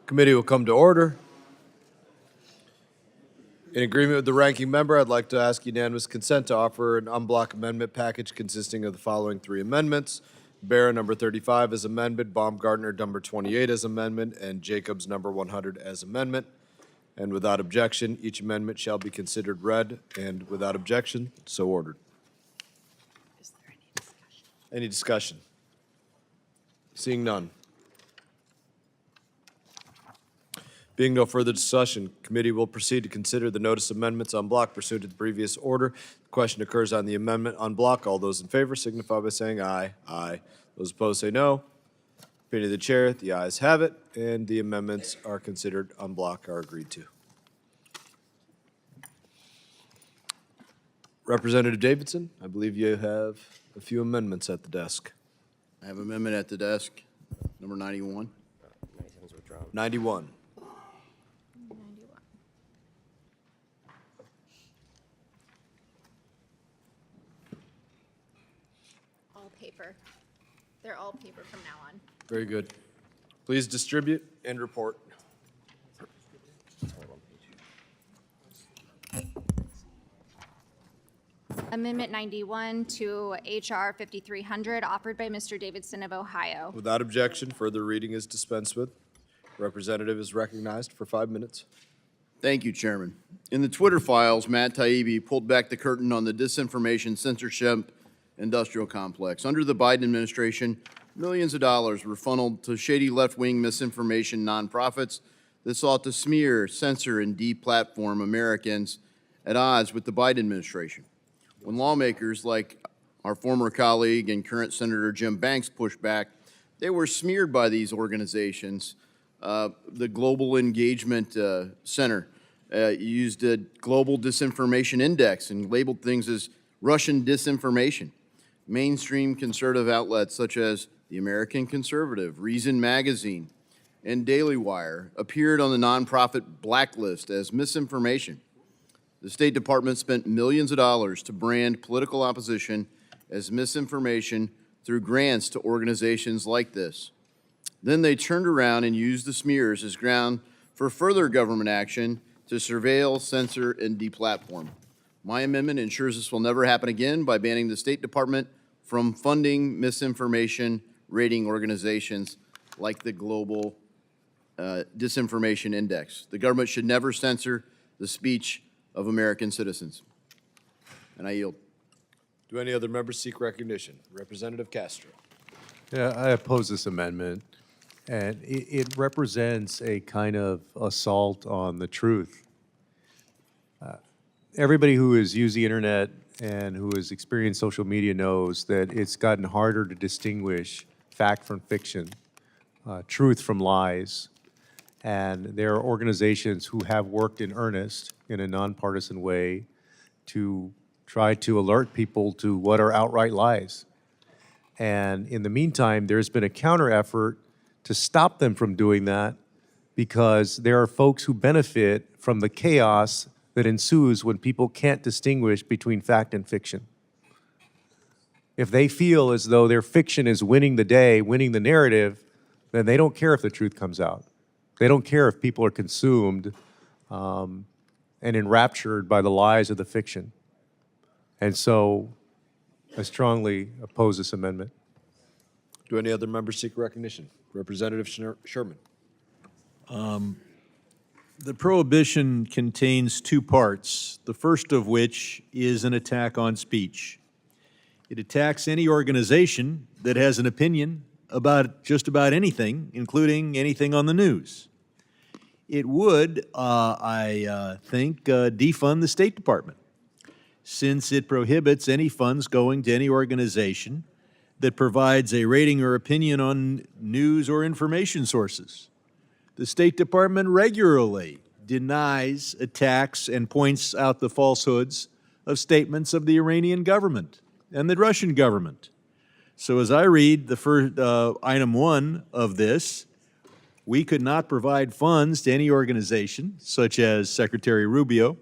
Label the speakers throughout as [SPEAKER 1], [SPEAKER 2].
[SPEAKER 1] Committee will come to order. In agreement with the ranking member, I'd like to ask unanimous consent to offer an unblock amendment package consisting of the following three amendments. Barra number 35 as amendment, Baumgartner number 28 as amendment, and Jacobs number 100 as amendment. And without objection, each amendment shall be considered read, and without objection, so ordered.
[SPEAKER 2] Is there any discussion?
[SPEAKER 1] Any discussion? Seeing none. Being no further discussion, committee will proceed to consider the notice amendments on block pursuant to the previous order. The question occurs on the amendment on block. All those in favor signify by saying aye. Aye. Those opposed say no. Opinion of the chair, the ayes have it, and the amendments are considered on block are agreed to. Representative Davidson, I believe you have a few amendments at the desk.
[SPEAKER 3] I have amendment at the desk, number 91.
[SPEAKER 1] 91.
[SPEAKER 2] All paper. They're all paper from now on.
[SPEAKER 1] Very good. Please distribute and report.
[SPEAKER 2] Amendment 91 to HR 5300, offered by Mr. Davidson of Ohio.
[SPEAKER 1] Without objection, further reading is dispensed with. Representative is recognized for 5 minutes.
[SPEAKER 3] Thank you, Chairman. In the Twitter files, Matt Taibbi pulled back the curtain on the disinformation censorship industrial complex. Under the Biden administration, millions of dollars were funneled to shady left-wing misinformation nonprofits that sought to smear, censor, and deplatform Americans at odds with the Biden administration. When lawmakers like our former colleague and current Senator Jim Banks pushed back, they were smeared by these organizations. The Global Engagement Center used a global disinformation index and labeled things as Russian disinformation. Mainstream conservative outlets such as the American Conservative, Reason Magazine, and Daily Wire appeared on the nonprofit blacklist as misinformation. The State Department spent millions of dollars to brand political opposition as misinformation through grants to organizations like this. Then they turned around and used the smears as ground for further government action to surveil, censor, and deplatform. My amendment ensures this will never happen again by banning the State Department from funding misinformation rating organizations like the Global Disinformation Index. The government should never censor the speech of American citizens. And I yield.
[SPEAKER 1] Do any other members seek recognition? Representative Castro.
[SPEAKER 4] Yeah, I oppose this amendment, and it represents a kind of assault on the truth. Everybody who has used the internet and who has experienced social media knows that it's gotten harder to distinguish fact from fiction, truth from lies. And there are organizations who have worked in earnest in a nonpartisan way to try to alert people to what are outright lies. And in the meantime, there's been a counter effort to stop them from doing that because there are folks who benefit from the chaos that ensues when people can't distinguish between fact and fiction. If they feel as though their fiction is winning the day, winning the narrative, then they don't care if the truth comes out. They don't care if people are consumed and enraptured by the lies of the fiction. And so I strongly oppose this amendment.
[SPEAKER 1] Do any other members seek recognition? Representative Sherman.
[SPEAKER 5] The prohibition contains two parts, the first of which is an attack on speech. It attacks any organization that has an opinion about just about anything, including anything on the news. It would, I think, defund the State Department, since it prohibits any funds going to any organization that provides a rating or opinion on news or information sources. The State Department regularly denies, attacks, and points out the falsehoods of statements of the Iranian government and the Russian government. So as I read the first item 1 of this, we could not provide funds to any organization, such as Secretary Rubio,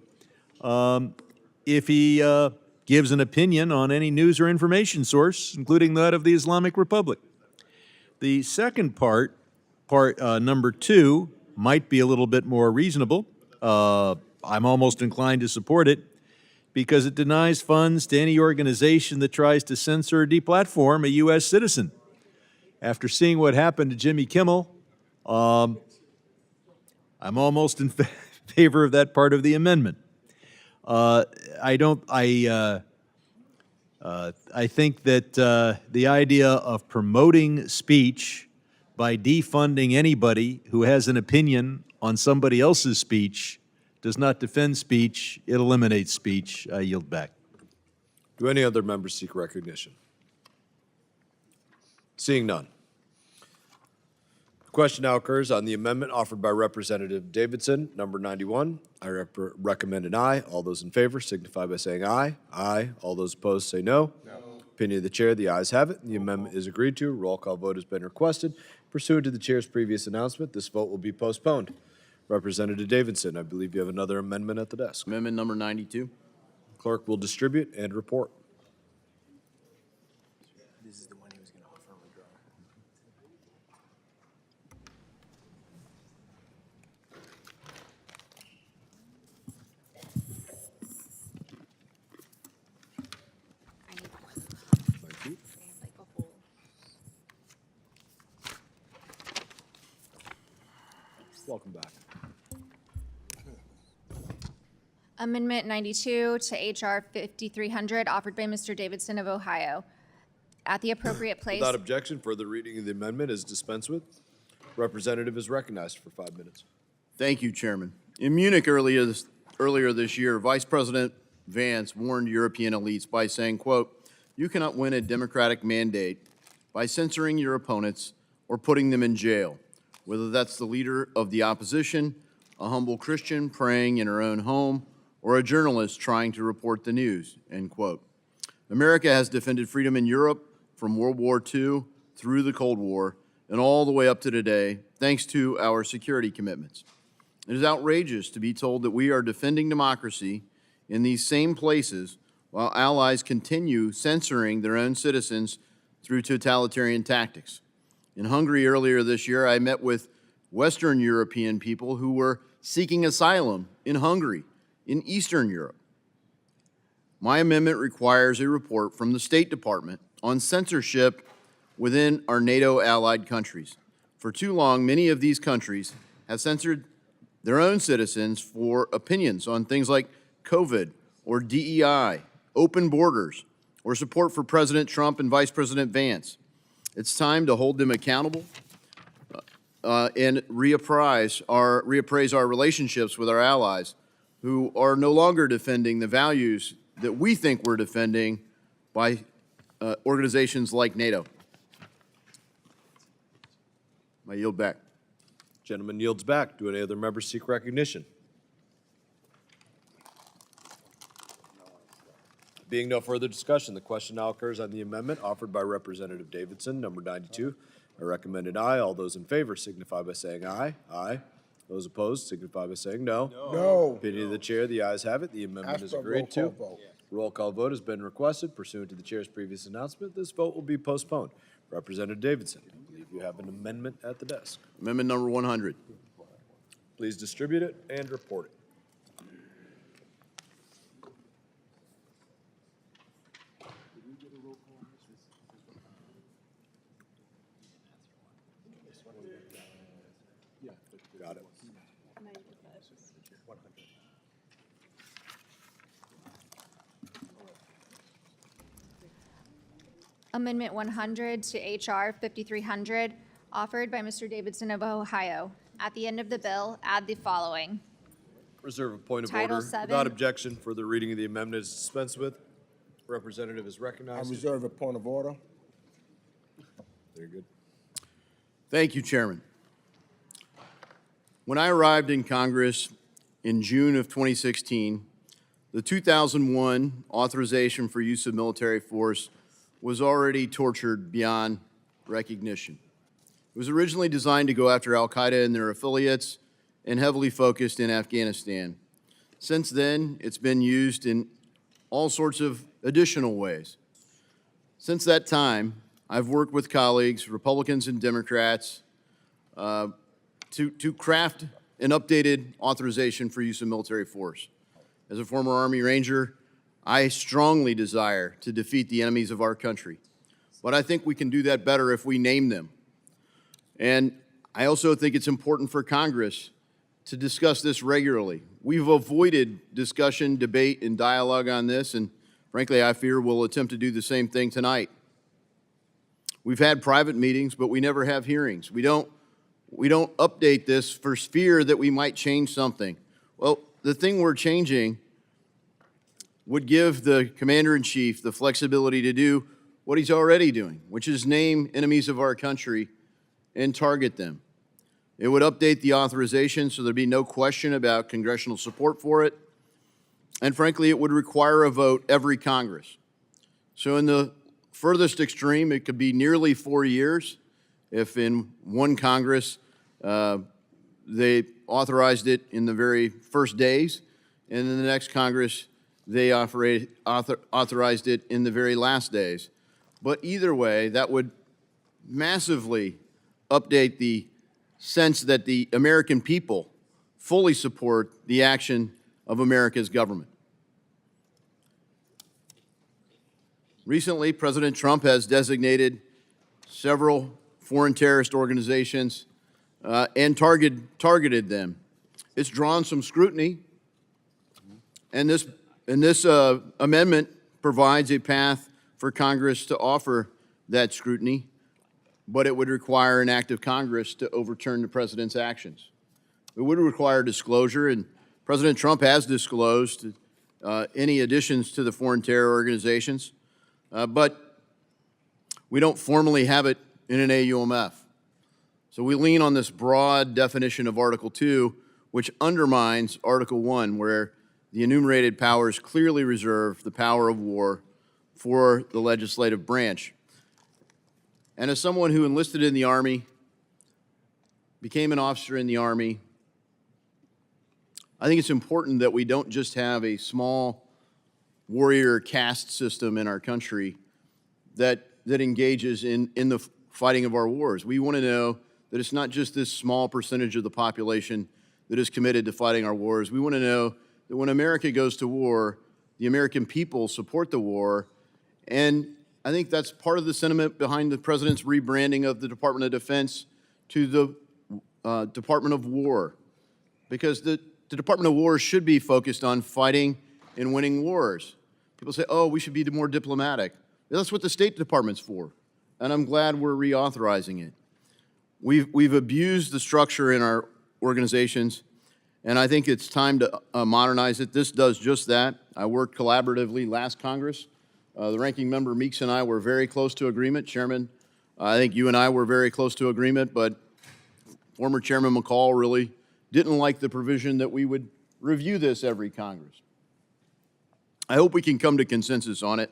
[SPEAKER 5] if he gives an opinion on any news or information source, including that of the Islamic Republic. The second part number 2, might be a little bit more reasonable. I'm almost inclined to support it because it denies funds to any organization that tries to censor or deplatform a U.S. citizen. After seeing what happened to Jimmy Kimmel, I'm almost in favor of that part of the amendment. I think that the idea of promoting speech by defunding anybody who has an opinion on somebody else's speech does not defend speech, it eliminates speech. I yield back.
[SPEAKER 1] Do any other members seek recognition? Seeing none. The question now occurs on the amendment offered by Representative Davidson, number 91. I recommend an aye. All those in favor signify by saying aye. Aye. All those opposed say no. No. Opinion of the chair, the ayes have it. The amendment is agreed to. Roll call vote has been requested. Pursuant to the chair's previous announcement, this vote will be postponed. Representative Davidson, I believe you have another amendment at the desk.
[SPEAKER 3] Amendment number 92.
[SPEAKER 1] Clerk will distribute and report.
[SPEAKER 6] This is the one he was going to offer and withdraw.
[SPEAKER 2] I need more than that.
[SPEAKER 1] Thank you.
[SPEAKER 2] I have like a whole.
[SPEAKER 1] Welcome back.
[SPEAKER 2] Amendment 92 to H.R. 5300, offered by Mr. Davidson of Ohio. At the appropriate place.
[SPEAKER 1] Without objection, further reading of the amendment is dispensed with. Representative is recognized for 5 minutes.
[SPEAKER 3] Thank you, Chairman. In Munich earlier this year, Vice President Vance warned European elites by saying, quote, "You cannot win a democratic mandate by censoring your opponents or putting them in jail, whether that's the leader of the opposition, a humble Christian praying in her own home, or a journalist trying to report the news," end quote. America has defended freedom in Europe from World War II through the Cold War and all the way up to today, thanks to our security commitments. It is outrageous to be told that we are defending democracy in these same places while allies continue censoring their own citizens through totalitarian tactics. In Hungary earlier this year, I met with Western European people who were seeking asylum in Hungary, in Eastern Europe. My amendment requires a report from the State Department on censorship within our NATO allied countries. For too long, many of these countries have censored their own citizens for opinions on things like COVID or DEI, open borders, or support for President Trump and Vice President Vance. It's time to hold them accountable and reappraise our relationships with our allies who are no longer defending the values that we think we're defending by organizations like NATO. I yield back.
[SPEAKER 1] Gentleman yields back. Do any other members seek recognition? Being no further discussion, the question now occurs on the amendment offered by Representative Davidson, number 92. I recommend an aye. All those in favor signify by saying aye. Aye. Those opposed signify by saying no.
[SPEAKER 7] No.
[SPEAKER 1] Opinion of the chair, the ayes have it. The amendment is agreed to. Roll call vote has been requested. Pursuant to the chair's previous announcement, this vote will be postponed. Representative Davidson, I believe you have an amendment at the desk.
[SPEAKER 3] Amendment number 100.
[SPEAKER 1] Please distribute it and report it. Got it.
[SPEAKER 2] Amendment 100 to H.R. 5300, offered by Mr. Davidson of Ohio. At the end of the bill, add the following.
[SPEAKER 1] Reserve a point of
[SPEAKER 2] Title
[SPEAKER 1] order.
[SPEAKER 2] 7.
[SPEAKER 1] Without objection, further reading of the amendment is dispensed with. Representative is
[SPEAKER 7] I
[SPEAKER 1] recognized.
[SPEAKER 7] reserve a point of order.
[SPEAKER 1] Very good.
[SPEAKER 3] Thank you, Chairman. When I arrived in Congress in June of 2016, the 2001 authorization for use of military force was already tortured beyond recognition. It was originally designed to go after al-Qaeda and their affiliates and heavily focused in Afghanistan. Since then, it's been used in all sorts of additional ways. Since that time, I've worked with colleagues, Republicans and Democrats, to craft an updated authorization for use of military force. As a former Army Ranger, I strongly desire to defeat the enemies of our country. But I think we can do that better if we name them. And I also think it's important for Congress to discuss this regularly. We've avoided discussion, debate, and dialogue on this, and frankly, I fear we'll attempt to do the same thing tonight. We've had private meetings, but we never have hearings. We don't update this for fear that we might change something. Well, the thing we're changing would give the Commander-in-Chief the flexibility to do what he's already doing, which is name enemies of our country and target them. It would update the authorization so there'd be no question about congressional support for it. And frankly, it would require a vote every Congress. So in the furthest extreme, it could be nearly 4 years if in one Congress they authorized it in the very first days, and in the next Congress they authorized it in the very last days. But either way, that would massively update the sense that the American people fully support the action of America's government. Recently, President Trump has designated several foreign terrorist organizations and targeted them. It's drawn some scrutiny, and this amendment provides a path for Congress to offer that scrutiny, but it would require an act of Congress to overturn the president's actions. It would require disclosure, and President Trump has disclosed any additions to the foreign terror organizations, but we don't formally have it in an AUMF. So we lean on this broad definition of Article 2, which undermines Article 1, where the enumerated powers clearly reserve the power of war for the legislative branch. And as someone who enlisted in the Army, became an officer in the Army, I think it's important that we don't just have a small warrior caste system in our country that engages in the fighting of our wars. We want to know that it's not just this small percentage of the population that is committed to fighting our wars. We want to know that when America goes to war, the American people support the war. And I think that's part of the sentiment behind the president's rebranding of the Department of Defense to the Department of War, because the Department of War should be focused on fighting and winning wars. People say, oh, we should be more diplomatic. That's what the State Department's for, and I'm glad we're reauthorizing it. We've abused the structure in our organizations, and I think it's time to modernize it. This does just that. I worked collaboratively last Congress. The ranking member Meeks and I were very close to agreement. Chairman, I think you and I were very close to agreement, but former Chairman McCall really didn't like the provision that we would review this every Congress. I hope we can come to consensus on it.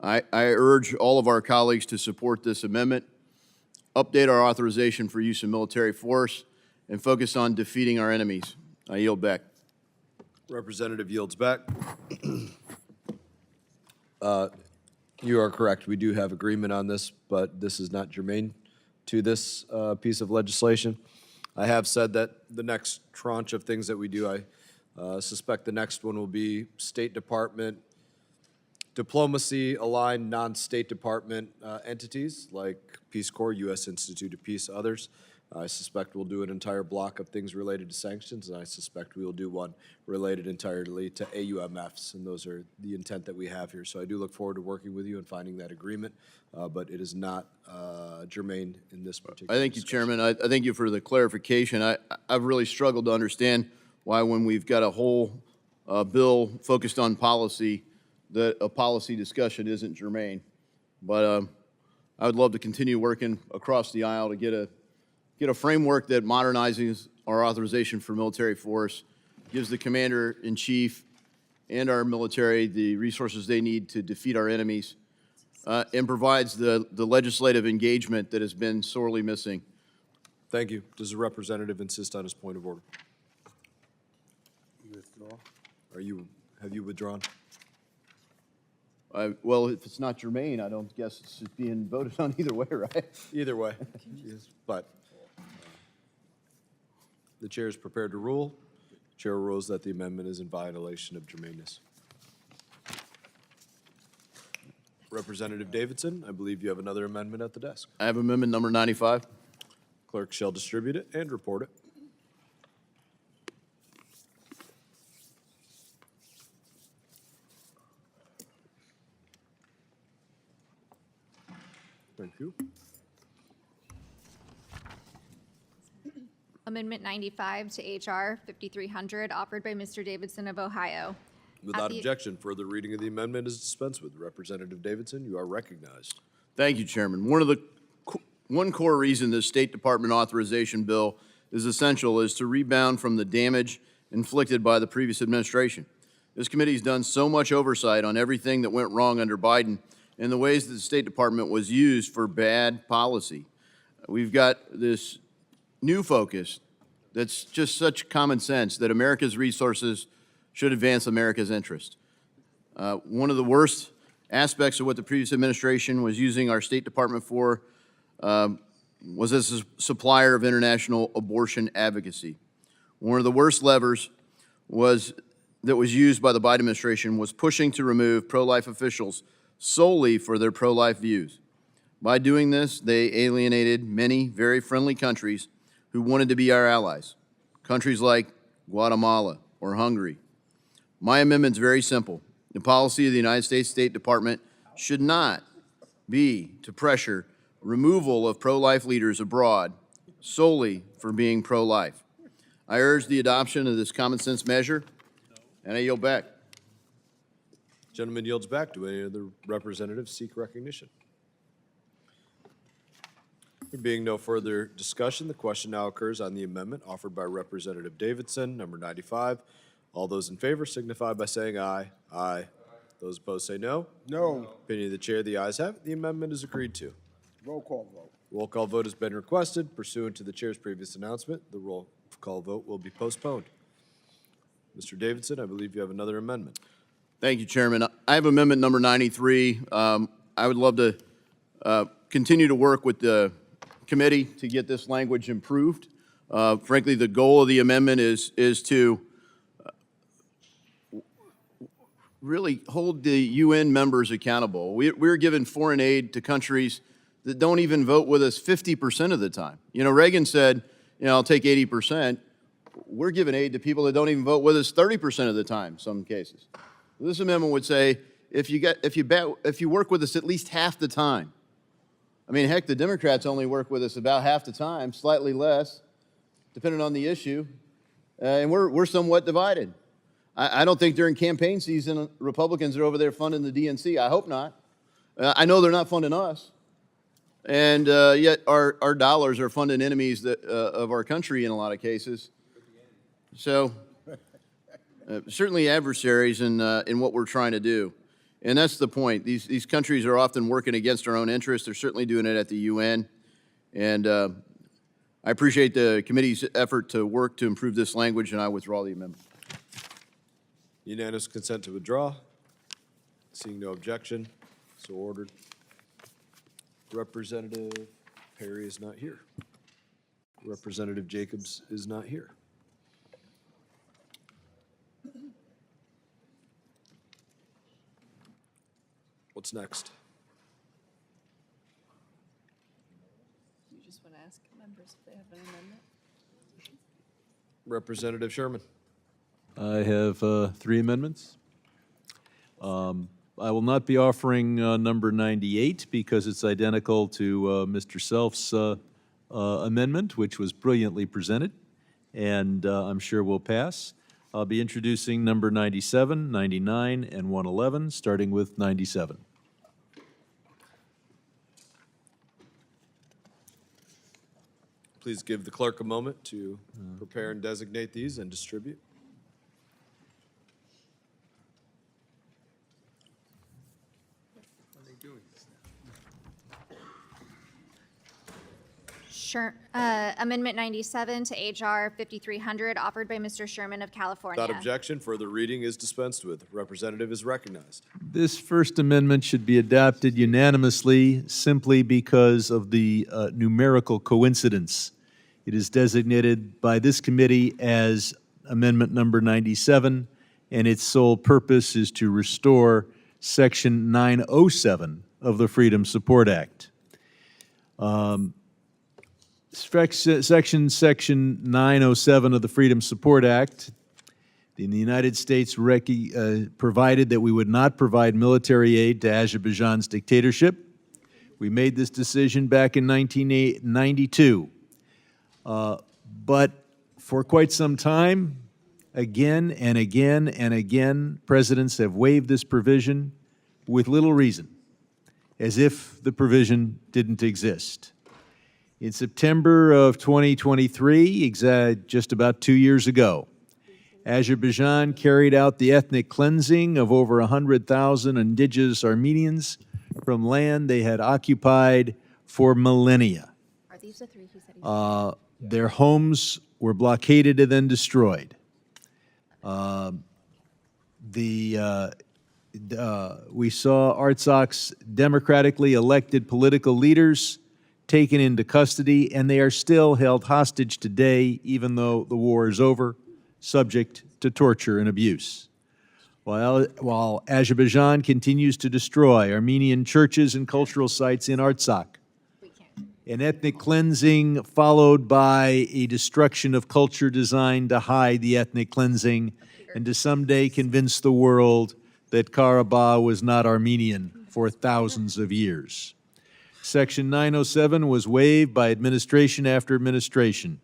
[SPEAKER 3] I urge all of our colleagues to support this amendment, update our authorization for use of military force, and focus on defeating our enemies. I yield back.
[SPEAKER 1] Representative yields back. You are correct. We do have agreement on this, but this is not germane to this piece of legislation. I have said that the next tranche of things that we do, I suspect the next one will be State Department, diplomacy-aligned non-State Department entities like Peace Corps, U.S. Institute of Peace, others. I suspect we'll do an entire block of things related to sanctions, and I suspect we will do one related entirely to AUMFs, and those are the intent that we have here. So I do look forward to working with you and finding that agreement, but it is not germane in this particular
[SPEAKER 3] I thank you,
[SPEAKER 1] discussion.
[SPEAKER 3] Chairman. I thank you for the clarification. I've really struggled to understand why, when we've got a whole bill focused on policy, that a policy discussion isn't germane. But I would love to continue working across the aisle to get a framework that modernizes our authorization for military force, gives the Commander-in-Chief and our military the resources they need to defeat our enemies, and provides the legislative engagement that has been sorely missing.
[SPEAKER 1] Thank you. Does the representative insist on his point of order?
[SPEAKER 6] Withdraw.
[SPEAKER 1] Have you withdrawn?
[SPEAKER 3] Well, if it's not germane, I don't guess it's being voted on either way, right?
[SPEAKER 1] Either way, yes, but The chair is prepared to rule. Chair rules that the amendment is in violation of germaneness. Representative Davidson, I believe you have another amendment at the desk.
[SPEAKER 3] I have amendment number 95.
[SPEAKER 1] Clerk shall distribute it and report it. Thank you.
[SPEAKER 2] Amendment 95 to H.R. 5300, offered by Mr. Davidson of Ohio.
[SPEAKER 1] Without objection, further reading of the amendment is dispensed with. Representative Davidson, you are recognized.
[SPEAKER 3] Thank you, Chairman. One core reason this State Department authorization bill is essential is to rebound from the damage inflicted by the previous administration. This committee has done so much oversight on everything that went wrong under Biden and the ways that the State Department was used for bad policy. We've got this new focus that's just such common sense that America's resources should advance America's interest. One of the worst aspects of what the previous administration was using our State Department for was as a supplier of international abortion advocacy. One of the worst levers that was used by the Biden administration was pushing to remove pro-life officials solely for their pro-life views. By doing this, they alienated many very friendly countries who wanted to be our allies, countries like Guatemala or Hungary. My amendment is very simple. The policy of the United States State Department should not be to pressure removal of pro-life leaders abroad solely for being pro-life. I urge the adoption of this common sense measure, and I yield back.
[SPEAKER 1] Gentleman yields back. Do any other representatives seek recognition? There being no further discussion, the question now occurs on the amendment offered by Representative Davidson, number 95. All those in favor signify by saying aye. Aye. Those opposed say no.
[SPEAKER 7] No.
[SPEAKER 1] Opinion of the chair, the ayes have it. The amendment is agreed to.
[SPEAKER 7] Roll call vote.
[SPEAKER 1] Roll call vote has been requested. Pursuant to the chair's previous announcement, the roll call vote will be postponed. Mr. Davidson, I believe you have another amendment.
[SPEAKER 3] Thank you, Chairman. I have amendment number 93. I would love to continue to work with the committee to get this language improved. Frankly, the goal of the amendment is to really hold the UN members accountable. We're giving foreign aid to countries that don't even vote with us 50% of the time. You know, Reagan said, you know, I'll take 80%. We're giving aid to people that don't even vote with us 30% of the time, some cases. This amendment would say, if you work with us at least half the time. I mean, heck, the Democrats only work with us about half the time, slightly less, depending on the issue, and we're somewhat divided. I don't think during campaign season Republicans are over there funding the DNC. I hope not. I know they're not funding us, and yet our dollars are funding enemies of our country in a lot of cases. So certainly adversaries in what we're trying to do. And that's the point. These countries are often working against our own interests. They're certainly doing it at the UN. And I appreciate the committee's effort to work to improve this language, and I withdraw the amendment.
[SPEAKER 1] Unanimous consent to withdraw. Seeing no objection, so ordered. Representative Perry is not here. Representative Jacobs is not here. What's next?
[SPEAKER 8] You just want to ask members if they have an amendment?
[SPEAKER 1] Representative Sherman.
[SPEAKER 5] I have 3 amendments. I will not be offering number 98 because it's identical to Mr. Self's amendment, which was brilliantly presented, and I'm sure will pass. I'll be introducing number 97, 99, and 111, starting with 97.
[SPEAKER 1] Please give the clerk a moment to prepare and designate these and distribute.
[SPEAKER 2] Sure. Amendment 97 to H.R. 5300, offered by Mr. Sherman of California.
[SPEAKER 1] Without objection, further reading is dispensed with. Representative is recognized.
[SPEAKER 5] This First Amendment should be adopted unanimously simply because of the numerical coincidence. It is designated by this committee as Amendment Number 97, and its sole purpose is to restore Section 907 of the Freedom Support Act. Section 907 of the Freedom Support Act in the United States provided that we would not provide military aid to Azerbaijan's dictatorship. We made this decision back in 1992. But for quite some time, again and again and again, presidents have waived this provision with little reason, as if the provision didn't exist. In September of 2023, just about 2 years ago, Azerbaijan carried out the ethnic cleansing of over 100,000 indigenous Armenians from land they had occupied for millennia.
[SPEAKER 2] Are these the three he said he
[SPEAKER 5] Their homes were blockaded and then destroyed. We saw Artsak's democratically elected political leaders taken into custody, and they are still held hostage today, even though the war is over, subject to torture and abuse. While Azerbaijan continues to destroy Armenian churches and cultural sites in Artsakh, an ethnic cleansing followed by a destruction of culture designed to hide the ethnic cleansing and to someday convince the world that Karabakh was not Armenian for thousands of years. Section 907 was waived by administration after administration.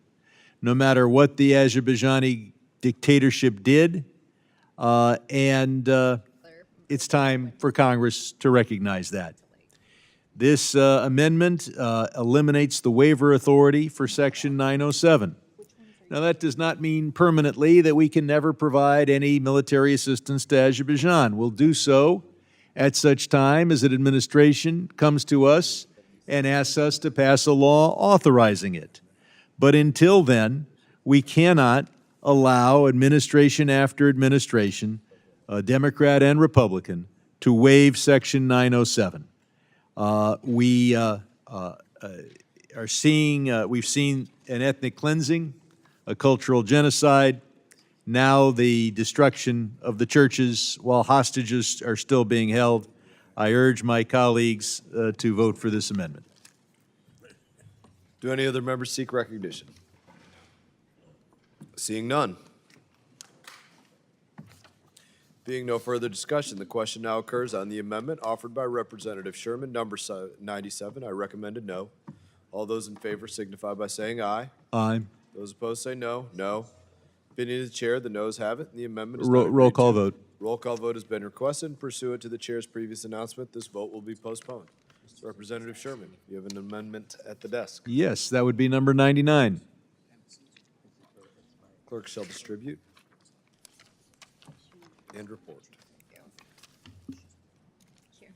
[SPEAKER 5] No matter what the Azerbaijani dictatorship did, it's time for Congress to recognize that. This amendment eliminates the waiver authority for Section 907. Now, that does not mean permanently that we can never provide any military assistance to Azerbaijan. We'll do so at such time as an administration comes to us and asks us to pass a law authorizing it. But until then, we cannot allow administration after administration, Democrat and Republican, to waive Section 907. We've seen an ethnic cleansing, a cultural genocide, now the destruction of the churches while hostages are still being held. I urge my colleagues to vote for this amendment.
[SPEAKER 1] Do any other members seek recognition? Seeing none. Being no further discussion, the question now occurs on the amendment offered by Representative Sherman, number 97. I recommend a no. All those in favor signify by saying aye.
[SPEAKER 5] Aye.
[SPEAKER 1] Those opposed say no. No. Opinion of the chair, the noes have it, and the amendment is not
[SPEAKER 5] Roll
[SPEAKER 1] agreed
[SPEAKER 5] call
[SPEAKER 1] to.
[SPEAKER 5] vote.
[SPEAKER 1] Roll call vote has been requested, and pursuant to the chair's previous announcement, this vote will be postponed. Representative Sherman, you have an amendment at the desk.
[SPEAKER 5] Yes, that would be number 99.
[SPEAKER 1] Clerk shall distribute and report.
[SPEAKER 2] Here.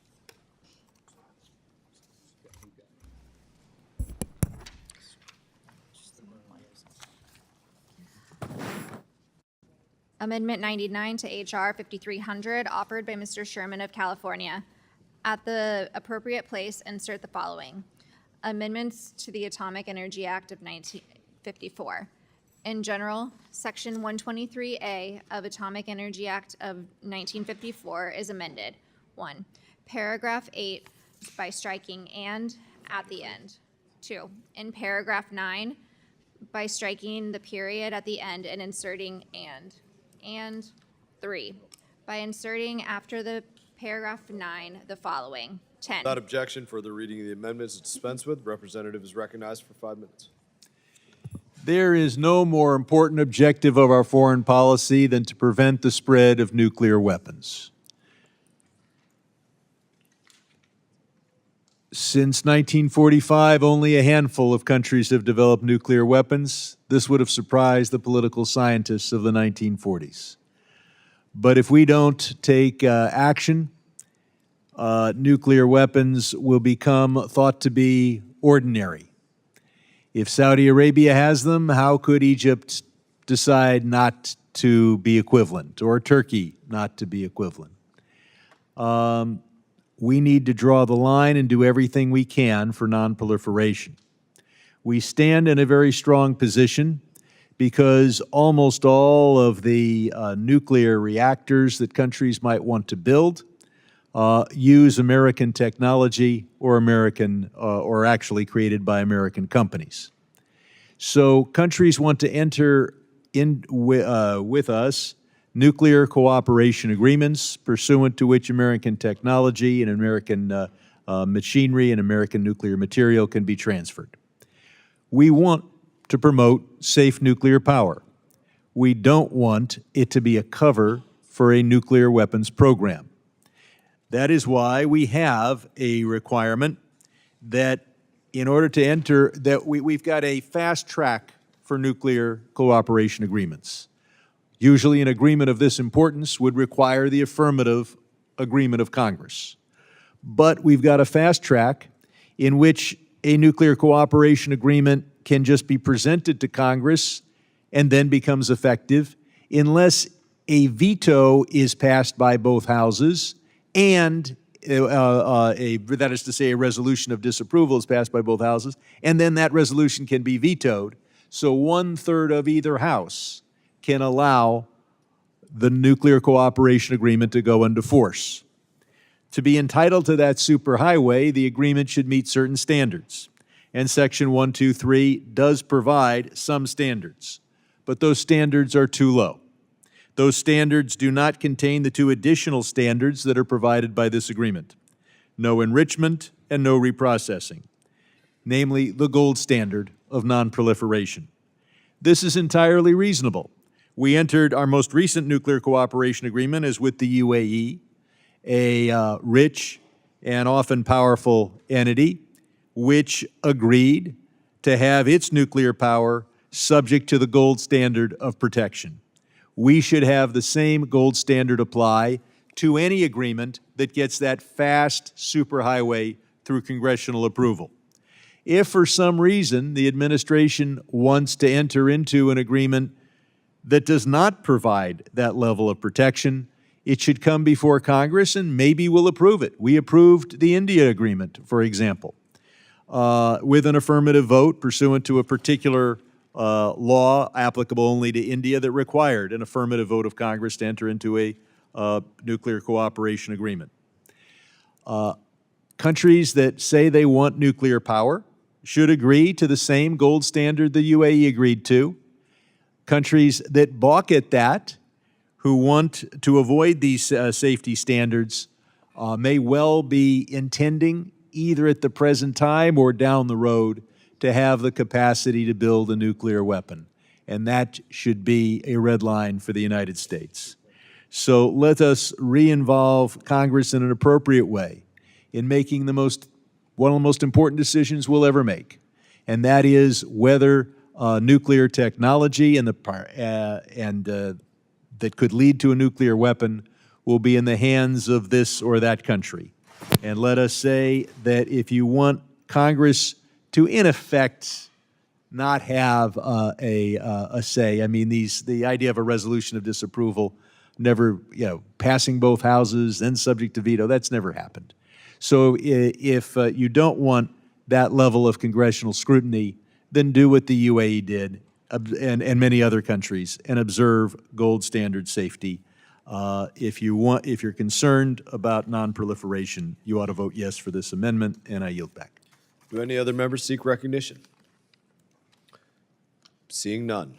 [SPEAKER 2] Amendment 99 to H.R. 5300, offered by Mr. Sherman of California. At the appropriate place, insert the following. Amendments to the Atomic Energy Act of 1954. In general, Section 123A of Atomic Energy Act of 1954 is amended. 1. Paragraph 8 by striking "and" at the end. 2. In paragraph 9, by striking the period at the end and inserting "and." And 3. By inserting after the paragraph 9 the following. 10.
[SPEAKER 1] Without objection, further reading of the amendment is dispensed with. Representative is recognized for 5 minutes.
[SPEAKER 5] There is no more important objective of our foreign policy than to prevent the spread of nuclear weapons. Since 1945, only a handful of countries have developed nuclear weapons. This would have surprised the political scientists of the 1940s. But if we don't take action, nuclear weapons will become thought to be ordinary. If Saudi Arabia has them, how could Egypt decide not to be equivalent, or Turkey not to be equivalent? We need to draw the line and do everything we can for nonproliferation. We stand in a very strong position because almost all of the nuclear reactors that countries might want to build use American technology or or actually created by American companies. So countries want to enter in with us nuclear cooperation agreements pursuant to which American technology and American machinery and American nuclear material can be transferred. We want to promote safe nuclear power. We don't want it to be a cover for a nuclear weapons program. That is why we have a requirement that in order to enter, that we've got a fast track for nuclear cooperation agreements. Usually an agreement of this importance would require the affirmative agreement of Congress. But we've got a fast track in which a nuclear cooperation agreement can just be presented to Congress and then becomes effective unless a veto is passed by both houses and that is to say a resolution of disapproval is passed by both houses, and then that resolution can be vetoed. So 1/3 of either house can allow the nuclear cooperation agreement to go into force. To be entitled to that superhighway, the agreement should meet certain standards. And Section 123 does provide some standards, but those standards are too low. Those standards do not contain the two additional standards that are provided by this agreement: no enrichment and no reprocessing, namely the gold standard of nonproliferation. This is entirely reasonable. We entered our most recent nuclear cooperation agreement is with the UAE, a rich and often powerful entity, which agreed to have its nuclear power subject to the gold standard of protection. We should have the same gold standard apply to any agreement that gets that fast superhighway through congressional approval. If for some reason the administration wants to enter into an agreement that does not provide that level of protection, it should come before Congress and maybe we'll approve it. We approved the India agreement, for example, with an affirmative vote pursuant to a particular law applicable only to India that required an affirmative vote of Congress to enter into a nuclear cooperation agreement. Countries that say they want nuclear power should agree to the same gold standard the UAE agreed to. Countries that balk at that, who want to avoid these safety standards, may well be intending, either at the present time or down the road, to have the capacity to build a nuclear weapon. And that should be a red line for the United States. So let us re-involve Congress in an appropriate way in making one of the most important decisions we'll ever make, and that is whether nuclear technology and that could lead to a nuclear weapon will be in the hands of this or that country. And let us say that if you want Congress to, in effect, not have a say, I mean, the idea of a resolution of disapproval, never, passing both houses, then subject to veto, that's never happened. So if you don't want that level of congressional scrutiny, then do what the UAE did and many other countries and observe gold standard safety. If you're concerned about nonproliferation, you ought to vote yes for this amendment, and I yield back.
[SPEAKER 1] Do any other members seek recognition? Seeing none.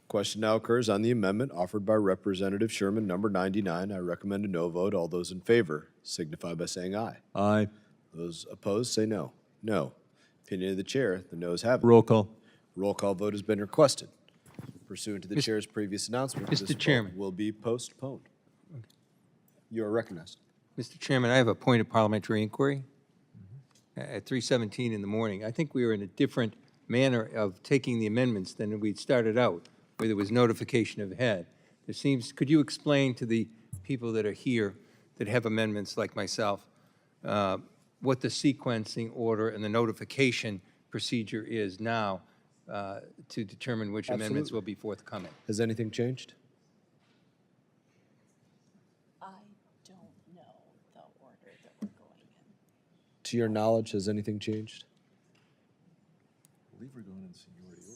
[SPEAKER 1] Question now occurs on the amendment offered by Representative Sherman, number 99. I recommend a no vote. All those in favor signify by saying aye.
[SPEAKER 5] Aye.
[SPEAKER 1] Those opposed say no. No. Opinion of the chair, the noes have it.
[SPEAKER 5] Roll call.
[SPEAKER 1] Roll call vote has been requested. Pursuant to the chair's previous announcement,
[SPEAKER 7] Mr.
[SPEAKER 1] this vote
[SPEAKER 7] Chairman.
[SPEAKER 1] will be postponed. You are recognized.
[SPEAKER 7] Mr. Chairman, I have a point of parliamentary inquiry. At 3:17 in the morning, I think we were in a different manner of taking the amendments than we'd started out, where there was notification of head. Could you explain to the people that are here that have amendments like myself, what the sequencing order and the notification procedure is now to determine which amendments will be forthcoming?
[SPEAKER 1] Has anything changed?
[SPEAKER 8] I don't know the order that we're going in.
[SPEAKER 1] To your knowledge, has anything changed?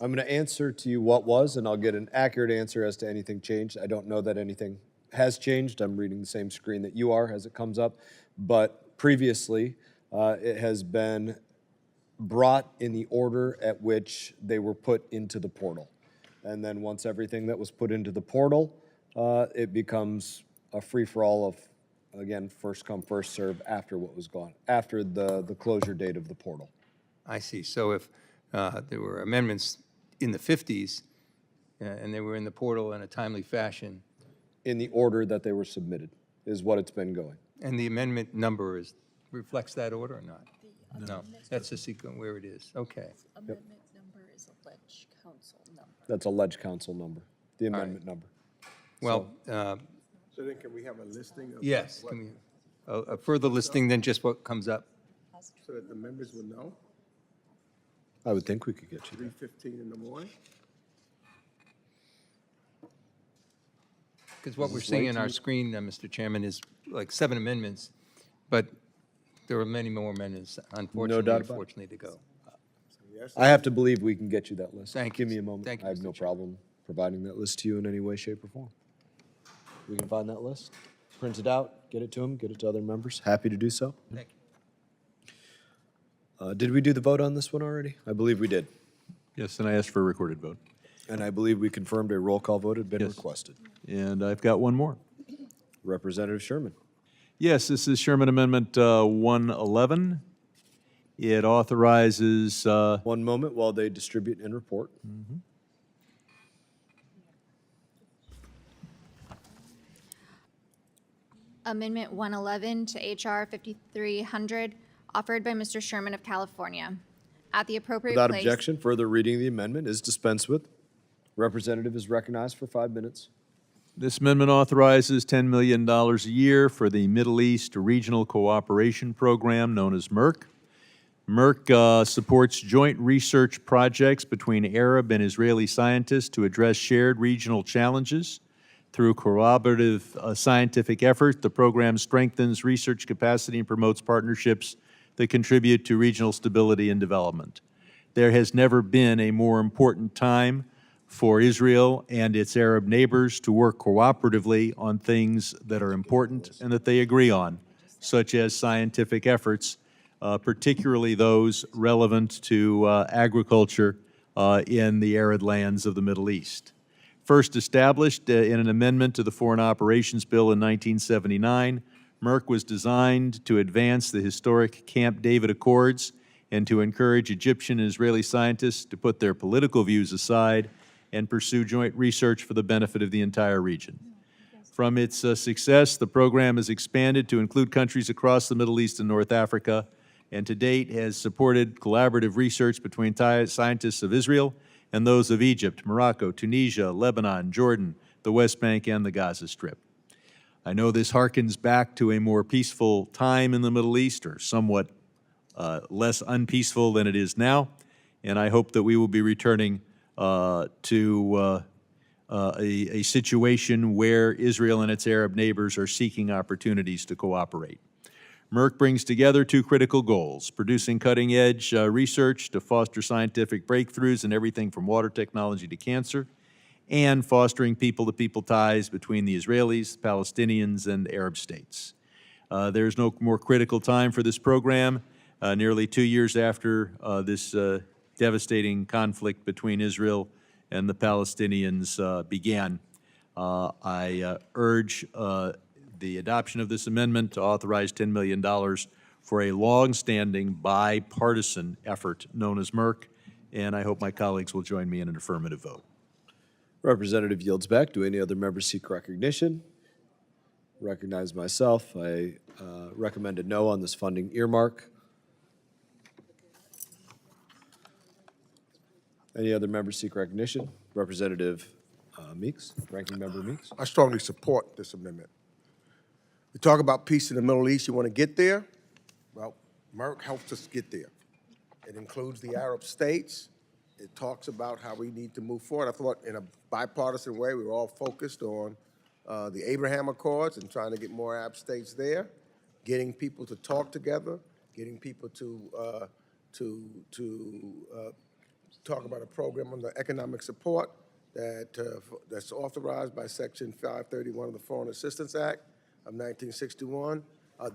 [SPEAKER 1] I'm going to answer to you what was, and I'll get an accurate answer as to anything changed. I don't know that anything has changed. I'm reading the same screen that you are as it comes up. But previously, it has been brought in the order at which they were put into the portal. And then once everything that was put into the portal, it becomes a free-for-all of, again, first come, first serve after what was gone, after the closure date of the portal.
[SPEAKER 7] I see. So if there were amendments in the 50s and they were in the portal in a timely fashion,
[SPEAKER 1] In the order that they were submitted is what it's been going.
[SPEAKER 7] and the amendment number reflects that order or not? No, that's the sequence where it is. Okay.
[SPEAKER 8] Amendment number is a ledge council number.
[SPEAKER 1] That's a ledge council number, the amendment number.
[SPEAKER 7] Well,
[SPEAKER 6] So then can we have a listing of?
[SPEAKER 7] yes,
[SPEAKER 6] what-
[SPEAKER 7] can we, a further listing than just what comes up?
[SPEAKER 6] So that the members will know,
[SPEAKER 1] I would think we could get you there.
[SPEAKER 6] 3:15 in the morning?
[SPEAKER 7] Because what we're seeing on our screen, Mr. Chairman, is like 7 amendments, but there are many more amendments, unfortunately,
[SPEAKER 1] doubt about it.
[SPEAKER 7] unfortunately, to go.
[SPEAKER 6] Yes,
[SPEAKER 1] I have to believe we can get you that list.
[SPEAKER 7] Thank
[SPEAKER 1] Give
[SPEAKER 7] you.
[SPEAKER 1] me a moment.
[SPEAKER 7] Thank you,
[SPEAKER 1] I have
[SPEAKER 7] Mr.
[SPEAKER 1] no
[SPEAKER 7] Chair.
[SPEAKER 1] problem providing that list to you in any way, shape, or form. We can find that list, print it out, get it to them, get it to other members. Happy to do so.
[SPEAKER 7] Thank you.
[SPEAKER 1] Did we do the vote on this one already? I believe we did.
[SPEAKER 5] Yes, and I asked for a recorded vote.
[SPEAKER 1] And I believe we confirmed a roll call vote had been
[SPEAKER 5] Yes.
[SPEAKER 1] requested.
[SPEAKER 5] And I've got one more.
[SPEAKER 1] Representative Sherman.
[SPEAKER 5] Yes, this is Sherman Amendment 111. It authorizes,
[SPEAKER 1] One moment while they distribute and report.
[SPEAKER 2] Amendment 111 to H.R. 5300, offered by Mr. Sherman of California. At the appropriate
[SPEAKER 1] Without
[SPEAKER 2] place.
[SPEAKER 1] objection, further reading of the amendment is dispensed with. Representative is recognized for 5 minutes.
[SPEAKER 5] this amendment authorizes $10 million a year for the Middle East Regional Cooperation Program, known as MERC. MERC supports joint research projects between Arab and Israeli scientists to address shared regional challenges. Through collaborative scientific effort, the program strengthens research capacity and promotes partnerships that contribute to regional stability and development. There has never been a more important time for Israel and its Arab neighbors to work cooperatively on things that are important and that they agree on, such as scientific efforts, particularly those relevant to agriculture in the arid lands of the Middle East. First established in an amendment to the Foreign Operations Bill in 1979, MERC was designed to advance the historic Camp David Accords and to encourage Egyptian and Israeli scientists to put their political views aside and pursue joint research for the benefit of the entire region. From its success, the program has expanded to include countries across the Middle East and North Africa, and to date has supported collaborative research between scientists of Israel and those of Egypt, Morocco, Tunisia, Lebanon, Jordan, the West Bank, and the Gaza Strip. I know this harkens back to a more peaceful time in the Middle East, or somewhat less unpeaceful than it is now, and I hope that we will be returning to a situation where Israel and its Arab neighbors are seeking opportunities to cooperate. MERC brings together 2 critical goals: producing cutting-edge research to foster scientific breakthroughs in everything from water technology to cancer, and fostering people-to-people ties between the Israelis, Palestinians, and Arab states. There is no more critical time for this program. Nearly 2 years after this devastating conflict between Israel and the Palestinians began, I urge the adoption of this amendment to authorize $10 million for a long-standing bipartisan effort known as MERC, and I hope my colleagues will join me in an affirmative vote.
[SPEAKER 1] Representative yields back. Do any other members seek recognition? Recognize myself. I recommend a no on this funding earmark. Any other members seek recognition? Representative Meeks, Ranking Member Meeks.
[SPEAKER 6] I strongly support this amendment. We talk about peace in the Middle East, you want to get there? Well, MERC helps us get there. It includes the Arab states. It talks about how we need to move forward. I thought in a bipartisan way, we were all focused on the Abraham Accords and trying to get more Arab states there, getting people to talk together, getting people to talk about a program under economic support that's authorized by Section 531 of the Foreign Assistance Act of 1961.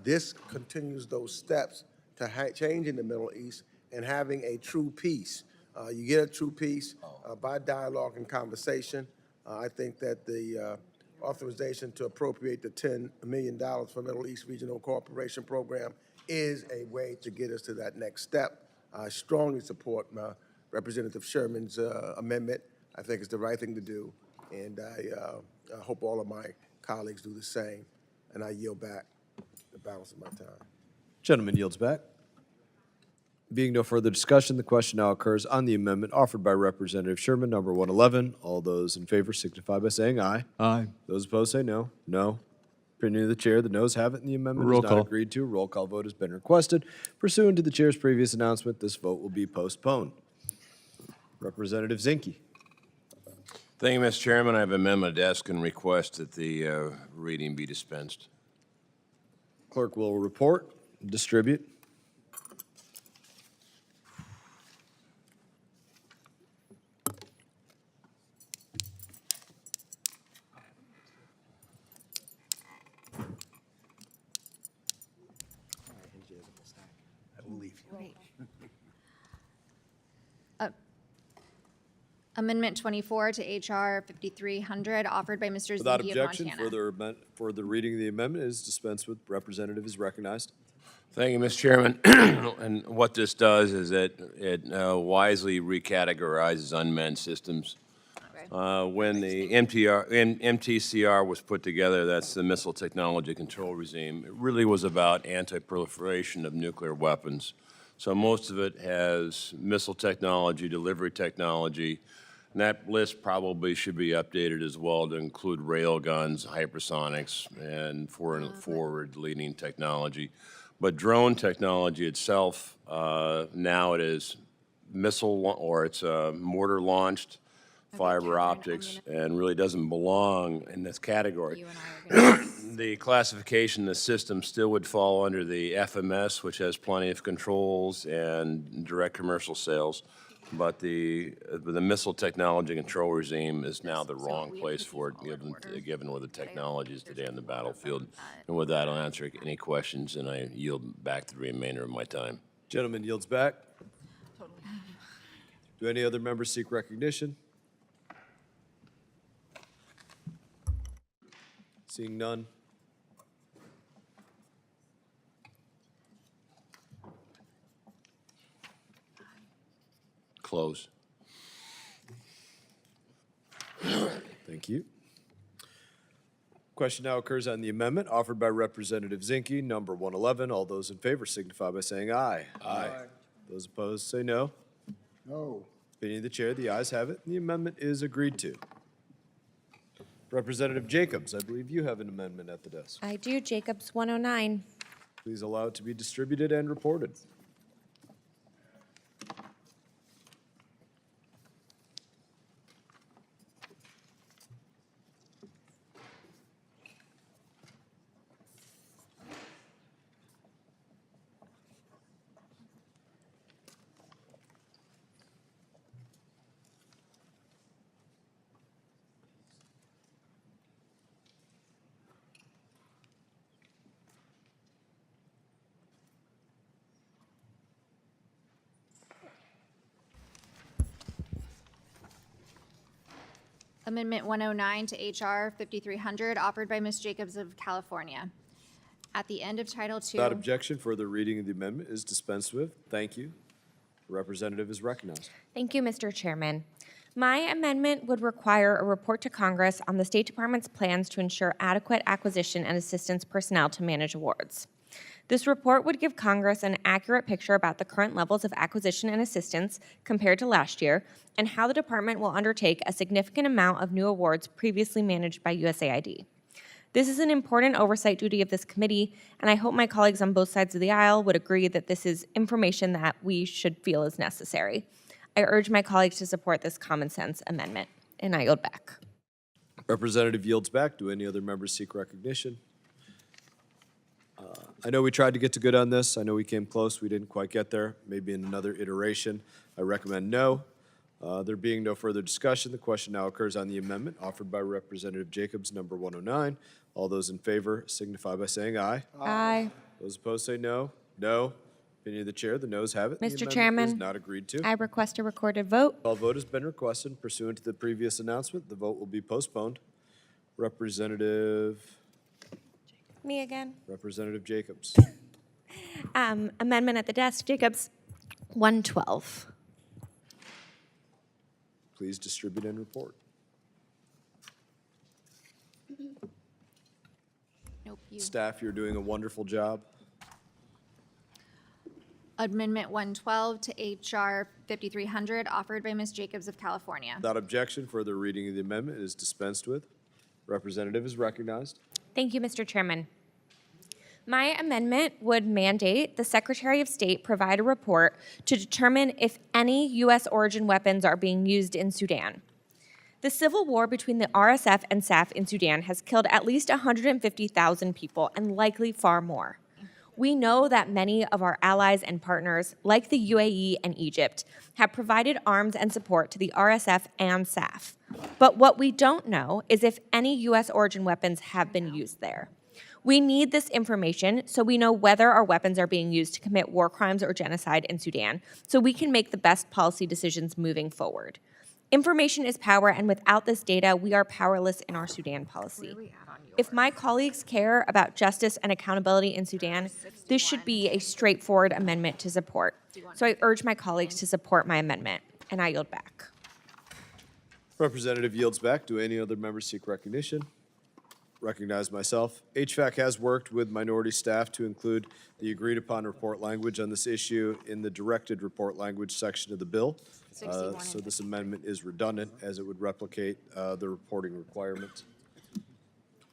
[SPEAKER 6] This continues those steps to change in the Middle East and having a true peace. You get a true peace by dialogue and conversation. I think that the authorization to appropriate the $10 million for Middle East Regional Cooperation Program is a way to get us to that next step. I strongly support Representative Sherman's amendment. I think it's the right thing to do, and I hope all of my colleagues do the same, and I yield back the balance of my time.
[SPEAKER 1] Gentleman yields back. Being no further discussion, the question now occurs on the amendment offered by Representative Sherman, number 111. All those in favor signify by saying aye.
[SPEAKER 5] Aye.
[SPEAKER 1] Those opposed say no. No. Opinion of the chair, the noes have it, and the amendment
[SPEAKER 5] Roll
[SPEAKER 1] is
[SPEAKER 5] call.
[SPEAKER 1] not agreed to. Roll call vote has been requested. Pursuant to the chair's previous announcement, this vote will be postponed. Representative Zinke.
[SPEAKER 9] Thank you, Mr. Chairman. I have amendment to ask and request that the reading be dispensed.
[SPEAKER 1] Clerk will report, distribute.
[SPEAKER 2] Amendment 24 to HR 5300, offered by Mr.
[SPEAKER 1] Without
[SPEAKER 2] Zinke of
[SPEAKER 1] objection,
[SPEAKER 2] Montana.
[SPEAKER 1] further reading of the amendment is dispensed with. Representative is recognized.
[SPEAKER 9] Thank you, Mr. Chairman. And what this does is it wisely recategorizes unmanned systems. When the MTCR was put together, that's the Missile Technology Control Regime, it really was about anti-proliferation of nuclear weapons. So most of it has missile technology, delivery technology, and that list probably should be updated as well to include rail guns, hypersonics, and forward-leaning technology. But drone technology itself, now it is missile, or it's mortar-launched, fiber optics, and really doesn't belong in this category.
[SPEAKER 2] You and I are gonna-
[SPEAKER 9] The classification, the system still would fall under the FMS, which has plenty of controls and direct commercial sales. But the missile technology control regime is now the wrong place for it, given where the technology is today on the battlefield. And with that, I'll answer any questions, and I yield back the remainder of my time.
[SPEAKER 1] Gentleman yields back. Do any other members seek recognition? Seeing none.
[SPEAKER 9] Close.
[SPEAKER 1] Thank you. Question now occurs on the amendment offered by Representative Zinke, number 111. All those in favor signify by saying aye. Aye. Those opposed say no.
[SPEAKER 6] No.
[SPEAKER 1] Opinion of the chair, the ayes have it, and the amendment is agreed to. Representative Jacobs, I believe you have an amendment at the desk.
[SPEAKER 10] I do, Jacobs 109.
[SPEAKER 1] Please allow it to be distributed and reported.
[SPEAKER 2] Amendment 109 to HR 5300, offered by Ms. Jacobs of California. At the end of Title II.
[SPEAKER 1] Without objection, further reading of the amendment is dispensed with. Thank you. The representative is recognized.
[SPEAKER 10] Thank you, Mr. Chairman. My amendment would require a report to Congress on the State Department's plans to ensure adequate acquisition and assistance personnel to manage awards. This report would give Congress an accurate picture about the current levels of acquisition and assistance compared to last year, and how the department will undertake a significant amount of new awards previously managed by USAID. This is an important oversight duty of this committee, and I hope my colleagues on both sides of the aisle would agree that this is information that we should feel is necessary. I urge my colleagues to support this common sense amendment, and I yield back.
[SPEAKER 1] Representative yields back. Do any other members seek recognition? I know we tried to get to good on this. I know we came close. We didn't quite get there. Maybe in another iteration. I recommend no. There being no further discussion, the question now occurs on the amendment offered by Representative Jacobs, number 109. All those in favor signify by saying aye.
[SPEAKER 10] Aye.
[SPEAKER 1] Those opposed say no. No. Opinion of the chair, the noes have it. The
[SPEAKER 10] Mr.
[SPEAKER 1] amendment
[SPEAKER 10] Chairman.
[SPEAKER 1] is not agreed to.
[SPEAKER 10] I request a recorded vote.
[SPEAKER 1] Call vote has been requested pursuant to the previous announcement. The vote will be postponed. Representative
[SPEAKER 10] Me again.
[SPEAKER 1] Jacobs.
[SPEAKER 10] Amendment at the desk, Jacobs, 112.
[SPEAKER 1] Please distribute and report.
[SPEAKER 2] Nope, you.
[SPEAKER 1] Staff, you're doing a wonderful job.
[SPEAKER 2] Amendment 112 to HR 5300, offered by Ms. Jacobs of California.
[SPEAKER 1] Without objection, further reading of the amendment is dispensed with. Representative is recognized.
[SPEAKER 10] Thank you, Mr. Chairman. My amendment would mandate the Secretary of State provide a report to determine if any U.S. origin weapons are being used in Sudan. The civil war between the RSF and SAF in Sudan has killed at least 150,000 people and likely far more. We know that many of our allies and partners, like the UAE and Egypt, have provided arms and support to the RSF and SAF. But what we don't know is if any U.S. origin weapons have been used there. We need this information so we know whether our weapons are being used to commit war crimes or genocide in Sudan, so we can make the best policy decisions moving forward. Information is power, and without this data, we are powerless in our Sudan policy. If my colleagues care about justice and accountability in Sudan, this should be a straightforward amendment to support. So I urge my colleagues to support my amendment, and I yield back.
[SPEAKER 1] Representative yields back. Do any other members seek recognition? Recognize myself. HVAC has worked with minority staff to include the agreed-upon report language on this issue in the directed report language section of the bill.
[SPEAKER 2] 61
[SPEAKER 1] So this amendment is redundant as it would replicate the reporting requirement.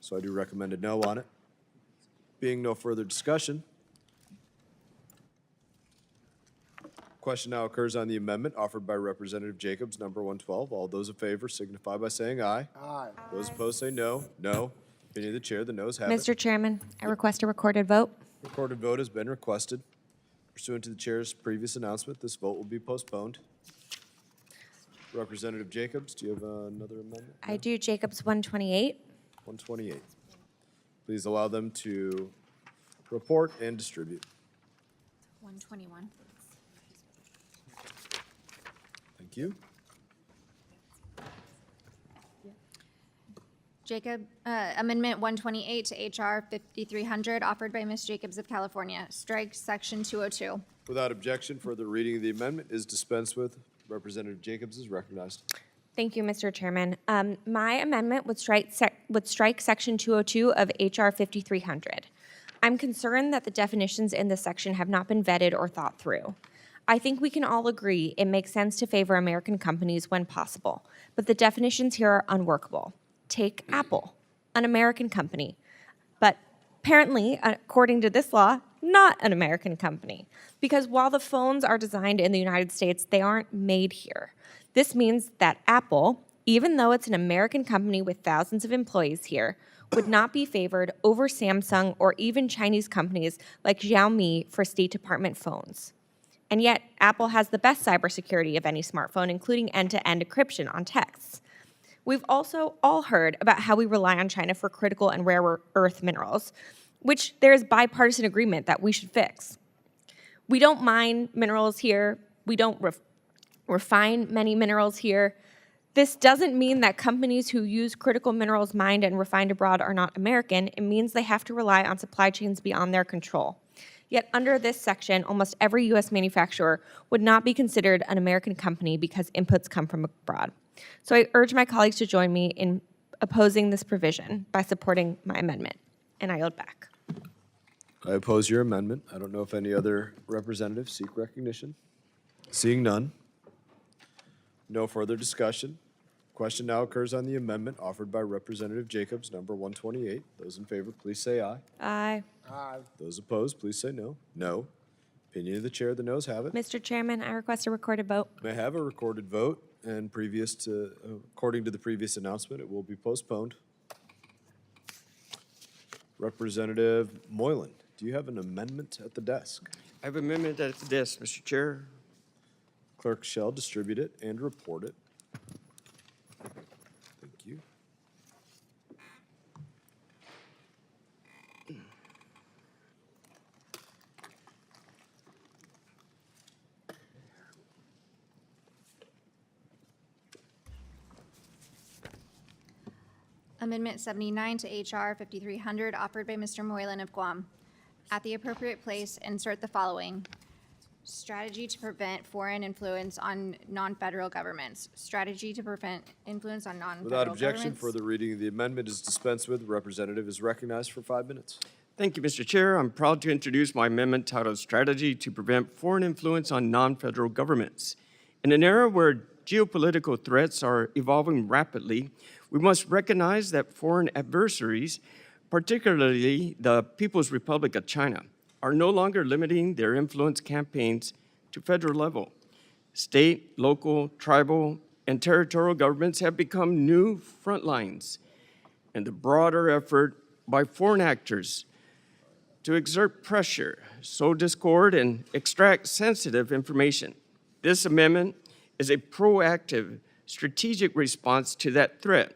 [SPEAKER 1] So I do recommend a no on it. Being no further discussion, question now occurs on the amendment offered by Representative Jacobs, number 112. All those in favor signify by saying aye. Aye. Those opposed say no. No. Opinion of the chair, the noes have it.
[SPEAKER 10] Mr. Chairman, I request a recorded vote.
[SPEAKER 1] Recorded vote has been requested. Pursuant to the chair's previous announcement, this vote will be postponed. Representative Jacobs, do you have another amendment?
[SPEAKER 10] I do. Jacobs 128.
[SPEAKER 1] 128. Please allow them to report and distribute.
[SPEAKER 2] 121.
[SPEAKER 1] Thank you.
[SPEAKER 2] Amendment 128 to HR 5300, offered by Ms. Jacobs of California. Strike Section 202.
[SPEAKER 1] Without objection, further reading of the amendment is dispensed with. Representative Jacobs is recognized.
[SPEAKER 10] Thank you, Mr. Chairman. My amendment would strike Section 202 of HR 5300. I'm concerned that the definitions in this section have not been vetted or thought through. I think we can all agree it makes sense to favor American companies when possible, but the definitions here are unworkable. Take Apple, an American company, but apparently, according to this law, not an American company, because while the phones are designed in the United States, they aren't made here. This means that Apple, even though it's an American company with thousands of employees here, would not be favored over Samsung or even Chinese companies like Xiaomi for State Department phones. And yet, Apple has the best cybersecurity of any smartphone, including end-to-end encryption on texts. We've also all heard about how we rely on China for critical and rare earth minerals, which there is bipartisan agreement that we should fix. We don't mine minerals here. We don't refine many minerals here. This doesn't mean that companies who use critical minerals mined and refined abroad are not American. It means they have to rely on supply chains beyond their control. Yet under this section, almost every U.S. manufacturer would not be considered an American company because inputs come from abroad. So I urge my colleagues to join me in opposing this provision by supporting my amendment, and I yield back.
[SPEAKER 1] I oppose your amendment. I don't know if any other representatives seek recognition. Seeing none. No further discussion. Question now occurs on the amendment offered by Representative Jacobs, number 128. Those in favor, please say aye.
[SPEAKER 10] Aye.
[SPEAKER 1] Those opposed, please say no. No. Opinion of the chair, the noes have it.
[SPEAKER 10] Mr. Chairman, I request a recorded vote.
[SPEAKER 1] May I have a recorded vote, and according to the previous announcement, it will be postponed. Representative Moylan, do you have an amendment at the desk?
[SPEAKER 11] I have amendment at the desk, Mr. Chair.
[SPEAKER 1] Clerk shall distribute it and report it. Thank you.
[SPEAKER 2] Amendment 79 to H.R. 5300, offered by Mr. Moylan of Guam. At the appropriate place, insert the following: strategy to prevent foreign influence on non-federal governments. Strategy to prevent influence on non-federal
[SPEAKER 1] Without
[SPEAKER 2] governments.
[SPEAKER 1] objection, further reading of the amendment is dispensed with. The representative is recognized for 5 minutes.
[SPEAKER 11] Thank you, Mr. Chair. I'm proud to introduce my amendment titled Strategy to Prevent Foreign Influence on Non-Federal Governments. In an era where geopolitical threats are evolving rapidly, we must recognize that foreign adversaries, particularly the People's Republic of China, are no longer limiting their influence campaigns to federal level. State, local, tribal, and territorial governments have become new front lines in the broader effort by foreign actors to exert pressure, sow discord, and extract sensitive information. This amendment is a proactive, strategic response to that threat.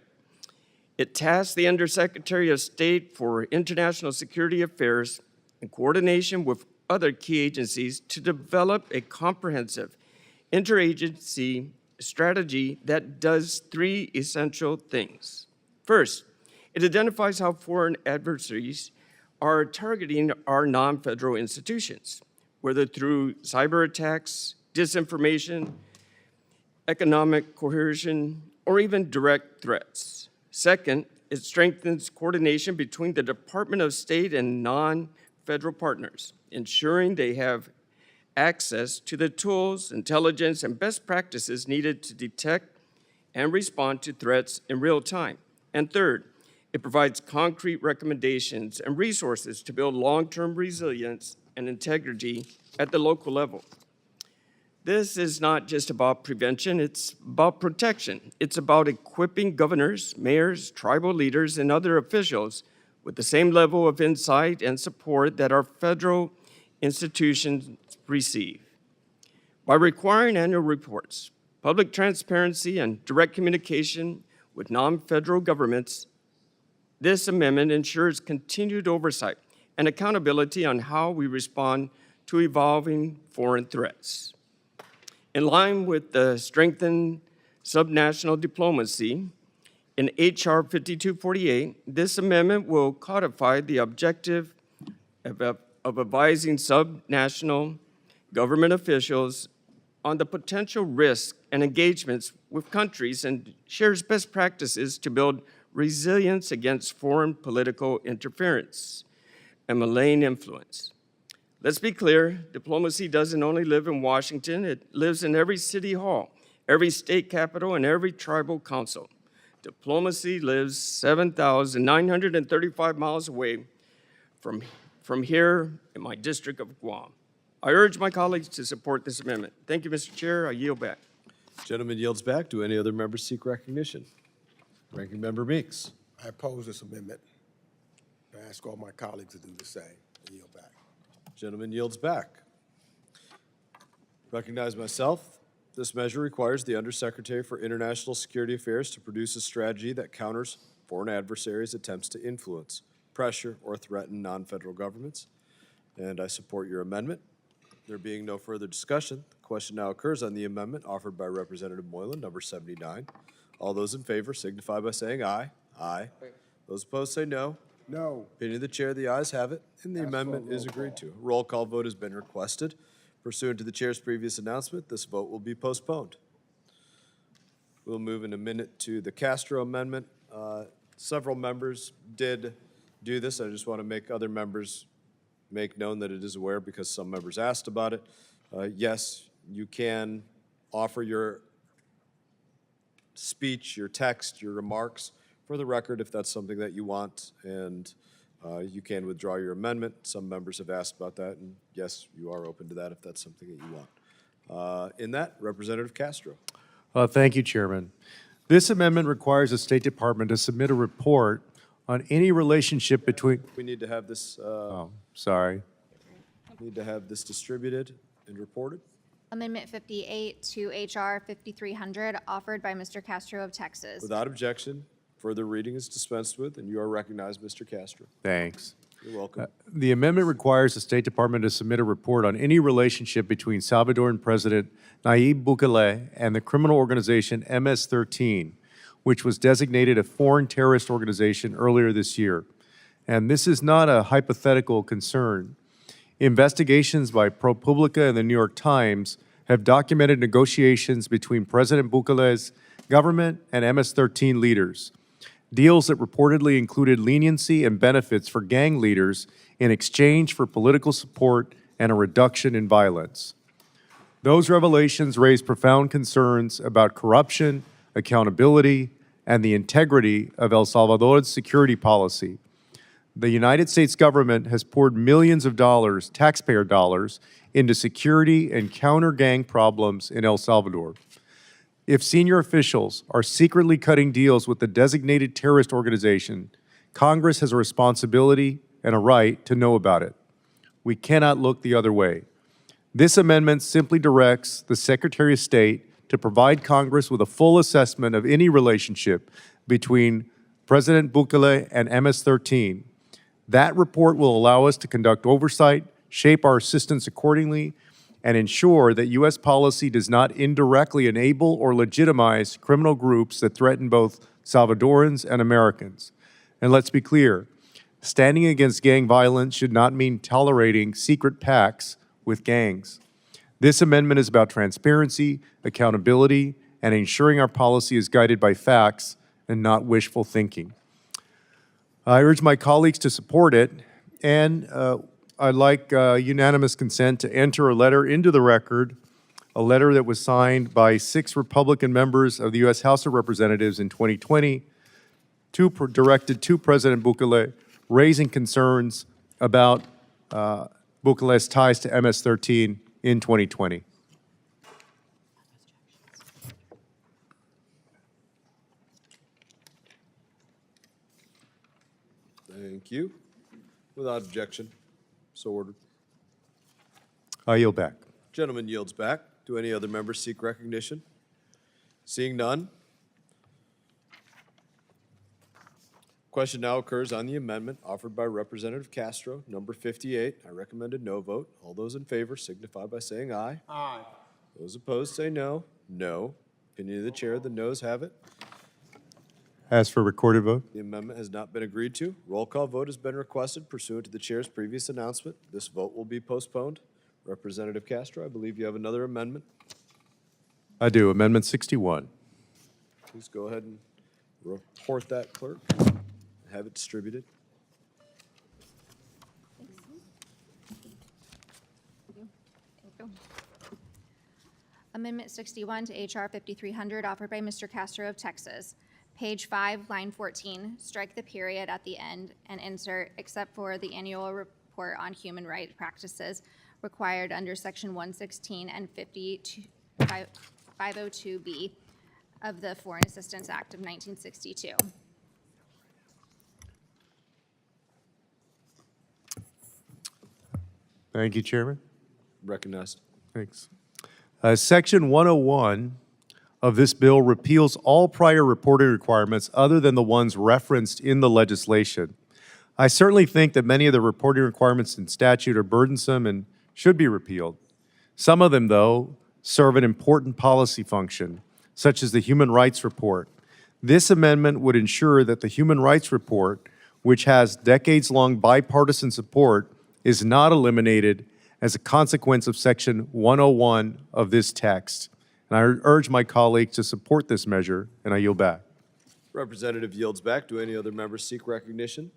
[SPEAKER 11] It tasks the Undersecretary of State for International Security Affairs in coordination with other key agencies to develop a comprehensive interagency strategy that does 3 essential things. First, it identifies how foreign adversaries are targeting our non-federal institutions, whether through cyber attacks, disinformation, economic coercion, or even direct threats. Second, it strengthens coordination between the Department of State and non-federal partners, ensuring they have access to the tools, intelligence, and best practices needed to detect and respond to threats in real time. And third, it provides concrete recommendations and resources to build long-term resilience and integrity at the local level. This is not just about prevention, it's about protection. It's about equipping governors, mayors, tribal leaders, and other officials with the same level of insight and support that our federal institutions receive. By requiring annual reports, public transparency, and direct communication with non-federal governments, this amendment ensures continued oversight and accountability on how we respond to evolving foreign threats. In line with the strengthened subnational diplomacy, in H.R. 5248, this amendment will codify the objective of advising subnational government officials on the potential risks and engagements with countries and shares best practices to build resilience against foreign political interference and malign influence. Let's be clear, diplomacy doesn't only live in Washington, it lives in every city hall, every state capitol, and every tribal council. Diplomacy lives 7,935 miles away from here in my district of Guam. I urge my colleagues to support this amendment. Thank you, Mr. Chair. I yield back.
[SPEAKER 1] Gentleman yields back. Do any other members seek recognition? Ranking Member Meeks.
[SPEAKER 6] I oppose this amendment. I ask all my colleagues to do the same. I yield back.
[SPEAKER 1] Gentleman yields back. Recognize myself. This measure requires the Undersecretary for International Security Affairs to produce a strategy that counters foreign adversaries' attempts to influence, pressure, or threaten non-federal governments. And I support your amendment. There being no further discussion, the question now occurs on the amendment offered by Representative Moylan, number 79. All those in favor signify by saying aye. Aye. Those opposed say no.
[SPEAKER 6] No.
[SPEAKER 1] Opinion of the chair, the ayes have it, and the amendment is agreed to. A roll call vote has been requested. Pursuant to the chair's previous announcement, this vote will be postponed. We'll move in a minute to the Castro amendment. Several members did do this. I just want to make other members make known that it is aware because some members asked about it. Yes, you can offer your speech, your text, your remarks for the record if that's something that you want, and you can withdraw your amendment. Some members have asked about that, and yes, you are open to that if that's something that you want. In that, Representative Castro.
[SPEAKER 4] Thank you, Chairman. This amendment requires the State Department to submit a report on any relationship between,
[SPEAKER 1] We need to have this,
[SPEAKER 4] sorry.
[SPEAKER 1] need to have this distributed and reported.
[SPEAKER 2] Amendment 58 to H.R. 5300, offered by Mr. Castro of Texas.
[SPEAKER 1] Without objection, further reading is dispensed with, and you are recognized, Mr. Castro.
[SPEAKER 4] Thanks.
[SPEAKER 1] You're welcome.
[SPEAKER 4] The amendment requires the State Department to submit a report on any relationship between Salvadoran President Nayib Bukele and the criminal organization MS-13, which was designated a foreign terrorist organization earlier this year. And this is not a hypothetical concern. Investigations by ProPublica and the New York Times have documented negotiations between President Bukele's government and MS-13 leaders, deals that reportedly included leniency and benefits for gang leaders in exchange for political support and a reduction in violence. Those revelations raise profound concerns about corruption, accountability, and the integrity of El Salvador's security policy. The United States government has poured millions of dollars, taxpayer dollars, into security and counter-gang problems in El Salvador. If senior officials are secretly cutting deals with the designated terrorist organization, Congress has a responsibility and a right to know about it. We cannot look the other way. This amendment simply directs the Secretary of State to provide Congress with a full assessment of any relationship between President Bukele and MS-13. That report will allow us to conduct oversight, shape our assistance accordingly, and ensure that U.S. policy does not indirectly enable or legitimize criminal groups that threaten both Salvadorans and Americans. And let's be clear, standing against gang violence should not mean tolerating secret pacts with gangs. This amendment is about transparency, accountability, and ensuring our policy is guided by facts and not wishful thinking. I urge my colleagues to support it, and I'd like unanimous consent to enter a letter into the record, a letter that was signed by 6 Republican members of the U.S. House of Representatives in 2020, directed to President Bukele, raising concerns about Bukele's ties to MS-13 in 2020.
[SPEAKER 1] Thank you. Without objection, so ordered.
[SPEAKER 4] I yield back.
[SPEAKER 1] Gentleman yields back. Do any other members seek recognition? Seeing none. Question now occurs on the amendment offered by Representative Castro, number 58. I recommend a no vote. All those in favor signify by saying aye. Aye. Those opposed say no. No. Opinion of the chair, the noes have it.
[SPEAKER 4] As for recorded vote,
[SPEAKER 1] The amendment has not been agreed to. Roll call vote has been requested pursuant to the chair's previous announcement. This vote will be postponed. Representative Castro, I believe you have another amendment.
[SPEAKER 4] I do. Amendment 61.
[SPEAKER 1] Please go ahead and report that, clerk. Have it distributed.
[SPEAKER 2] Amendment 61 to H.R. 5300, offered by Mr. Castro of Texas. Page 5, line 14, strike the period at the end and insert, except for the annual report on human rights practices required under Section 116 and 502B of the Foreign Assistance Act of 1962.
[SPEAKER 4] Thank you, Chairman.
[SPEAKER 1] Recognized.
[SPEAKER 4] Thanks. Section 101 of this bill repeals all prior reporting requirements other than the ones referenced in the legislation. I certainly think that many of the reporting requirements in statute are burdensome and should be repealed. Some of them, though, serve an important policy function, such as the Human Rights Report. This amendment would ensure that the Human Rights Report, which has decades-long bipartisan support, is not eliminated as a consequence of Section 101 of this text. And I urge my colleagues to support this measure, and I yield back.
[SPEAKER 1] Representative yields back. Do any other members seek recognition?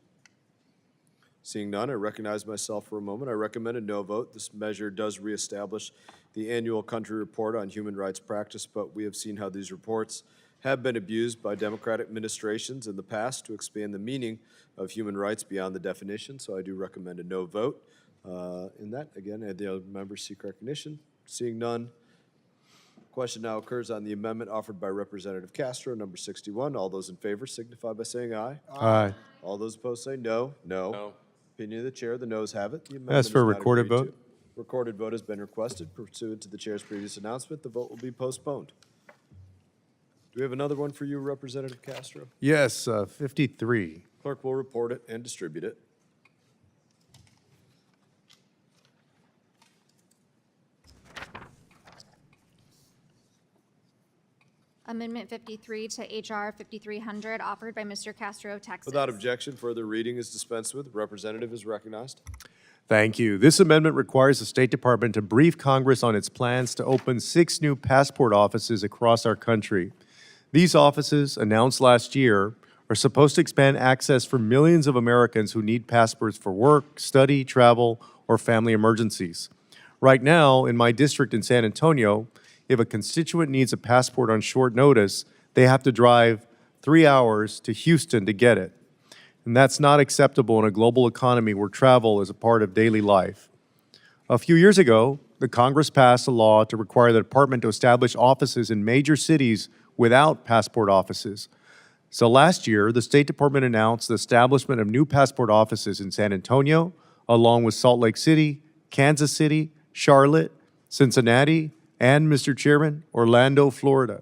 [SPEAKER 1] Seeing none, I recognize myself for a moment. I recommend a no vote. This measure does reestablish the annual country report on human rights practice, but we have seen how these reports have been abused by Democratic administrations in the past to expand the meaning of human rights beyond the definition, so I do recommend a no vote. In that, again, the other members seek recognition. Seeing none, question now occurs on the amendment offered by Representative Castro, number 61. All those in favor signify by saying aye.
[SPEAKER 4] Aye.
[SPEAKER 1] All those opposed say no. No.
[SPEAKER 9] No.
[SPEAKER 1] Opinion of the chair, the noes have it. The amendment
[SPEAKER 4] As for
[SPEAKER 1] is not
[SPEAKER 4] recorded
[SPEAKER 1] agreed
[SPEAKER 4] vote?
[SPEAKER 1] to. Recorded vote has been requested. Pursuant to the chair's previous announcement, the vote will be postponed. Do we have another one for you, Representative Castro?
[SPEAKER 4] Yes, 53.
[SPEAKER 1] Clerk will report it and distribute it.
[SPEAKER 2] Amendment 53 to HR 5300, offered by Mr. Castro of Texas.
[SPEAKER 1] Without objection, further reading is dispensed with. Representative is recognized.
[SPEAKER 4] Thank you. This amendment requires the State Department to brief Congress on its plans to open 6 new passport offices across our country. These offices, announced last year, are supposed to expand access for millions of Americans who need passports for work, study, travel, or family emergencies. Right now, in my district in San Antonio, if a constituent needs a passport on short notice, they have to drive 3 hours to Houston to get it. And that's not acceptable in a global economy where travel is a part of daily life. A few years ago, the Congress passed a law to require the department to establish offices in major cities without passport offices. So last year, the State Department announced the establishment of new passport offices in San Antonio, along with Salt Lake City, Kansas City, Charlotte, Cincinnati, and, Mr. Chairman, Orlando, Florida.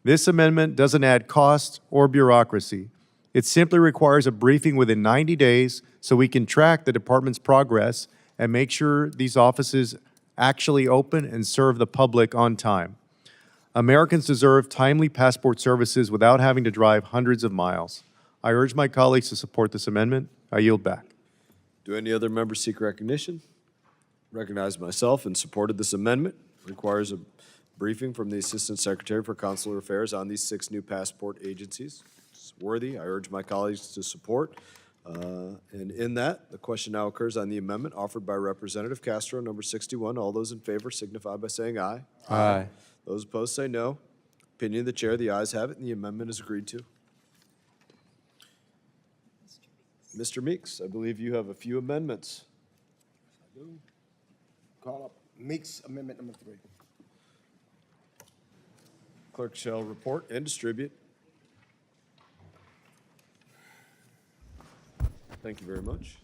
[SPEAKER 4] This amendment doesn't add cost or bureaucracy. It simply requires a briefing within 90 days so we can track the department's progress and make sure these offices actually open and serve the public on time. Americans deserve timely passport services without having to drive hundreds of miles. I urge my colleagues to support this amendment. I yield back.
[SPEAKER 1] Do any other members seek recognition? Recognize myself in support of this amendment. Requires a briefing from the Assistant Secretary for Consular Affairs on these 6 new passport agencies. It's worthy. I urge my colleagues to support. And in that, the question now occurs on the amendment offered by Representative Castro, number 61. All those in favor signify by saying aye.
[SPEAKER 4] Aye.
[SPEAKER 1] Those opposed say no. Opinion of the chair, the ayes have it, and the amendment is agreed to. Mr. Meeks, I believe you have a few amendments.
[SPEAKER 6] Call up Meeks Amendment number 3.
[SPEAKER 1] Clerk shall report and distribute. Thank you very much.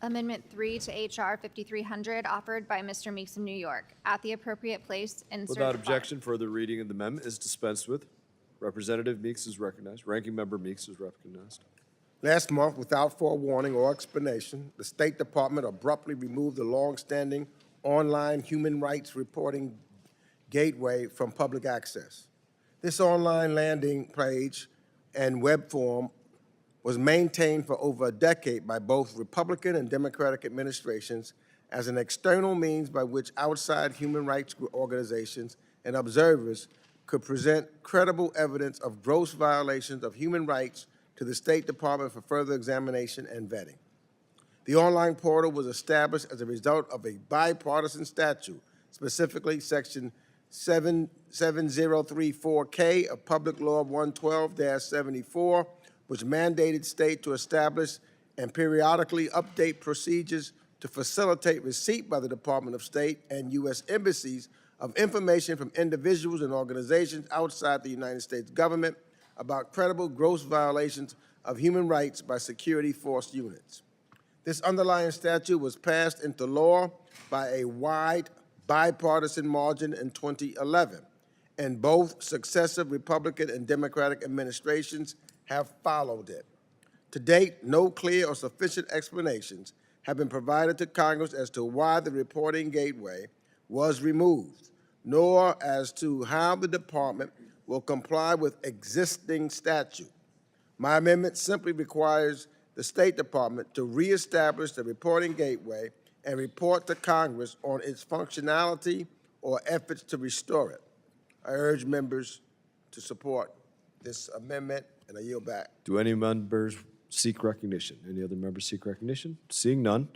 [SPEAKER 2] Amendment 3 to HR 5300, offered by Mr. Meeks of New York. At the appropriate place, insert
[SPEAKER 1] Without
[SPEAKER 2] the
[SPEAKER 1] objection, further reading of the amendment is dispensed with. Representative Meeks is recognized. Ranking Member Meeks is recognized.
[SPEAKER 6] Last month, without forewarning or explanation, the State Department abruptly removed the long-standing online human rights reporting gateway from public access. This online landing page and web form was maintained for over a decade by both Republican and Democratic administrations as an external means by which outside human rights organizations and observers could present credible evidence of gross violations of human rights to the State Department for further examination and vetting. The online portal was established as a result of a bipartisan statute, specifically Section 7034K of Public Law 112-74, which mandated state to establish and periodically update procedures to facilitate receipt by the Department of State and U.S. embassies of information from individuals and organizations outside the United States government about credible gross violations of human rights by security force units. This underlying statute was passed into law by a wide bipartisan margin in 2011, and both successive Republican and Democratic administrations have followed it. To date, no clear or sufficient explanations have been provided to Congress as to why the reporting gateway was removed, nor as to how the department will comply with existing statute. My amendment simply requires the State Department to reestablish the reporting gateway and report to Congress on its functionality or efforts to restore it. I urge members to support this amendment, and I yield back.
[SPEAKER 1] Do any members seek recognition? Any other members seek recognition? Seeing none,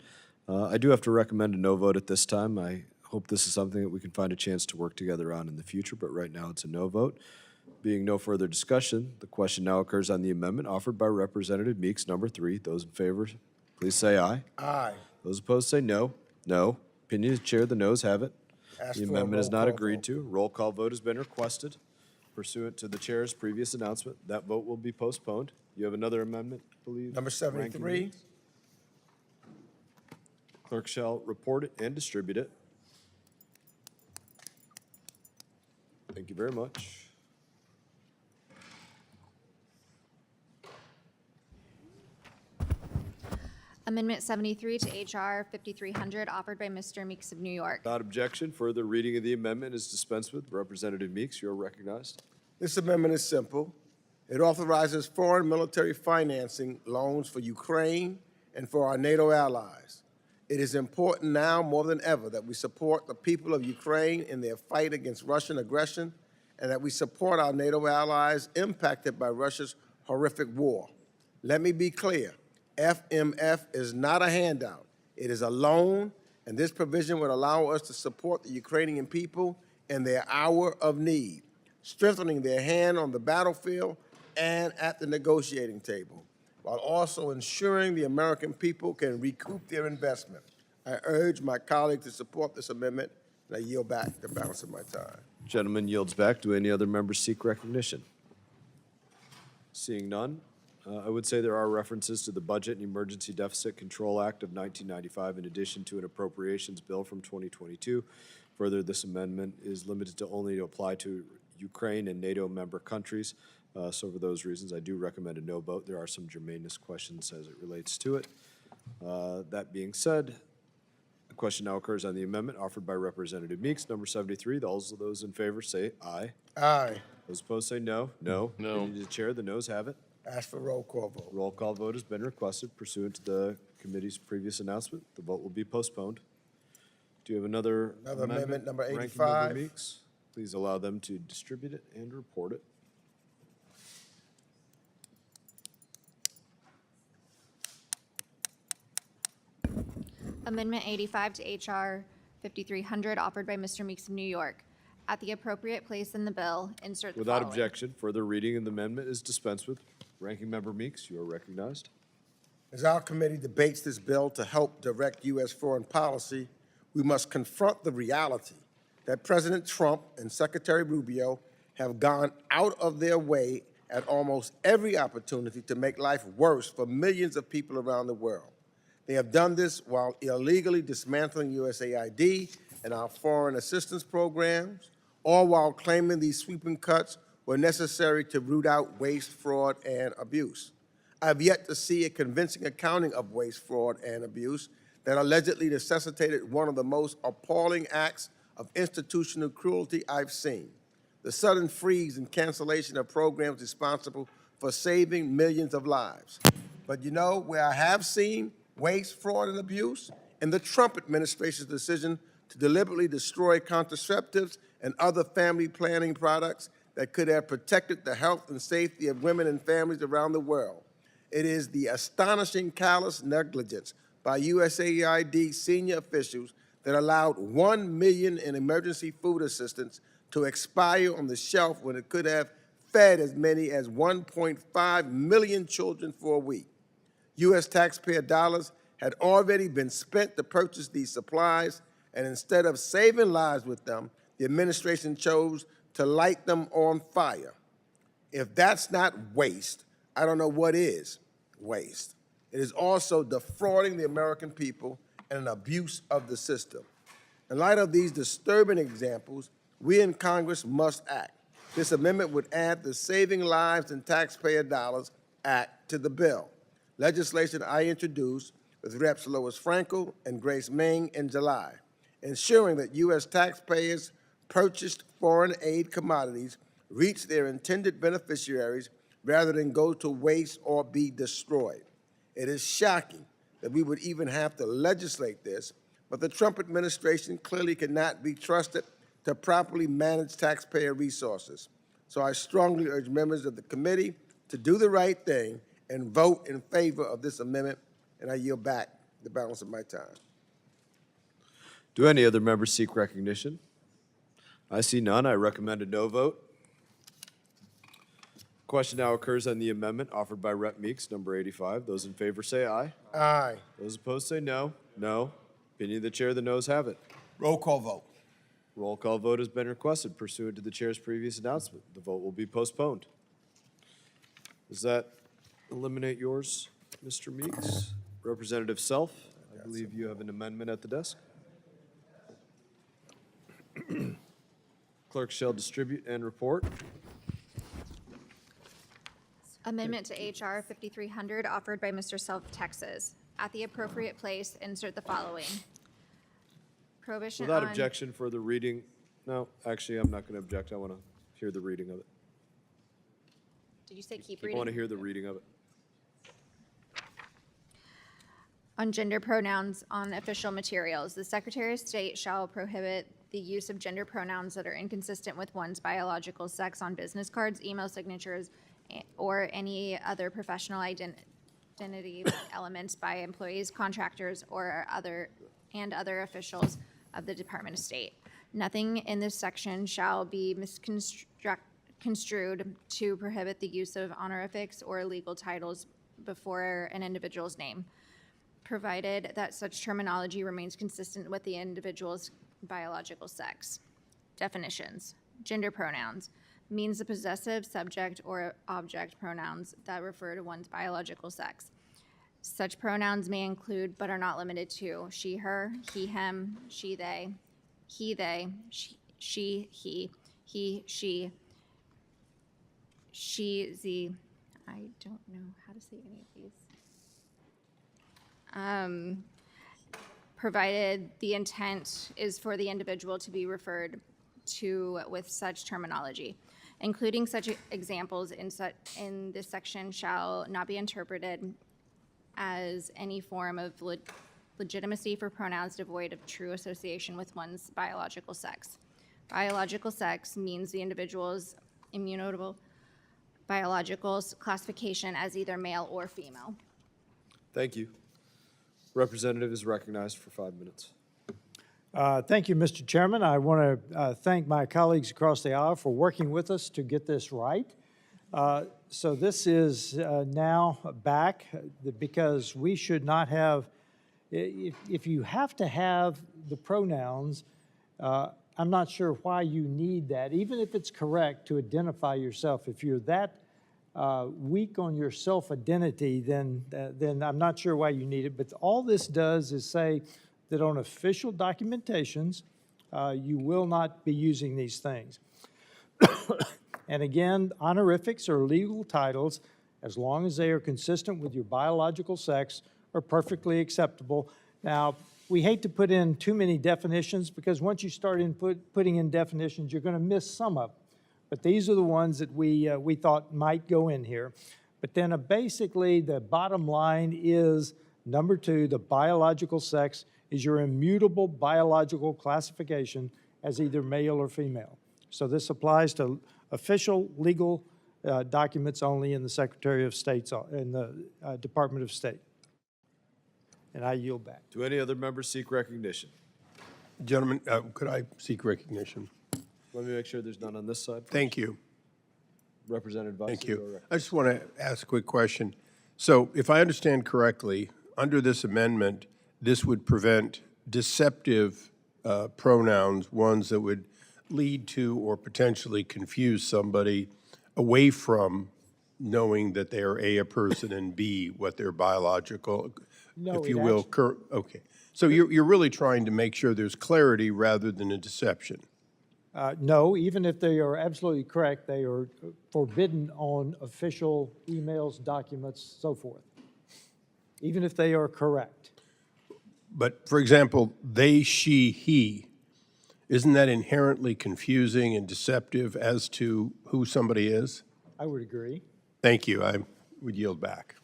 [SPEAKER 1] I do have to recommend a no vote at this time. I hope this is something that we can find a chance to work together on in the future, but right now it's a no vote. Being no further discussion, the question now occurs on the amendment offered by Representative Meeks, number 3. Those in favor, please say aye.
[SPEAKER 6] Aye.
[SPEAKER 1] Those opposed say no. No. Opinion of the chair, the noes have it.
[SPEAKER 6] Ask
[SPEAKER 1] The
[SPEAKER 6] for a
[SPEAKER 1] amendment is
[SPEAKER 6] roll
[SPEAKER 1] not
[SPEAKER 6] call
[SPEAKER 1] agreed
[SPEAKER 6] vote.
[SPEAKER 1] to. Roll call vote has been requested. Pursuant to the chair's previous announcement, that vote will be postponed. You have another amendment, I believe?
[SPEAKER 6] Number
[SPEAKER 1] Ranking
[SPEAKER 6] 73.
[SPEAKER 1] Meeks? Clerk shall report it and distribute it. Thank you very much.
[SPEAKER 2] Amendment 73 to H.R. 5300, offered by Mr. Meeks of New York.
[SPEAKER 1] Without objection, further reading of the amendment is dispensed with. Representative Meeks, you are recognized.
[SPEAKER 6] This amendment is simple. It authorizes foreign military financing loans for Ukraine and for our NATO allies. It is important now more than ever that we support the people of Ukraine in their fight against Russian aggression and that we support our NATO allies impacted by Russia's horrific war. Let me be clear. FMF is not a handout. It is a loan, and this provision would allow us to support the Ukrainian people in their hour of need, strengthening their hand on the battlefield and at the negotiating table, while also ensuring the American people can recoup their investment. I urge my colleagues to support this amendment, and I yield back the balance of my time.
[SPEAKER 1] Gentleman yields back. Do any other members seek recognition? Seeing none, I would say there are references to the Budget and Emergency Deficit Control Act of 1995 in addition to an appropriations bill from 2022. Further, this amendment is limited to only to apply to Ukraine and NATO member countries. So for those reasons, I do recommend a no vote. There are some germaneness questions as it relates to it. That being said, the question now occurs on the amendment offered by Representative Meeks, number 73. All of those in favor say aye.
[SPEAKER 6] Aye.
[SPEAKER 1] Those opposed say no. No.
[SPEAKER 9] No.
[SPEAKER 1] Opinion of the chair, the noes have it.
[SPEAKER 6] Ask for roll call vote.
[SPEAKER 1] Roll call vote has been requested pursuant to the committee's previous announcement. The vote will be postponed. Do you have another
[SPEAKER 6] amendment, number
[SPEAKER 1] Ranking
[SPEAKER 6] 85.
[SPEAKER 1] Member Meeks? Please allow them to distribute it and report it.
[SPEAKER 2] Amendment 85 to H.R. 5300, offered by Mr. Meeks of New York. At the appropriate place in the bill, insert the
[SPEAKER 1] Without
[SPEAKER 2] following.
[SPEAKER 1] objection, further reading of the amendment is dispensed with. Ranking Member Meeks, you are recognized.
[SPEAKER 6] As our committee debates this bill to help direct U.S. foreign policy, we must confront the reality that President Trump and Secretary Rubio have gone out of their way at almost every opportunity to make life worse for millions of people around the world. They have done this while illegally dismantling USAID and our foreign assistance programs, all while claiming these sweeping cuts were necessary to root out waste, fraud, and abuse. I have yet to see a convincing accounting of waste, fraud, and abuse that allegedly necessitated one of the most appalling acts of institutional cruelty I've seen: the sudden freeze and cancellation of programs responsible for saving millions of lives. But you know where I have seen waste, fraud, and abuse? In the Trump administration's decision to deliberately destroy contraceptives and other family planning products that could have protected the health and safety of women and families around the world. It is the astonishing callous negligence by USAID senior officials that allowed $1 million in emergency food assistance to expire on the shelf when it could have fed as many as 1.5 million children for a week. U.S. taxpayer dollars had already been spent to purchase these supplies, and instead of saving lives with them, the administration chose to light them on fire. If that's not waste, I don't know what is waste. It is also defrauding the American people and an abuse of the system. In light of these disturbing examples, we in Congress must act. This amendment would add the Saving Lives and Taxpayer Dollars Act to the bill, legislation I introduced with Reps. Lois Frankel and Grace Ming in July, ensuring that U.S. taxpayers purchased foreign aid commodities reach their intended beneficiaries rather than go to waste or be destroyed. It is shocking that we would even have to legislate this, but the Trump administration clearly cannot be trusted to properly manage taxpayer resources. So I strongly urge members of the committee to do the right thing and vote in favor of this amendment, and I yield back the balance of my time.
[SPEAKER 1] Do any other members seek recognition? I see none. I recommend a no vote. Question now occurs on the amendment offered by Rep. Meeks, number 85. Those in favor say aye.
[SPEAKER 6] Aye.
[SPEAKER 1] Those opposed say no. No. Opinion of the chair, the noes have it.
[SPEAKER 6] Roll call vote.
[SPEAKER 1] Roll call vote has been requested pursuant to the chair's previous announcement. The vote will be postponed. Does that eliminate yours, Mr. Meeks? Representative Self? I believe you have an amendment at the desk. Clerk shall distribute and report.
[SPEAKER 2] Amendment to HR 5300 offered by Mr. Self, Texas. At the appropriate place, insert the following. Prohibition
[SPEAKER 1] Without
[SPEAKER 2] on.
[SPEAKER 1] objection for the reading, no, actually, I'm not going to object. I want to hear the reading of it.
[SPEAKER 2] Did you say keep
[SPEAKER 1] I want
[SPEAKER 2] reading?
[SPEAKER 1] to hear the reading of it.
[SPEAKER 2] On gender pronouns on official materials, the Secretary of State shall prohibit the use of gender pronouns that are inconsistent with one's biological sex on business cards, email signatures, or any other professional identity elements by employees, contractors, or other officials of the Department of State. Nothing in this section shall be misconstrued to prohibit the use of honorifics or legal titles before an individual's name, provided that such terminology remains consistent with the individual's biological sex. Definitions. Gender pronouns means the possessive subject or object pronouns that refer to one's biological sex. Such pronouns may include, but are not limited to, she, her, he, him, she, they, she, he, she, ze. I don't know how to say any of these. Provided the intent is for the individual to be referred to with such terminology. Including such examples in this section shall not be interpreted as any form of legitimacy for pronouns devoid of true association with one's biological sex. Biological sex means the individual's immutable biological classification as either male or female.
[SPEAKER 1] Thank you. Representative is recognized for 5 minutes.
[SPEAKER 12] Thank you, Mr. Chairman. I want to thank my colleagues across the aisle for working with us to get this right. So this is now back because we should not have, if you have to have the pronouns, I'm not sure why you need that, even if it's correct to identify yourself. If you're that weak on your self-identity, then I'm not sure why you need it. But all this does is say that on official documentations, you will not be using these things. And again, honorifics or legal titles, as long as they are consistent with your biological sex, are perfectly acceptable. Now, we hate to put in too many definitions because once you start putting in definitions, you're going to miss some of them. But these are the ones that we thought might go in here. But then basically the bottom line is, number 2, the biological sex is your immutable biological classification as either male or female. So this applies to official legal documents only in the Secretary of State's, in the Department of State. And I yield back.
[SPEAKER 1] Do any other members seek recognition?
[SPEAKER 13] Gentlemen, could I seek recognition?
[SPEAKER 1] Let me make sure there's none on this side.
[SPEAKER 13] Thank you.
[SPEAKER 1] Representative Vice.
[SPEAKER 13] Thank you. I just want to ask a quick question. So if I understand correctly, under this amendment, this would prevent deceptive pronouns, ones that would lead to or potentially confuse somebody away from knowing that they are A person, and B, what their biological,
[SPEAKER 12] No,
[SPEAKER 13] if you
[SPEAKER 12] it
[SPEAKER 13] will, okay. So you're really trying to make sure there's clarity rather than a deception.
[SPEAKER 12] No, even if they are absolutely correct, they are forbidden on official emails, documents, so forth, even if they are correct.
[SPEAKER 13] But, for example, they, she, he, isn't that inherently confusing and deceptive as to who somebody is?
[SPEAKER 12] I would agree.
[SPEAKER 13] Thank you. I would yield back.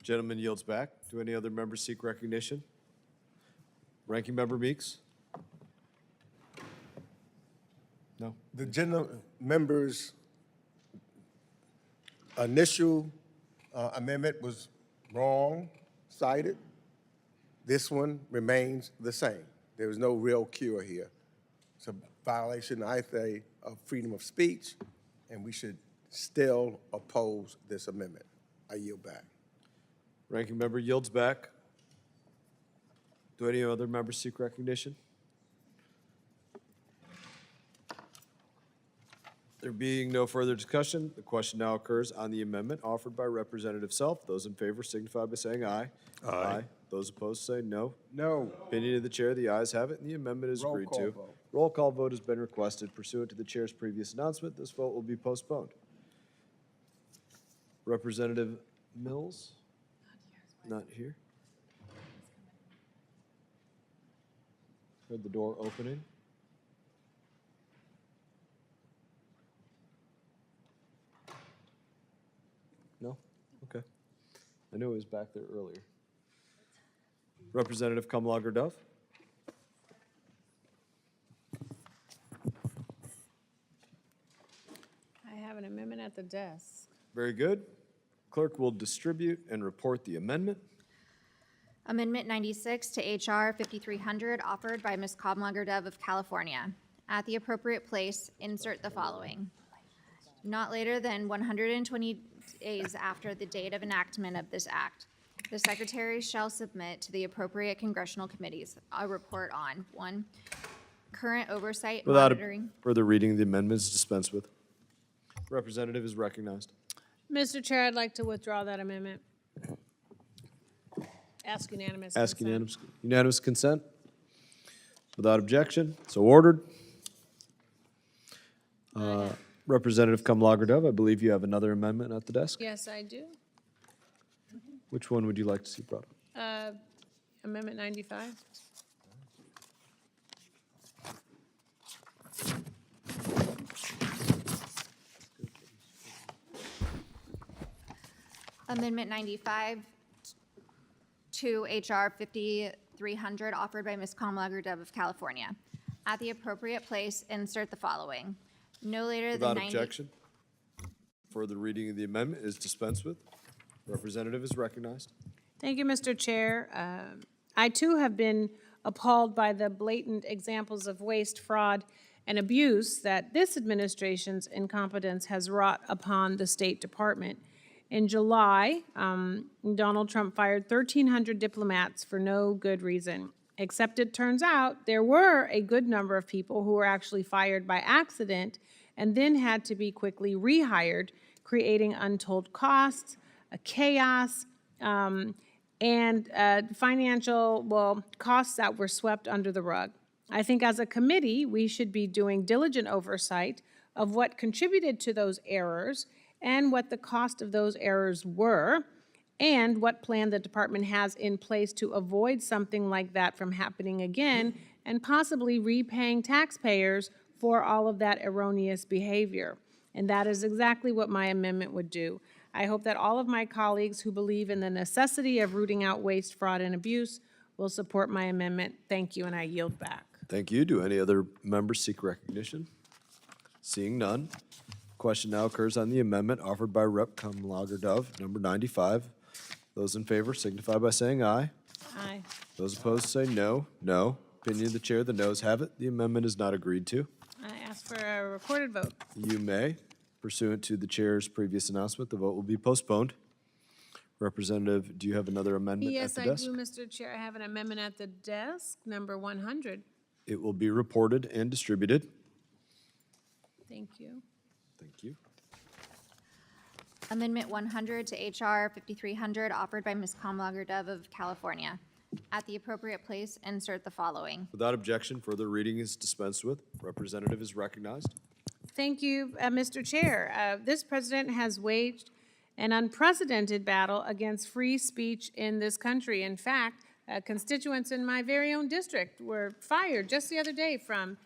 [SPEAKER 1] Gentleman yields back. Do any other members seek recognition? Ranking Member Meeks? No.
[SPEAKER 6] The general member's initial amendment was wrong, cited. This one remains the same. There is no real cure here. It's a violation, I say, of freedom of speech, and we should still oppose this amendment. I yield back.
[SPEAKER 1] Ranking Member yields back. Do any other members seek recognition? There being no further discussion, the question now occurs on the amendment offered by Representative Self. Those in favor signify by saying aye. Aye. Those opposed say no.
[SPEAKER 6] No.
[SPEAKER 1] Opinion of the chair, the ayes have it, and the amendment is
[SPEAKER 6] Roll
[SPEAKER 1] agreed
[SPEAKER 6] call
[SPEAKER 1] to.
[SPEAKER 6] vote.
[SPEAKER 1] Roll call vote has been requested pursuant to the chair's previous announcement. This vote will be postponed. Representative Mills? Not here. Heard the door opening. No? Okay. I knew it was back there earlier. Representative Kumlager-Dove?
[SPEAKER 8] I have an amendment at the desk.
[SPEAKER 1] Very good. Clerk will distribute and report the amendment.
[SPEAKER 2] Amendment 96 to H.R. 5300, offered by Ms. Comlager-Dove of California. At the appropriate place, insert the following. Not later than 120 days after the date of enactment of this act, the Secretary shall submit to the appropriate congressional committees a report on, 1, current oversight
[SPEAKER 1] Without
[SPEAKER 2] monitoring.
[SPEAKER 1] a further reading, the amendment is dispensed with. Representative is recognized.
[SPEAKER 8] Mr. Chair, I'd like to withdraw that amendment. Ask unanimous
[SPEAKER 1] Ask
[SPEAKER 8] consent.
[SPEAKER 1] unanimous consent. Without objection, so ordered. Representative Kumlager-Dove, I believe you have another amendment at the desk.
[SPEAKER 8] Yes, I do.
[SPEAKER 1] Which one would you like to see brought up?
[SPEAKER 8] Amendment 95.
[SPEAKER 2] Amendment 95 to H.R. 5300, offered by Ms. Comlager-Dove of California. At the appropriate place, insert the following. No later than
[SPEAKER 1] Without
[SPEAKER 2] 90...
[SPEAKER 1] objection, further reading of the amendment is dispensed with. Representative is recognized.
[SPEAKER 8] Thank you, Mr. Chair. I too have been appalled by the blatant examples of waste, fraud, and abuse that this administration's incompetence has wrought upon the State Department. In July, Donald Trump fired 1,300 diplomats for no good reason, except it turns out there were a good number of people who were actually fired by accident and then had to be quickly rehired, creating untold costs, chaos, and financial, costs that were swept under the rug. I think as a committee, we should be doing diligent oversight of what contributed to those errors and what the cost of those errors were, and what plan the department has in place to avoid something like that from happening again, and possibly repaying taxpayers for all of that erroneous behavior. And that is exactly what my amendment would do. I hope that all of my colleagues who believe in the necessity of rooting out waste, fraud, and abuse will support my amendment. Thank you, and I yield back.
[SPEAKER 1] Thank you. Do any other members seek recognition? Seeing none. Question now occurs on the amendment offered by Rep. Kumlager-Dove, number 95. Those in favor signify by saying aye.
[SPEAKER 8] Aye.
[SPEAKER 1] Those opposed say no. No. Opinion of the chair, the noes have it. The amendment is not agreed to.
[SPEAKER 8] I ask for a recorded vote.
[SPEAKER 1] You may. Pursuant to the chair's previous announcement, the vote will be postponed. Representative, do you have another amendment at
[SPEAKER 8] Yes,
[SPEAKER 1] the
[SPEAKER 8] I
[SPEAKER 1] desk?
[SPEAKER 8] do, Mr. Chair. I have an amendment at the desk, number 100.
[SPEAKER 1] It will be reported and distributed.
[SPEAKER 8] Thank you.
[SPEAKER 1] Thank you.
[SPEAKER 2] Amendment 100 to H.R. 5300, offered by Ms. Comlager-Dove of California. At the appropriate place, insert the following.
[SPEAKER 1] Without objection, further reading is dispensed with. Representative is recognized.
[SPEAKER 8] Thank you, Mr. Chair. This president has waged an unprecedented battle against free speech in this country. In fact, constituents in my very own district were fired just the other day from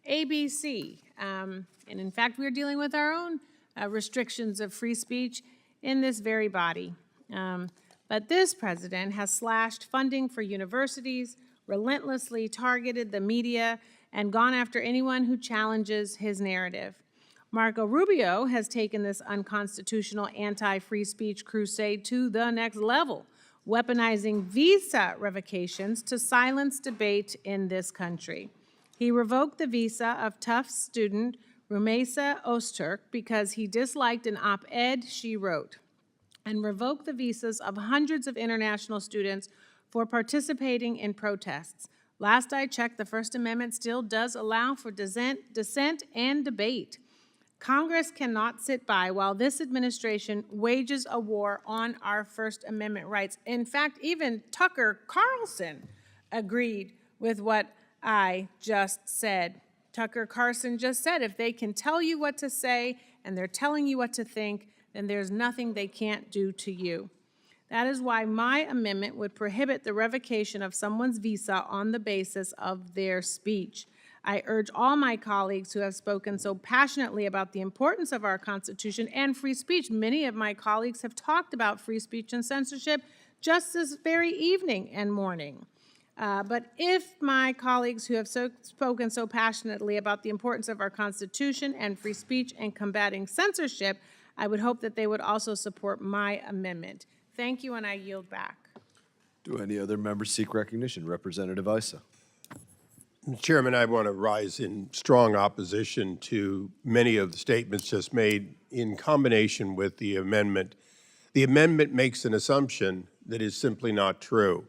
[SPEAKER 8] ABC. And in fact, we're dealing with our own restrictions of free speech in this very body. But this president has slashed funding for universities, relentlessly targeted the media, and gone after anyone who challenges his narrative. Marco Rubio has taken this unconstitutional anti-free speech crusade to the next level, weaponizing visa revocations to silence debate in this country. He revoked the visa of Tufts student Rumeysa Öztürk because he disliked an op-ed she wrote, and revoked the visas of hundreds of international students for participating in protests. Last I checked, the First Amendment still does allow for dissent and debate. Congress cannot sit by while this administration wages a war on our First Amendment rights. In fact, even Tucker Carlson agreed with what I just said. Tucker Carlson just said if they can tell you what to say and they're telling you what to think, then there's nothing they can't do to you. That is why my amendment would prohibit the revocation of someone's visa on the basis of their speech. I urge all my colleagues who have spoken so passionately about the importance of our Constitution and free speech. Many of my colleagues have talked about free speech and censorship just this very evening and morning. But if my colleagues who have spoken so passionately about the importance of our Constitution and free speech and combating censorship, I would hope that they would also support my amendment. Thank you, and I yield back.
[SPEAKER 1] Do any other members seek recognition? Representative Issa.
[SPEAKER 13] Chairman, I want to rise in strong opposition to many of the statements just made in combination with the amendment. The amendment makes an assumption that is simply not true.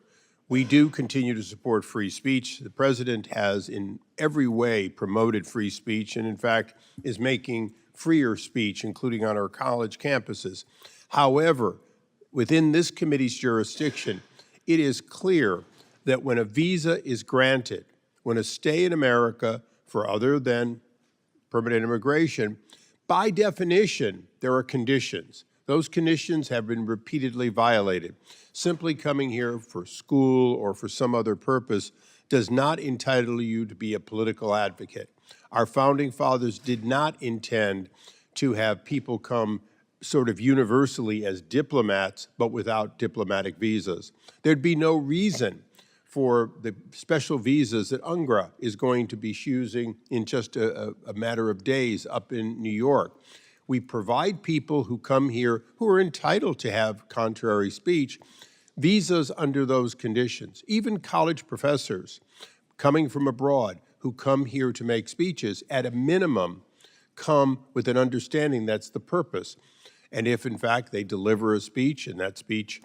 [SPEAKER 13] We do continue to support free speech. The president has in every way promoted free speech and, in fact, is making freer speech, including on our college campuses. However, within this committee's jurisdiction, it is clear that when a visa is granted, when a stay in America for other than permanent immigration, by definition, there are conditions. Those conditions have been repeatedly violated. Simply coming here for school or for some other purpose does not entitle you to be a political advocate. Our founding fathers did not intend to have people come sort of universally as diplomats, but without diplomatic visas. There'd be no reason for the special visas that UNGRA is going to be using in just a matter of days up in New York. We provide people who come here who are entitled to have contrary speech visas under those conditions. Even college professors coming from abroad who come here to make speeches, at a minimum, come with an understanding that's the purpose. And if, in fact, they deliver a speech and that speech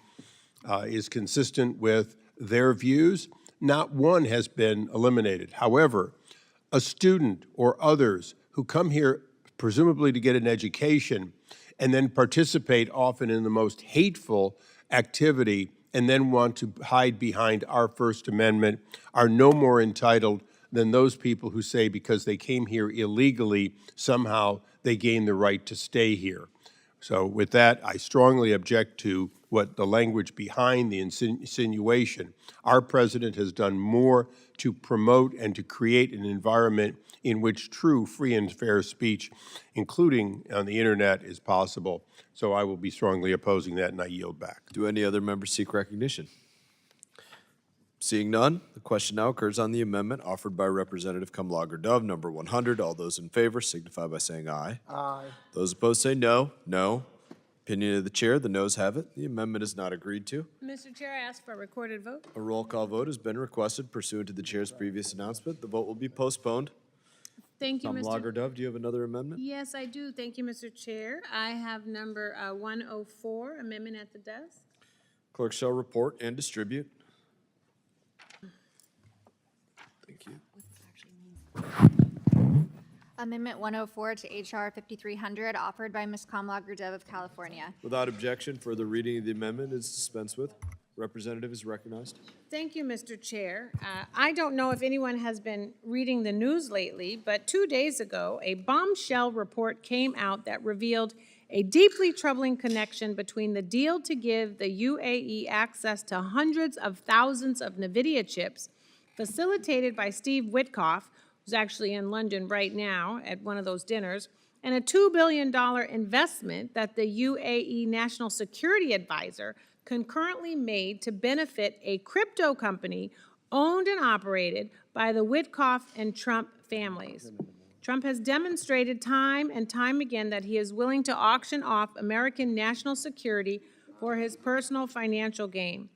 [SPEAKER 13] is consistent with their views, not one has been eliminated. However, a student or others who come here presumably to get an education and then participate often in the most hateful activity and then want to hide behind our First Amendment are no more entitled than those people who say because they came here illegally, somehow they gain the right to stay here. So with that, I strongly object to what the language behind the insinuation. Our president has done more to promote and to create an environment in which true free and fair speech, including on the internet, is possible. So I will be strongly opposing that, and I yield back.
[SPEAKER 1] Do any other members seek recognition? Seeing none, the question now occurs on the amendment offered by Representative Kumlager-Dove, number 100. All those in favor signify by saying aye.
[SPEAKER 6] Aye.
[SPEAKER 1] Those opposed say no. No. Opinion of the chair, the noes have it. The amendment is not agreed to.
[SPEAKER 8] Mr. Chair, I ask for a recorded vote.
[SPEAKER 1] A roll call vote has been requested pursuant to the chair's previous announcement. The vote will be postponed.
[SPEAKER 8] Thank you, Mr.
[SPEAKER 1] Kumlager-Dove, do you have another amendment?
[SPEAKER 8] Yes, I do. Thank you, Mr. Chair. I have number 104, amendment at the desk.
[SPEAKER 1] Clerk shall report and distribute. Thank you.
[SPEAKER 2] Amendment 104 to H.R. 5300, offered by Ms. Kumlager-Dove of California.
[SPEAKER 1] Without objection, further reading of the amendment is dispensed with. Representative is recognized.
[SPEAKER 8] Thank you, Mr. Chair. I don't know if anyone has been reading the news lately, but 2 days ago, a bombshell report came out that revealed a deeply troubling connection between the deal to give the UAE access to hundreds of thousands of NVIDIA chips facilitated by Steve Witkoff, who's actually in London right now at one of those dinners, and a $2 billion investment that the UAE National Security Advisor concurrently made to benefit a crypto company owned and operated by the Witkoff and Trump families. Trump has demonstrated time and time again that he is willing to auction off American national security for his personal financial gain.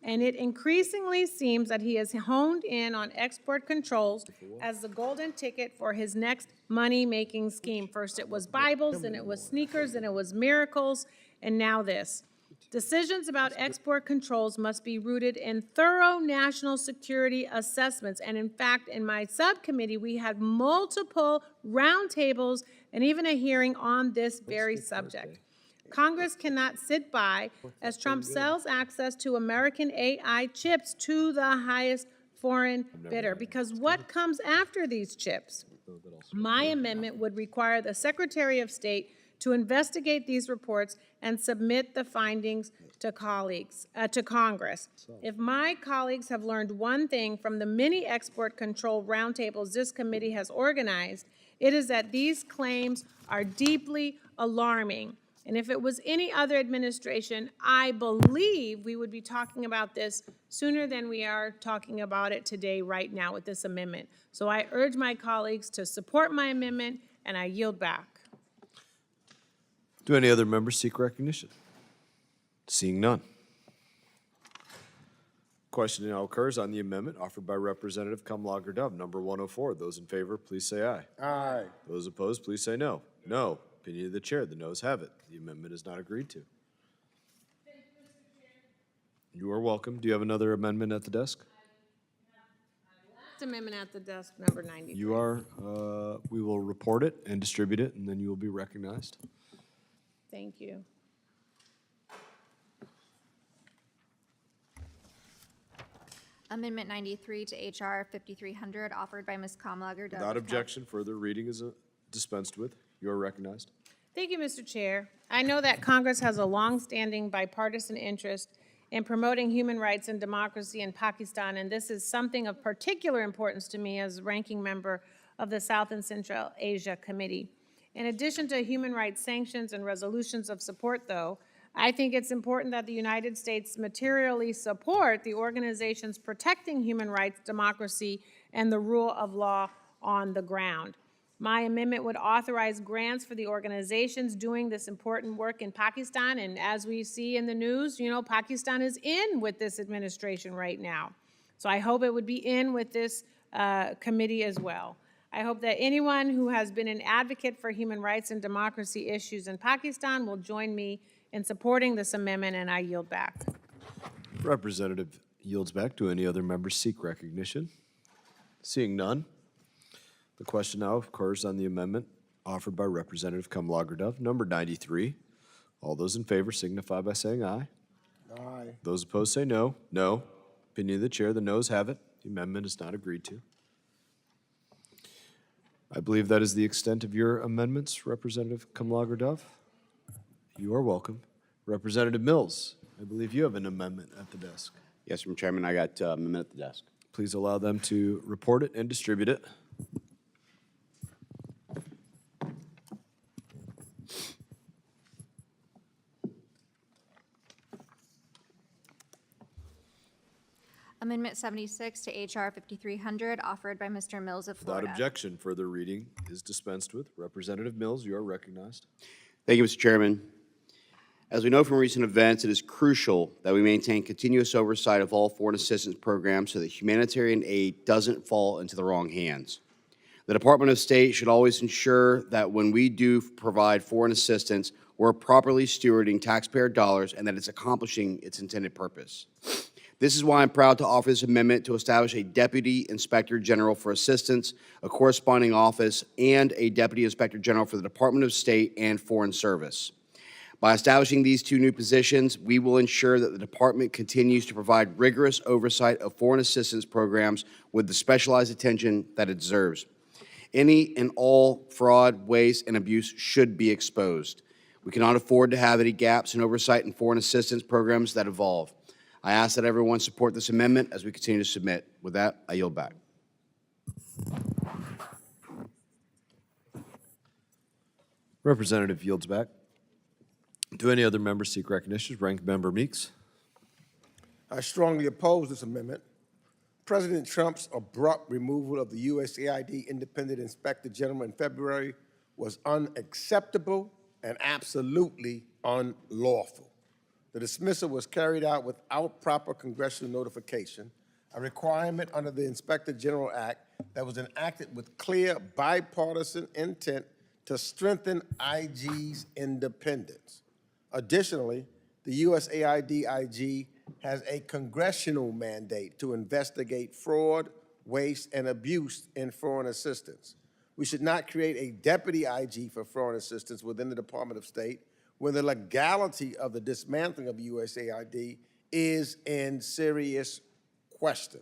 [SPEAKER 8] And it increasingly seems that he has honed in on export controls as the golden ticket for his next money-making scheme. First it was Bibles, then it was sneakers, then it was miracles, and now this. Decisions about export controls must be rooted in thorough national security assessments. And in fact, in my subcommittee, we had multiple roundtables and even a hearing on this very subject. Congress cannot sit by as Trump sells access to American AI chips to the highest foreign bidder, because what comes after these chips? My amendment would require the Secretary of State to investigate these reports and submit the findings to Congress. If my colleagues have learned one thing from the many export control roundtables this committee has organized, it is that these claims are deeply alarming. And if it was any other administration, I believe we would be talking about this sooner than we are talking about it today, right now, with this amendment. So I urge my colleagues to support my amendment, and I yield back.
[SPEAKER 1] Do any other members seek recognition? Seeing none. Question now occurs on the amendment offered by Representative Kumlager-Dove, number 104. Those in favor, please say aye.
[SPEAKER 6] Aye.
[SPEAKER 1] Those opposed, please say no. No. Opinion of the chair, the noes have it. The amendment is not agreed to. You are welcome. Do you have another amendment at the desk?
[SPEAKER 8] Last amendment at the desk, number 93.
[SPEAKER 1] You are, we will report it and distribute it, and then you will be recognized.
[SPEAKER 8] Thank you.
[SPEAKER 2] Amendment 93 to H.R. 5300, offered by Ms. Kumlager-Dove.
[SPEAKER 1] Without objection, further reading is dispensed with. You are recognized.
[SPEAKER 8] Thank you, Mr. Chair. I know that Congress has a long-standing bipartisan interest in promoting human rights and democracy in Pakistan, and this is something of particular importance to me as ranking member of the South and Central Asia Committee. In addition to human rights sanctions and resolutions of support, though, I think it's important that the United States materially support the organizations protecting human rights, democracy, and the rule of law on the ground. My amendment would authorize grants for the organizations doing this important work in Pakistan, and as we see in the news, you know, Pakistan is in with this administration right now. So I hope it would be in with this committee as well. I hope that anyone who has been an advocate for human rights and democracy issues in Pakistan will join me in supporting this amendment, and I yield back.
[SPEAKER 1] Representative yields back. Do any other members seek recognition? Seeing none, the question now occurs on the amendment offered by Representative Kumlager-Dove, number 93. All those in favor signify by saying aye.
[SPEAKER 6] Aye.
[SPEAKER 1] Those opposed say no. No. Opinion of the chair, the noes have it. The amendment is not agreed to. I believe that is the extent of your amendments, Representative Kumlager-Dove. You are welcome. Representative Mills, I believe you have an amendment at the desk.
[SPEAKER 14] Yes, Mr. Chairman, I got amendment at the desk.
[SPEAKER 1] Please allow them to report it and distribute it.
[SPEAKER 2] Amendment 76 to H.R. 5300, offered by Mr. Mills of
[SPEAKER 1] Without
[SPEAKER 2] Florida.
[SPEAKER 1] objection, further reading is dispensed with. Representative Mills, you are recognized.
[SPEAKER 14] Thank you, Mr. Chairman. As we know from recent events, it is crucial that we maintain continuous oversight of all foreign assistance programs so that humanitarian aid doesn't fall into the wrong hands. The Department of State should always ensure that when we do provide foreign assistance, we're properly stewarding taxpayer dollars and that it's accomplishing its intended purpose. This is why I'm proud to offer this amendment to establish a Deputy Inspector General for Assistance, a corresponding office, and a Deputy Inspector General for the Department of State and Foreign Service. By establishing these two new positions, we will ensure that the department continues to provide rigorous oversight of foreign assistance programs with the specialized attention that it deserves. Any and all fraud, waste, and abuse should be exposed. We cannot afford to have any gaps in oversight in foreign assistance programs that evolve. I ask that everyone support this amendment as we continue to submit. With that, I yield back.
[SPEAKER 1] Representative yields back. Do any other members seek recognition? Ranking Member Meeks.
[SPEAKER 6] I strongly oppose this amendment. President Trump's abrupt removal of the USAID Independent Inspector General in February was unacceptable and absolutely unlawful. The dismissal was carried out without proper congressional notification, a requirement under the Inspector General Act that was enacted with clear bipartisan intent to strengthen IG's independence. Additionally, the USAID IG has a congressional mandate to investigate fraud, waste, and abuse in foreign assistance. We should not create a deputy IG for foreign assistance within the Department of State when the legality of the dismantling of USAID is in serious question.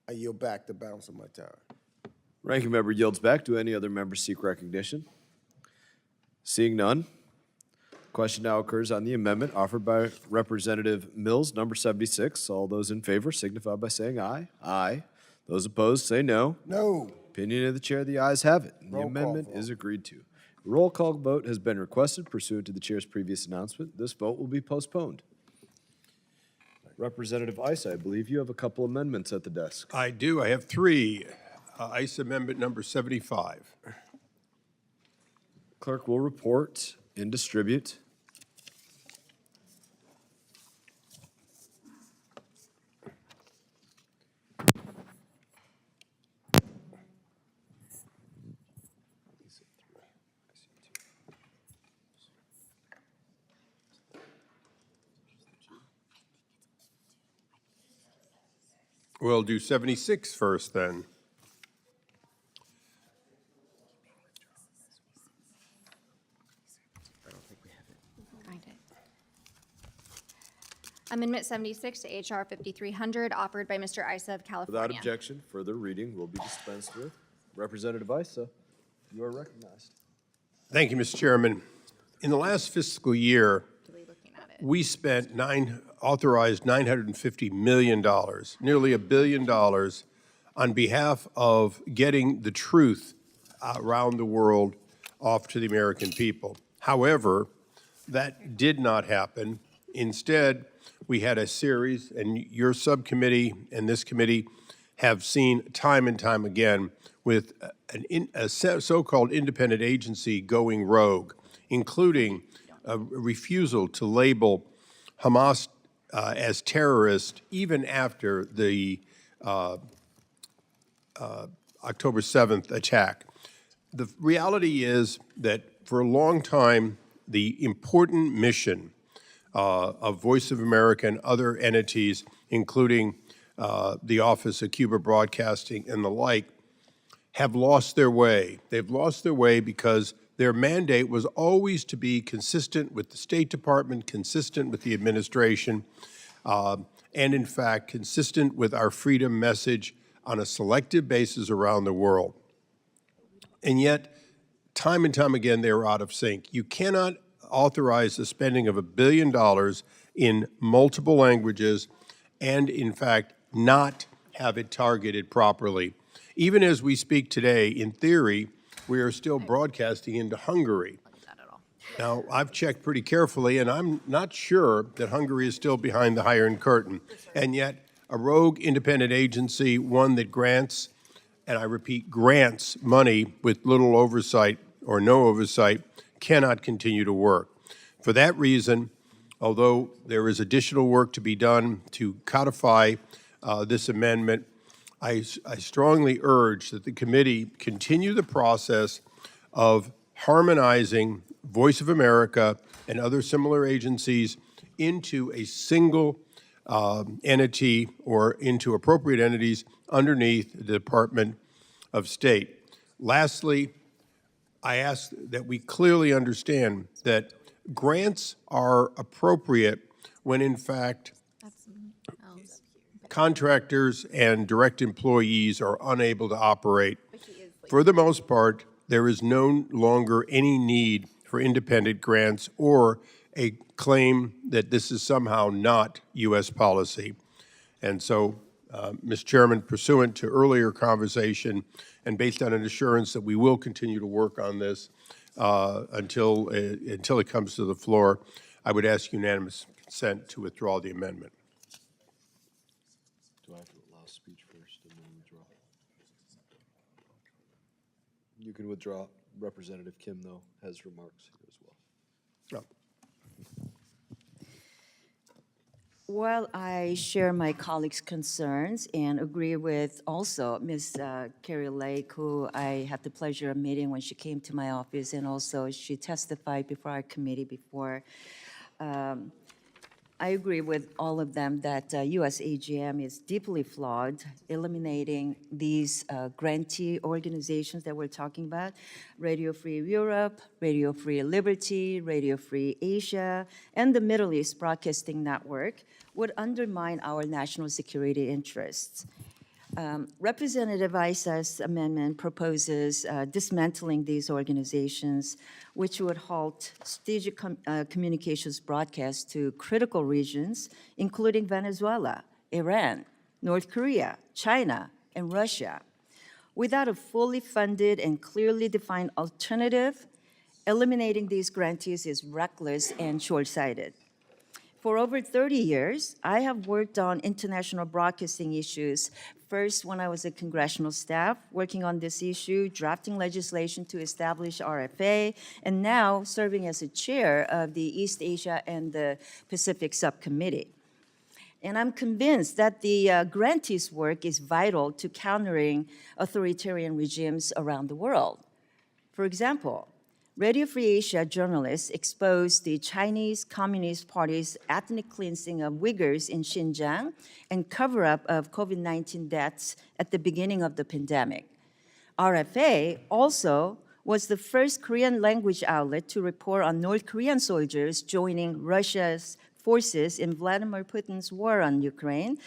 [SPEAKER 6] I yield back the balance of my time.
[SPEAKER 1] Ranking member yields back. Do any other members seek recognition? Seeing none, question now occurs on the amendment offered by Representative Mills, number 76. All those in favor signify by saying aye. Aye. Those opposed say no.
[SPEAKER 6] No.
[SPEAKER 1] Opinion of the chair, the ayes have it. And the
[SPEAKER 6] Roll call
[SPEAKER 1] amendment
[SPEAKER 6] vote.
[SPEAKER 1] is agreed to. A roll call vote has been requested pursuant to the chair's previous announcement. This vote will be postponed. Representative Ice, I believe you have a couple amendments at the desk.
[SPEAKER 13] I do. I have three. ICE Amendment number 75.
[SPEAKER 1] Clerk will report and distribute.
[SPEAKER 13] We'll do 76 first then.
[SPEAKER 2] Find it. Amendment 76 to H.R. 5300, offered by Mr. Issa of California.
[SPEAKER 1] Without objection, further reading will be dispensed with. Representative Issa, you are recognized.
[SPEAKER 13] Thank you, Mr. Chairman. In the last fiscal year,
[SPEAKER 2] Looking at it.
[SPEAKER 13] we spent authorized $950 million, nearly $1 billion, on behalf of getting the truth around the world off to the American people. However, that did not happen. Instead, we had a series, and your subcommittee and this committee have seen time and time again with a so-called independent agency going rogue, including a refusal to label Hamas as terrorist even after the October 7th attack. The reality is that for a long time, the important mission of Voice of America and other entities, including the Office of Cuba Broadcasting and the like, have lost their way. They've lost their way because their mandate was always to be consistent with the State Department, consistent with the administration, and in fact, consistent with our freedom message on a selective basis around the world. And yet, time and time again, they are out of sync. You cannot authorize the spending of $1 billion in multiple languages and, in fact, not have it targeted properly. Even as we speak today, in theory, we are still broadcasting into Hungary. Now, I've checked pretty carefully, and I'm not sure that Hungary is still behind the Iron Curtain. And yet, a rogue independent agency, one that grants, and I repeat, grants money with little oversight or no oversight, cannot continue to work. For that reason, although there is additional work to be done to codify this amendment, I strongly urge that the committee continue the process of harmonizing Voice of America and other similar agencies into a single entity or into appropriate entities underneath the Department of State. Lastly, I ask that we clearly understand that grants are appropriate when, in fact, contractors and direct employees are unable to operate. For the most part, there is no longer any need for independent grants or a claim that this is somehow not U.S. policy. And so, Mr. Chairman, pursuant to earlier conversation and based on an assurance that we will continue to work on this until it comes to the floor, I would ask unanimous consent to withdraw the amendment.
[SPEAKER 1] Do I have to allow speech first and then withdraw? You can withdraw. Representative Kim, though, has remarks here as well.
[SPEAKER 15] Well, I share my colleagues' concerns and agree with also Ms. Carrie Lake, who I had the pleasure of meeting when she came to my office, and also she testified before our committee before. I agree with all of them that US AGM is deeply flawed, eliminating these grantee organizations that we're talking about, Radio Free Europe, Radio Free Liberty, Radio Free Asia, and the Middle East Broadcasting Network would undermine our national security interests. Representative Isa's amendment proposes dismantling these organizations, which would halt strategic communications broadcasts to critical regions, including Venezuela, Iran, North Korea, China, and Russia. Without a fully funded and clearly defined alternative, eliminating these grantees is reckless and short-sighted. For over 30 years, I have worked on international broadcasting issues, first when I was a congressional staff, working on this issue, drafting legislation to establish RFA, and now serving as a chair of the East Asia and the Pacific Subcommittee. And I'm convinced that the grantees' work is vital to countering authoritarian regimes around the world. For example, Radio Free Asia journalists exposed the Chinese Communist Party's ethnic cleansing of Uyghurs in Xinjiang and cover-up of COVID-19 deaths at the beginning of the pandemic. RFA also was the first Korean language outlet to report on North Korean soldiers joining Russia's forces in Vladimir Putin's war on Ukraine,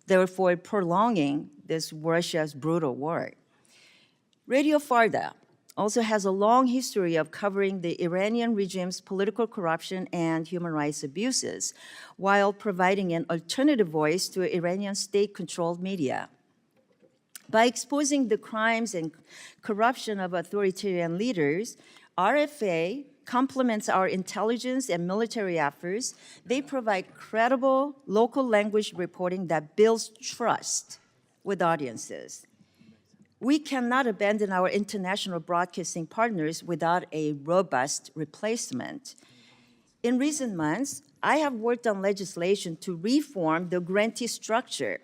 [SPEAKER 15] therefore prolonging this Russia's brutal war. Radio Farda also has a long history of covering the Iranian regime's political corruption and human rights abuses, while providing an alternative voice to Iranian state-controlled media. By exposing the crimes and corruption of authoritarian leaders, RFA complements our intelligence and military efforts. They provide credible local language reporting that builds trust with audiences. We cannot abandon our international broadcasting partners without a robust replacement. In recent months, I have worked on legislation to reform the grantee structure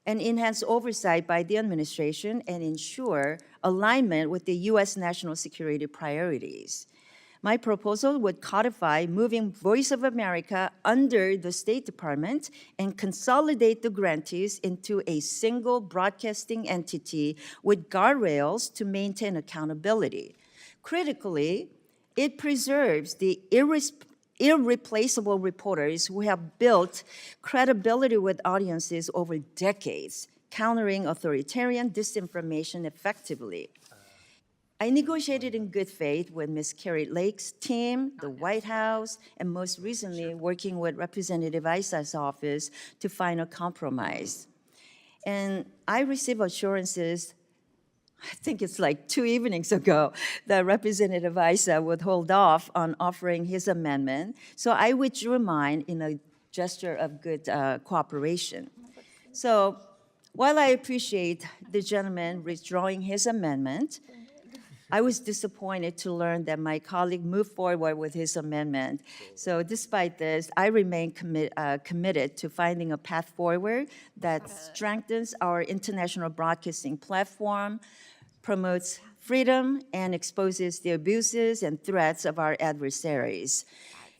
[SPEAKER 15] and enhance oversight by the administration and ensure alignment with the U.S. national security priorities. My proposal would codify moving Voice of America under the State Department and consolidate the grantees into a single broadcasting entity with guardrails to maintain accountability. Critically, it preserves the irreplaceable reporters who have built credibility with audiences over decades, countering authoritarian disinformation effectively. I negotiated in good faith with Ms. Carrie Lake's team, the White House, and most recently working with Representative Isa's office to find a compromise. And I received assurances, I think it's like 2 evenings ago, that Representative Isa would hold off on offering his amendment. So I withdrew mine in a gesture of good cooperation. So while I appreciate the gentleman withdrawing his amendment, I was disappointed to learn that my colleague moved forward with his amendment. So despite this, I remain committed to finding a path forward that strengthens our international broadcasting platform, promotes freedom, and exposes the abuses and threats of our adversaries.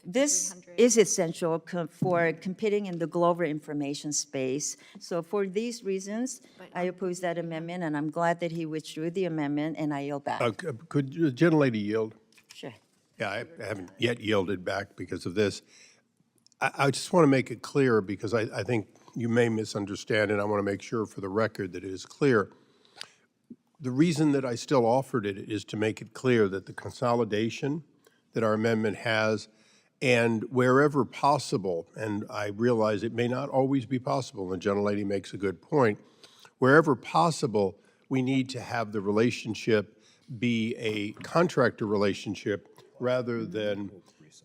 [SPEAKER 15] This is essential for competing in the global information space. So for these reasons, I oppose that amendment, and I'm glad that he withdrew the amendment, and I yield back.
[SPEAKER 13] Could the gentlelady yield?
[SPEAKER 15] Sure.
[SPEAKER 13] Yeah, I haven't yet yielded back because of this. I just want to make it clear because I think you may misunderstand, and I want to make sure for the record that it is clear. The reason that I still offered it is to make it clear that the consolidation that our amendment has, and wherever possible, and I realize it may not always be possible, and the gentlelady makes a good point, wherever possible, we need to have the relationship be a contractor relationship rather than,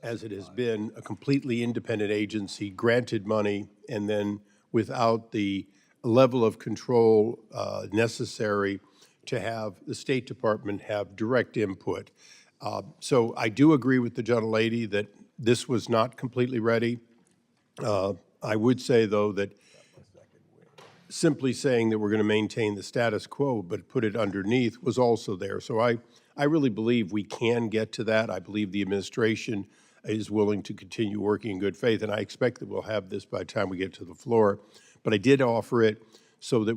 [SPEAKER 13] as it has been, a completely independent agency granted money and then without the level of control necessary to have the State Department have direct input. So I do agree with the gentlelady that this was not completely ready. I would say, though, that simply saying that we're going to maintain the status quo but put it underneath was also there. So I really believe we can get to that. I believe the administration is willing to continue working in good faith, and I expect that we'll have this by the time we get to the floor. But I did offer it so that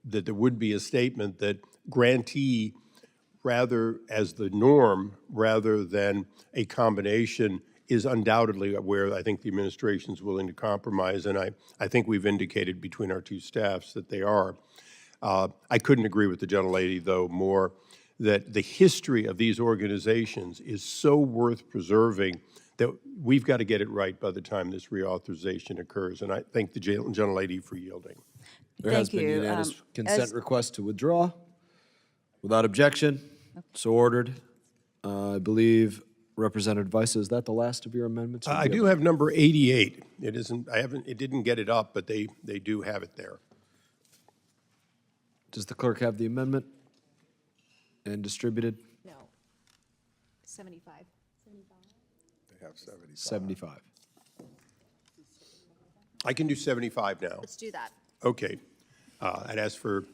[SPEAKER 13] there would be a statement that grantee, rather as the norm, rather than a combination, is undoubtedly where I think the administration's willing to compromise, and I think we've indicated between our two staffs that they are. I couldn't agree with the gentlelady, though, more, that the history of these organizations is so worth preserving that we've got to get it right by the time this reauthorization occurs, and I thank the gentlelady for yielding.
[SPEAKER 1] There has been unanimous consent request to withdraw. Without objection, so ordered. I believe Representative Weiss, is that the last of your amendments?
[SPEAKER 13] I do have number 88. It isn't, it didn't get it up, but they do have it there.
[SPEAKER 1] Does the clerk have the amendment and distributed?
[SPEAKER 2] No. 75.
[SPEAKER 6] They have 75.
[SPEAKER 1] 75.
[SPEAKER 13] I can do 75 now.
[SPEAKER 2] Let's do that.
[SPEAKER 13] Okay. I'd ask for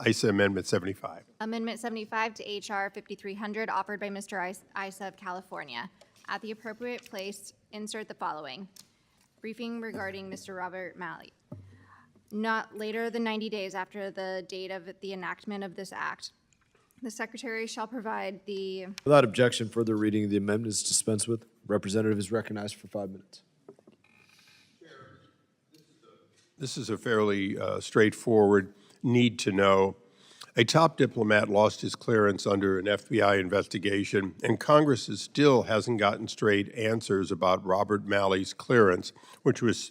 [SPEAKER 13] ISA Amendment 75.
[SPEAKER 2] Amendment 75 to HR 5300, offered by Mr. Isa of California. At the appropriate place, insert the following. Briefing regarding Mr. Robert Malley. Not later than 90 days after the date of the enactment of this act, the Secretary shall provide the...
[SPEAKER 1] Without objection, further reading of the amendment is dispensed with. Representative is recognized for 5 minutes.
[SPEAKER 13] This is a fairly straightforward need to know. A top diplomat lost his clearance under an FBI investigation, and Congress still hasn't gotten straight answers about Robert Malley's clearance, which was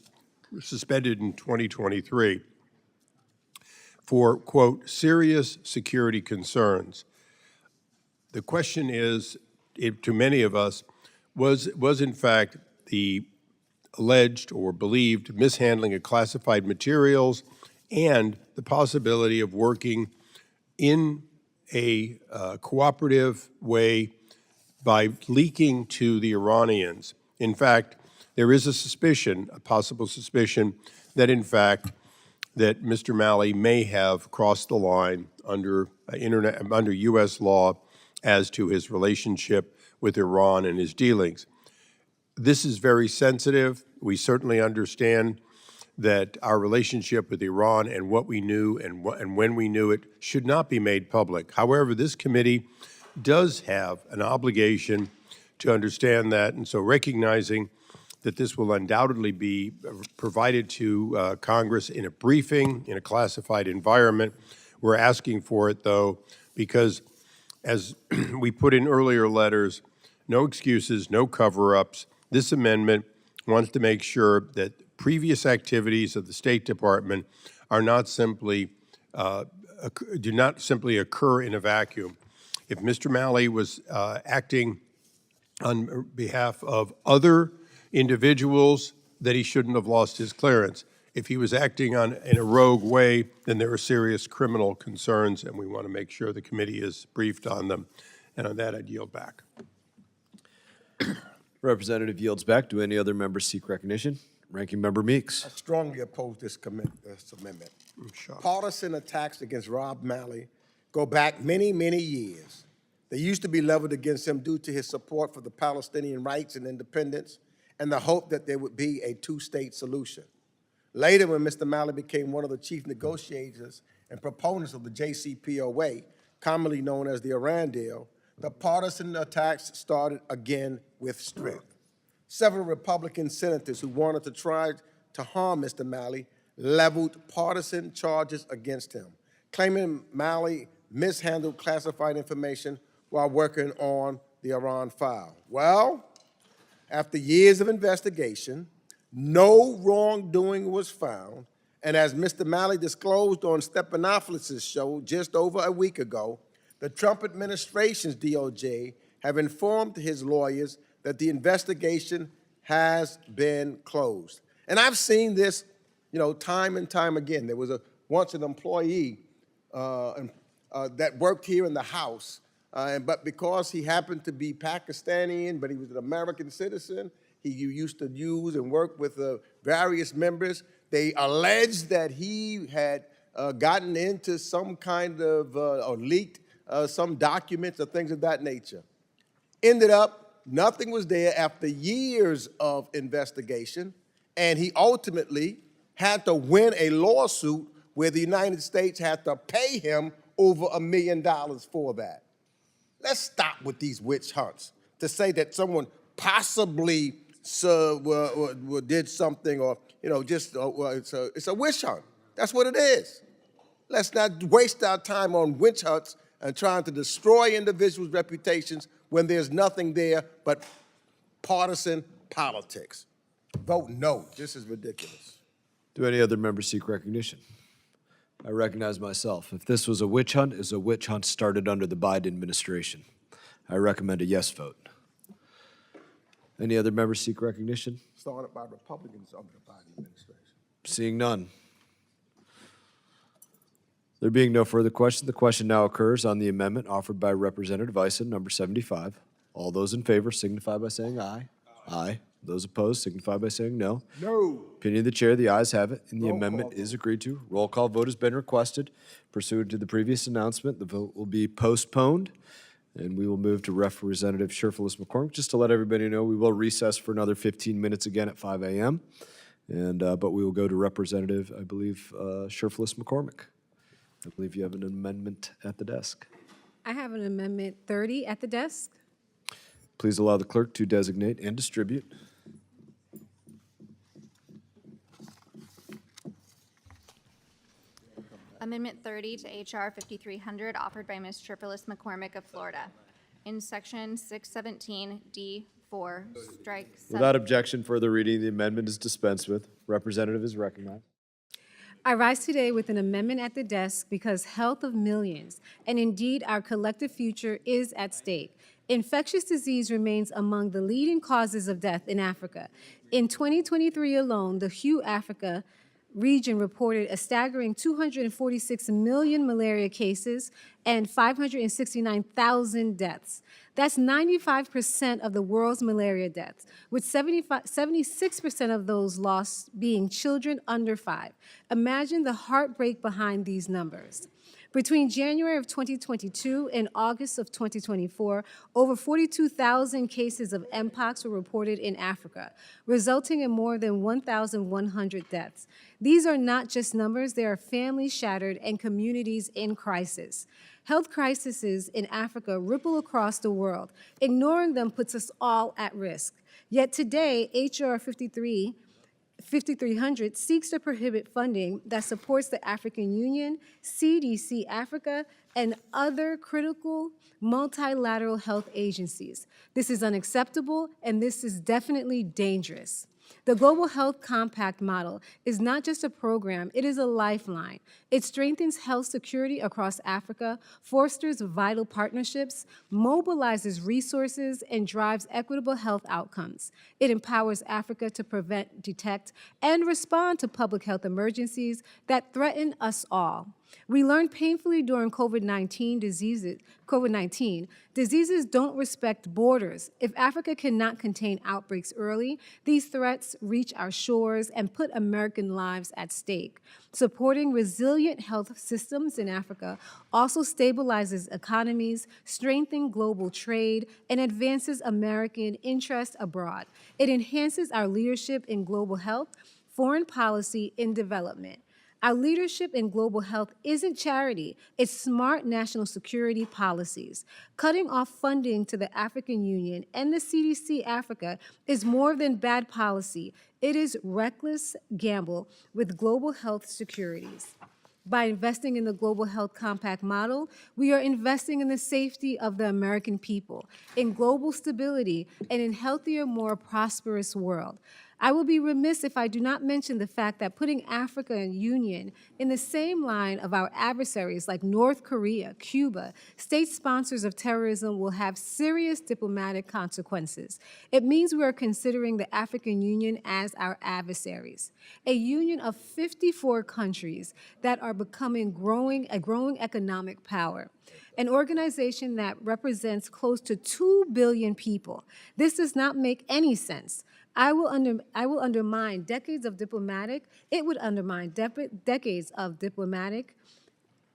[SPEAKER 13] suspended in 2023 for, quote, serious security concerns. The question is, to many of us, was in fact the alleged or believed mishandling of classified materials and the possibility of working in a cooperative way by leaking to the Iranians. In fact, there is a suspicion, a possible suspicion, that in fact that Mr. Malley may have crossed the line under U.S. law as to his relationship with Iran and his dealings. This is very sensitive. We certainly understand that our relationship with Iran and what we knew and when we knew it should not be made public. However, this committee does have an obligation to understand that, and so recognizing that this will undoubtedly be provided to Congress in a briefing, in a classified environment. We're asking for it, though, because as we put in earlier letters, no excuses, no cover-ups. This amendment wants to make sure that previous activities of the State Department are not simply, do not simply occur in a vacuum. If Mr. Malley was acting on behalf of other individuals, that he shouldn't have lost his clearance. If he was acting in a rogue way, then there are serious criminal concerns, and we want to make sure the committee is briefed on them. And on that, I'd yield back.
[SPEAKER 1] Representative yields back. Do any other members seek recognition? Ranking Member Meeks.
[SPEAKER 6] I strongly oppose this amendment. Partisan attacks against Rob Malley go back many, many years. They used to be leveled against him due to his support for the Palestinian rights and independence and the hope that there would be a two-state solution. Later, when Mr. Malley became one of the chief negotiators and proponents of the JCPOA, commonly known as the Iran deal, the partisan attacks started again with strength. Several Republican senators who wanted to try to harm Mr. Malley leveled partisan charges against him, claiming Malley mishandled classified information while working on the Iran file. Well, after years of investigation, no wrongdoing was found, and as Mr. Malley disclosed on Stephanopoulos' show just over a week ago, the Trump administration's DOJ have informed his lawyers that the investigation has been closed. And I've seen this, time and time again. There was once an employee that worked here in the House, but because he happened to be Pakistani, but he was an American citizen, he used to use and work with various members. They alleged that he had gotten into some kind of, or leaked some documents or things of that nature. Ended up Nothing was there after years of investigation, and he ultimately had to win a lawsuit where the United States had to pay him over $1 million for that. Let's stop with these witch hunts. To say that someone possibly did something, or just it's a witch hunt. That's what it is. Let's not waste our time on witch hunts and trying to destroy individuals' reputations when there's nothing there but partisan politics. Vote no. This is ridiculous.
[SPEAKER 1] Do any other members seek recognition? I recognize myself. If this was a witch hunt, it's a witch hunt started under the Biden administration. I recommend a yes vote. Any other members seek recognition?
[SPEAKER 6] Started by Republicans under the Biden administration.
[SPEAKER 1] Seeing none. There being no further question, the question now occurs on the amendment offered by Representative Ison, number 75. All those in favor signify by saying aye. Aye. Those opposed signify by saying no.
[SPEAKER 6] No.
[SPEAKER 1] Opinion of the chair, the ayes have it, and the
[SPEAKER 6] Roll
[SPEAKER 1] amendment
[SPEAKER 6] call
[SPEAKER 1] is agreed to. Roll call vote has been requested. Pursuant to the previous announcement, the vote will be postponed, and we will move to Representative Sherfullis McCormick. Just to let everybody know, we will recess for another 15 minutes again at 5 a.m., but we will go to Representative, I believe, Sherfullis McCormick. I believe you have an amendment at the desk.
[SPEAKER 16] I have an amendment 30 at the desk.
[SPEAKER 1] Please allow the clerk to designate and distribute.
[SPEAKER 2] Amendment 30 to H.R. 5300, offered by Ms. Tripolis McCormick of Florida. In Section 617D4, strike 7.
[SPEAKER 1] Without objection, further reading, the amendment is dispensed with. Representative is recognized.
[SPEAKER 16] I rise today with an amendment at the desk because health of millions, and indeed our collective future, is at stake. Infectious disease remains among the leading causes of death in Africa. In 2023 alone, the WHO Africa region reported a staggering 246 million malaria cases and 569,000 deaths. That's 95% of the world's malaria deaths, with 76% of those lost being children under 5. Imagine the heartbreak behind these numbers. Between January of 2022 and August of 2024, over 42,000 cases of Mpox were reported in Africa, resulting in more than 1,100 deaths. These are not just numbers, they are families shattered and communities in crisis. Health crises in Africa ripple across the world. Ignoring them puts us all at risk. Yet today, H.R. 5300 seeks to prohibit funding that supports the African Union, CDC Africa, and other critical multilateral health agencies. This is unacceptable, and this is definitely dangerous. The Global Health Compact model is not just a program, it is a lifeline. It strengthens health security across Africa, fosters vital partnerships, mobilizes resources, and drives equitable health outcomes. It empowers Africa to prevent, detect, and respond to public health emergencies that threaten us all. We learned painfully during COVID-19 diseases don't respect borders. If Africa cannot contain outbreaks early, these threats reach our shores and put American lives at stake. Supporting resilient health systems in Africa also stabilizes economies, strengthens global trade, and advances American interests abroad. It enhances our leadership in global health, foreign policy, and development. Our leadership in global health isn't charity, it's smart national security policies. Cutting off funding to the African Union and the CDC Africa is more than bad policy. It is reckless gamble with global health securities. By investing in the Global Health Compact model, we are investing in the safety of the American people, in global stability, and in a healthier, more prosperous world. I will be remiss if I do not mention the fact that putting Africa and Union in the same line of our adversaries like North Korea, Cuba, state sponsors of terrorism will have serious diplomatic consequences. It means we are considering the African Union as our adversaries, a union of 54 countries that are becoming a growing economic power. An organization that represents close to 2 billion people. This does not make any sense. It would undermine decades of diplomatic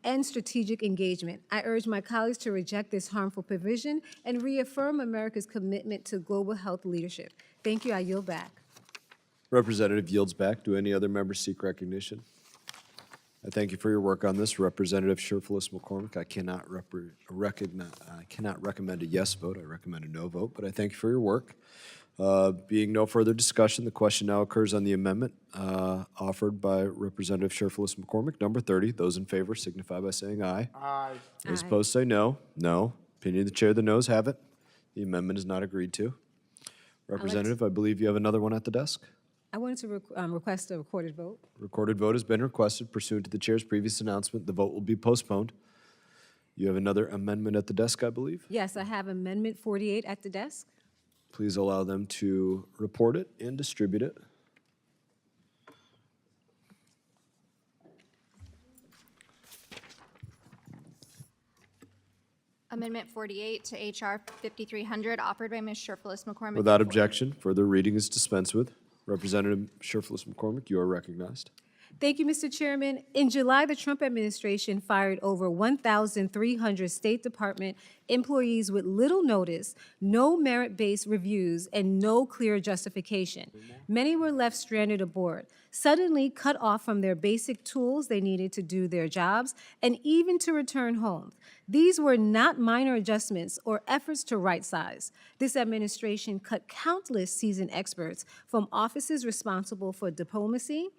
[SPEAKER 16] and strategic engagement. I urge my colleagues to reject this harmful provision and reaffirm America's commitment to global health leadership. Thank you. I yield back.
[SPEAKER 1] Representative yields back. Do any other members seek recognition? I thank you for your work on this. Representative Sherflis McCormick, I cannot recommend a yes vote. I recommend a no vote, but I thank you for your work. Being no further discussion, the question now occurs on the amendment offered by Representative Sherflis McCormick, number 30. Those in favor signify by saying aye.
[SPEAKER 6] Aye.
[SPEAKER 1] Those
[SPEAKER 16] Aye.
[SPEAKER 1] opposed say no. No. Opinion of the chair, the noes have it. The amendment is not agreed to. Representative, I believe you have another one at the desk.
[SPEAKER 16] I wanted to request a recorded vote.
[SPEAKER 1] Recorded vote has been requested pursuant to the chair's previous announcement. The vote will be postponed. You have another amendment at the desk, I believe.
[SPEAKER 16] Yes, I have Amendment 48 at the desk.
[SPEAKER 1] Please allow them to report it and distribute it.
[SPEAKER 2] Amendment 48 to H.R. 5300, offered by Ms. Sherflis McCormick.
[SPEAKER 1] Without objection, further reading is dispensed with. Representative Sherflis McCormick, you are recognized.
[SPEAKER 16] Thank you, Mr. Chairman. In July, the Trump administration fired over 1,300 State Department employees with little notice, no merit-based reviews, and no clear justification. Many were left stranded aboard, suddenly cut off from their basic tools they needed to do their jobs, and even to return home. These were not minor adjustments or efforts to right-size. This administration cut countless seasoned experts from offices responsible for diplomacy,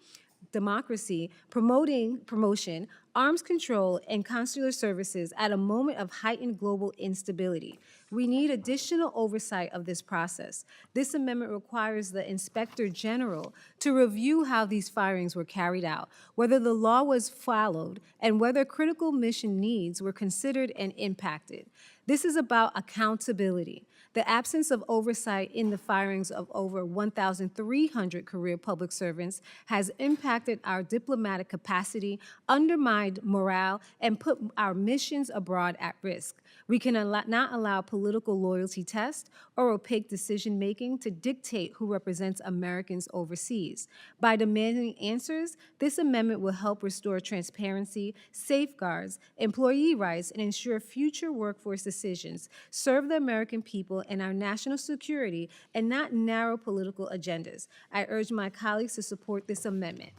[SPEAKER 16] democracy, promotion, arms control, and consular services at a moment of heightened global instability. We need additional oversight of this process. This amendment requires the Inspector General to review how these firings were carried out, whether the law was followed, and whether critical mission needs were considered and impacted. This is about accountability. The absence of oversight in the firings of over 1,300 career public servants has impacted our diplomatic capacity, undermined morale, and put our missions abroad at risk. We can not allow political loyalty tests or opaque decision-making to dictate who represents Americans overseas. By demanding answers, this amendment will help restore transparency, safeguards employee rights, and ensure future workforce decisions serve the American people and our national security and not narrow political agendas. I urge my colleagues to support this amendment.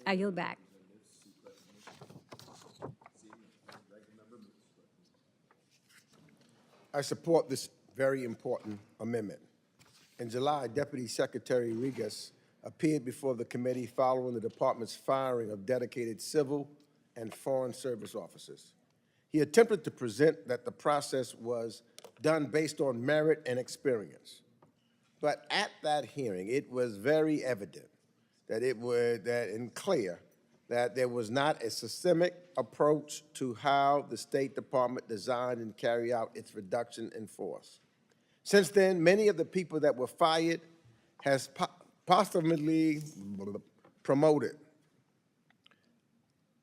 [SPEAKER 16] I yield back.
[SPEAKER 6] I support this very important amendment. In July, Deputy Secretary Regas appeared before the committee following the department's firing of dedicated civil and foreign service officers. He attempted to present that the process was done based on merit and experience. But at that hearing, it was very evident and clear that there was not a systemic approach to how the State Department designed and carried out its reduction in force. Since then, many of the people that were fired has possibly promoted.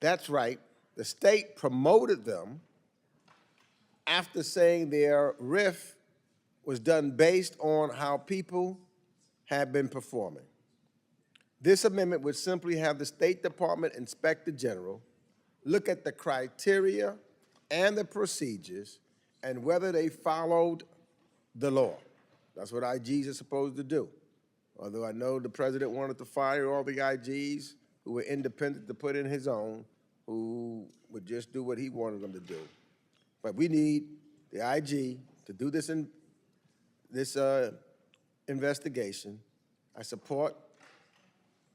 [SPEAKER 6] That's right, the state promoted them after saying their RIF was done based on how people had been performing. This amendment would simply have the State Department Inspector General look at the criteria and the procedures and whether they followed the law. That's what IGs are supposed to do. Although I know the president wanted to fire all the IGs who were independent to put in his own, who would just do what he wanted them to do. But we need the IG to do this investigation. I support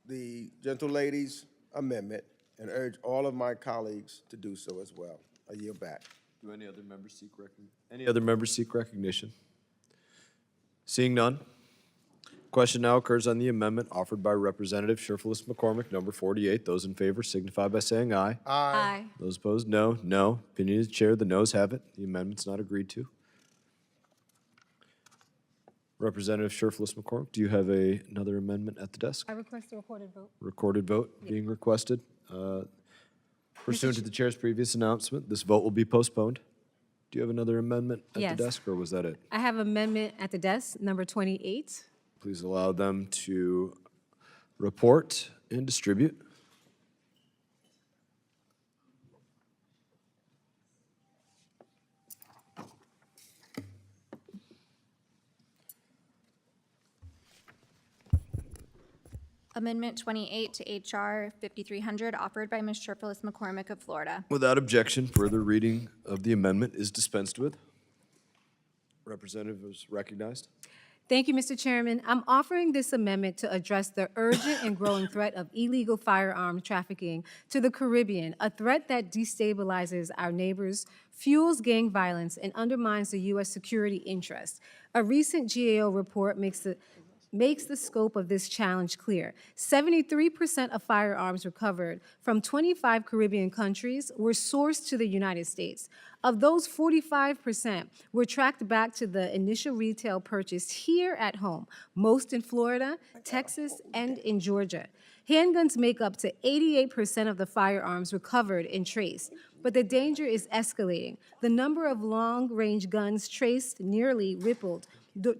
[SPEAKER 6] the gentlelady's amendment and urge all of my colleagues to do so as well. I yield back.
[SPEAKER 1] Do any other members seek recognition? Seeing none. Question now occurs on the amendment offered by Representative Sherflis McCormick, number 48. Those in favor signify by saying aye.
[SPEAKER 16] Aye.
[SPEAKER 1] Those opposed, no. No. Opinion of the chair, the noes have it. The amendment's not agreed to. Representative Sherflis McCormick, do you have another amendment at the desk?
[SPEAKER 16] I request a recorded vote.
[SPEAKER 1] Recorded vote being requested. Pursuant to the chair's previous announcement, this vote will be postponed. Do you have another amendment at
[SPEAKER 16] Yes.
[SPEAKER 1] the desk, or was that it?
[SPEAKER 16] I have amendment at the desk, number 28.
[SPEAKER 1] Please allow them to report and distribute.
[SPEAKER 2] Amendment 28 to H.R. 5300, offered by Ms. Sherflis McCormick of Florida.
[SPEAKER 1] Without objection, further reading of the amendment is dispensed with. Representative is recognized.
[SPEAKER 16] Thank you, Mr. Chairman. I'm offering this amendment to address the urgent and growing threat of illegal firearm trafficking to the Caribbean, a threat that destabilizes our neighbors, fuels gang violence, and undermines the U.S. security interest. A recent GAO report makes the scope of this challenge clear. 73% of firearms recovered from 25 Caribbean countries were sourced to the United States. Of those, 45% were tracked back to the initial retail purchase here at home, most in Florida, Texas, and in Georgia. Handguns make up to 88% of the firearms recovered and traced, but the danger is escalating. The number of long-range guns traced nearly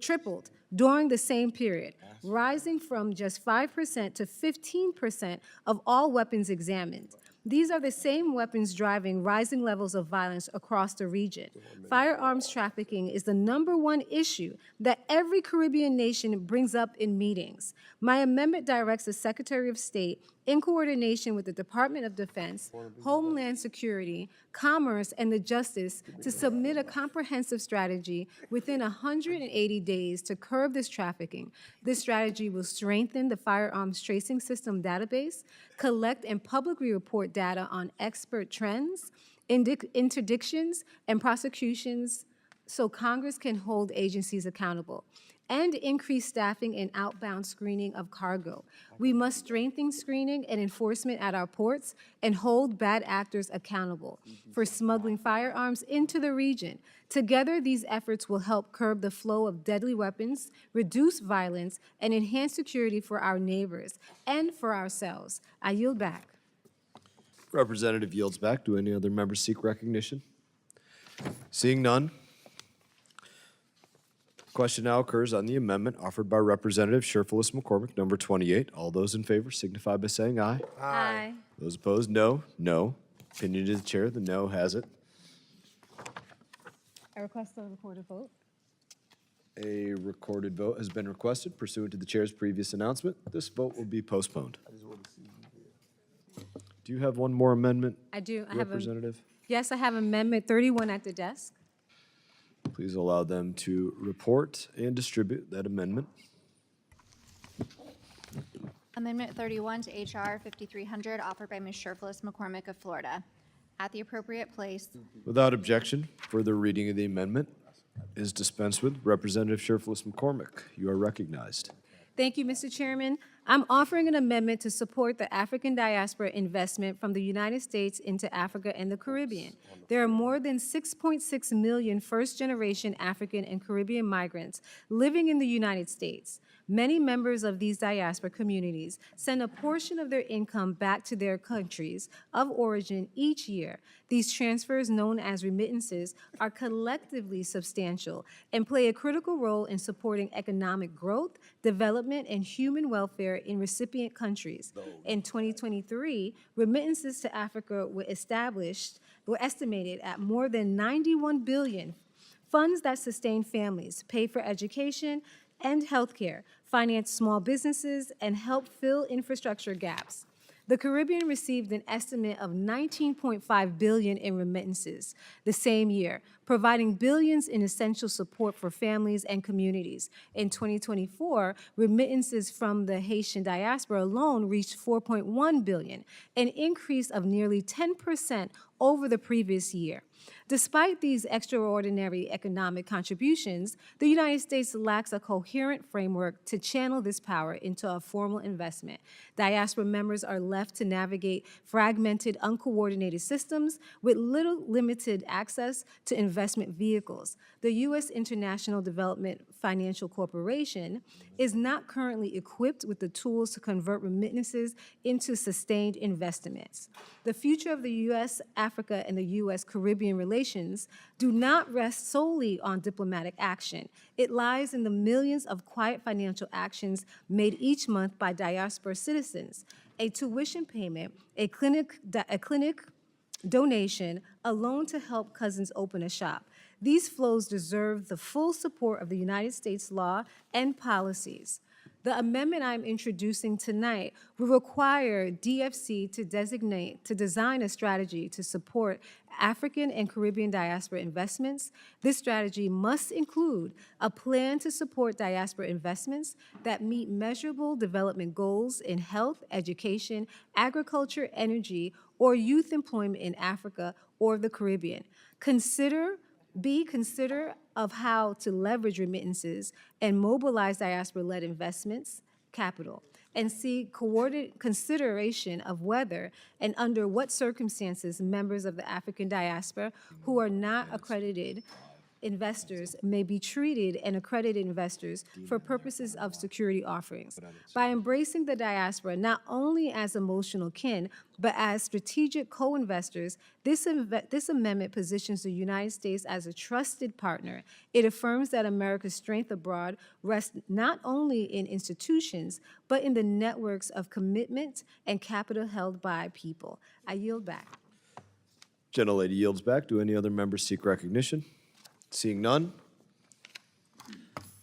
[SPEAKER 16] tripled during the same period, rising from just 5% to 15% of all weapons examined. These are the same weapons driving rising levels of violence across the region. Firearms trafficking is the #1 issue that every Caribbean nation brings up in meetings. My amendment directs the Secretary of State, in coordination with the Department of Defense, Homeland Security, Commerce, and the Justice, to submit a comprehensive strategy within 180 days to curb this trafficking. This strategy will strengthen the firearms tracing system database, collect and publicly report data on expert trends, interdictions, and prosecutions so Congress can hold agencies accountable, and increase staffing and outbound screening of cargo. We must strengthen screening and enforcement at our ports and hold bad actors accountable for smuggling firearms into the region. Together, these efforts will help curb the flow of deadly weapons, reduce violence, and enhance security for our neighbors and for ourselves. I yield back.
[SPEAKER 1] Representative yields back. Do any other members seek recognition? Seeing none. Question now occurs on the amendment offered by Representative Sherflis McCormick, number 28. All those in favor signify by saying aye.
[SPEAKER 2] Aye.
[SPEAKER 1] Those opposed, no. No. Opinion of the chair, the no has it.
[SPEAKER 16] I request a recorded vote.
[SPEAKER 1] A recorded vote has been requested pursuant to the chair's previous announcement. This vote will be postponed. Do you have one more amendment,
[SPEAKER 16] I do.
[SPEAKER 1] Representative?
[SPEAKER 16] Yes, I have Amendment 31 at the desk.
[SPEAKER 1] Please allow them to report and distribute that amendment.
[SPEAKER 2] Amendment 31 to H.R. 5300, offered by Ms. Sherflis McCormick of Florida. At the appropriate place.
[SPEAKER 1] Without objection, further reading of the amendment is dispensed with. Representative Sherflis McCormick, you are recognized.
[SPEAKER 16] Thank you, Mr. Chairman. I'm offering an amendment to support the African diaspora investment from the United States into Africa and the Caribbean. There are more than 6.6 million first-generation African and Caribbean migrants living in the United States. Many members of these diaspora communities send a portion of their income back to their countries of origin each year. These transfers, known as remittances, are collectively substantial and play a critical role in supporting economic growth, development, and human welfare in recipient countries. In 2023, remittances to Africa were estimated at more than $91 billion. Funds that sustain families, pay for education and healthcare, finance small businesses, and help fill infrastructure gaps. The Caribbean received an estimate of $19.5 billion in remittances the same year, providing billions in essential support for families and communities. In 2024, remittances from the Haitian diaspora alone reached $4.1 billion, an increase of nearly 10% over the previous year. Despite these extraordinary economic contributions, the United States lacks a coherent framework to channel this power into a formal investment. Diaspora members are left to navigate fragmented, uncoordinated systems with limited access to investment vehicles. The U.S. International Development Financial Corporation is not currently equipped with the tools to convert remittances into sustained investments. The future of the U.S., Africa, and the U.S. Caribbean relations do not rest solely on diplomatic action. It lies in the millions of quiet financial actions made each month by diaspora citizens. A tuition payment, a clinic donation, a loan to help cousins open a shop. These flows deserve the full support of the United States law and policies. The amendment I'm introducing tonight will require DFC to design a strategy to support African and Caribbean diaspora investments. This strategy must include a plan to support diaspora investments that meet measurable development goals in health, education, agriculture, energy, or youth employment in Africa or the Caribbean. Consider of how to leverage remittances and mobilize diaspora-led investments, capital, and see consideration of whether and under what circumstances members of the African diaspora who are not accredited investors may be treated and accredited investors for purposes of security offerings. By embracing the diaspora not only as emotional kin, but as strategic co-investors, this amendment positions the United States as a trusted partner. It affirms that America's strength abroad rests not only in institutions, but in the networks of commitment and capital held by people. I yield back.
[SPEAKER 1] Gentlelady yields back. Do any other members seek recognition? Seeing none.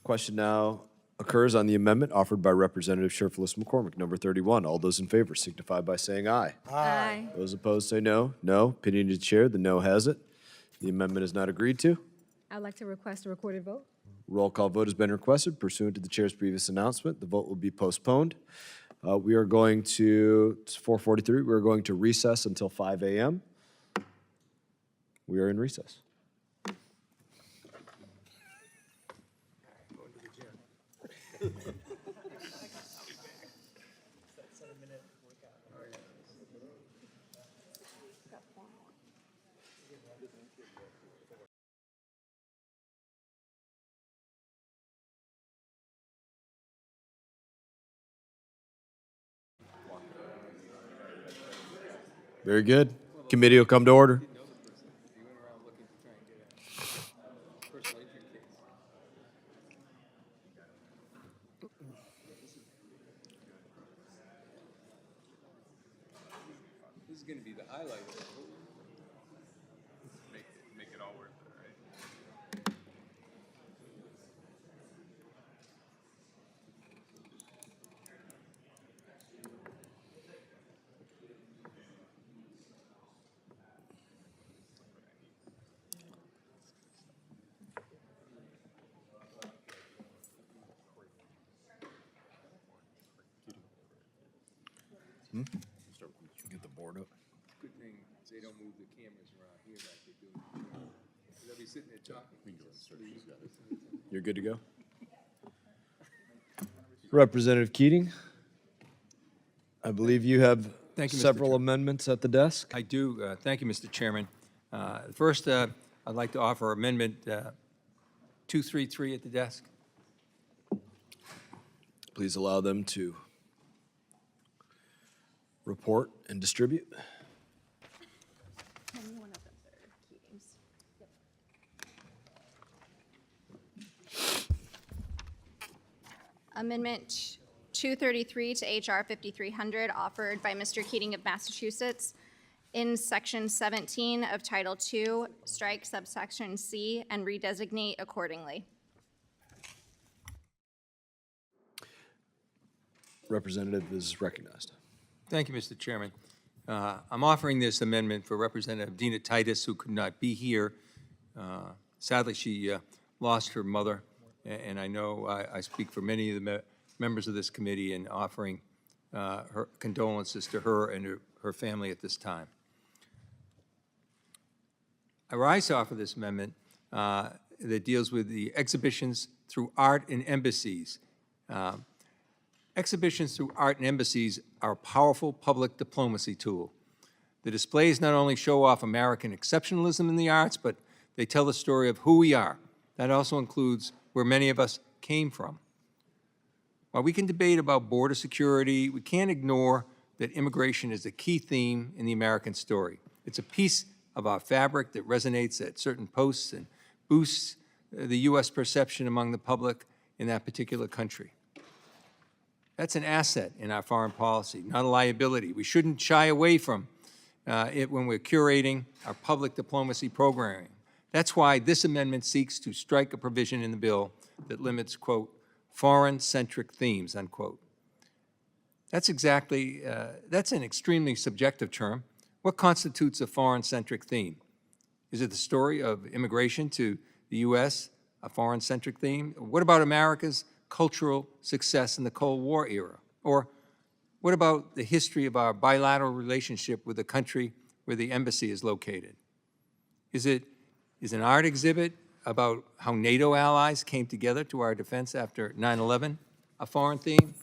[SPEAKER 1] Question now occurs on the amendment offered by Representative Sherfless McCormick, number 31. All those in favor signify by saying aye.
[SPEAKER 2] Aye.
[SPEAKER 1] Those opposed say no. No. Opinion of the chair, the no has it. The amendment is not agreed to.
[SPEAKER 16] I'd like to request a recorded vote.
[SPEAKER 1] Roll call vote has been requested pursuant to the chair's previous announcement. The vote will be postponed. We are going to, it's 4:43, we're going to recess until 5 a.m. We are in recess. Very good. Committee will come to order.
[SPEAKER 7] This is going to be the highlight of the whole. Make it all worth it, right?
[SPEAKER 1] Get the board up.
[SPEAKER 7] Good thing they don't move the cameras around here like they do. They'll be sitting there talking.
[SPEAKER 1] You're good to go. Representative Keating, I believe you have
[SPEAKER 7] Thank you, Mr.
[SPEAKER 1] several
[SPEAKER 7] Chairman.
[SPEAKER 1] amendments at the desk.
[SPEAKER 7] I do. Thank you, Mr. Chairman. First, I'd like to offer Amendment 233 at the desk.
[SPEAKER 1] Please allow them to report and distribute.
[SPEAKER 2] Amendment 233 to H.R. 5300, offered by Mr. Keating of Massachusetts. In Section 17 of Title II, strike subsection C and redesignate accordingly.
[SPEAKER 1] Representative is recognized.
[SPEAKER 7] Thank you, Mr. Chairman. I'm offering this amendment for Representative Dina Titus, who could not be here. Sadly, she lost her mother, and I know I speak for many of the members of this committee in offering her condolences to her and her family at this time. I rise to offer this amendment that deals with the exhibitions through art and embassies. Exhibitions through art and embassies are a powerful public diplomacy tool. The displays not only show off American exceptionalism in the arts, but they tell the story of who we are. That also includes where many of us came from. While we can debate about border security, we can't ignore that immigration is a key theme in the American story. It's a piece of our fabric that resonates at certain posts and boosts the U.S. perception among the public in that particular country. That's an asset in our foreign policy, not a liability. We shouldn't shy away from it when we're curating our public diplomacy programming. That's why this amendment seeks to strike a provision in the bill that limits, quote, foreign-centric themes, unquote. That's exactly, that's an extremely subjective term. What constitutes a foreign-centric theme? Is it the story of immigration to the U.S., a foreign-centric theme? What about America's cultural success in the Cold War era? Or what about the history of our bilateral relationship with the country where the embassy is located? Is an art exhibit about how NATO allies came together to our defense after 9/11 a foreign theme?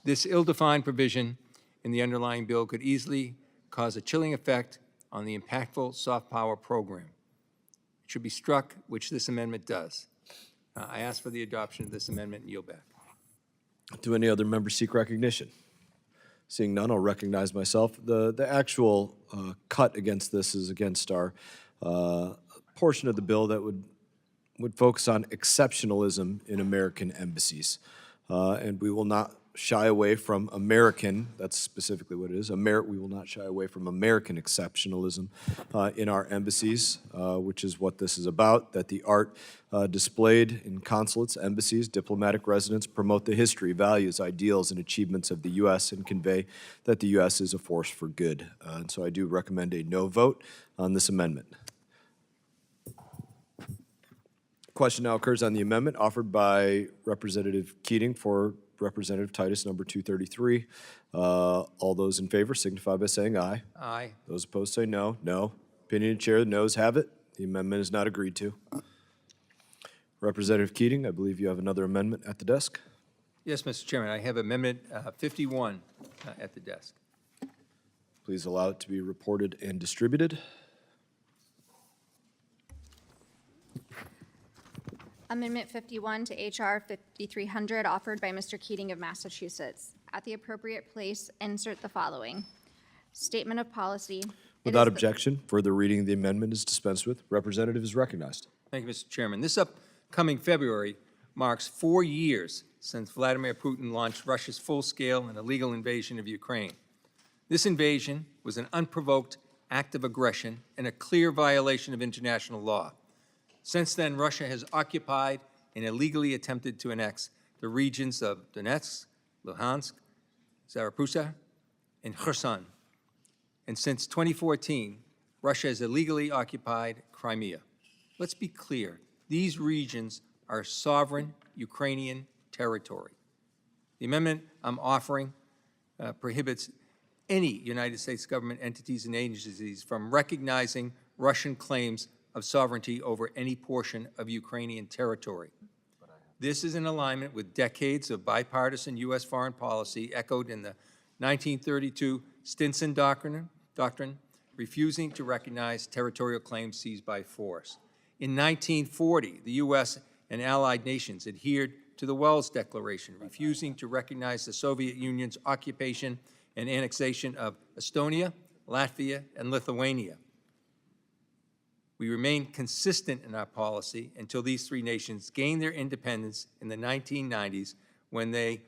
[SPEAKER 7] This ill-defined provision in the underlying bill could easily cause a chilling effect on the impactful soft power program. It should be struck, which this amendment does. I ask for the adoption of this amendment and yield back.
[SPEAKER 1] Do any other members seek recognition? Seeing none, I'll recognize myself. The actual cut against this is against our portion of the bill that would focus on exceptionalism in American embassies. And we will not shy away from American, that's specifically what it is, we will not shy away from American exceptionalism in our embassies, which is what this is about, that the art displayed in consulates, embassies, diplomatic residence promote the history, values, ideals, and achievements of the U.S. and convey that the U.S. is a force for good. And so I do recommend a no vote on this amendment. Question now occurs on the amendment offered by Representative Keating for Representative Titus number 233. All those in favor signify by saying aye.
[SPEAKER 7] Aye.
[SPEAKER 1] Those opposed say no. No. Opinion of the chair, the noes have it. The amendment is not agreed to. Representative Keating, I believe you have another amendment at the desk.
[SPEAKER 7] Yes, Mr. Chairman, I have Amendment 51 at the desk.
[SPEAKER 1] Please allow it to be reported and distributed.
[SPEAKER 2] Amendment 51 to H.R. 5300, offered by Mr. Keating of Massachusetts. At the appropriate place, insert the following. Statement of policy.
[SPEAKER 1] Without objection, further reading of the amendment is dispensed with. Representative is recognized.
[SPEAKER 7] Thank you, Mr. Chairman. This upcoming February marks 4 years since Vladimir Putin launched Russia's full-scale and illegal invasion of Ukraine. This invasion was an unprovoked act of aggression and a clear violation of international law. Since then, Russia has occupied and illegally attempted to annex the regions of Donetsk, Luhansk, Zaporizhzhia, and Kherson. And since 2014, Russia has illegally occupied Crimea. Let's be clear, these regions are sovereign Ukrainian territory. The amendment I'm offering prohibits any United States government entities and agencies from recognizing Russian claims of sovereignty over any portion of Ukrainian territory. This is in alignment with decades of bipartisan U.S. foreign policy echoed in the 1932 Stinson Doctrine, refusing to recognize territorial claims seized by force. In 1940, the U.S. and allied nations adhered to the Wells Declaration, refusing to recognize the Soviet Union's occupation and annexation of Estonia, Latvia, and Lithuania. We remained consistent in our policy until these three nations gained their independence in the 1990s when they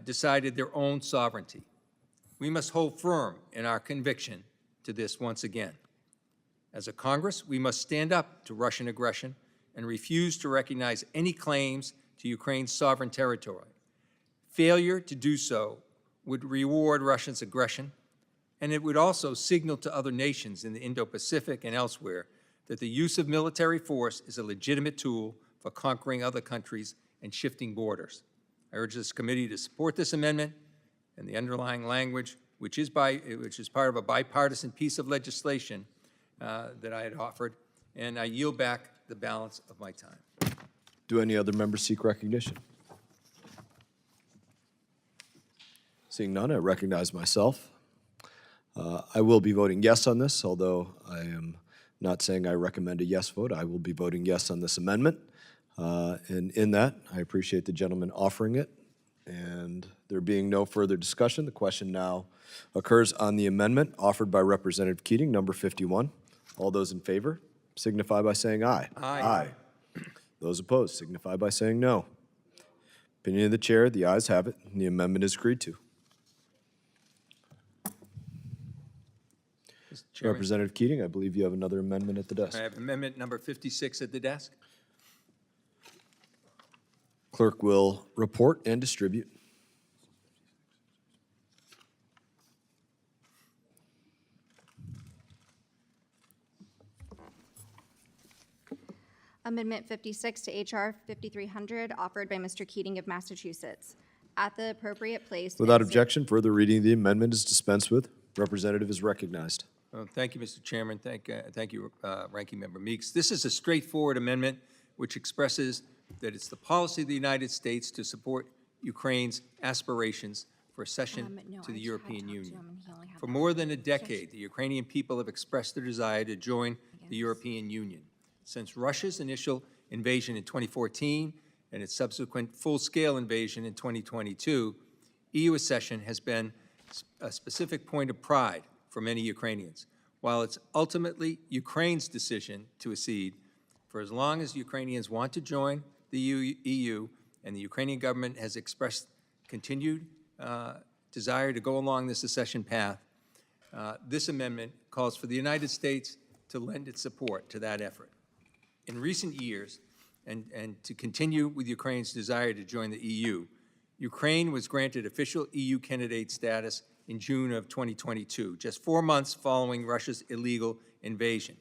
[SPEAKER 7] decided their own sovereignty. We must hold firm in our conviction to this once again. As a Congress, we must stand up to Russian aggression and refuse to recognize any claims to Ukraine's sovereign territory. Failure to do so would reward Russia's aggression, and it would also signal to other nations in the Indo-Pacific and elsewhere that the use of military force is a legitimate tool for conquering other countries and shifting borders. I urge this committee to support this amendment and the underlying language, which is part of a bipartisan piece of legislation that I had offered, and I yield back the balance of my time.
[SPEAKER 1] Do any other members seek recognition? Seeing none, I recognize myself. I will be voting yes on this, although I am not saying I recommend a yes vote. I will be voting yes on this amendment. And in that, I appreciate the gentleman offering it. And there being no further discussion, the question now occurs on the amendment offered by Representative Keating, number 51. All those in favor signify by saying aye.
[SPEAKER 7] Aye.
[SPEAKER 1] Those opposed signify by saying no. Opinion of the chair, the ayes have it, and the amendment is agreed to.
[SPEAKER 7] Mr. Chairman,
[SPEAKER 1] Representative Keating, I believe you have another amendment at the desk.
[SPEAKER 7] I have amendment number 56 at the desk.
[SPEAKER 1] Clerk will report and distribute.
[SPEAKER 2] Amendment 56 to H.R. 5300, offered by Mr. Keating of Massachusetts. At the appropriate place.
[SPEAKER 1] Without
[SPEAKER 2] and cer-
[SPEAKER 1] objection, further reading of the amendment is dispensed with. Representative is recognized.
[SPEAKER 7] Thank you, Mr. Chairman. Thank you, Ranking Member Meeks. This is a straightforward amendment which expresses that it's the policy of the United States to support Ukraine's aspirations for accession
[SPEAKER 2] no,
[SPEAKER 7] to the
[SPEAKER 2] I
[SPEAKER 7] European
[SPEAKER 2] talked to
[SPEAKER 7] Union.
[SPEAKER 2] him and he only had
[SPEAKER 7] For
[SPEAKER 2] that
[SPEAKER 7] more
[SPEAKER 2] one.
[SPEAKER 7] than a decade, the Ukrainian people have expressed their desire to join the European Union. Since Russia's initial invasion in 2014 and its subsequent full-scale invasion in 2022, EU accession has been a specific point of pride for many Ukrainians. While it's ultimately Ukraine's decision to accede, for as long as Ukrainians want to join the EU and the Ukrainian government has expressed continued desire to go along this accession path, this amendment calls for the United States to lend its support to that effort. In recent years, and to continue with Ukraine's desire to join the EU, Ukraine was granted official EU candidate status in June of 2022, just 4 months following Russia's illegal invasion.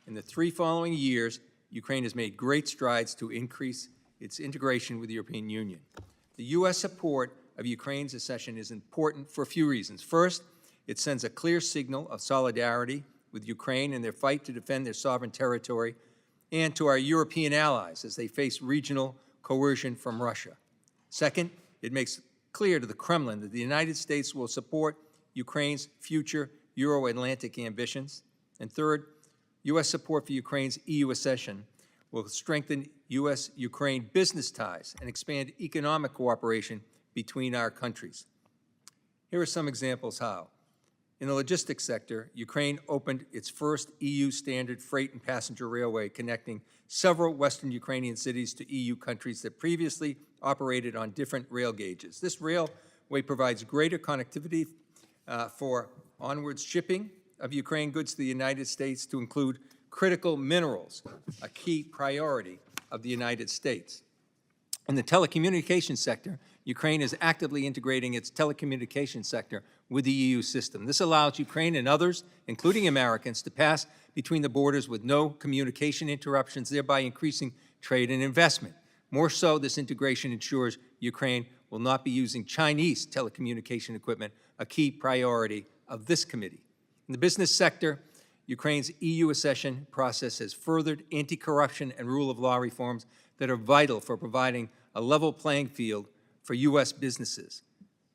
[SPEAKER 7] In the 3 following years, Ukraine has made great strides to increase its integration with the European Union. The U.S. support of Ukraine's accession is important for a few reasons. First, it sends a clear signal of solidarity with Ukraine in their fight to defend their sovereign territory, and to our European allies as they face regional coercion from Russia. Second, it makes clear to the Kremlin that the United States will support Ukraine's future Euro-Atlantic ambitions. And third, U.S. support for Ukraine's EU accession will strengthen U.S.-Ukraine business ties and expand economic cooperation between our countries. Here are some examples how. In the logistics sector, Ukraine opened its first EU standard freight and passenger railway connecting several Western Ukrainian cities to EU countries that previously operated on different rail gauges. This railway provides greater connectivity for onward shipping of Ukraine goods to the United States to include critical minerals, a key priority of the United States. In the telecommunications sector, Ukraine is actively integrating its telecommunications sector with the EU system. This allows Ukraine and others, including Americans, to pass between the borders with no communication interruptions, thereby increasing trade and investment. More so, this integration ensures Ukraine will not be using Chinese telecommunication equipment, a key priority of this committee. In the business sector, Ukraine's EU accession process has furthered anti-corruption and rule of law reforms that are vital for providing a level playing field for U.S. businesses.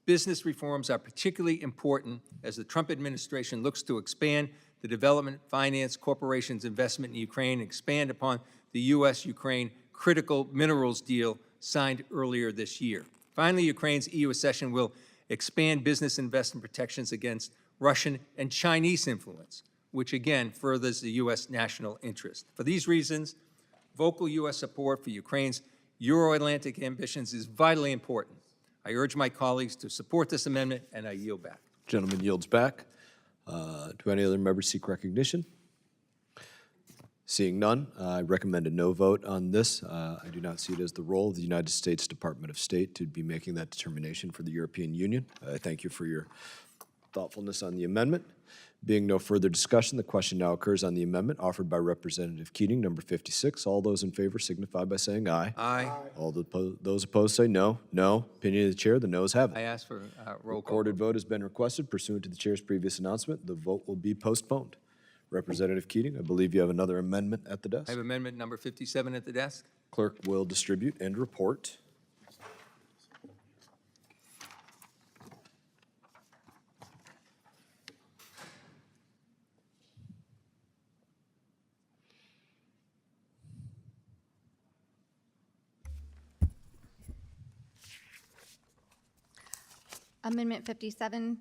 [SPEAKER 7] Business reforms are particularly important as the Trump administration looks to expand the development, finance, corporations' investment in Ukraine and expand upon the U.S.-Ukraine critical minerals deal signed earlier this year. Finally, Ukraine's EU accession will expand business investment protections against Russian and Chinese influence, which again furthers the U.S. national interest. For these reasons, vocal U.S. support for Ukraine's Euro-Atlantic ambitions is vitally important. I urge my colleagues to support this amendment, and I yield back.
[SPEAKER 1] Gentleman yields back. Do any other members seek recognition? Seeing none, I recommend a no vote on this. I do not see it as the role of the United States Department of State to be making that determination for the European Union. I thank you for your thoughtfulness on the amendment. Being no further discussion, the question now occurs on the amendment offered by Representative Keating, number 56. All those in favor signify by saying aye.
[SPEAKER 7] Aye.
[SPEAKER 1] All those opposed say no. No. Opinion of the chair, the noes have it.
[SPEAKER 7] I ask for roll call.
[SPEAKER 1] Recorded vote has been requested pursuant to the chair's previous announcement. The vote will be postponed. Representative Keating, I believe you have another amendment at the desk.
[SPEAKER 7] I have amendment number 57 at the desk.
[SPEAKER 1] Clerk will distribute and report.
[SPEAKER 2] Amendment 57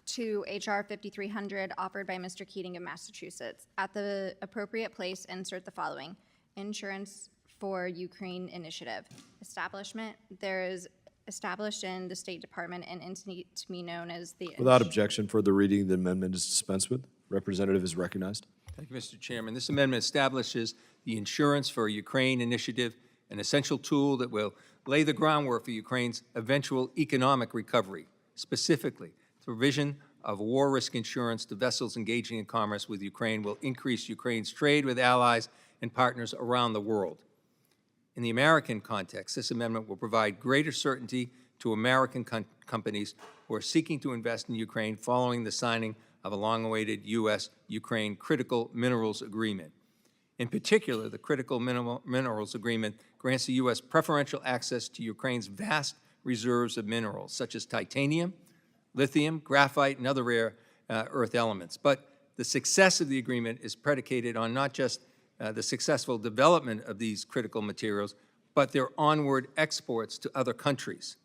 [SPEAKER 2] to H.R. 5300, offered by Mr. Keating of Massachusetts. At the appropriate place, insert the following. Insurance for Ukraine Initiative. Establishment, there is established in the State Department an entity to be known as the...
[SPEAKER 1] Without objection, further reading, the amendment is dispensed with. Representative is recognized.
[SPEAKER 7] Thank you, Mr. Chairman. This amendment establishes the Insurance for Ukraine Initiative an essential tool that will lay the groundwork for Ukraine's eventual economic recovery, specifically the provision of war risk insurance to vessels engaging in commerce with Ukraine will increase Ukraine's trade with allies and partners around the world. In the American context, this amendment will provide greater certainty to American companies who are seeking to invest in Ukraine following the signing of a long-awaited U.S.-Ukraine critical minerals agreement. In particular, the critical minerals agreement grants the U.S. preferential access to Ukraine's vast reserves of minerals, such as titanium, lithium, graphite, and other rare earth elements. But the success of the agreement is predicated on not just the successful development of these critical materials, but their onward exports to other countries.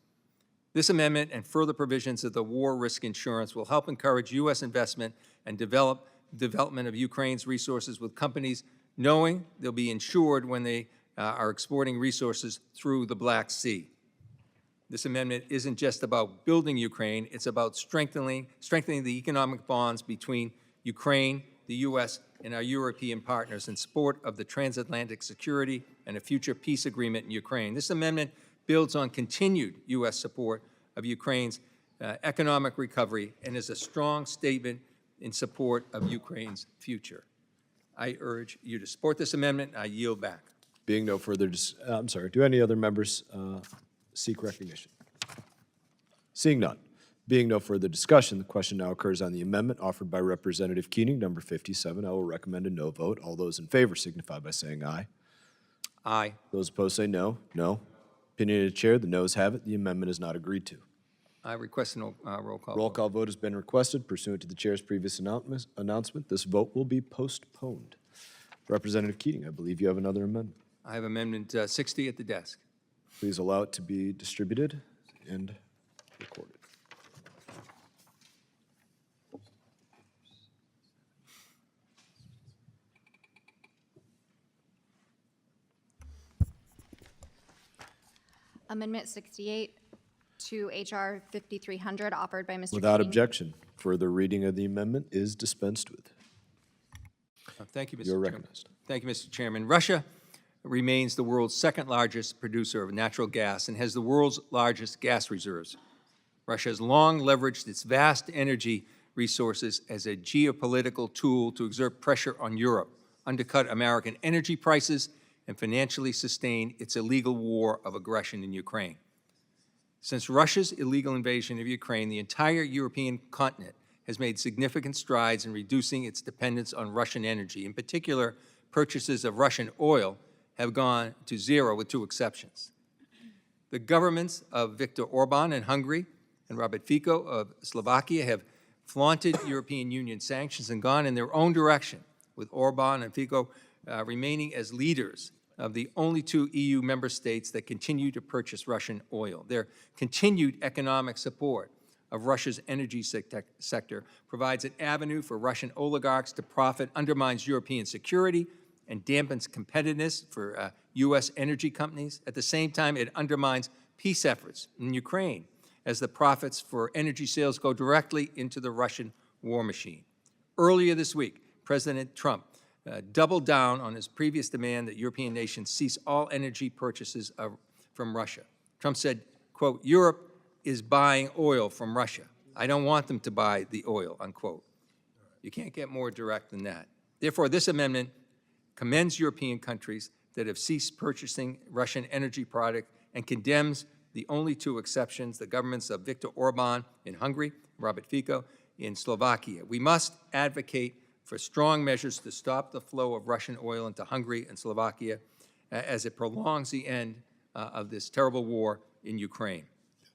[SPEAKER 7] This amendment and further provisions of the war risk insurance will help encourage U.S. investment and development of Ukraine's resources with companies knowing they'll be insured when they are exporting resources through the Black Sea. This amendment isn't just about building Ukraine, it's about strengthening the economic bonds between Ukraine, the U.S., and our European partners in support of the transatlantic security and a future peace agreement in Ukraine. This amendment builds on continued U.S. support of Ukraine's economic recovery and is a strong statement in support of Ukraine's future. I urge you to support this amendment. I yield back.
[SPEAKER 1] Being no further, do any other members seek recognition? Seeing none. Being no further discussion, the question now occurs on the amendment offered by Representative Keating, number 57. I will recommend a no vote. All those in favor signify by saying aye.
[SPEAKER 7] Aye.
[SPEAKER 1] Those opposed say no. No. Opinion of the chair, the noes have it. The amendment is not agreed to.
[SPEAKER 7] I request a roll call.
[SPEAKER 1] Roll
[SPEAKER 7] vote.
[SPEAKER 1] call vote has been requested pursuant to the chair's previous announcement. This vote will be postponed. Representative Keating, I believe you have another amendment.
[SPEAKER 7] I have Amendment 60 at the desk.
[SPEAKER 1] Please allow it to be distributed and recorded.
[SPEAKER 2] Amendment 68 to H.R. 5300, offered by Mr.
[SPEAKER 1] Without
[SPEAKER 2] Keating.
[SPEAKER 1] objection, further reading of the amendment is dispensed with.
[SPEAKER 7] Thank you, Mr.
[SPEAKER 1] You're
[SPEAKER 7] Chairman.
[SPEAKER 1] recognized.
[SPEAKER 7] Thank you, Mr. Chairman. Russia remains the world's second largest producer of natural gas and has the world's largest gas reserves. Russia has long leveraged its vast energy resources as a geopolitical tool to exert pressure on Europe, undercut American energy prices, and financially sustain its illegal war of aggression in Ukraine. Since Russia's illegal invasion of Ukraine, the entire European continent has made significant strides in reducing its dependence on Russian energy. In particular, purchases of Russian oil have gone to zero with two exceptions. The governments of Viktor Orban in Hungary and Robert Fico of Slovakia have flaunted European Union sanctions and gone in their own direction, with Orban and Fico remaining as leaders of the only two EU member states that continue to purchase Russian oil. Their continued economic support of Russia's energy sector provides an avenue for Russian oligarchs to profit, undermines European security, and dampens competitiveness for U.S. energy companies. At the same time, it undermines peace efforts in Ukraine as the profits for energy sales go directly into the Russian war machine. Earlier this week, President Trump doubled down on his previous demand that European nations cease all energy purchases from Russia. Trump said, quote, "Europe is buying oil from Russia. I don't want them to buy the oil," unquote. You can't get more direct than that. Therefore, this amendment commends European countries that have ceased purchasing Russian energy product and condemns the only two exceptions, the governments of Viktor Orban in Hungary, Robert Fico in Slovakia. We must advocate for strong measures to stop the flow of Russian oil into Hungary and Slovakia as it prolongs the end of this terrible war in Ukraine.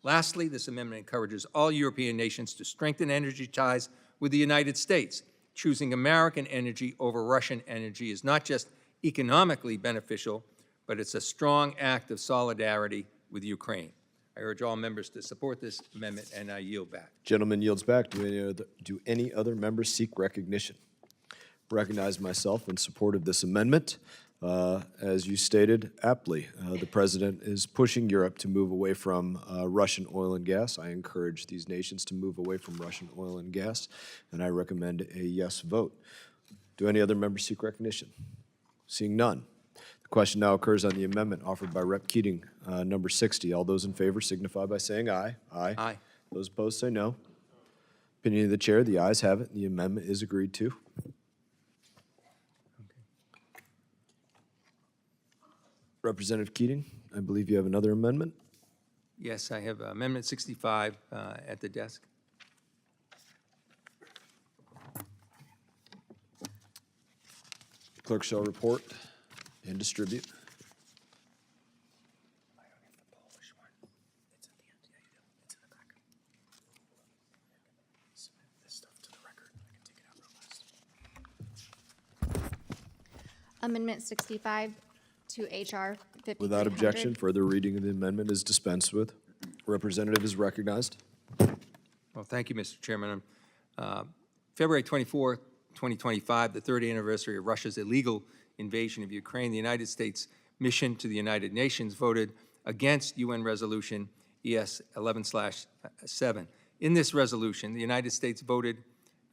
[SPEAKER 7] Lastly, this amendment encourages all European nations to strengthen energy ties with the United States. Choosing American energy over Russian energy is not just economically beneficial, but it's a strong act of solidarity with Ukraine. I urge all members to support this amendment, and I yield back.
[SPEAKER 1] Gentleman yields back. Do any other members seek recognition? Recognize myself in support of this amendment. As you stated aptly, the President is pushing Europe to move away from Russian oil and gas. I encourage these nations to move away from Russian oil and gas, and I recommend a yes vote. Do any other members seek recognition? Seeing none, The question now occurs on the amendment offered by Rep. Keating, number 60. All those in favor signify by saying aye. Aye.
[SPEAKER 7] Aye.
[SPEAKER 1] Those opposed say no. Opinion of the chair, the ayes have it. The amendment is agreed to. Representative Keating, I believe you have another amendment.
[SPEAKER 7] Yes, I have Amendment 65 at the desk.
[SPEAKER 1] Clerk shall report and distribute.
[SPEAKER 2] Amendment 65 to HR 5300.
[SPEAKER 1] Without objection, further reading of the amendment is dispensed with. Representative is recognized.
[SPEAKER 7] Well, thank you, Mr. Chairman. February 24, 2025, the third anniversary of Russia's illegal invasion of Ukraine, the United States mission to the United Nations voted against UN Resolution ES 11/7. In this resolution, the United States voted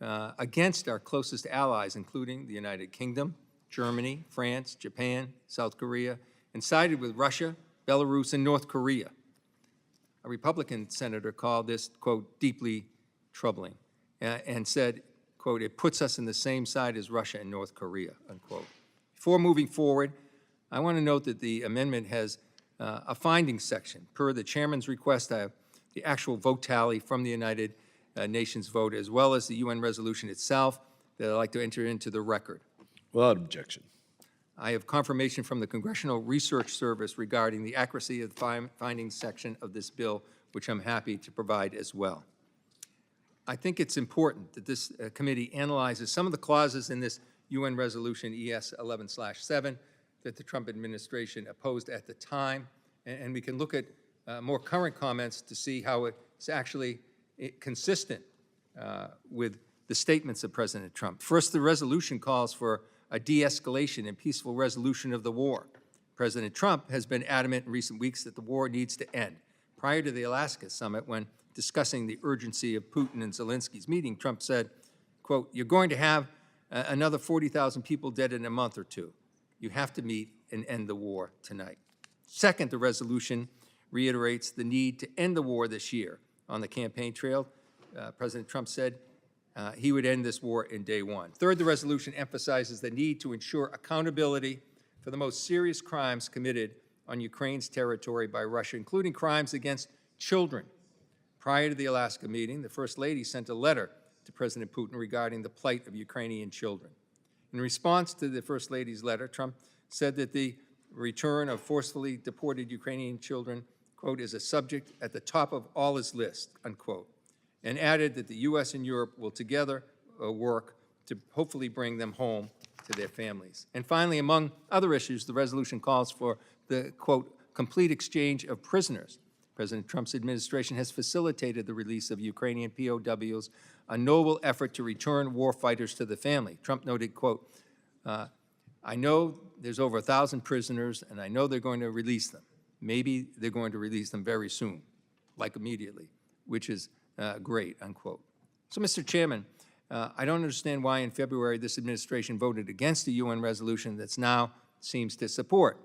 [SPEAKER 7] against our closest allies, including the United Kingdom, Germany, France, Japan, South Korea, and sided with Russia, Belarus, and North Korea. A Republican senator called this, quote, deeply troubling, and said, quote, it puts us in the same side as Russia and North Korea, unquote. Before moving forward, I want to note that the amendment has a findings section. Per the chairman's request, I have the actual vote tally from the United Nations vote, as well as the UN resolution itself, that I'd like to enter into the record.
[SPEAKER 1] Without objection.
[SPEAKER 7] I have confirmation from the Congressional Research Service regarding the accuracy of the findings section of this bill, which I'm happy to provide as well. I think it's important that this committee analyzes some of the clauses in this UN Resolution ES 11/7 that the Trump administration opposed at the time, and we can look at more current comments to see how it's actually consistent with the statements of President Trump. First, the resolution calls for a de-escalation and peaceful resolution of the war. President Trump has been adamant in recent weeks that the war needs to end. Prior to the Alaska summit, when discussing the urgency of Putin and Zelensky's meeting, Trump said, quote, you're going to have another 40,000 people dead in a month or two. You have to meet and end the war tonight. Second, the resolution reiterates the need to end the war this year. On the campaign trail, President Trump said he would end this war in day one. Third, the resolution emphasizes the need to ensure accountability for the most serious crimes committed on Ukraine's territory by Russia, including crimes against children. Prior to the Alaska meeting, the First Lady sent a letter to President Putin regarding the plight of Ukrainian children. In response to the First Lady's letter, Trump said that the return of forcefully deported Ukrainian children, quote, is a subject at the top of all his list, unquote, and added that the U.S. and Europe will together work to hopefully bring them home to their families. And finally, among other issues, the resolution calls for the, quote, complete exchange of prisoners. President Trump's administration has facilitated the release of Ukrainian POWs, a noble effort to return war fighters to the family. Trump noted, quote, I know there's over 1,000 prisoners, and I know they're going to release them. Maybe they're going to release them very soon, like immediately, which is great, unquote. So, Mr. Chairman, I don't understand why in February this administration voted against a UN resolution that's now seems to support.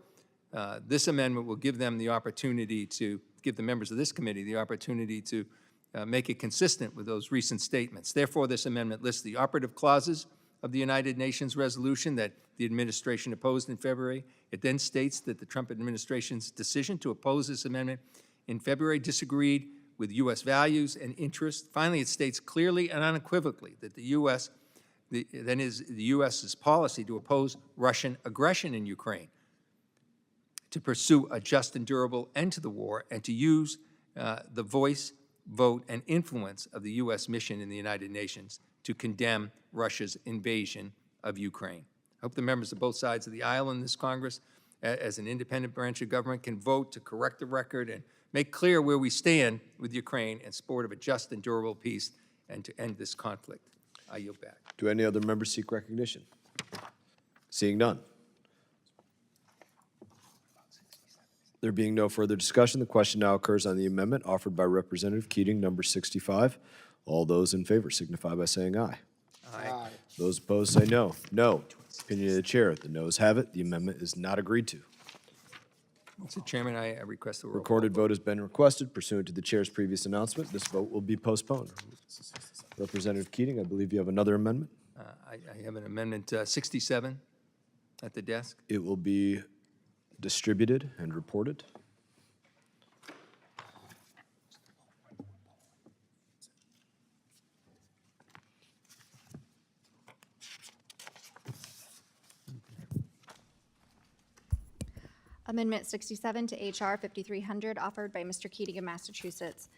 [SPEAKER 7] This amendment will give them the opportunity to, give the members of this committee the opportunity to make it consistent with those recent statements. Therefore, this amendment lists the operative clauses of the United Nations resolution that the administration opposed in February. It then states that the Trump administration's decision to oppose this amendment in February disagreed with U.S. values and interests. Finally, it states clearly and unequivocally that the U.S.'s policy to oppose Russian aggression in Ukraine, to pursue a just and durable end to the war, and to use the voice, vote, and influence of the U.S. mission in the United Nations to condemn Russia's invasion of Ukraine. I hope the members of both sides of the aisle in this Congress, as an independent branch of government, can vote to correct the record and make clear where we stand with Ukraine in support of a just and durable peace and to end this conflict. I yield back.
[SPEAKER 1] Do any other members seek recognition? Seeing none. There being no further discussion, the question now occurs on the amendment offered by Representative Keating, number 65. All those in favor signify by saying aye.
[SPEAKER 7] Aye.
[SPEAKER 1] Those opposed say no. No. Opinion of the chair, the noes have it. The amendment is not agreed to.
[SPEAKER 7] Mr. Chairman, I request a roll call
[SPEAKER 1] Recorded vote has been requested pursuant to the chair's previous announcement. This vote will be postponed. Representative Keating, I believe you have another amendment.
[SPEAKER 7] I have an amendment 67 at the desk.
[SPEAKER 1] It will be distributed and reported.
[SPEAKER 2] Amendment 67 to HR 5300, offered by Mr. Keating of Massachusetts.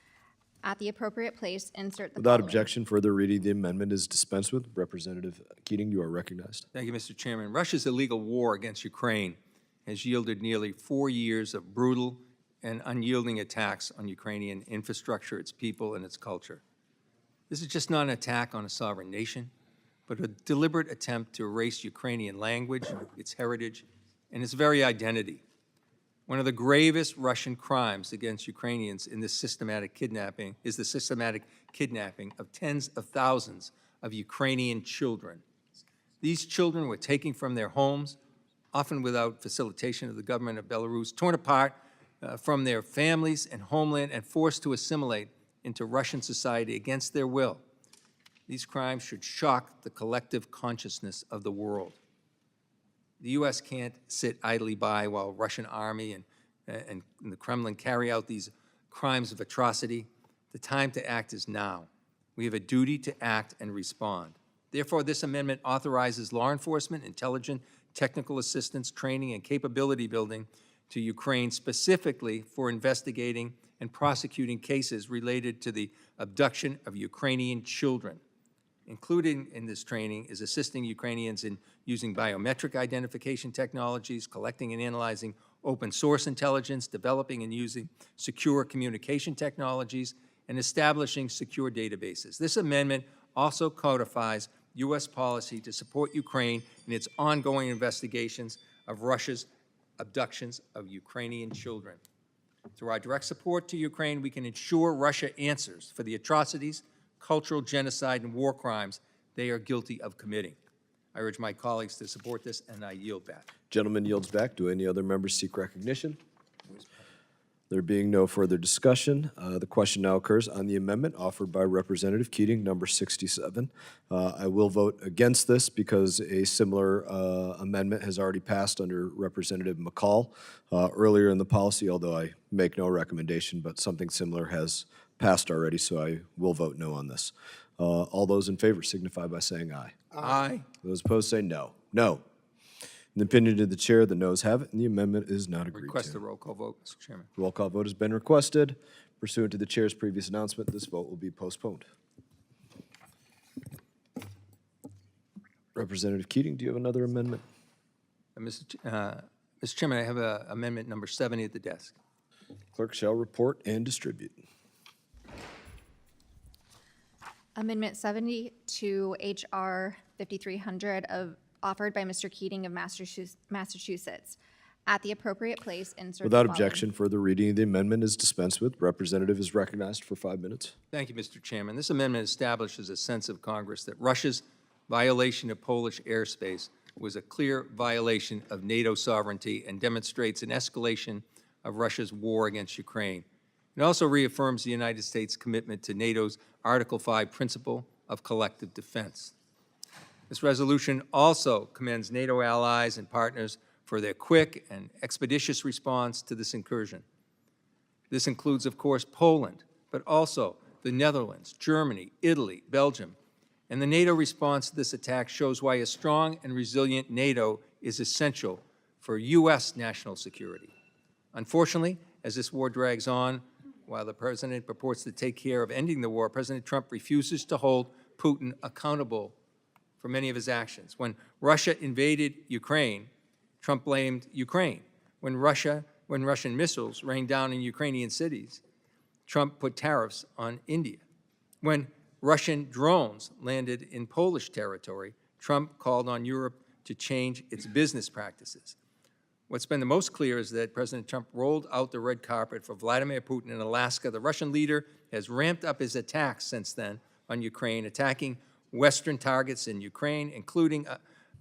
[SPEAKER 2] At the appropriate place, insert the
[SPEAKER 1] Without
[SPEAKER 2] following.
[SPEAKER 1] objection, further reading of the amendment is dispensed with. Representative Keating, you are recognized.
[SPEAKER 7] Thank you, Mr. Chairman. Russia's illegal war against Ukraine has yielded nearly 4 years of brutal and unyielding attacks on Ukrainian infrastructure, its people, and its culture. This is just not an attack on a sovereign nation, but a deliberate attempt to erase Ukrainian language, its heritage, and its very identity. One of the gravest Russian crimes against Ukrainians in this systematic kidnapping is the systematic kidnapping of tens of thousands of Ukrainian children. These children were taken from their homes, often without facilitation of the government of Belarus, torn apart from their families and homeland, and forced to assimilate into Russian society against their will. These crimes should shock the collective consciousness of the world. The U.S. can't sit idly by while Russian army and the Kremlin carry out these crimes of atrocity. The time to act is now. We have a duty to act and respond. Therefore, this amendment authorizes law enforcement, intelligence, technical assistance, training, and capability building to Ukraine specifically for investigating and prosecuting cases related to the abduction of Ukrainian children. Included in this training is assisting Ukrainians in using biometric identification technologies, collecting and analyzing open source intelligence, developing and using secure communication technologies, and establishing secure databases. This amendment also codifies U.S. policy to support Ukraine in its ongoing investigations of Russia's abductions of Ukrainian children. Through our direct support to Ukraine, we can ensure Russia answers for the atrocities, cultural genocide, and war crimes they are guilty of committing. I urge my colleagues to support this, and I yield back.
[SPEAKER 1] Gentleman yields back. Do any other members seek recognition? There being no further discussion, the question now occurs on the amendment offered by Representative Keating, number 67. I will vote against this because a similar amendment has already passed under Representative McCall earlier in the policy, although I make no recommendation, but something similar has passed already, so I will vote no on this. All those in favor signify by saying aye.
[SPEAKER 7] Aye.
[SPEAKER 1] Those opposed say no. No. In the opinion of the chair, the noes have it, and the amendment is not agreed
[SPEAKER 7] Request a
[SPEAKER 1] to.
[SPEAKER 7] roll call vote, Mr. Chairman.
[SPEAKER 1] Roll call vote has been requested. Pursuant to the chair's previous announcement, this vote will be postponed. Representative Keating, do you have another amendment?
[SPEAKER 7] Mr. Chairman, I have amendment number 70 at the desk.
[SPEAKER 1] Clerk shall report and distribute.
[SPEAKER 2] Amendment 70 to HR 5300 offered by Mr. Keating of Massachusetts. At the appropriate place, insert the
[SPEAKER 1] Without
[SPEAKER 2] following.
[SPEAKER 1] objection, further reading of the amendment is dispensed with. Representative is recognized for 5 minutes.
[SPEAKER 7] Thank you, Mr. Chairman. This amendment establishes a sense of Congress that Russia's violation of Polish airspace was a clear violation of NATO sovereignty and demonstrates an escalation of Russia's war against Ukraine. It also reaffirms the United States' commitment to NATO's Article 5 principle of collective defense. This resolution also commends NATO allies and partners for their quick and expeditious response to this incursion. This includes, of course, Poland, but also the Netherlands, Germany, Italy, Belgium. And the NATO response to this attack shows why a strong and resilient NATO is essential for U.S. national security. Unfortunately, as this war drags on, while the president purports to take care of ending the war, President Trump refuses to hold Putin accountable for many of his actions. When Russia invaded Ukraine, Trump blamed Ukraine. When Russian missiles rained down in Ukrainian cities, Trump put tariffs on India. When Russian drones landed in Polish territory, Trump called on Europe to change its business practices. What's been the most clear is that President Trump rolled out the red carpet for Vladimir Putin in Alaska. The Russian leader has ramped up his attacks since then on Ukraine, attacking Western targets in Ukraine, including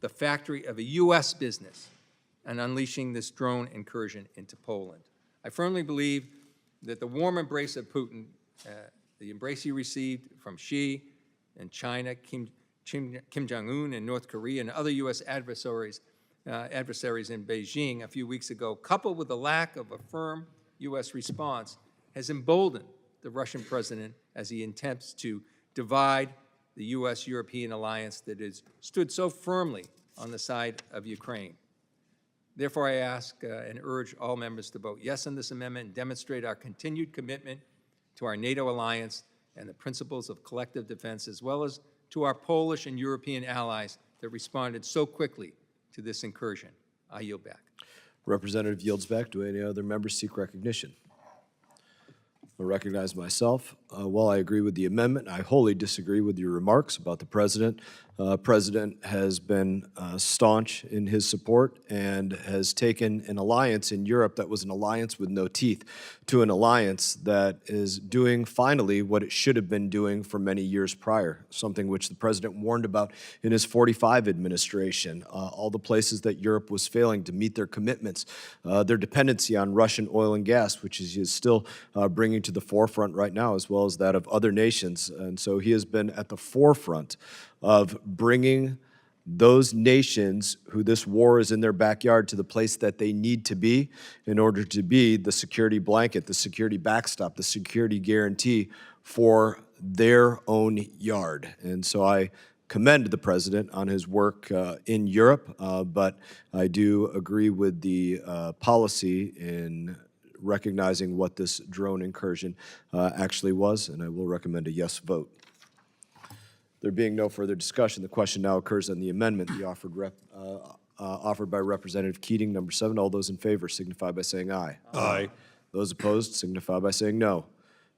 [SPEAKER 7] the factory of a U.S. business and unleashing this drone incursion into Poland. I firmly believe that the warm embrace of Putin, the embrace he received from Xi and China, Kim Jong-un in North Korea, and other U.S. adversaries in Beijing a few weeks ago, coupled with the lack of a firm U.S. response, has emboldened the Russian president as he attempts to divide the U.S.-European alliance that has stood so firmly on the side of Ukraine. Therefore, I ask and urge all members to vote yes on this amendment and demonstrate our continued commitment to our NATO alliance and the principles of collective defense, as well as to our Polish and European allies that responded so quickly to this incursion. I yield back.
[SPEAKER 1] Representative yields back. Do any other members seek recognition? I recognize myself. While I agree with the amendment, I wholly disagree with your remarks about the president. President has been staunch in his support and has taken an alliance in Europe that was an alliance with no teeth to an alliance that is doing finally what it should have been doing for many years prior, something which the president warned about in his 45 administration. All the places that Europe was failing to meet their commitments, their dependency on Russian oil and gas, which is still bringing to the forefront right now, as well as that of other nations. And so he has been at the forefront of bringing those nations who this war is in their backyard to the place that they need to be in order to be the security blanket, the security backstop, the security guarantee for their own yard. And so I commend the president on his work in Europe, but I do agree with the policy in recognizing what this drone incursion actually was, and I will recommend a yes vote. There being no further discussion, the question now occurs on the amendment, offered by Representative Keating, number 7. All those in favor signify by saying aye.
[SPEAKER 13] Aye.
[SPEAKER 1] Those opposed signify by saying no.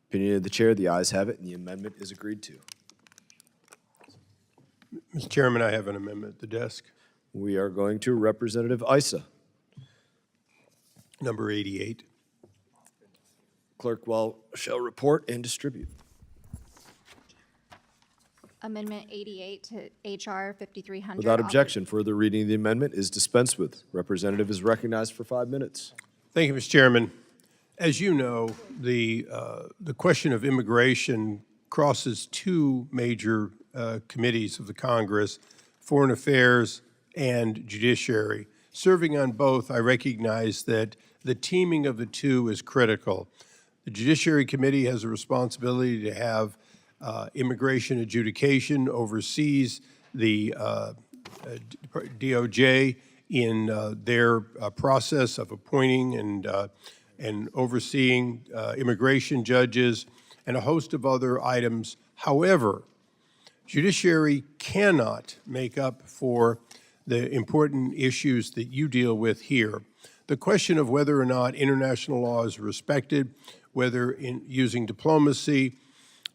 [SPEAKER 1] Opinion of the chair, the ayes have it, and the amendment is agreed to.
[SPEAKER 13] Mr. Chairman, I have an amendment at the desk,
[SPEAKER 1] We are going to Representative Issa.
[SPEAKER 13] number 88.
[SPEAKER 1] Clerk shall report and distribute.
[SPEAKER 2] Amendment 88 to HR 5300.
[SPEAKER 1] Without objection, further reading of the amendment is dispensed with. Representative is recognized for 5 minutes.
[SPEAKER 13] Thank you, Mr. Chairman. As you know, the question of immigration crosses two major committees of the Congress, Foreign Affairs and Judiciary. Serving on both, I recognize that the teaming of the two is critical. The Judiciary Committee has a responsibility to have immigration adjudication, oversees the DOJ in their process of appointing and overseeing immigration judges and a host of other items. However, Judiciary cannot make up for the important issues that you deal with here. The question of whether or not international law is respected, whether in using diplomacy,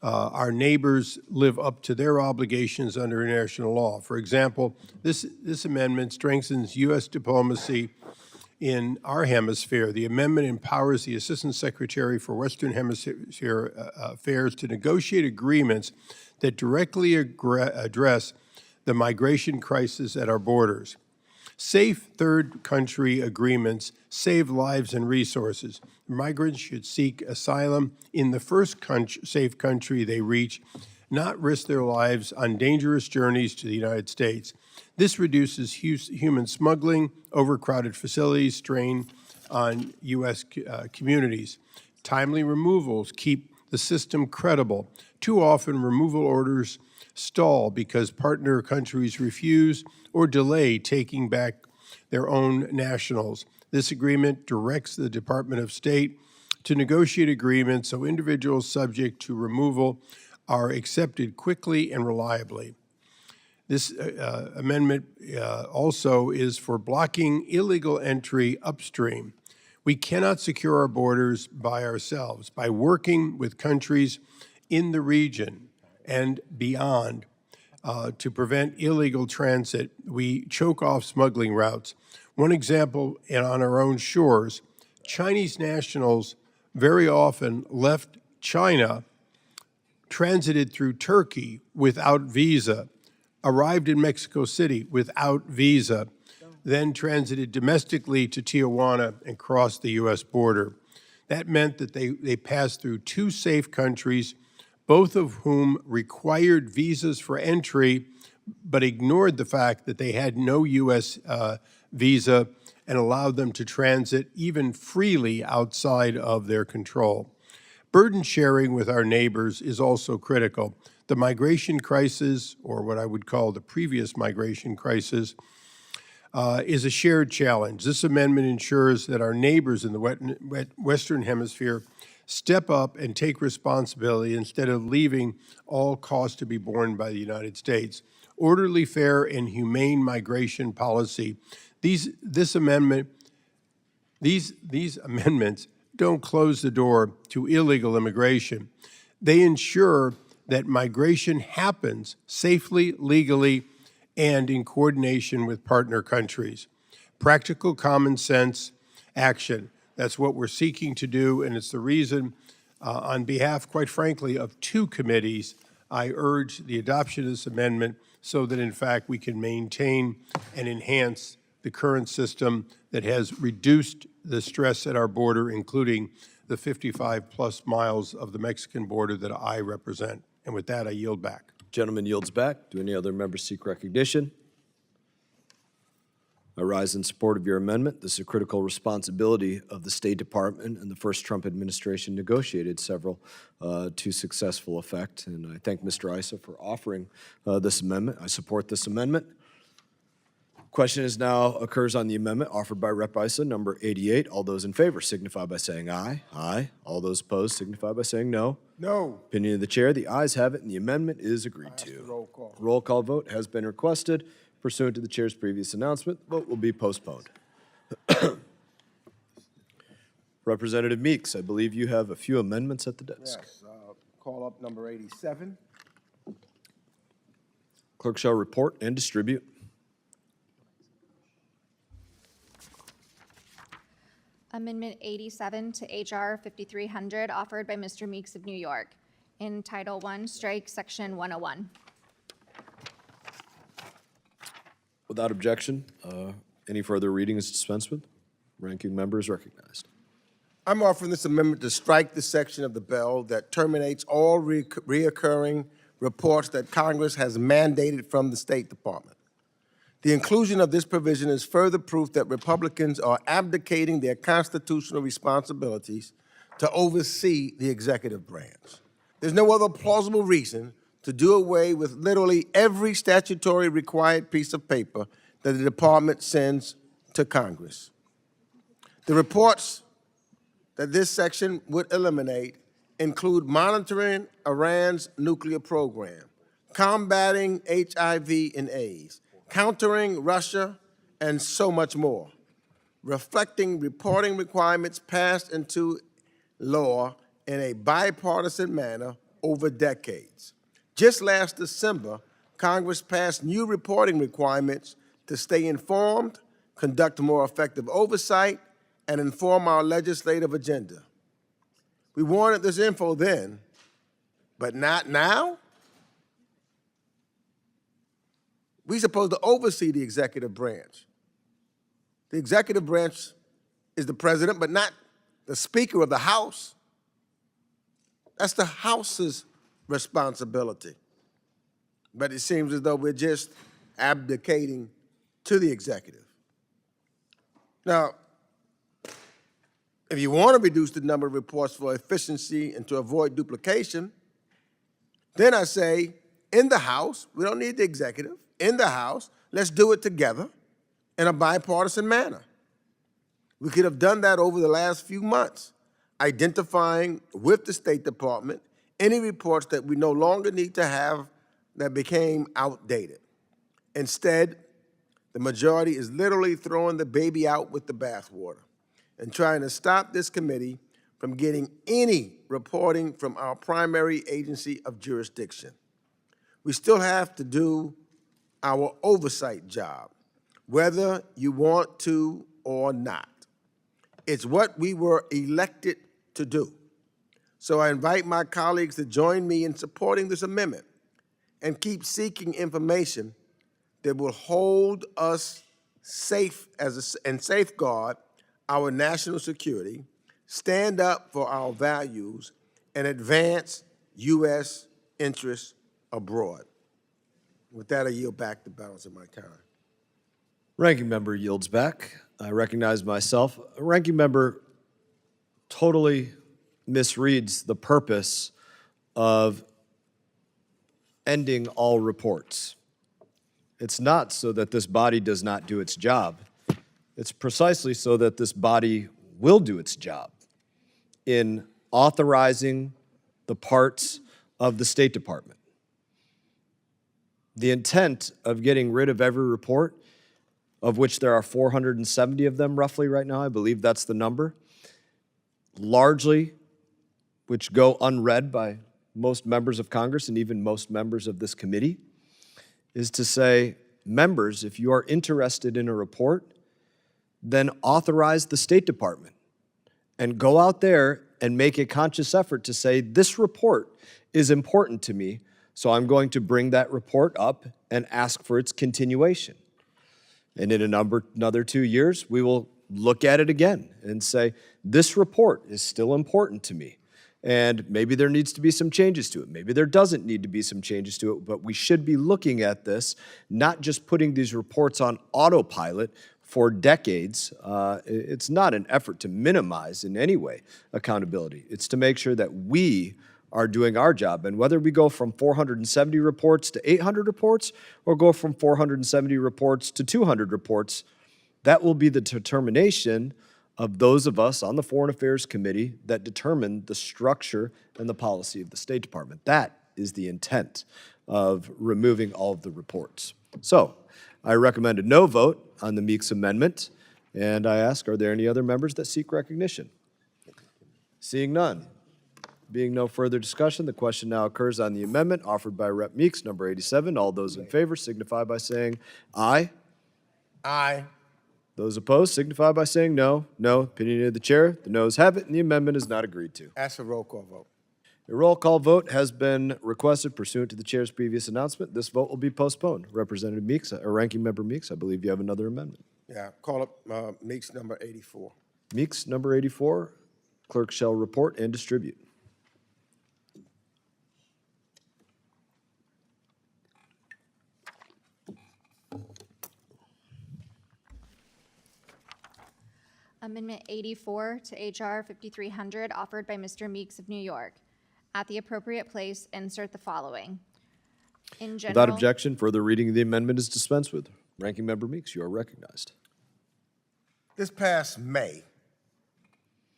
[SPEAKER 13] our neighbors live up to their obligations under international law. For example, this amendment strengthens U.S. diplomacy in our hemisphere. The amendment empowers the Assistant Secretary for Western Hemisphere Affairs to negotiate agreements that directly address the migration crisis at our borders. Safe third country agreements save lives and resources. Migrants should seek asylum in the first safe country they reach, not risk their lives on dangerous journeys to the United States. This reduces human smuggling, overcrowded facilities, strain on U.S. Communities. Timely removals keep the system credible. Too often, removal orders stall because partner countries refuse or delay taking back their own nationals. This agreement directs the Department of State to negotiate agreements so individuals subject to removal are accepted quickly and reliably. This amendment also is for blocking illegal entry upstream. We cannot secure our borders by ourselves. By working with countries in the region and beyond to prevent illegal transit, we choke off smuggling routes. One example, on our own shores, Chinese nationals very often left China, transited through Turkey without visa, arrived in Mexico City without visa, then transited domestically to Tijuana and crossed the U.S. border. That meant that they passed through two safe countries, both of whom required visas for entry, but ignored the fact that they had no U.S. Visa and allowed them to transit even freely outside of their control. Burden sharing with our neighbors is also critical. The migration crisis, or what I would call the previous migration crisis, is a shared challenge. This amendment ensures that our neighbors in the Western Hemisphere step up and take responsibility instead of leaving all costs to be borne by the United States. Orderly, fair, and humane migration policy. These amendments don't close the door to illegal immigration. They ensure that migration happens safely, legally, and in coordination with partner countries. Practical common sense action. That's what we're seeking to do, and it's the reason, on behalf, quite frankly, of two committees, I urge the adoption of this amendment so that, in fact, we can maintain and enhance the current system that has reduced the stress at our border, including the 55-plus miles of the Mexican border that I represent. And with that, I yield back.
[SPEAKER 1] Gentleman yields back. Do any other members seek recognition? I rise in support of your amendment. This is a critical responsibility of the State Department, and the first Trump administration negotiated several to successful effect. And I thank Mr. Issa for offering this amendment. I support this amendment. Question is now occurs on the amendment offered by Rep. Issa, number 88. All those in favor signify by saying aye. Aye. All those opposed signify by saying no.
[SPEAKER 6] No.
[SPEAKER 1] Opinion of the chair, the ayes have it, and the amendment is agreed to.
[SPEAKER 6] Roll call.
[SPEAKER 1] Roll call vote has been requested. Pursuant to the chair's previous announcement, vote will be postponed. Representative Meeks, I believe you have a few amendments at the desk.
[SPEAKER 6] Yes, call up number 87.
[SPEAKER 1] Clerk shall report and distribute.
[SPEAKER 2] Amendment 87 to H.R. 5300, offered by Mr. Meeks of New York. In Title I, strike Section 101.
[SPEAKER 1] Without objection, any further reading is dispensed with. Ranking member is recognized.
[SPEAKER 6] I'm offering this amendment to strike the section of the bill that terminates all reoccurring reports that Congress has mandated from the State Department. The inclusion of this provision is further proof that Republicans are abdicating their constitutional responsibilities to oversee the executive branch. There's no other plausible reason to do away with literally every statutory required piece of paper that the department sends to Congress. The reports that this section would eliminate include monitoring Iran's nuclear program, combating HIV and AIDS, countering Russia, and so much more, reflecting reporting requirements passed into law in a bipartisan manner over decades. Just last December, Congress passed new reporting requirements to stay informed, conduct more effective oversight, and inform our legislative agenda. We wanted this info then, but not now? We're supposed to oversee the executive branch. The executive branch is the president, but not the Speaker of the House. That's the House's responsibility. But it seems as though we're just abdicating to the executive. Now, if you want to reduce the number of reports for efficiency and to avoid duplication, then I say, in the House, we don't need the executive, in the House, let's do it together in a bipartisan manner. We could have done that over the last few months, identifying with the State Department any reports that we no longer need to have that became outdated. Instead, the majority is literally throwing the baby out with the bathwater and trying to stop this committee from getting any reporting from our primary agency of jurisdiction. We still have to do our oversight job, whether you want to or not. It's what we were elected to do. So I invite my colleagues to join me in supporting this amendment and keep seeking information that will hold us safe and safeguard our national security, stand up for our values, and advance U.S. interests abroad. With that, I yield back the balance of my time.
[SPEAKER 1] Ranking member yields back. I recognize myself. Ranking member totally misreads the purpose of ending all reports. It's not so that this body does not do its job. It's precisely so that this body will do its job in authorizing the parts of the State Department. The intent of getting rid of every report, of which there are 470 of them roughly right now, I believe that's the number, largely which go unread by most members of Congress and even most members of this committee, is to say, members, if you are interested in a report, then authorize the State Department and go out there and make a conscious effort to say, this report is important to me, so I'm going to bring that report up and ask for its continuation. And in another 2 years, we will look at it again and say, this report is still important to me. And maybe there needs to be some changes to it. Maybe there doesn't need to be some changes to it, but we should be looking at this, not just putting these reports on autopilot for decades. It's not an effort to minimize in any way accountability. It's to make sure that we are doing our job. And whether we go from 470 reports to 800 reports or go from 470 reports to 200 reports, that will be the determination of those of us on the Foreign Affairs Committee that determine the structure and the policy of the State Department. That is the intent of removing all of the reports. So I recommend a no vote on the Meeks amendment, and I ask, are there any other members that seek recognition? Seeing none. Being no further discussion, the question now occurs on the amendment offered by Rep. Meeks, number 87. All those in favor signify by saying aye.
[SPEAKER 6] Aye.
[SPEAKER 1] Those opposed signify by saying no. No. Opinion of the chair. The noes have it, and the amendment is not agreed to.
[SPEAKER 6] Ask for roll call vote.
[SPEAKER 1] A roll call vote has been requested pursuant to the chair's previous announcement. This vote will be postponed. Representative Meeks, or Ranking Member Meeks, I believe you have another amendment.
[SPEAKER 6] Yeah, call up Meeks number 84.
[SPEAKER 1] Meeks, number 84. Clerk shall report and distribute.
[SPEAKER 2] Amendment 84 to H.R. 5300, offered by Mr. Meeks of New York. At the appropriate place, insert the following. In general,
[SPEAKER 1] Without objection, further reading of the amendment is dispensed with. Ranking Member Meeks, you are recognized.
[SPEAKER 6] This past May,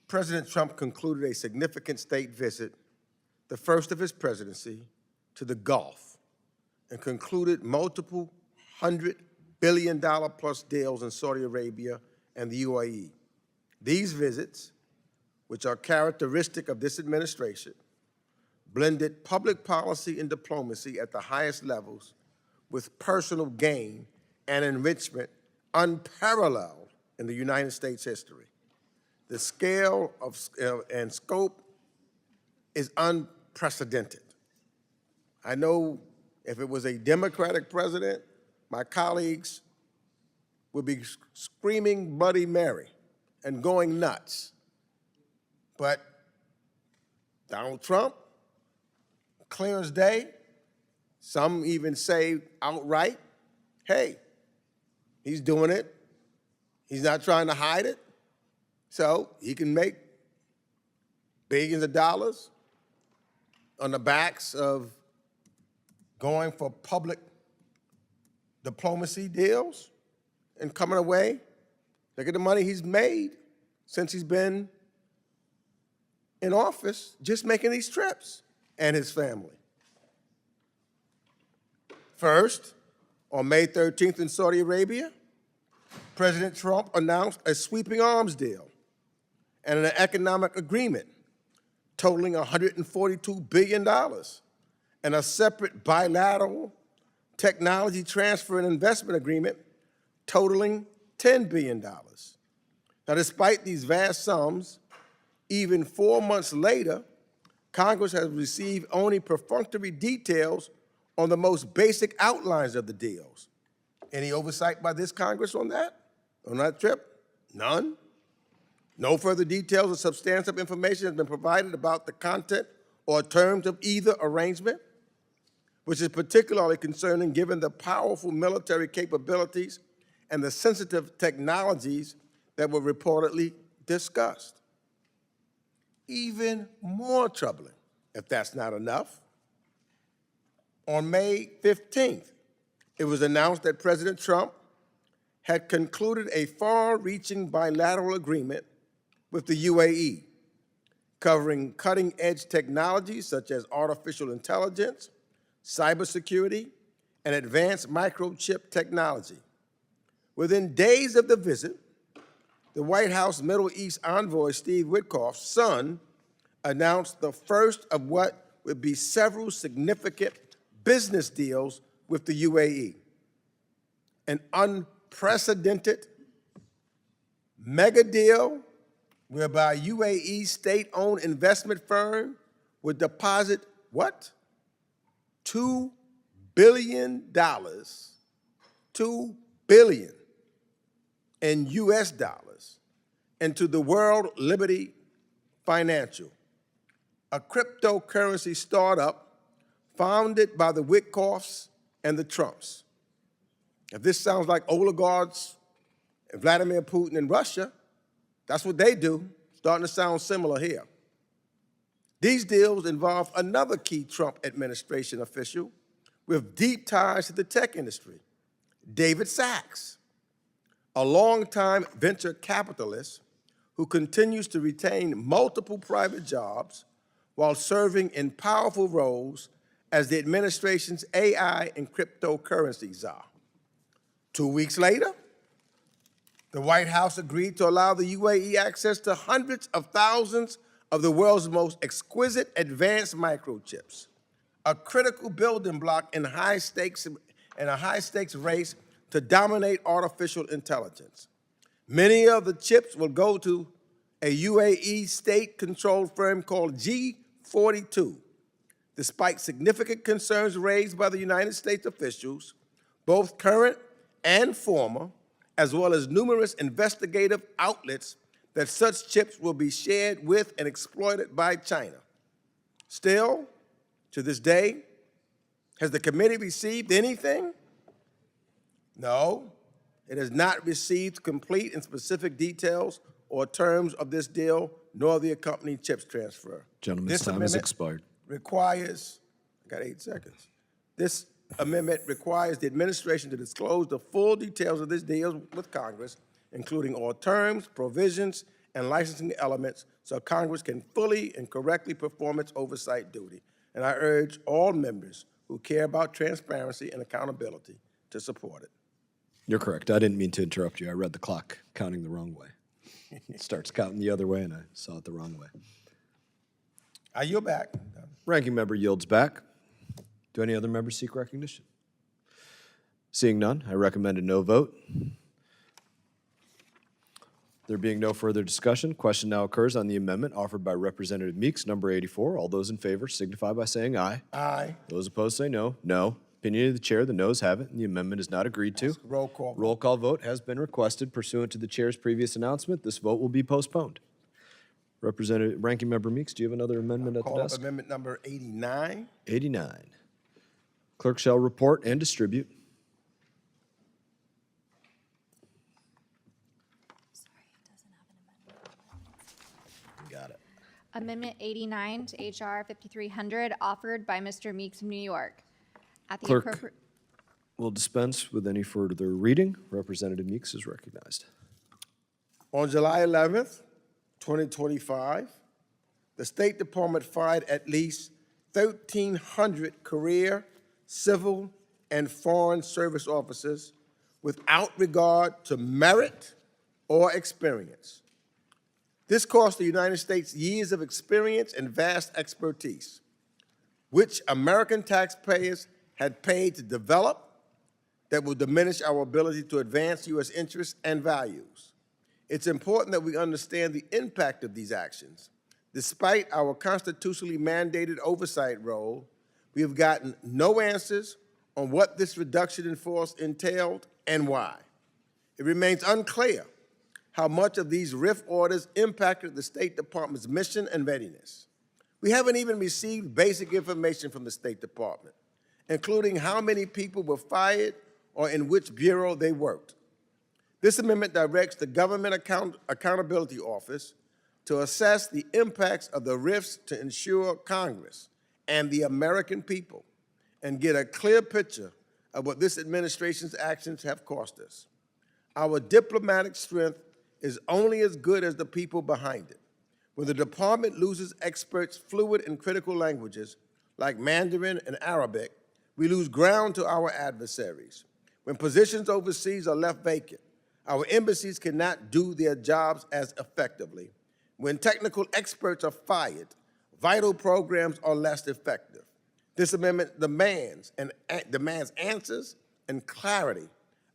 [SPEAKER 6] President Trump concluded a significant state visit, the first of his presidency, to the Gulf, and concluded multiple $100 billion plus deals in Saudi Arabia and the UAE. These visits, which are characteristic of this administration, blended public policy and diplomacy at the highest levels with personal gain and enrichment unparalleled in the United States history. The scale of and scope is unprecedented. I know if it was a Democratic president, my colleagues would be screaming Bloody Mary and going nuts. But Donald Trump, clear as day, some even say outright, hey, he's doing it. He's not trying to hide it. So he can make billions of dollars on the backs of going for public diplomacy deals and coming away. Look at the money he's made since he's been in office, just making these trips, and his family. First, on May 13th in Saudi Arabia, President Trump announced a sweeping arms deal and an economic agreement totaling $142 billion and a separate bilateral technology transfer and investment agreement totaling $10 billion. Now, despite these vast sums, even 4 months later, Congress has received only perfunctory details on the most basic outlines of the deals. Any oversight by this Congress on that trip? None. No further details or substantive information has been provided about the content or terms of either arrangement, which is particularly concerning given the powerful military capabilities and the sensitive technologies that were reportedly discussed. Even more troubling, if that's not enough, on May 15th, it was announced that President Trump had concluded a far-reaching bilateral agreement with the UAE, covering cutting-edge technologies such as artificial intelligence, cybersecurity, and advanced microchip technology. Within days of the visit, the White House Middle East envoy, Steve Witkoff's son, announced the first of what would be several significant business deals with the UAE. An unprecedented mega deal whereby UAE state-owned investment firm would deposit what? $2 billion, $2 billion in US dollars into the World Liberty Financial, a cryptocurrency startup founded by the Witkoffs and the Trumps. If this sounds like oligarchs and Vladimir Putin in Russia, that's what they do, starting to sound similar here. These deals involve another key Trump administration official with deep ties to the tech industry, David Sachs, a longtime venture capitalist who continues to retain multiple private jobs while serving in powerful roles as the administration's AI and cryptocurrency czar. 2 weeks later, the White House agreed to allow the UAE access to hundreds of thousands of the world's most exquisite advanced microchips, a critical building block in a high-stakes race to dominate artificial intelligence. Many of the chips will go to a UAE state-controlled firm called G42. Despite significant concerns raised by the United States officials, both current and former, as well as numerous investigative outlets, that such chips will be shared with and exploited by China. Still, to this day, has the committee received anything? No, it has not received complete and specific details or terms of this deal, nor the accompanying chips transfer.
[SPEAKER 1] Gentleman's time has expired.
[SPEAKER 6] Requires, I got 8 seconds. This amendment requires the administration to disclose the full details of this deal with Congress, including all terms, provisions, and licensing elements, so Congress can fully and correctly perform its oversight duty. And I urge all members who care about transparency and accountability to support it.
[SPEAKER 1] You're correct. I didn't mean to interrupt you. I read the clock counting the wrong way. It starts counting the other way, and I saw it the wrong way.
[SPEAKER 6] I yield back.
[SPEAKER 1] Ranking member yields back. Do any other members seek recognition? Seeing none, I recommend a no vote. There being no further discussion, question now occurs on the amendment offered by Representative Meeks, number 84. All those in favor signify by saying aye.
[SPEAKER 6] Aye.
[SPEAKER 1] Those opposed say no. No. Opinion of the chair, the noes have it, and the amendment is not agreed to.
[SPEAKER 6] Roll call.
[SPEAKER 1] Roll call vote has been requested pursuant to the chair's previous announcement. This vote will be postponed. Representative, Ranking Member Meeks, do you have another amendment at the
[SPEAKER 6] Call up
[SPEAKER 1] desk?
[SPEAKER 6] amendment number 89.
[SPEAKER 1] 89. Clerk shall report and distribute. Got it.
[SPEAKER 2] Amendment 89 to HR 5300, offered by Mr. Meeks of New York. At the
[SPEAKER 1] Clerk.
[SPEAKER 2] appropriate.
[SPEAKER 1] We'll dispense with any further reading. Representative Meeks is recognized.
[SPEAKER 6] On July 11th, 2025, the State Department fired at least 1,300 career, civil, and foreign service officers without regard to merit or experience. This cost the United States years of experience and vast expertise, which American taxpayers had paid to develop, that will diminish our ability to advance U.S. interests and values. It's important that we understand the impact of these actions. Despite our constitutionally mandated oversight role, We have gotten no answers on what this reduction in force entailed and why. It remains unclear how much of these RIF orders impacted the State Department's mission and readiness. We haven't even received basic information from the State Department, including how many people were fired or in which bureau they worked. This amendment directs the Government Accountability Office to assess the impacts of the RIFs to ensure Congress and the American people and get a clear picture of what this administration's actions have cost us. Our diplomatic strength is only as good as the people behind it. When the department loses experts fluent in critical languages like Mandarin and Arabic, we lose ground to our adversaries. When positions overseas are left vacant, our embassies cannot do their jobs as effectively. When technical experts are fired, vital programs are less effective. This amendment demands answers and clarity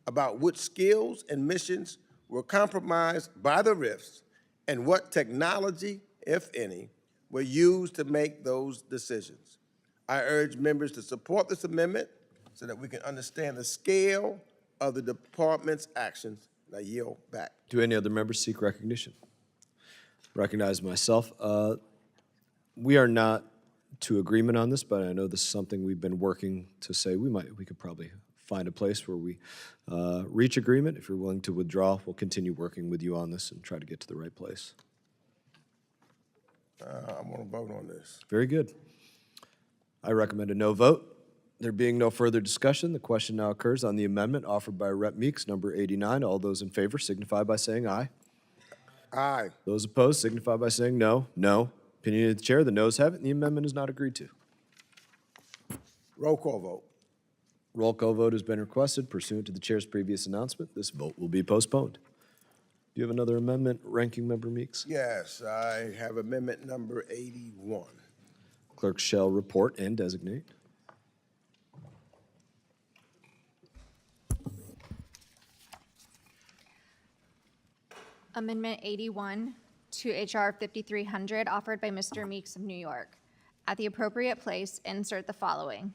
[SPEAKER 6] about which skills and missions were compromised by the RIFs and what technology, if any, were used to make those decisions. I urge members to support this amendment so that we can understand the scale of the department's actions. And I yield back.
[SPEAKER 1] Do any other members seek recognition? Recognize myself. We are not to agreement on this, but I know this is something we've been working to say we could probably find a place where we reach agreement. If you're willing to withdraw, we'll continue working with you on this and try to get to the right place.
[SPEAKER 6] I want to vote on this.
[SPEAKER 1] Very good. I recommend a no vote. There being no further discussion, the question now occurs on the amendment offered by Rep. Meeks, number 89. All those in favor signify by saying aye.
[SPEAKER 6] Aye.
[SPEAKER 1] Those opposed signify by saying no. No. Opinion of the chair, the noes have it, and the amendment is not agreed to.
[SPEAKER 6] Roll call vote.
[SPEAKER 1] Roll call vote has been requested pursuant to the chair's previous announcement. This vote will be postponed. Do you have another amendment, Ranking Member Meeks?
[SPEAKER 6] Yes, I have amendment number 81.
[SPEAKER 1] Clerk shall report and designate.
[SPEAKER 2] Amendment 81 to H.R. 5300, offered by Mr. Meeks of New York. At the appropriate place, insert the following.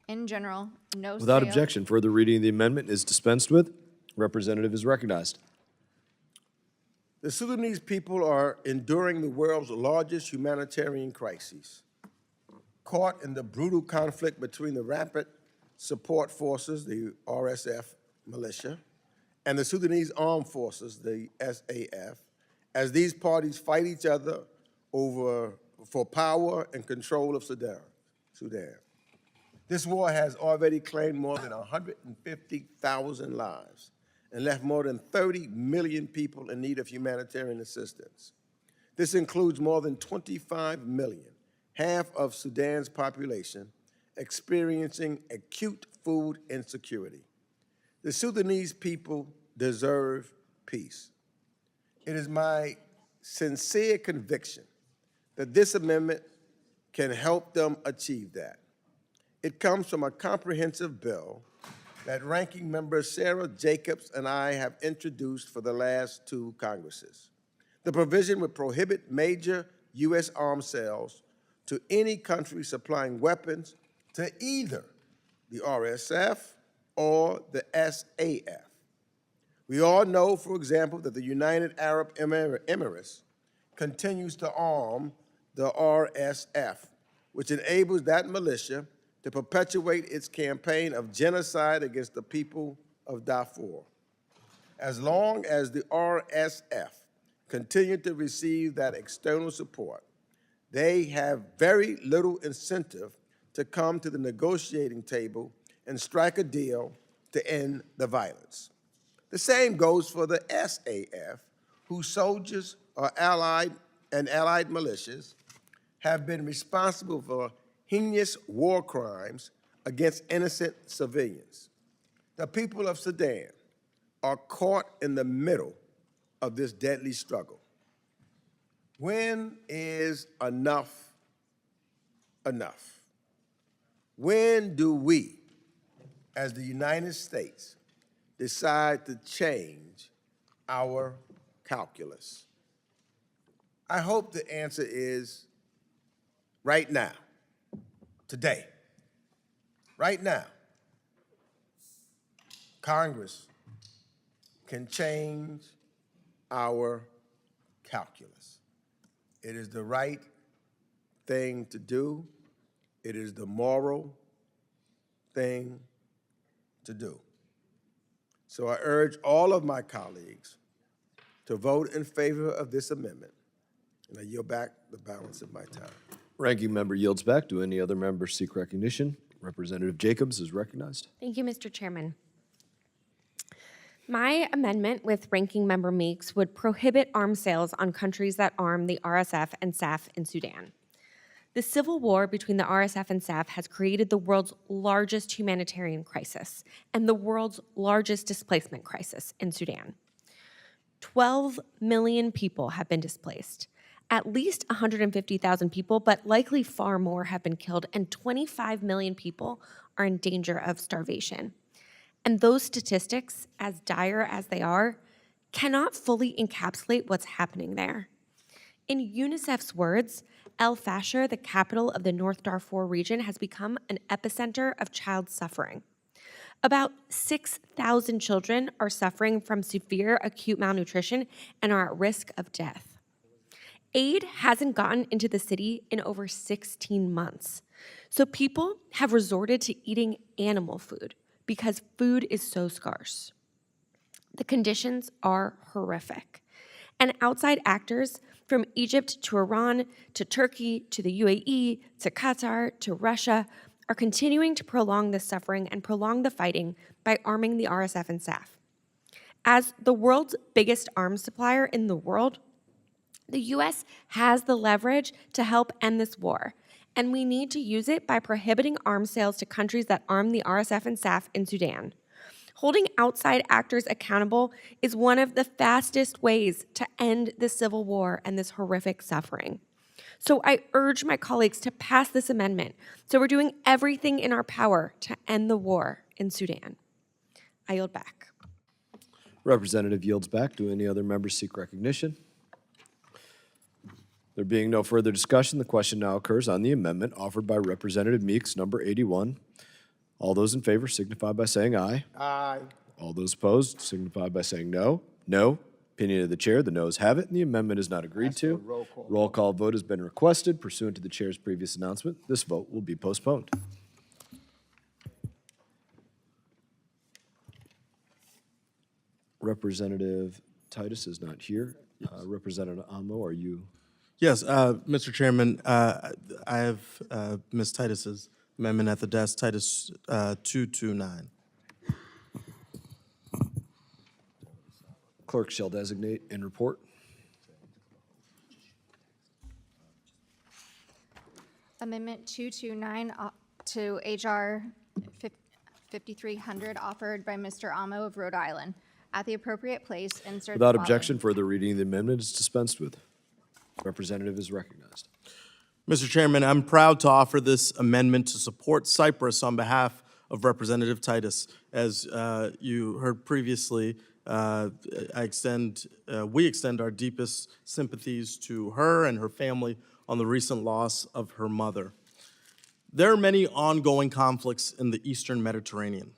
[SPEAKER 2] In general, no
[SPEAKER 1] Without
[SPEAKER 2] sale-
[SPEAKER 1] objection, further reading of the amendment is dispensed with. Representative is recognized.
[SPEAKER 6] The Sudanese people are enduring the world's largest humanitarian crisis. Caught in the brutal conflict between the Rapid Support Forces, the RSF militia, and the Sudanese Armed Forces, the SAF, as these parties fight each other for power and control of Sudan. This war has already claimed more than 150,000 lives and left more than 30 million people in need of humanitarian assistance. This includes more than 25 million, half of Sudan's population, experiencing acute food insecurity. The Sudanese people deserve peace. It is my sincere conviction that this amendment can help them achieve that. It comes from a comprehensive bill that Ranking Member Sarah Jacobs and I have introduced for the last two Congresses. The provision would prohibit major U.S. arms sales to any country supplying weapons to either the RSF or the SAF. We all know, for example, that the United Arab Emirates continues to arm the RSF, which enables that militia to perpetuate its campaign of genocide against the people of Darfur. As long as the RSF continue to receive that external support, they have very little incentive to come to the negotiating table and strike a deal to end the violence. The same goes for the SAF, whose soldiers are allied militias have been responsible for heinous war crimes against innocent civilians. The people of Sudan are caught in the middle of this deadly struggle. When is enough enough? When do we, as the United States, decide to change our calculus? I hope the answer is right now, today. right now, Congress can change our calculus. It is the right thing to do. It is the moral thing to do. So I urge all of my colleagues to vote in favor of this amendment, and I yield back the balance of my time.
[SPEAKER 1] Ranking member yields back. Do any other members seek recognition? Representative Jacobs is recognized.
[SPEAKER 10] Thank you, Mr. Chairman. My amendment with Ranking Member Meeks would prohibit arms sales on countries that arm the RSF and SAF in Sudan. The civil war between the RSF and SAF has created the world's largest humanitarian crisis and the world's largest displacement crisis in Sudan. 12 million people have been displaced. At least 150,000 people, but likely far more, have been killed, and 25 million people are in danger of starvation. And those statistics, as dire as they are, cannot fully encapsulate what's happening there. In UNICEF's words, El Fasher, the capital of the North Darfur region, has become an epicenter of child suffering. About 6,000 children are suffering from severe acute malnutrition and are at risk of death. Aid hasn't gotten into the city in over 16 months. So people have resorted to eating animal food because food is so scarce. The conditions are horrific. And outside actors from Egypt to Iran to Turkey to the UAE to Qatar to Russia are continuing to prolong the suffering and prolong the fighting by arming the RSF and SAF. As the world's biggest arms supplier in the world, the U.S. has the leverage to help end this war, and we need to use it by prohibiting arms sales to countries that arm the RSF and SAF in Sudan. Holding outside actors accountable is one of the fastest ways to end this civil war and this horrific suffering. So I urge my colleagues to pass this amendment so we're doing everything in our power to end the war in Sudan. I yield back.
[SPEAKER 1] Representative yields back. Do any other members seek recognition? There being no further discussion, the question now occurs on the amendment offered by Representative Meeks, number 81. All those in favor signify by saying aye.
[SPEAKER 6] Aye.
[SPEAKER 1] All those opposed signify by saying no. No. Opinion of the chair, the noes have it, and the amendment is not agreed to. Roll call vote has been requested pursuant to the chair's previous announcement. This vote will be postponed. Representative Titus is not here. Representative Amo, are you?
[SPEAKER 17] Yes, Mr. Chairman, I have Ms. Titus's amendment at the desk, Titus 229.
[SPEAKER 1] Clerk shall designate and report.
[SPEAKER 2] Amendment 229 to H.R. 5300 offered by Mr. Amo of Rhode Island. At the appropriate place, insert the
[SPEAKER 1] Without
[SPEAKER 2] following.
[SPEAKER 1] objection, further reading of the amendment is dispensed with. Representative is recognized.
[SPEAKER 17] Mr. Chairman, I'm proud to offer this amendment to support Cyprus on behalf of Representative Titus. As you heard previously, we extend our deepest sympathies to her and her family on the recent loss of her mother. There are many ongoing conflicts in the Eastern Mediterranean.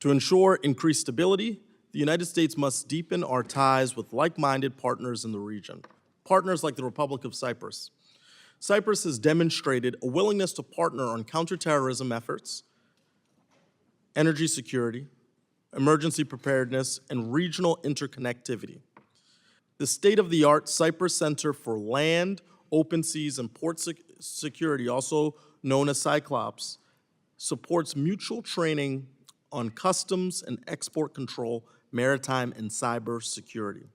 [SPEAKER 17] To ensure increased stability, the United States must deepen our ties with like-minded partners in the region, partners like the Republic of Cyprus. Cyprus has demonstrated a willingness to partner on counterterrorism efforts, energy security, emergency preparedness, and regional interconnectivity. The state-of-the-art Cyprus Center for Land, Open Seas, and Port Security, also known as Cyclops, supports mutual training on customs and export control, maritime, and cyber security.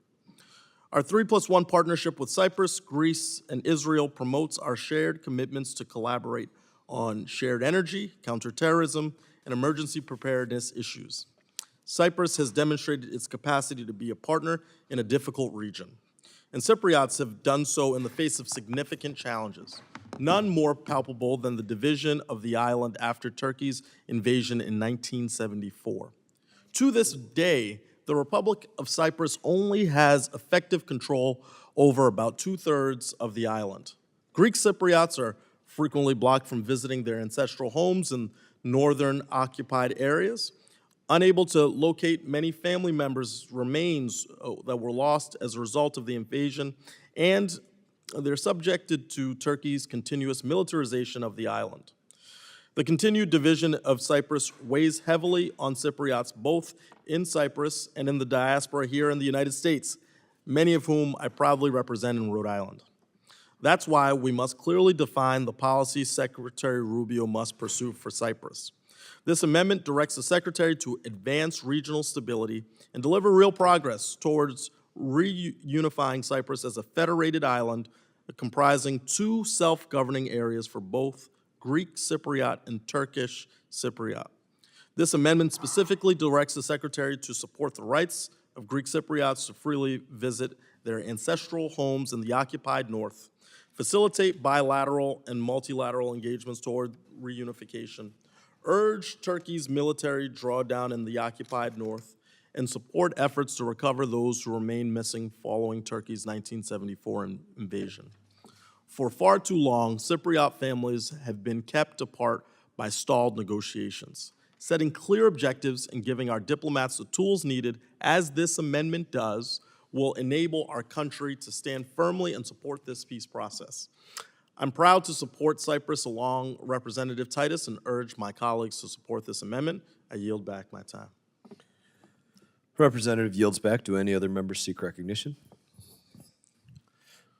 [SPEAKER 17] Our 3+1 partnership with Cyprus, Greece, and Israel promotes our shared commitments to collaborate on shared energy, counterterrorism, and emergency preparedness issues. Cyprus has demonstrated its capacity to be a partner in a difficult region, and Cypriots have done so in the face of significant challenges, none more palpable than the division of the island after Turkey's invasion in 1974. To this day, the Republic of Cyprus only has effective control over about 2/3 of the island. Greek Cypriots are frequently blocked from visiting their ancestral homes in northern occupied areas, unable to locate many family members' remains that were lost as a result of the invasion, and they're subjected to Turkey's continuous militarization of the island. The continued division of Cyprus weighs heavily on Cypriots, both in Cyprus and in the diaspora here in the United States, many of whom I proudly represent in Rhode Island. That's why we must clearly define the policy Secretary Rubio must pursue for Cyprus. This amendment directs the Secretary to advance regional stability and deliver real progress towards reunifying Cyprus as a federated island comprising two self-governing areas for both Greek Cypriot and Turkish Cypriot. This amendment specifically directs the Secretary to support the rights of Greek Cypriots to freely visit their ancestral homes in the occupied North, facilitate bilateral and multilateral engagements toward reunification, urge Turkey's military drawdown in the occupied North, and support efforts to recover those who remain missing following Turkey's 1974 invasion. For far too long, Cypriot families have been kept apart by stalled negotiations. Setting clear objectives and giving our diplomats the tools needed, as this amendment does, will enable our country to stand firmly and support this peace process. I'm proud to support Cyprus along Representative Titus and urge my colleagues to support this amendment. I yield back my time.
[SPEAKER 1] Representative yields back. Do any other members seek recognition?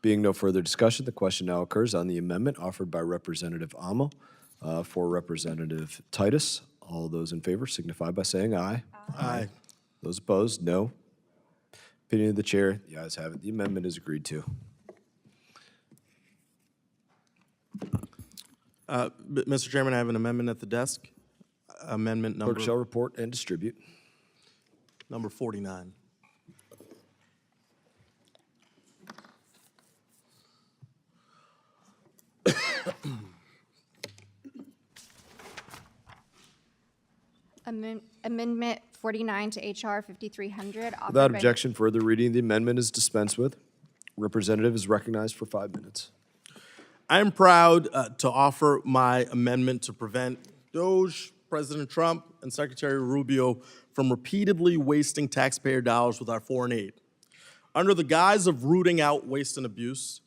[SPEAKER 1] Being no further discussion, the question now occurs on the amendment offered by Representative Amo for Representative Titus. All those in favor signify by saying aye.
[SPEAKER 17] Aye.
[SPEAKER 1] Those opposed, no. Opinion of the chair, the ayes have it. The amendment is agreed to.
[SPEAKER 17] Mr. Chairman, I have an amendment at the desk. Amendment number
[SPEAKER 1] Clerk shall report and distribute.
[SPEAKER 17] number 49.
[SPEAKER 2] Amendment 49 to HR 5300. offered
[SPEAKER 1] Without
[SPEAKER 2] by-
[SPEAKER 1] objection, further reading, the amendment is dispensed with. Representative is recognized for 5 minutes.
[SPEAKER 17] I am proud to offer my amendment to prevent DOJ, President Trump, and Secretary Rubio from repeatedly wasting taxpayer dollars with our foreign aid. Under the guise of rooting out waste and abuse,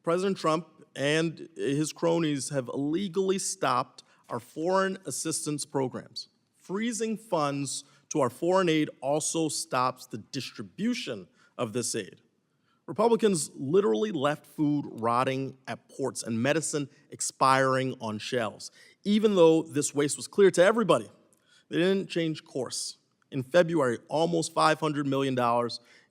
[SPEAKER 17] President Trump and his cronies have illegally stopped our foreign assistance programs. Freezing funds to our foreign aid also stops the distribution of this aid. Republicans literally left food rotting at ports and medicine expiring on shelves, even though this waste was clear to everybody. They didn't change course. In February, almost $500 million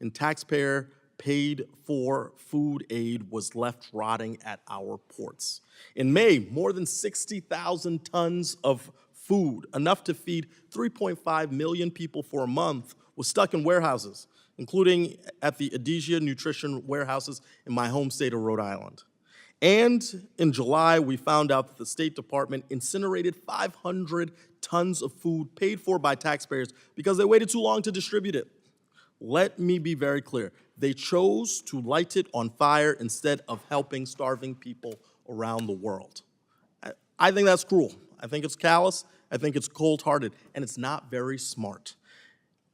[SPEAKER 17] in taxpayer paid for food aid was left rotting at our ports. In May, more than 60,000 tons of food, enough to feed 3.5 million people for a month, was stuck in warehouses, including at the Adesia Nutrition warehouses in my home state of Rhode Island. And in July, we found out that the State Department incinerated 500 tons of food paid for by taxpayers because they waited too long to distribute it. Let me be very clear. They chose to light it on fire instead of helping starving people around the world. I think that's cruel. I think it's callous. I think it's cold-hearted, and it's not very smart.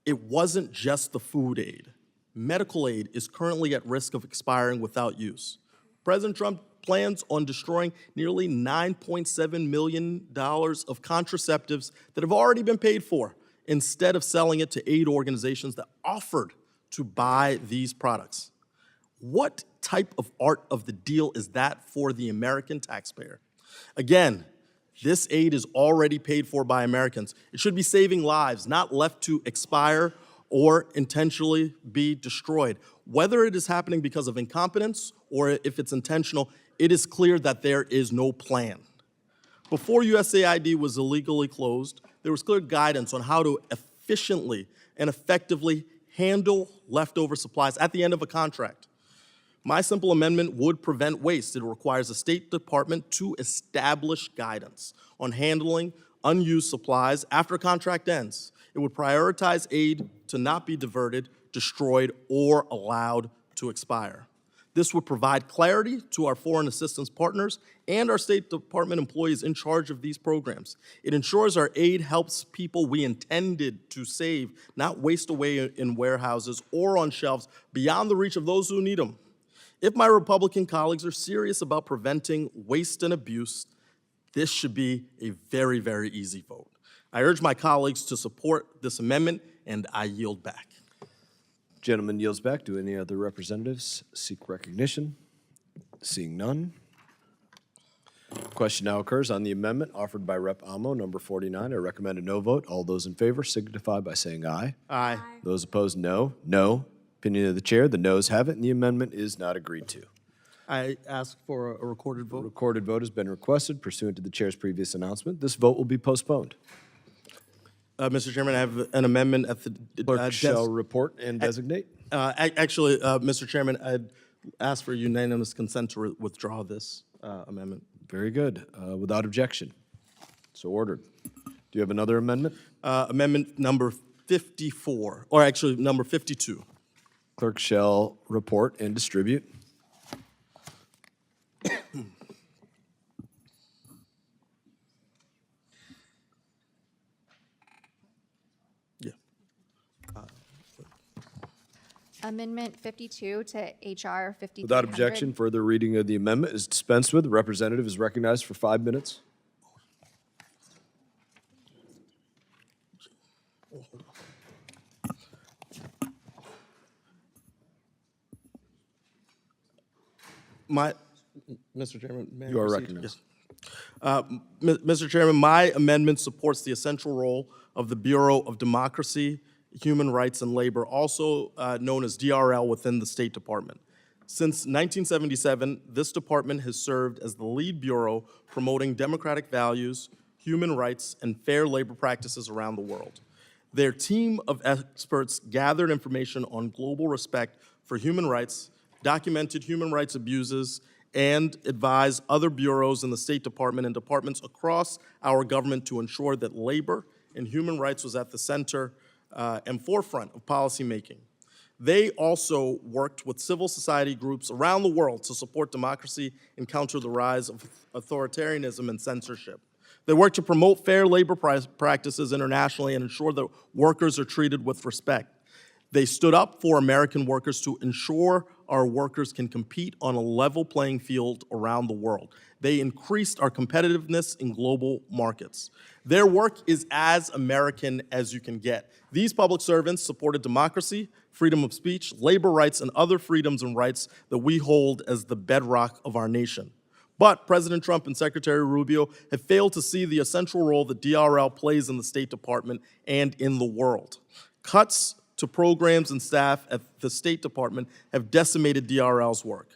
[SPEAKER 17] It wasn't just the food aid. Medical aid is currently at risk of expiring without use. President Trump plans on destroying nearly $9.7 million of contraceptives that have already been paid for, instead of selling it to aid organizations that offered to buy these products. What type of art of the deal is that for the American taxpayer? Again, this aid is already paid for by Americans. It should be saving lives, not left to expire or intentionally be destroyed. Whether it is happening because of incompetence or if it's intentional, it is clear that there is no plan. Before USAID was illegally closed, there was clear guidance on how to efficiently and effectively handle leftover supplies at the end of a contract. My simple amendment would prevent waste. It requires the State Department to establish guidance on handling unused supplies after a contract ends. It would prioritize aid to not be diverted, destroyed, or allowed to expire. This would provide clarity to our foreign assistance partners and our State Department employees in charge of these programs. It ensures our aid helps people we intended to save, not waste away in warehouses or on shelves beyond the reach of those who need them. If my Republican colleagues are serious about preventing waste and abuse, this should be a very, very easy vote. I urge my colleagues to support this amendment, and I yield back.
[SPEAKER 1] Gentleman yields back. Do any other representatives seek recognition? Seeing none. Question now occurs on the amendment offered by Rep. Amo, number 49. I recommend a no vote. All those in favor signify by saying aye.
[SPEAKER 17] Aye.
[SPEAKER 1] Those opposed, no. No. Opinion of the chair, the noes have it, and the amendment is not agreed to.
[SPEAKER 17] I ask for a recorded
[SPEAKER 1] A
[SPEAKER 17] vote.
[SPEAKER 1] recorded vote has been requested pursuant to the chair's previous announcement. This vote will be postponed.
[SPEAKER 17] Mr. Chairman, I have an amendment at the
[SPEAKER 1] Clerk shall report and designate.
[SPEAKER 17] Actually, Mr. Chairman, I'd ask for unanimous consent to withdraw this amendment.
[SPEAKER 1] Very good. Without objection. So ordered. Do you have another amendment?
[SPEAKER 17] Amendment number 54, or actually number 52.
[SPEAKER 1] Clerk shall report and distribute.
[SPEAKER 17] Yeah.
[SPEAKER 2] Amendment 52 to HR 5300.
[SPEAKER 1] Without objection, further reading of the amendment is dispensed with. The representative is recognized for 5 minutes.
[SPEAKER 17] Mr. Chairman, may I
[SPEAKER 1] You are
[SPEAKER 17] proceed?
[SPEAKER 1] recognized.
[SPEAKER 17] Yes. Mr. Chairman, my amendment supports the essential role of the Bureau of Democracy, Human Rights, and Labor, also known as DRL, within the State Department. Since 1977, this department has served as the lead bureau promoting democratic values, human rights, and fair labor practices around the world. Their team of experts gathered information on global respect for human rights, documented human rights abuses, and advised other bureaus in the State Department and departments across our government to ensure that labor and human rights was at the center and forefront of policymaking. They also worked with civil society groups around the world to support democracy and counter the rise of authoritarianism and censorship. They worked to promote fair labor practices internationally and ensure that workers are treated with respect. They stood up for American workers to ensure our workers can compete on a level playing field around the world. They increased our competitiveness in global markets. Their work is as American as you can get. These public servants supported democracy, freedom of speech, labor rights, and other freedoms and rights that we hold as the bedrock of our nation. But President Trump and Secretary Rubio have failed to see the essential role that DRL plays in the State Department and in the world. Cuts to programs and staff at the State Department have decimated DRL's work.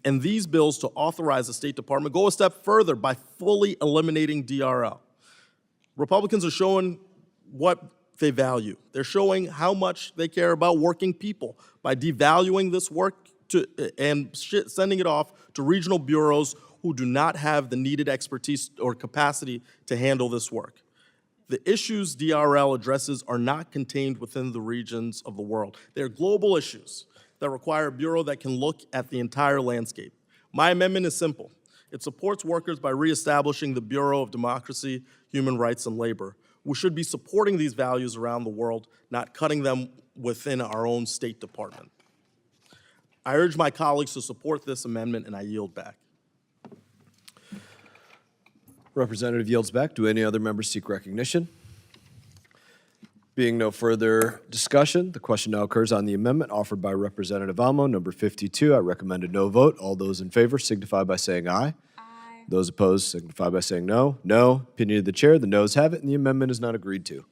[SPEAKER 17] And these bills to authorize the State Department go a step further by fully eliminating DRL. Republicans are showing what they value. They're showing how much they care about working people by devaluing this work and sending it off to regional bureaus who do not have the needed expertise or capacity to handle this work. The issues DRL addresses are not contained within the regions of the world. They're global issues that require a bureau that can look at the entire landscape. My amendment is simple. It supports workers by reestablishing the Bureau of Democracy, Human Rights, and Labor. We should be supporting these values around the world, not cutting them within our own State Department. I urge my colleagues to support this amendment, and I yield back.
[SPEAKER 1] Representative yields back. Do any other members seek recognition? Being no further discussion, the question now occurs on the amendment offered by Representative Amo, number 52. I recommend a no vote. All those in favor signify by saying aye.
[SPEAKER 10] Aye.
[SPEAKER 1] Those opposed signify by saying no. No. Opinion of the chair, the noes have it, and the amendment is not agreed to.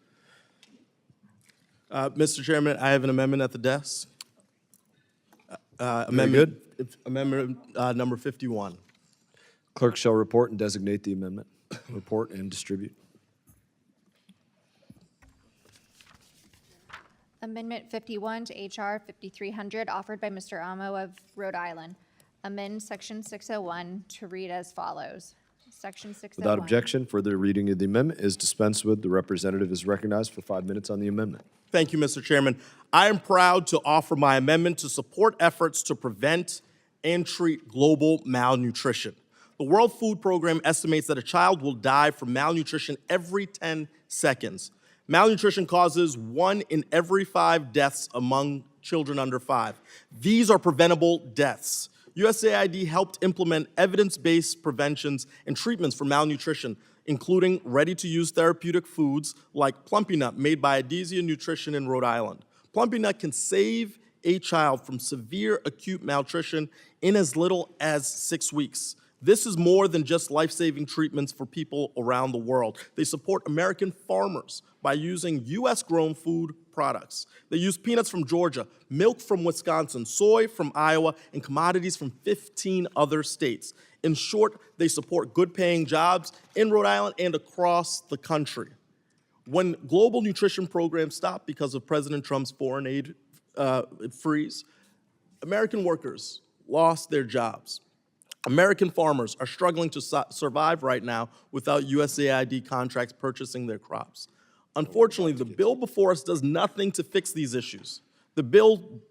[SPEAKER 17] Mr. Chairman, I have an amendment at the desk.
[SPEAKER 1] good.
[SPEAKER 17] Amendment number 51.
[SPEAKER 1] Clerk shall report and designate the amendment. Report and distribute.
[SPEAKER 2] Amendment 51 to HR 5300, offered by Mr. Amo of Rhode Island. Amend Section 601 to read as follows. Section 601.
[SPEAKER 1] Without objection, further reading of the amendment is dispensed with. The representative is recognized for 5 minutes on the amendment.
[SPEAKER 17] Thank you, Mr. Chairman. I am proud to offer my amendment to support efforts to prevent and treat global malnutrition. The World Food Program estimates that a child will die from malnutrition every 10 seconds. Malnutrition causes 1 in every 5 deaths among children under 5. These are preventable deaths. USAID helped implement evidence-based preventions and treatments for malnutrition, including ready-to-use therapeutic foods like Plumpy Nut, made by Adhesia Nutrition in Rhode Island. Plumpy Nut can save a child from severe acute malnutrition in as little as 6 weeks. This is more than just life-saving treatments for people around the world. They support American farmers by using U.S.-grown food products. They use peanuts from Georgia, milk from Wisconsin, soy from Iowa, and commodities from 15 other states. In short, they support good-paying jobs in Rhode Island and across the country. When global nutrition programs stopped because of President Trump's foreign aid freeze, American workers lost their jobs. American farmers are struggling to survive right now without USAID contracts purchasing their crops. Unfortunately, the bill before us does nothing to fix these issues. The bill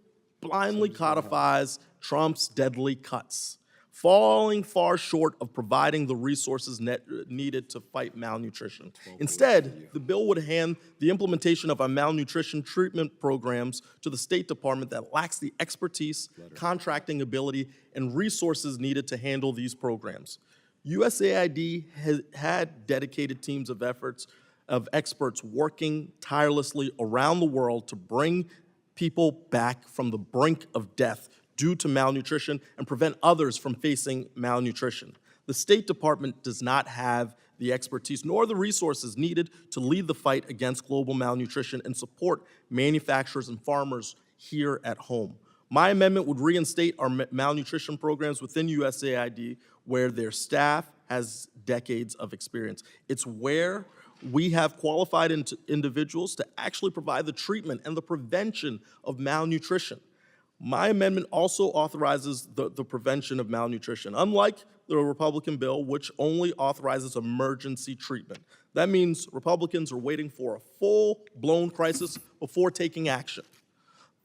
[SPEAKER 17] blindly codifies Trump's deadly cuts, falling far short of providing the resources needed to fight malnutrition. Instead, the bill would hand the implementation of our malnutrition treatment programs to the State Department that lacks the expertise, contracting ability, and resources needed to handle these programs. USAID has had dedicated teams of experts working tirelessly around the world to bring people back from the brink of death due to malnutrition and prevent others from facing malnutrition. The State Department does not have the expertise nor the resources needed to lead the fight against global malnutrition and support manufacturers and farmers here at home. My amendment would reinstate our malnutrition programs within USAID where their staff has decades of experience. It's where we have qualified individuals to actually provide the treatment and the prevention of malnutrition. My amendment also authorizes the prevention of malnutrition, unlike the Republican bill, which only authorizes emergency treatment. That means Republicans are waiting for a full-blown crisis before taking action.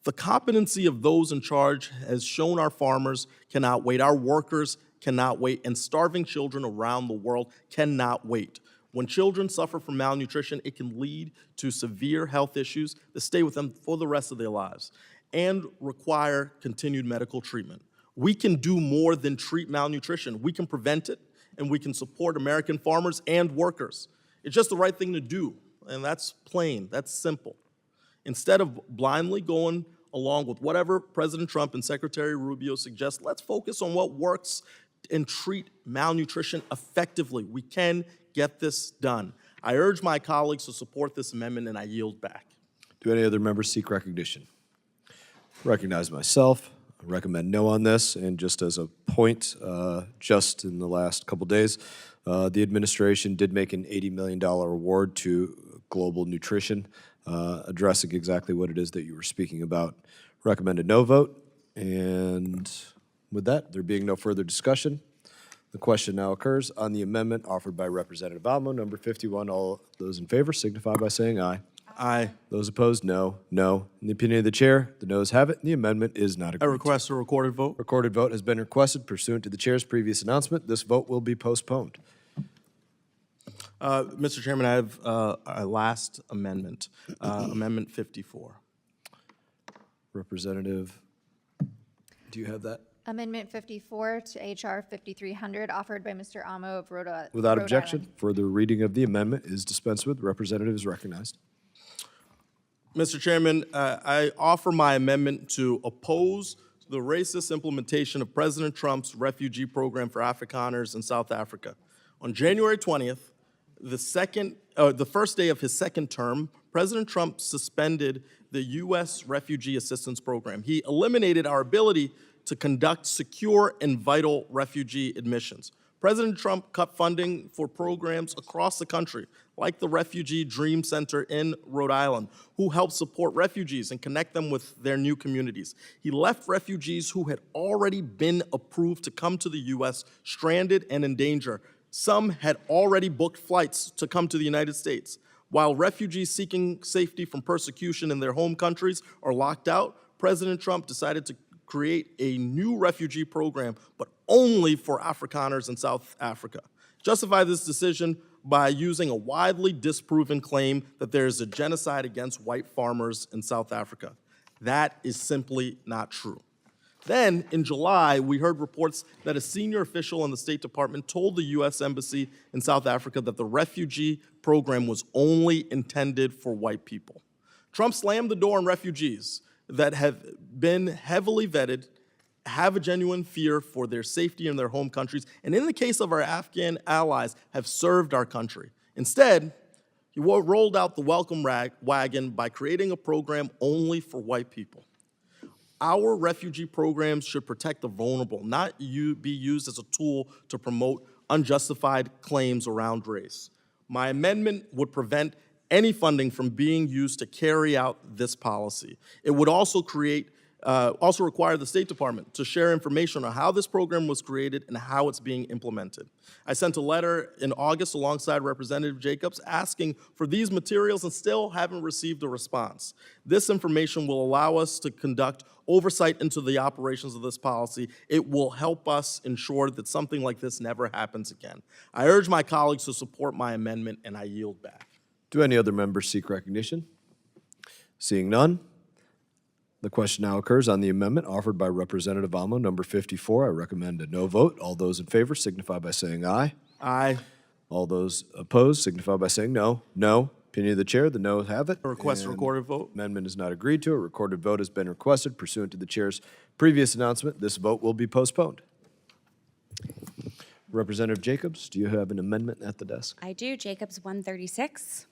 [SPEAKER 17] The competency of those in charge has shown our farmers cannot wait, our workers cannot wait, and starving children around the world cannot wait. When children suffer from malnutrition, it can lead to severe health issues that stay with them for the rest of their lives and require continued medical treatment. We can do more than treat malnutrition. We can prevent it, and we can support American farmers and workers. It's just the right thing to do, and that's plain, that's simple. Instead of blindly going along with whatever President Trump and Secretary Rubio suggest, let's focus on what works and treat malnutrition effectively. We can get this done. I urge my colleagues to support this amendment, and I yield back.
[SPEAKER 1] Do any other members seek recognition? Recognize myself. I recommend no on this. And just as a point, just in the last couple days, the administration did make an $80 million award to global nutrition, addressing exactly what it is that you were speaking about. Recommended no vote. And with that, there being no further discussion, the question now occurs on the amendment offered by Representative Almo, number 51. All those in favor signify by saying aye.
[SPEAKER 17] Aye.
[SPEAKER 1] Those opposed, no. No. In the opinion of the chair, the noes have it, and the amendment is not agreed
[SPEAKER 17] I
[SPEAKER 1] to.
[SPEAKER 17] request a recorded vote.
[SPEAKER 1] Recorded vote has been requested pursuant to the chair's previous announcement. This vote will be postponed.
[SPEAKER 17] Mr. Chairman, I have a last amendment, Amendment 54.
[SPEAKER 1] Representative, do you have that?
[SPEAKER 2] Amendment 54 to H.R. 5300, offered by Mr. Amo of Rhode Island.
[SPEAKER 1] Without objection, further reading of the amendment is dispensed with. Representative is recognized.
[SPEAKER 17] Mr. Chairman, I offer my amendment to oppose the racist implementation of President Trump's refugee program for Afrikaners in South Africa. On January 20th, the first day of his second term, President Trump suspended the U.S. Refugee Assistance Program. He eliminated our ability to conduct secure and vital refugee admissions. President Trump cut funding for programs across the country, like the Refugee Dream Center in Rhode Island, who help support refugees and connect them with their new communities. He left refugees who had already been approved to come to the U.S. stranded and in danger. Some had already booked flights to come to the United States. While refugees seeking safety from persecution in their home countries are locked out, President Trump decided to create a new refugee program, but only for Afrikaners in South Africa. Justify this decision by using a widely disproven claim that there is a genocide against white farmers in South Africa. That is simply not true. Then, in July, we heard reports that a senior official in the State Department told the U.S. Embassy in South Africa that the refugee program was only intended for white people. Trump slammed the door on refugees that have been heavily vetted, have a genuine fear for their safety in their home countries, and in the case of our Afghan allies, have served our country. Instead, he rolled out the welcome wagon by creating a program only for white people. Our refugee programs should protect the vulnerable, not be used as a tool to promote unjustified claims around race. My amendment would prevent any funding from being used to carry out this policy. It would also require the State Department to share information on how this program was created and how it's being implemented. I sent a letter in August alongside Representative Jacobs asking for these materials and still haven't received a response. This information will allow us to conduct oversight into the operations of this policy. It will help us ensure that something like this never happens again. I urge my colleagues to support my amendment, and I yield back.
[SPEAKER 1] Do any other members seek recognition? Seeing none, the question now occurs on the amendment offered by Representative Almo, number 54. I recommend a no vote. All those in favor signify by saying aye.
[SPEAKER 17] Aye.
[SPEAKER 1] All those opposed signify by saying no. No. Opinion of the chair, the noes have it.
[SPEAKER 17] Request a
[SPEAKER 1] And
[SPEAKER 17] recorded vote.
[SPEAKER 1] Amendment is not agreed to. A recorded vote has been requested pursuant to the chair's previous announcement. This vote will be postponed. Representative Jacobs, do you have an amendment at the desk?
[SPEAKER 10] I do. Jacobs 136.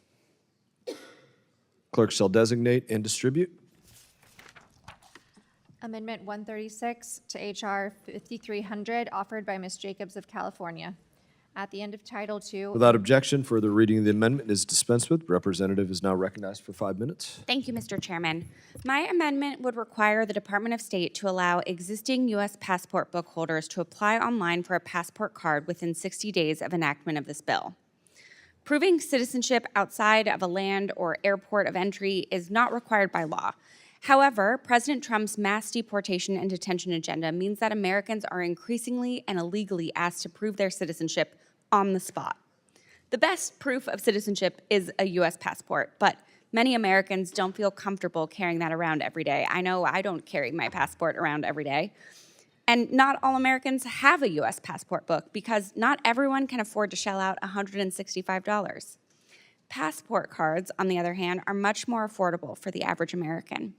[SPEAKER 1] Clerk shall designate and distribute.
[SPEAKER 2] Amendment 136 to H.R. 5300, offered by Ms. Jacobs of California. At the end of Title II.
[SPEAKER 1] Without objection, further reading of the amendment is dispensed with. Representative is now recognized for 5 minutes.
[SPEAKER 10] Thank you, Mr. Chairman. My amendment would require the Department of State to allow existing U.S. passport book holders to apply online for a passport card within 60 days of enactment of this bill. Proving citizenship outside of a land or airport of entry is not required by law. However, President Trump's mass deportation and detention agenda means that Americans are increasingly and illegally asked to prove their citizenship on the spot. The best proof of citizenship is a U.S. passport, but many Americans don't feel comfortable carrying that around every day. I know I don't carry my passport around every day. And not all Americans have a U.S. passport book because not everyone can afford to shell out $165. Passport cards, on the other hand, are much more affordable for the average American.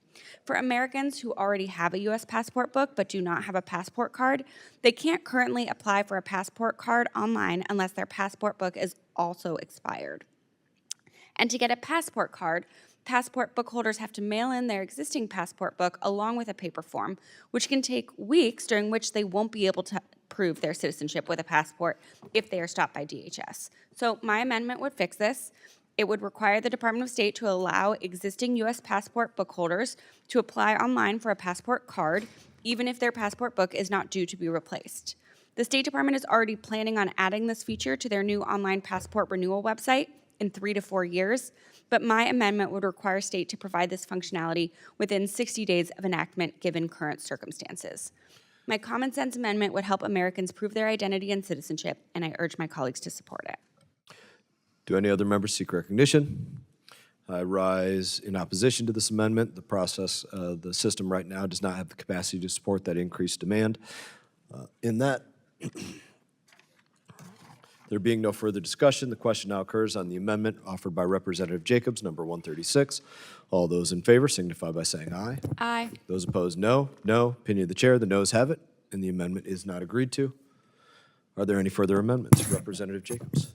[SPEAKER 10] For Americans who already have a U.S. passport book but do not have a passport card, they can't currently apply for a passport card online unless their passport book is also expired. And to get a passport card, passport book holders have to mail in their existing passport book along with a paper form, which can take weeks, during which they won't be able to prove their citizenship with a passport if they are stopped by DHS. So my amendment would fix this. It would require the Department of State to allow existing U.S. passport book holders to apply online for a passport card, even if their passport book is not due to be replaced. The State Department is already planning on adding this feature to their new online passport renewal website in 3 to 4 years, but my amendment would require state to provide this functionality within 60 days of enactment given current circumstances. My common sense amendment would help Americans prove their identity and citizenship, and I urge my colleagues to support it.
[SPEAKER 1] Do any other members seek recognition? I rise in opposition to this amendment. The system right now does not have the capacity to support that increased demand. In that, there being no further discussion, the question now occurs on the amendment offered by Representative Jacobs, number 136. All those in favor signify by saying aye.
[SPEAKER 10] Aye.
[SPEAKER 1] Those opposed, no. No. Opinion of the chair, the noes have it, and the amendment is not agreed to. Are there any further amendments? Representative Jacobs.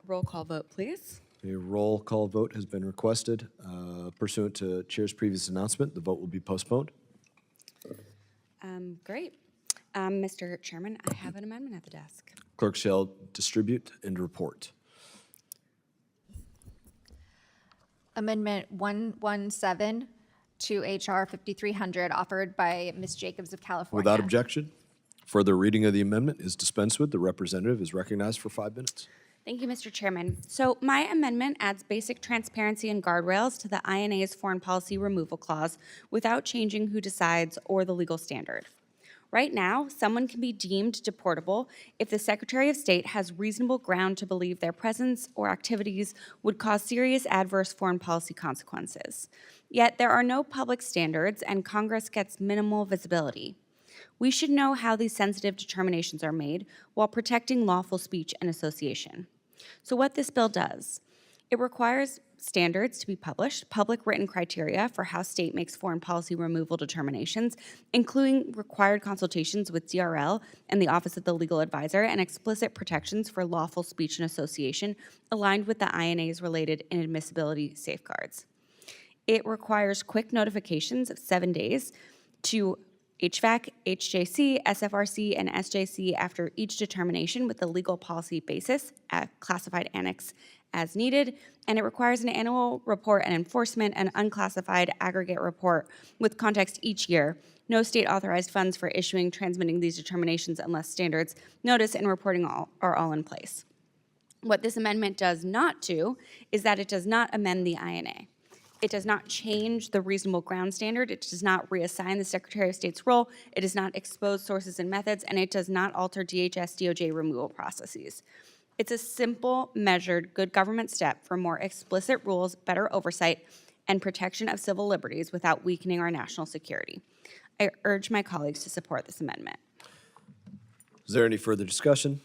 [SPEAKER 10] Roll call vote, please.
[SPEAKER 1] A roll call vote has been requested. Pursuant to chair's previous announcement, the vote will be postponed.
[SPEAKER 10] Great. Mr. Chairman, I have an amendment at the desk.
[SPEAKER 1] Clerk shall distribute and report.
[SPEAKER 2] Amendment 117 to H.R. 5300, offered by Ms. Jacobs of California.
[SPEAKER 1] Without objection, further reading of the amendment is dispensed with. The representative is recognized for 5 minutes.
[SPEAKER 18] Thank you, Mr. Chairman. So my amendment adds basic transparency and guardrails to the INA's foreign policy removal clause without changing who decides or the legal standard. Right now, someone can be deemed deportable if the Secretary of State has reasonable ground to believe their presence or activities would cause serious adverse foreign policy consequences. Yet there are no public standards and Congress gets minimal visibility. We should know how these sensitive determinations are made while protecting lawful speech and association. So what this bill does, it requires standards to be published, public written criteria for how state makes foreign policy removal determinations, including required consultations with DRL and the Office of the Legal Advisor, and explicit protections for lawful speech and association aligned with the INA's related inadmissibility safeguards. It requires quick notifications of 7 days to HVAC, HJC, SFRC, and SJC after each determination with the legal policy basis at classified annex as needed, and it requires an annual report and enforcement and unclassified aggregate report with context each year. No state authorized funds for issuing, transmitting these determinations unless standards, notice, and reporting are all in place. What this amendment does not do is that it does not amend the INA. It does not change the reasonable ground standard. It does not reassign the Secretary of State's role. It does not expose sources and methods, and it does not alter DHS DOJ removal processes. It's a simple, measured, good government step for more explicit rules, better oversight, and protection of civil liberties without weakening our national security. I urge my colleagues to support this amendment.
[SPEAKER 1] Is there any further discussion?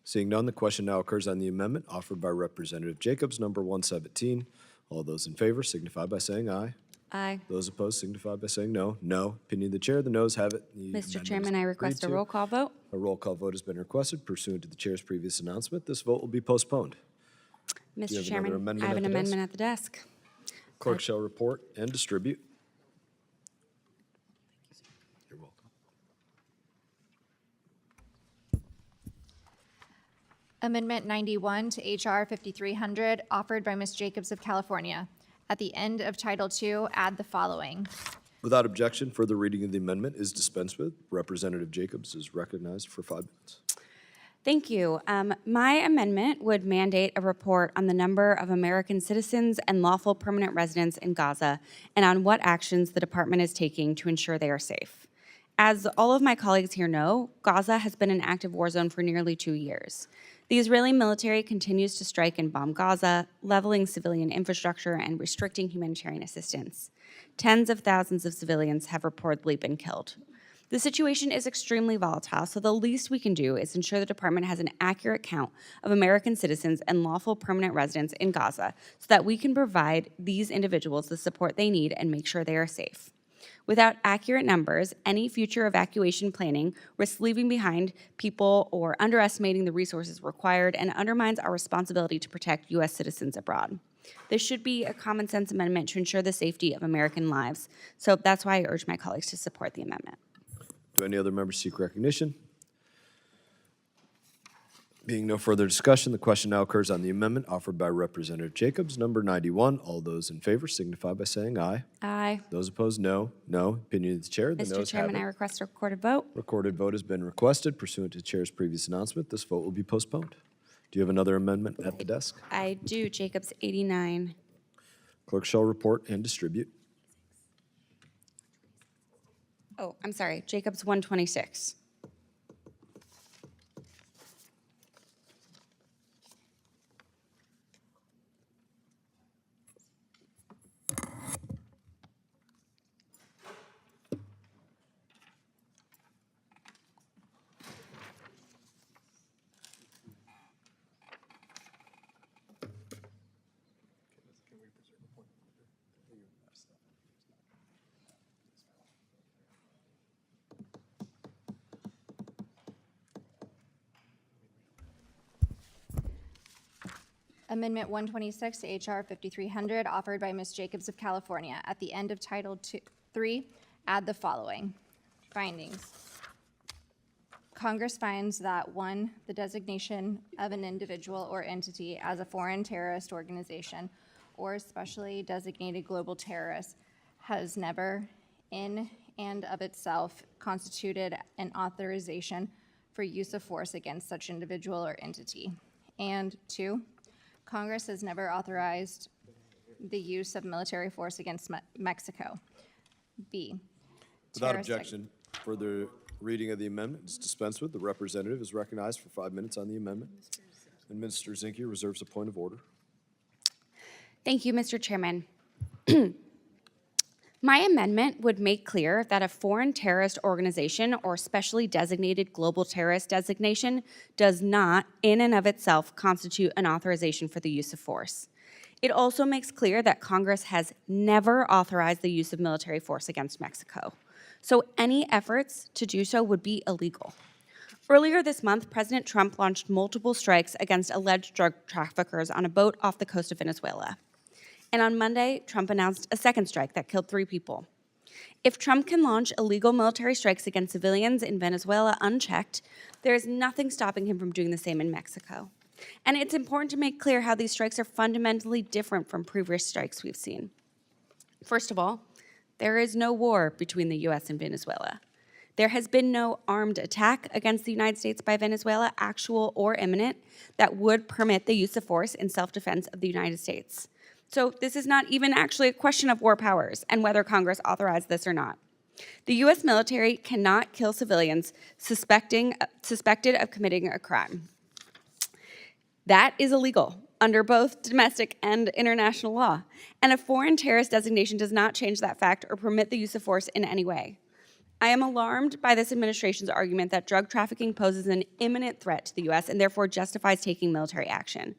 [SPEAKER 1] Seeing none, the question now occurs on the amendment offered by Representative Jacobs, number 117. All those in favor signify by saying aye.
[SPEAKER 18] Aye.
[SPEAKER 1] Those opposed signify by saying no. No. Opinion of the chair, the noes have it. The
[SPEAKER 18] Mr.
[SPEAKER 1] amendment
[SPEAKER 18] Chairman,
[SPEAKER 1] is
[SPEAKER 18] I request a
[SPEAKER 1] agreed to.
[SPEAKER 18] roll call vote.
[SPEAKER 1] A roll call vote has been requested pursuant to the chair's previous announcement. This vote will be postponed. you
[SPEAKER 18] Mr.
[SPEAKER 1] have
[SPEAKER 18] Chairman,
[SPEAKER 1] another amendment
[SPEAKER 18] I have
[SPEAKER 1] at
[SPEAKER 18] an
[SPEAKER 1] the desk?
[SPEAKER 18] amendment at the desk.
[SPEAKER 1] Clerk shall report and distribute. You're welcome.
[SPEAKER 2] Amendment 91 to H.R. 5300, offered by Ms. Jacobs of California. At the end of Title II, add the following.
[SPEAKER 1] Without objection, further reading of the amendment is dispensed with. Representative Jacobs is recognized for 5 minutes.
[SPEAKER 18] Thank you. My amendment would mandate a report on the number of American citizens and lawful permanent residents in Gaza and on what actions the department is taking to ensure they are safe. As all of my colleagues here know, Gaza has been an active war zone for nearly 2 years. The Israeli military continues to strike and bomb Gaza, leveling civilian infrastructure and restricting humanitarian assistance. Tens of thousands of civilians have reportedly been killed. The situation is extremely volatile, so the least we can do is ensure the department has an accurate count of American citizens and lawful permanent residents in Gaza so that we can provide these individuals the support they need and make sure they are safe. Without accurate numbers, any future evacuation planning risks leaving behind people or underestimating the resources required and undermines our responsibility to protect U.S. citizens abroad. This should be a common sense amendment to ensure the safety of American lives. So that's why I urge my colleagues to support the amendment.
[SPEAKER 1] Do any other members seek recognition? Being no further discussion, the question now occurs on the amendment offered by Representative Jacobs, number 91. All those in favor signify by saying aye.
[SPEAKER 18] Aye.
[SPEAKER 1] Those opposed, no. No. Opinion of the chair, the
[SPEAKER 18] Mr.
[SPEAKER 1] noes have
[SPEAKER 18] Chairman, I
[SPEAKER 1] it.
[SPEAKER 18] request a recorded vote.
[SPEAKER 1] Recorded vote has been requested pursuant to the chair's previous announcement. This vote will be postponed. Do you have another amendment at the desk?
[SPEAKER 18] I do. Jacobs 89.
[SPEAKER 1] Clerk shall report and distribute.
[SPEAKER 18] Oh, I'm sorry. Jacobs 126.
[SPEAKER 2] Amendment 126 to H.R. 5300, offered by Ms. Jacobs of California. At the end of Title III, add the following. Findings. Congress finds that 1, the designation of an individual or entity as a foreign terrorist organization or specially designated global terrorist has never, in and of itself, constituted an authorization for use of force against such individual or entity. And 2, Congress has never authorized the use of military force against Mexico. B,
[SPEAKER 1] Without
[SPEAKER 2] terrorist ac-
[SPEAKER 1] objection, further reading of the amendment is dispensed with. The representative is recognized for 5 minutes on the amendment. And Minister Zinke reserves a point of order.
[SPEAKER 18] Thank you, Mr. Chairman. My amendment would make clear that a foreign terrorist organization or specially designated global terrorist designation does not, in and of itself, constitute an authorization for the use of force. It also makes clear that Congress has never authorized the use of military force against Mexico. So any efforts to do so would be illegal. Earlier this month, President Trump launched multiple strikes against alleged drug traffickers on a boat off the coast of Venezuela. And on Monday, Trump announced a second strike that killed 3 people. If Trump can launch illegal military strikes against civilians in Venezuela unchecked, there is nothing stopping him from doing the same in Mexico. And it's important to make clear how these strikes are fundamentally different from previous strikes we've seen. First of all, there is no war between the U.S. and Venezuela. There has been no armed attack against the United States by Venezuela, actual or imminent, that would permit the use of force in self-defense of the United States. So this is not even actually a question of war powers and whether Congress authorized this or not. The U.S. military cannot kill civilians suspected of committing a crime. That is illegal under both domestic and international law, and a foreign terrorist designation does not change that fact or permit the use of force in any way. I am alarmed by this administration's argument that drug trafficking poses an imminent threat to the U.S. and therefore justifies taking military action.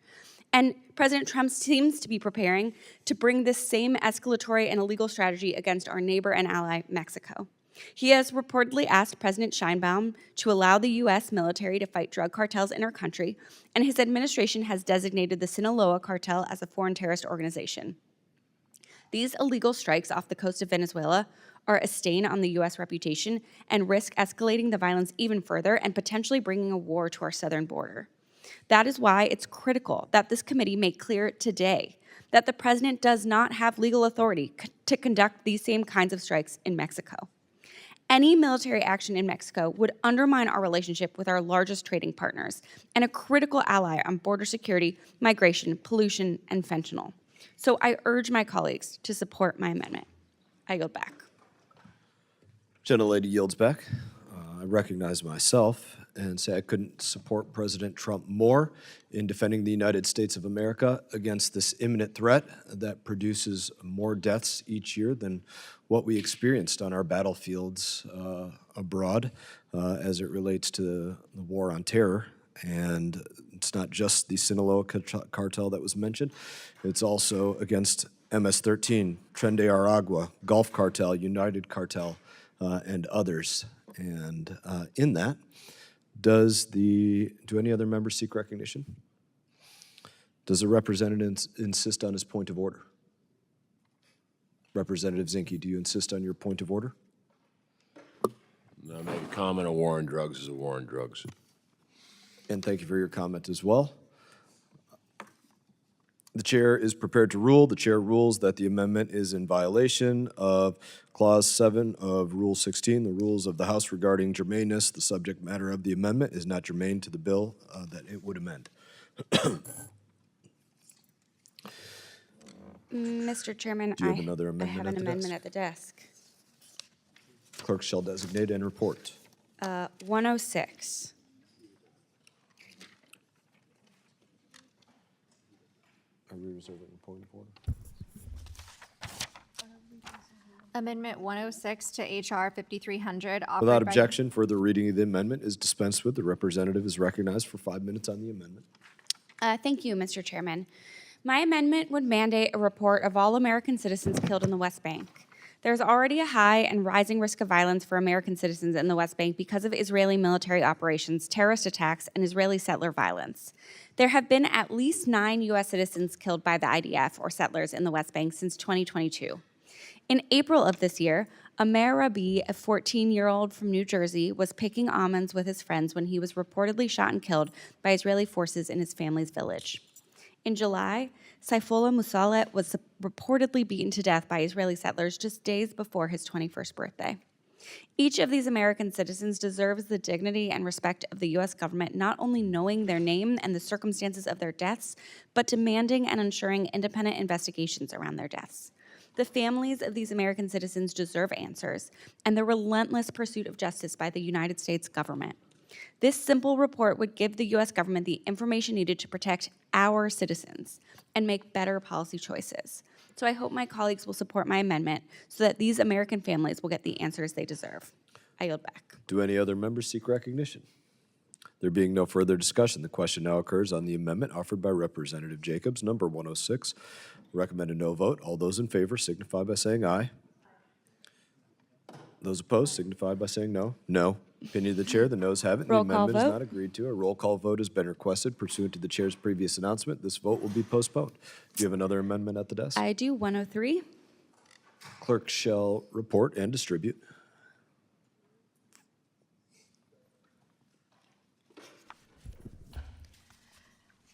[SPEAKER 18] And President Trump seems to be preparing to bring this same escalatory and illegal strategy against our neighbor and ally, Mexico. He has reportedly asked President Sheinbaum to allow the U.S. military to fight drug cartels in our country, and his administration has designated the Sinaloa cartel as a foreign terrorist organization. These illegal strikes off the coast of Venezuela are a stain on the U.S. reputation and risk escalating the violence even further and potentially bringing a war to our southern border. That is why it's critical that this committee make clear today that the president does not have legal authority to conduct these same kinds of strikes in Mexico. Any military action in Mexico would undermine our relationship with our largest trading partners and a critical ally on border security, migration, pollution, and fentanyl. So I urge my colleagues to support my amendment. I yield back.
[SPEAKER 1] Gentlelady yields back. I recognize myself and say I couldn't support President Trump more in defending the United States of America against this imminent threat that produces more deaths each year than what we experienced on our battlefields abroad as it relates to the war on terror. And it's not just the Sinaloa cartel that was mentioned. It's also against MS-13, Tren de Aragua, Gulf Cartel, United Cartel, and others. And in that, do any other members seek recognition? Does the representative insist on his point of order? Representative Zinke, do you insist on your point of order?
[SPEAKER 9] I make a comment, a war on drugs is a war on drugs.
[SPEAKER 1] And thank you for your comment as well. The chair is prepared to rule. The chair rules that the amendment is in violation of Clause 7 of Rule 16, the rules of the House regarding germaneness. The subject matter of the amendment is not germane to the bill that it would amend.
[SPEAKER 18] Mr. Chairman,
[SPEAKER 1] Do you have another
[SPEAKER 18] I
[SPEAKER 1] amendment
[SPEAKER 18] have
[SPEAKER 1] at
[SPEAKER 18] an
[SPEAKER 1] the
[SPEAKER 18] amendment
[SPEAKER 1] desk?
[SPEAKER 18] at the desk.
[SPEAKER 1] Clerk shall designate and report.
[SPEAKER 18] 106.
[SPEAKER 1] Are we reserving a point of order?
[SPEAKER 2] Amendment 106 to H.R. 5300. offered
[SPEAKER 1] Without
[SPEAKER 2] by-
[SPEAKER 1] objection, further reading of the amendment is dispensed with. The representative is recognized for 5 minutes on the amendment.
[SPEAKER 18] Thank you, Mr. Chairman. My amendment would mandate a report of all American citizens killed in the West Bank. There's already a high and rising risk of violence for American citizens in the West Bank because of Israeli military operations, terrorist attacks, and Israeli settler violence. There have been at least 9 U.S. citizens killed by the IDF or settlers in the West Bank since 2022. In April of this year, Amer Rabi, a 14-year-old from New Jersey, was picking almonds with his friends when he was reportedly shot and killed by Israeli forces in his family's village. In July, Saifullah Musalet was reportedly beaten to death by Israeli settlers just days before his 21st birthday. Each of these American citizens deserves the dignity and respect of the U.S. government, not only knowing their name and the circumstances of their deaths, but demanding and ensuring independent investigations around their deaths. The families of these American citizens deserve answers and the relentless pursuit of justice by the United States government. This simple report would give the U.S. government the information needed to protect our citizens and make better policy choices. So I hope my colleagues will support my amendment so that these American families will get the answers they deserve. I yield back.
[SPEAKER 1] Do any other members seek recognition? There being no further discussion, the question now occurs on the amendment offered by Representative Jacobs, number 106. Recommended no vote. All those in favor signify by saying aye. Those opposed signify by saying no. No. Opinion of the chair, the noes have it.
[SPEAKER 18] Roll
[SPEAKER 1] The
[SPEAKER 18] call
[SPEAKER 1] amendment is
[SPEAKER 18] vote.
[SPEAKER 1] not agreed to. A roll call vote has been requested pursuant to the chair's previous announcement. This vote will be postponed. Do you have another amendment at the desk?
[SPEAKER 18] I do 103.
[SPEAKER 1] Clerk shall report and distribute.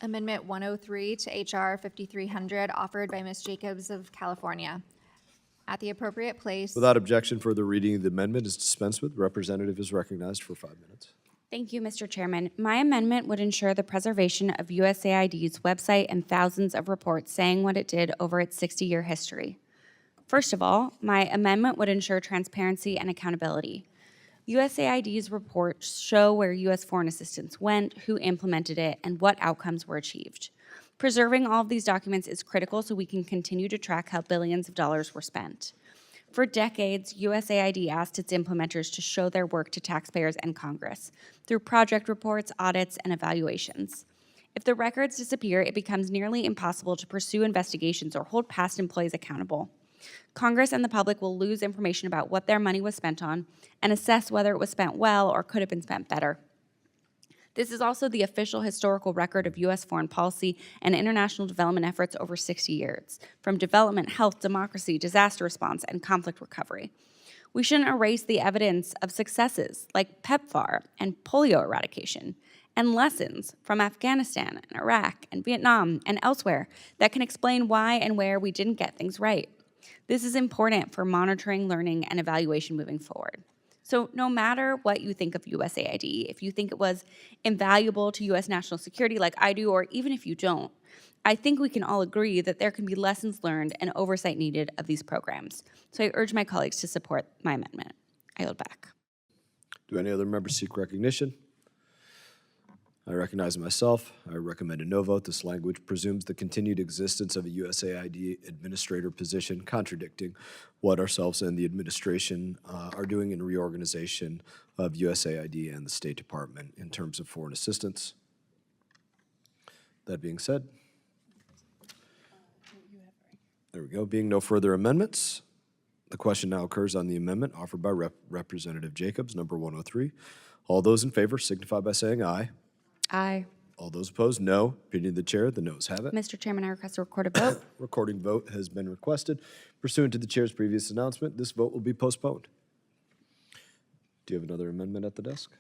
[SPEAKER 2] Amendment 103 to H.R. 5300, offered by Ms. Jacobs of California. At the appropriate place.
[SPEAKER 1] Without objection, further reading of the amendment is dispensed with. Representative is recognized for 5 minutes.
[SPEAKER 18] Thank you, Mr. Chairman. My amendment would ensure the preservation of USAID's website and thousands of reports saying what it did over its 60-year history. First of all, my amendment would ensure transparency and accountability. USAID's reports show where U.S. foreign assistance went, who implemented it, and what outcomes were achieved. Preserving all of these documents is critical so we can continue to track how billions of dollars were spent. For decades, USAID asked its implementers to show their work to taxpayers and Congress through project reports, audits, and evaluations. If the records disappear, it becomes nearly impossible to pursue investigations or hold past employees accountable. Congress and the public will lose information about what their money was spent on and assess whether it was spent well or could have been spent better. This is also the official historical record of U.S. foreign policy and international development efforts over 60 years, from development, health, democracy, disaster response, and conflict recovery. We shouldn't erase the evidence of successes like PEPFAR and polio eradication, and lessons from Afghanistan and Iraq and Vietnam and elsewhere that can explain why and where we didn't get things right. This is important for monitoring, learning, and evaluation moving forward. So no matter what you think of USAID, if you think it was invaluable to U.S. national security like I do, or even if you don't, I think we can all agree that there can be lessons learned and oversight needed of these programs. So I urge my colleagues to support my amendment. I yield back.
[SPEAKER 1] Do any other members seek recognition? I recognize myself. I recommend a no vote. This language presumes the continued existence of a USAID administrator position, contradicting what ourselves and the administration are doing in reorganization of USAID and the State Department in terms of foreign assistance. That being said, there we go. Being no further amendments, the question now occurs on the amendment offered by Representative Jacobs, number 103. All those in favor signify by saying aye.
[SPEAKER 18] Aye.
[SPEAKER 1] All those opposed, no. Opinion of the chair, the noes have it.
[SPEAKER 18] Mr. Chairman, I request a recorded vote.
[SPEAKER 1] Recording vote has been requested. Pursuant to the chair's previous announcement, this vote will be postponed. Do you have another amendment at the desk?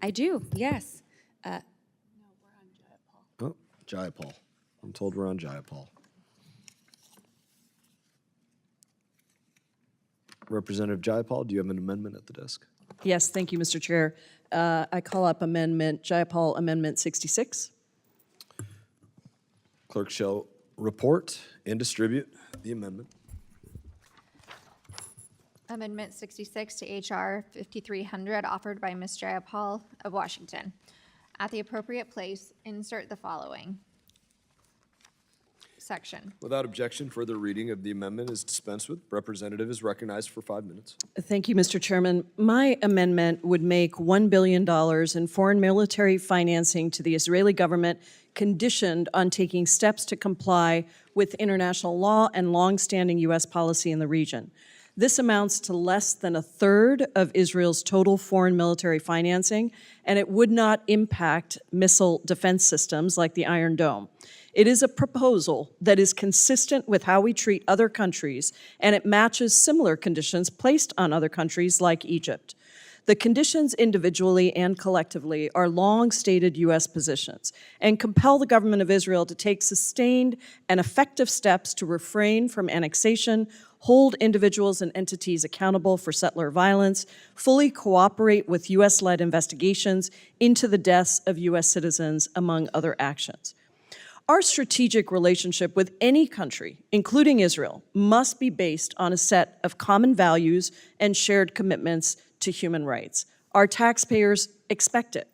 [SPEAKER 18] I do, yes.
[SPEAKER 1] Oh, Jayapal. I'm told we're on Jayapal. Representative Jayapal, do you have an amendment at the desk?
[SPEAKER 19] Yes, thank you, Mr. Chair. I call up Jayapal Amendment 66.
[SPEAKER 1] Clerk shall report and distribute the amendment.
[SPEAKER 2] Amendment 66 to H.R. 5300, offered by Ms. Jayapal of Washington. At the appropriate place, insert the following section.
[SPEAKER 1] Without objection, further reading of the amendment is dispensed with. Representative is recognized for 5 minutes.
[SPEAKER 19] Thank you, Mr. Chairman. My amendment would make $1 billion in foreign military financing to the Israeli government conditioned on taking steps to comply with international law and longstanding U.S. policy in the region. This amounts to less than a third of Israel's total foreign military financing, and it would not impact missile defense systems like the Iron Dome. It is a proposal that is consistent with how we treat other countries, and it matches similar conditions placed on other countries like Egypt. The conditions individually and collectively are long-stated U.S. positions and compel the government of Israel to take sustained and effective steps to refrain from annexation, hold individuals and entities accountable for settler violence, fully cooperate with U.S.-led investigations into the deaths of U.S. citizens, among other actions. Our strategic relationship with any country, including Israel, must be based on a set of common values and shared commitments to human rights. Our taxpayers expect it.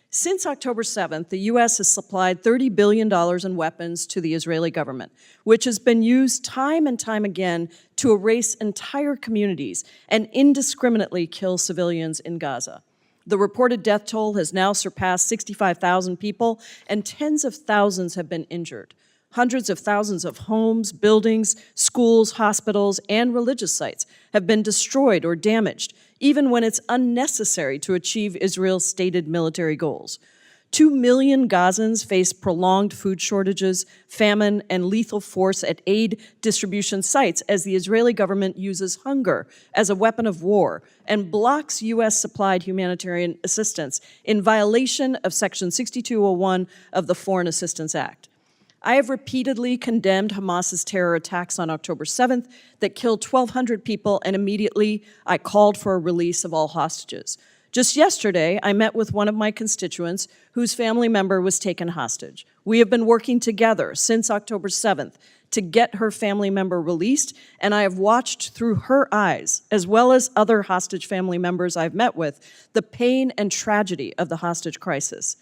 [SPEAKER 19] Since October 7th, the U.S. has supplied $30 billion in weapons to the Israeli government, which has been used time and time again to erase entire communities and indiscriminately kill civilians in Gaza. The reported death toll has now surpassed 65,000 people, and tens of thousands have been injured. Hundreds of thousands of homes, buildings, schools, hospitals, and religious sites have been destroyed or damaged, even when it's unnecessary to achieve Israel's stated military goals. 2 million Gazans face prolonged food shortages, famine, and lethal force at aid distribution sites as the Israeli government uses hunger as a weapon of war and blocks U.S.-supplied humanitarian assistance in violation of Section 6201 of the Foreign Assistance Act. I have repeatedly condemned Hamas's terror attacks on October 7th that killed 1,200 people, and immediately I called for a release of all hostages. Just yesterday, I met with one of my constituents whose family member was taken hostage. We have been working together since October 7th to get her family member released, and I have watched through her eyes, as well as other hostage family members I've met with, the pain and tragedy of the hostage crisis.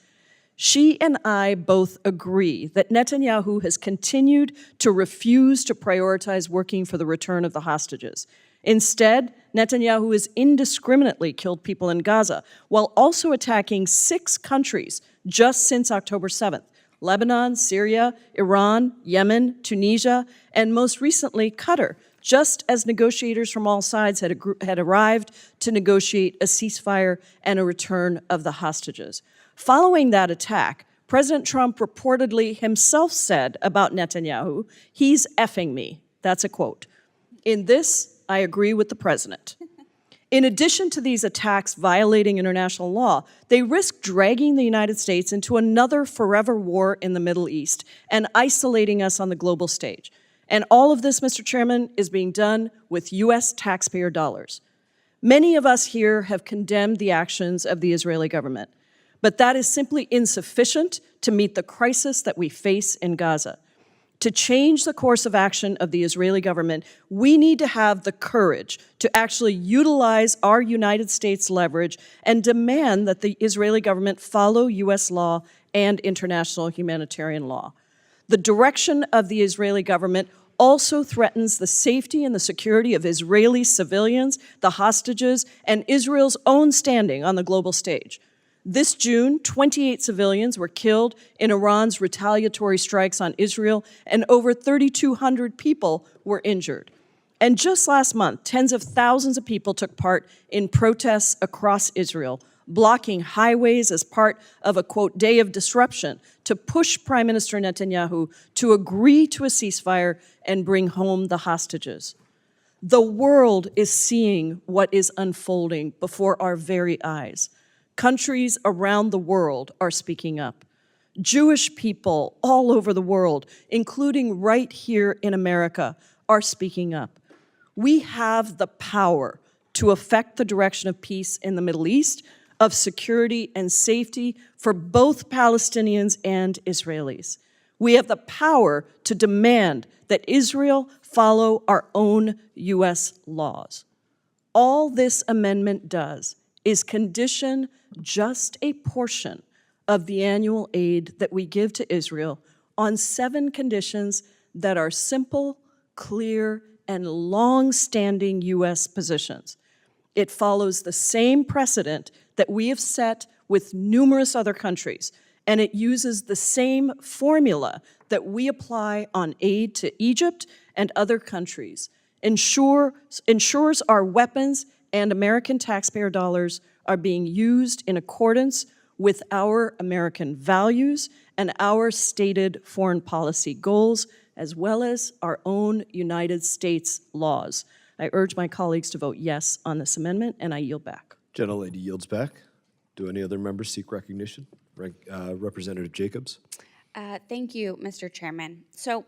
[SPEAKER 19] She and I both agree that Netanyahu has continued to refuse to prioritize working for the return of the hostages. Instead, Netanyahu has indiscriminately killed people in Gaza while also attacking 6 countries just since October 7th: Lebanon, Syria, Iran, Yemen, Tunisia, and most recently Qatar, just as negotiators from all sides had arrived to negotiate a ceasefire and a return of the hostages. Following that attack, President Trump reportedly himself said about Netanyahu, "He's effing me." That's a quote. In this, I agree with the president. In addition to these attacks violating international law, they risk dragging the United States into another forever war in the Middle East and isolating us on the global stage. And all of this, Mr. Chairman, is being done with U.S. taxpayer dollars. Many of us here have condemned the actions of the Israeli government, but that is simply insufficient to meet the crisis that we face in Gaza. To change the course of action of the Israeli government, we need to have the courage to actually utilize our United States leverage and demand that the Israeli government follow U.S. law and international humanitarian law. The direction of the Israeli government also threatens the safety and the security of Israeli civilians, the hostages, and Israel's own standing on the global stage. This June, 28 civilians were killed in Iran's retaliatory strikes on Israel, and over 3,200 people were injured. And just last month, tens of thousands of people took part in protests across Israel, blocking highways as part of a, quote, day of disruption to push Prime Minister Netanyahu to agree to a ceasefire and bring home the hostages. The world is seeing what is unfolding before our very eyes. Countries around the world are speaking up. Jewish people all over the world, including right here in America, are speaking up. We have the power to affect the direction of peace in the Middle East, of security and safety for both Palestinians and Israelis. We have the power to demand that Israel follow our own U.S. laws. All this amendment does is condition just a portion of the annual aid that we give to Israel on 7 conditions that are simple, clear, and long-standing U.S. positions. It follows the same precedent that we have set with numerous other countries, and it uses the same formula that we apply on aid to Egypt and other countries, ensures our weapons and American taxpayer dollars are being used in accordance with our American values and our stated foreign policy goals, as well as our own United States laws. I urge my colleagues to vote yes on this amendment, and I yield back.
[SPEAKER 1] Gentlelady yields back. Do any other members seek recognition? Representative Jacobs.
[SPEAKER 18] Thank you, Mr. Chairman. So,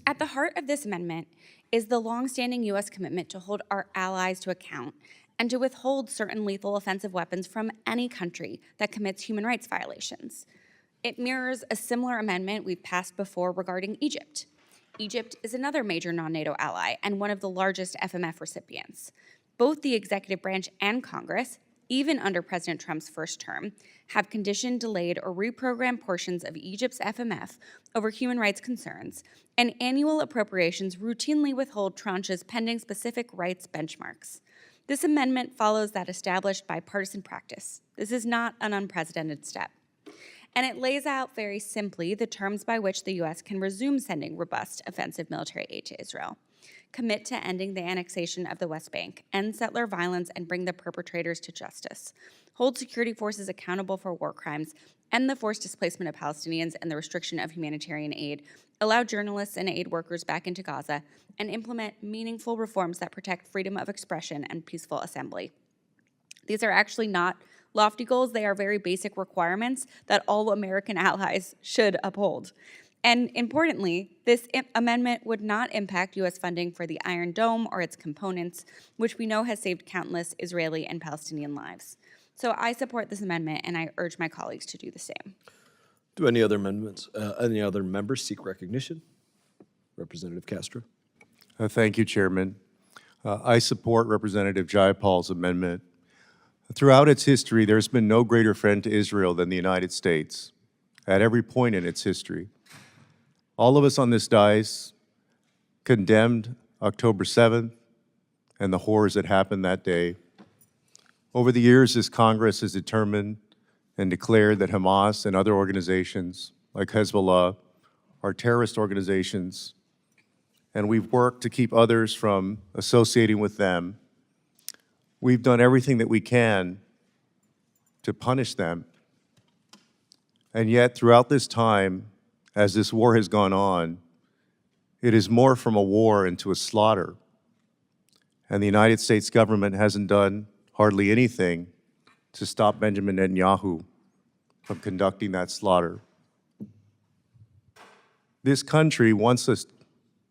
[SPEAKER 18] at the heart of this amendment is the longstanding U.S. commitment to hold our allies to account and to withhold certain lethal offensive weapons from any country that commits human rights violations. It mirrors a similar amendment we've passed before regarding Egypt. Egypt is another major non-NATO ally and one of the largest FMF recipients. Both the executive branch and Congress, even under President Trump's first term, have conditioned, delayed, or reprogrammed portions of Egypt's FMF over human rights concerns, and annual appropriations routinely withhold tranches pending specific rights benchmarks. This amendment follows that established bipartisan practice. This is not an unprecedented step. And it lays out very simply the terms by which the U.S. can resume sending robust offensive military aid to Israel, commit to ending the annexation of the West Bank, end settler violence and bring the perpetrators to justice, hold security forces accountable for war crimes, end the forced displacement of Palestinians and the restriction of humanitarian aid, allow journalists and aid workers back into Gaza, and implement meaningful reforms that protect freedom of expression and peaceful assembly. These are actually not lofty goals. They are very basic requirements that all American allies should uphold. And importantly, this amendment would not impact U.S. funding for the Iron Dome or its components, which we know has saved countless Israeli and Palestinian lives. So I support this amendment, and I urge my colleagues to do the same.
[SPEAKER 1] Do any other any other members seek recognition? Representative Castro.
[SPEAKER 4] Thank you, Chairman. I support Representative Jayapal's amendment. Throughout its history, there's been no greater friend to Israel than the United States, at every point in its history. All of us on this dais condemned October 7th and the horrors that happened that day. Over the years, this Congress has determined and declared that Hamas and other organizations like Hezbollah are terrorist organizations, and we've worked to keep others from associating with them. We've done everything that we can to punish them. And yet, throughout this time, as this war has gone on, it is more from a war into a slaughter. And the United States government hasn't done hardly anything to stop Benjamin Netanyahu from conducting that slaughter. This country wants us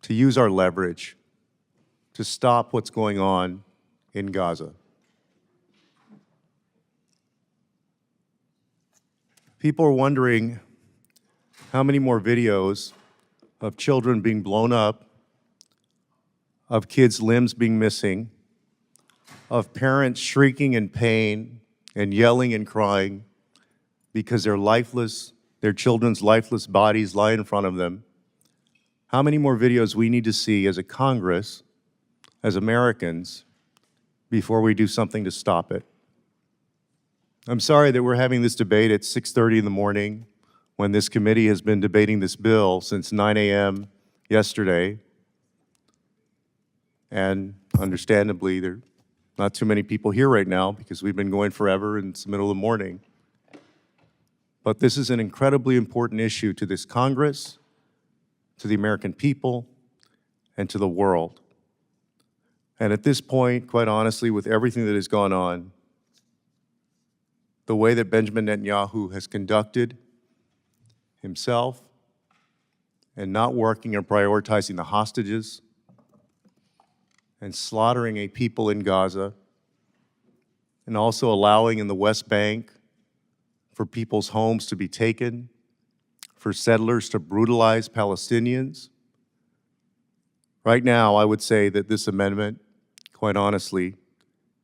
[SPEAKER 4] to use our leverage to stop what's going on in Gaza. People are wondering how many more videos of children being blown up, of kids' limbs being missing, of parents shrieking in pain and yelling and crying because their children's lifeless bodies lie in front of them. How many more videos we need to see as a Congress, as Americans, before we do something to stop it. I'm sorry that we're having this debate at 6:30 in the morning when this committee has been debating this bill since 9 a.m. yesterday. And understandably, there are not too many people here right now because we've been going forever and it's the middle of the morning. But this is an incredibly important issue to this Congress, to the American people, and to the world. And at this point, quite honestly, with everything that has gone on, the way that Benjamin Netanyahu has conducted himself and not working or prioritizing the hostages and slaughtering a people in Gaza and also allowing in the West Bank for people's homes to be taken, for settlers to brutalize Palestinians. Right now, I would say that this amendment, quite honestly,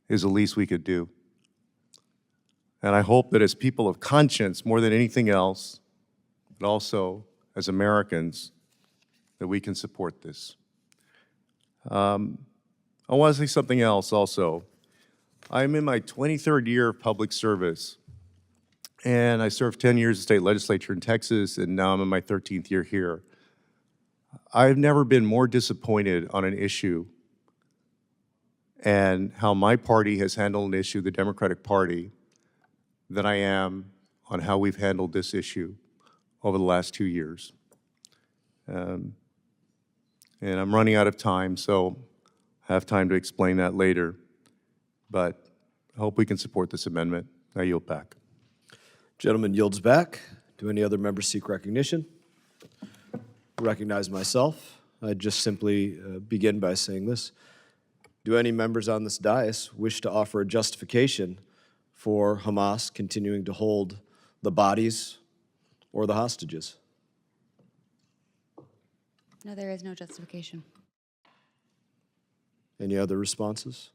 [SPEAKER 4] is the least we could do. And I hope that as people of conscience, more than anything else, but also as Americans, that we can support this. I want to say something else also. I'm in my 23rd year of public service, and I served 10 years in state legislature in Texas, and now I'm in my 13th year here. I've never been more disappointed on an issue and how my party has handled an issue, the Democratic Party, than I am on how we've handled this issue over the last 2 years. And I'm running out of time, so I have time to explain that later. But I hope we can support this amendment. I yield back.
[SPEAKER 1] Gentleman yields back. Do any other members seek recognition? Recognize myself. I'd just simply begin by saying this. Do any members on this dais wish to offer a justification for Hamas continuing to hold the bodies or the hostages?
[SPEAKER 18] No, there is no justification.
[SPEAKER 1] Any other responses?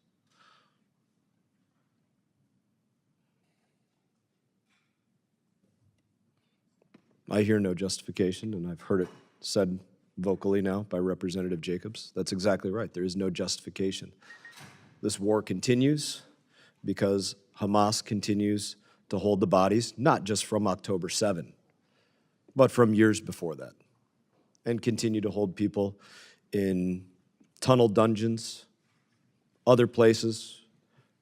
[SPEAKER 1] I hear no justification, and I've heard it said vocally now by Representative Jacobs. That's exactly right. There is no justification. This war continues because Hamas continues to hold the bodies, not just from October 7, but from years before that, and continue to hold people in tunnel dungeons, other places,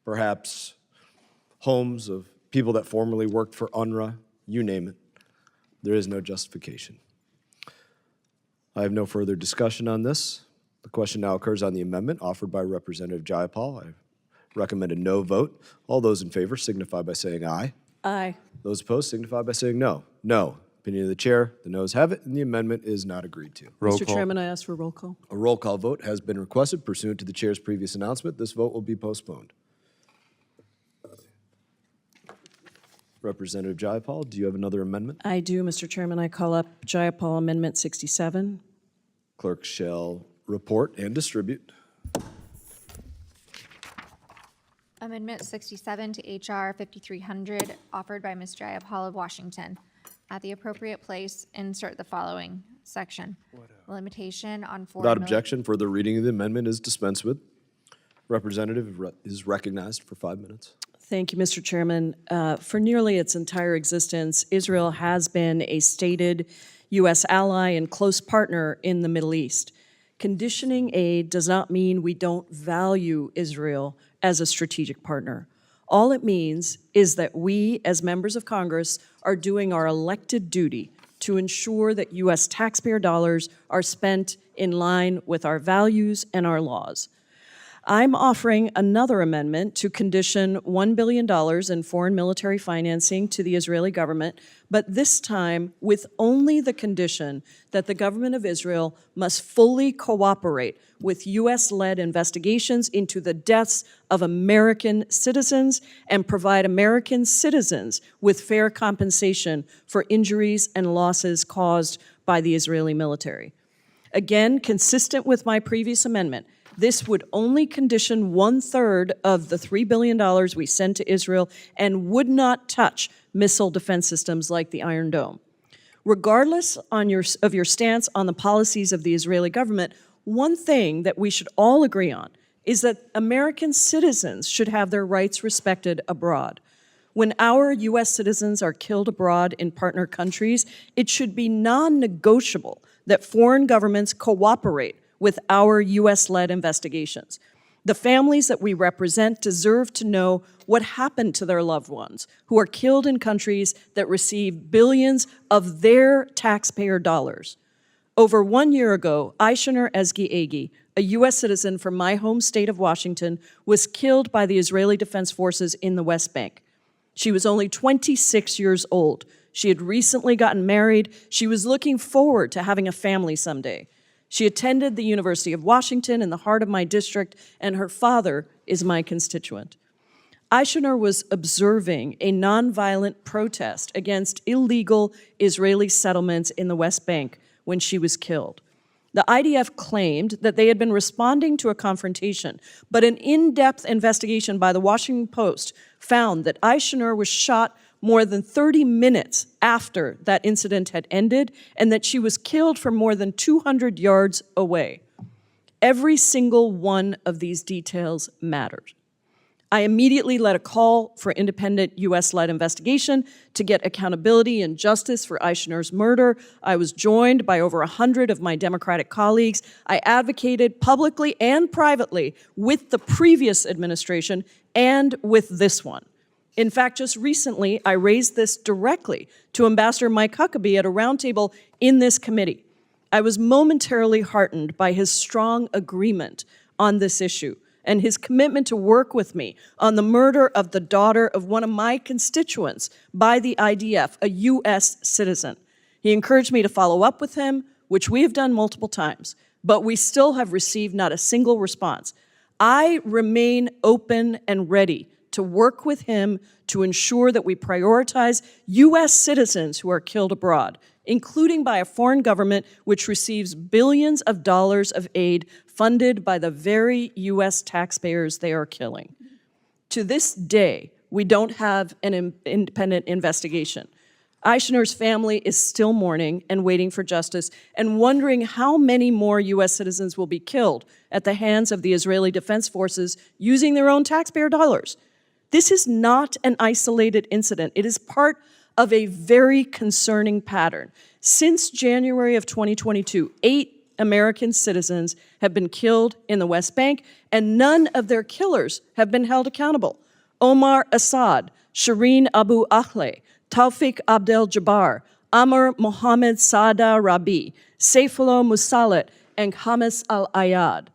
[SPEAKER 1] perhaps homes of people that formerly worked for UNRWA, you name it. There is no justification. I have no further discussion on this. The question now occurs on the amendment offered by Representative Jayapal. I recommend a no vote. All those in favor signify by saying aye.
[SPEAKER 19] Aye.
[SPEAKER 1] Those opposed signify by saying no. No. Opinion of the chair, the noes have it, and the amendment is not agreed to.
[SPEAKER 4] Roll
[SPEAKER 19] Mr.
[SPEAKER 4] call.
[SPEAKER 19] Chairman, I ask for a roll call.
[SPEAKER 1] A roll call vote has been requested pursuant to the chair's previous announcement. This vote will be postponed. Representative Jayapal, do you have another amendment?
[SPEAKER 19] I do, Mr. Chairman. I call up Jayapal Amendment 67.
[SPEAKER 1] Clerk shall report and distribute.
[SPEAKER 2] Amendment 67 to H.R. 5300, offered by Ms. Jayapal of Washington. At the appropriate place, insert the following section. Limitation on foreign...
[SPEAKER 1] Without objection, further reading of the amendment is dispensed with. Representative is recognized for 5 minutes.
[SPEAKER 19] Thank you, Mr. Chairman. For nearly its entire existence, Israel has been a stated U.S. ally and close partner in the Middle East. Conditioning aid does not mean we don't value Israel as a strategic partner. All it means is that we, as members of Congress, are doing our elected duty to ensure that U.S. taxpayer dollars are spent in line with our values and our laws. I'm offering another amendment to condition $1 billion in foreign military financing to the Israeli government, but this time with only the condition that the government of Israel must fully cooperate with U.S.-led investigations into the deaths of American citizens and provide American citizens with fair compensation for injuries and losses caused by the Israeli military. Again, consistent with my previous amendment, this would only condition 1/3 of the $3 billion we send to Israel and would not touch missile defense systems like the Iron Dome. Regardless of your stance on the policies of the Israeli government, one thing that we should all agree on is that American citizens should have their rights respected abroad. When our U.S. citizens are killed abroad in partner countries, it should be non-negotiable that foreign governments cooperate with our U.S.-led investigations. The families that we represent deserve to know what happened to their loved ones who are killed in countries that receive billions of their taxpayer dollars. Over 1 year ago, Aishaner Ezgi, a U.S. citizen from my home state of Washington, was killed by the Israeli Defense Forces in the West Bank. She was only 26 years old. She had recently gotten married. She was looking forward to having a family someday. She attended the University of Washington in the heart of my district, and her father is my constituent. Aishaner was observing a nonviolent protest against illegal Israeli settlements in the West Bank when she was killed. The IDF claimed that they had been responding to a confrontation, but an in-depth investigation by the Washington Post found that Aishaner was shot more than 30 minutes after that incident had ended, and that she was killed from more than 200 yards away. Every single one of these details matters. I immediately led a call for independent U.S.-led investigation to get accountability and justice for Aishaner's murder. I was joined by over 100 of my Democratic colleagues. I advocated publicly and privately with the previous administration and with this one. In fact, just recently, I raised this directly to Ambassador Mike Huckabee at a roundtable in this committee. I was momentarily heartened by his strong agreement on this issue, and his commitment to work with me on the murder of the daughter of one of my constituents by the IDF, a U.S. citizen. He encouraged me to follow up with him, which we have done multiple times, but we still have received not a single response. I remain open and ready to work with him to ensure that we prioritize U.S. citizens who are killed abroad, including by a foreign government which receives billions of dollars of aid funded by the very U.S. taxpayers they are killing. To this day, we don't have an independent investigation. Aishaner's family is still mourning and waiting for justice and wondering how many more U.S. citizens will be killed at the hands of the Israeli Defense Forces using their own taxpayer dollars. This is not an isolated incident. It is part of a very concerning pattern. Since January of 2022, 8 American citizens have been killed in the West Bank, and none of their killers have been held accountable. Omar Assad, Shireen Abu Akleh, Tawfiq Abdel-Jabbar, Amr Mohammed Saada Rabi, Saifullah Musalat, and Hamas al-Ayad.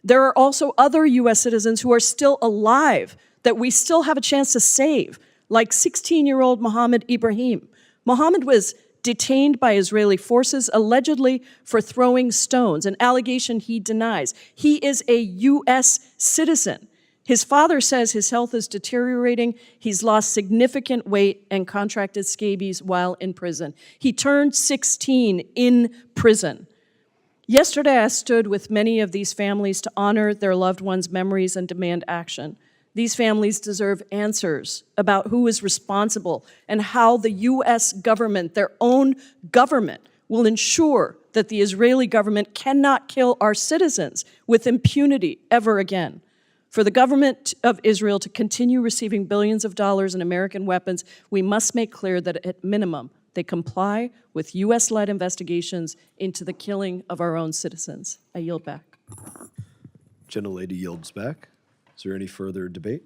[SPEAKER 19] There are also other U.S. citizens who are still alive that we still have a chance to save, like 16-year-old Mohammed Ibrahim. Mohammed was detained by Israeli forces allegedly for throwing stones, an allegation he denies. He is a U.S. citizen. His father says his health is deteriorating. He's lost significant weight and contracted scabies while in prison. He turned 16 in prison. Yesterday, I stood with many of these families to honor their loved ones' memories and demand action. These families deserve answers about who is responsible and how the U.S. government, their own government, will ensure that the Israeli government cannot kill our citizens with impunity ever again. For the government of Israel to continue receiving billions of dollars in American weapons, we must make clear that at minimum, they comply with U.S.-led investigations into the killing of our own citizens. I yield back.
[SPEAKER 1] Gentlelady yields back. Is there any further debate?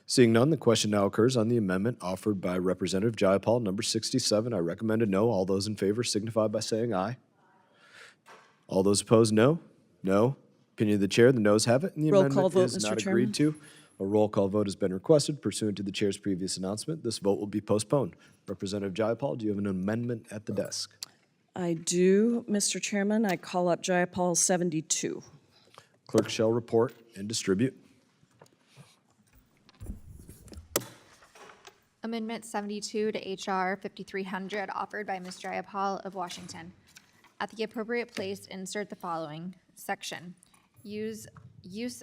[SPEAKER 1] Seeing none, the question now occurs on the amendment offered by Representative Jayapal, number 67. I recommend a no. All those in favor signify by saying aye. All those opposed, no. No. Opinion of the chair, the noes have it, and the
[SPEAKER 19] Roll call
[SPEAKER 1] amendment
[SPEAKER 19] vote,
[SPEAKER 1] is
[SPEAKER 19] Mr.
[SPEAKER 1] not
[SPEAKER 19] Chairman.
[SPEAKER 1] agreed to. A roll call vote has been requested pursuant to the chair's previous announcement. This vote will be postponed. Representative Jayapal, do you have an amendment at the desk?
[SPEAKER 19] I do, Mr. Chairman. I call up Jayapal 72.
[SPEAKER 1] Clerk shall report and distribute.
[SPEAKER 2] Amendment 72 to H.R. 5300, offered by Ms. Jayapal of Washington. At the appropriate place, insert the following section. Use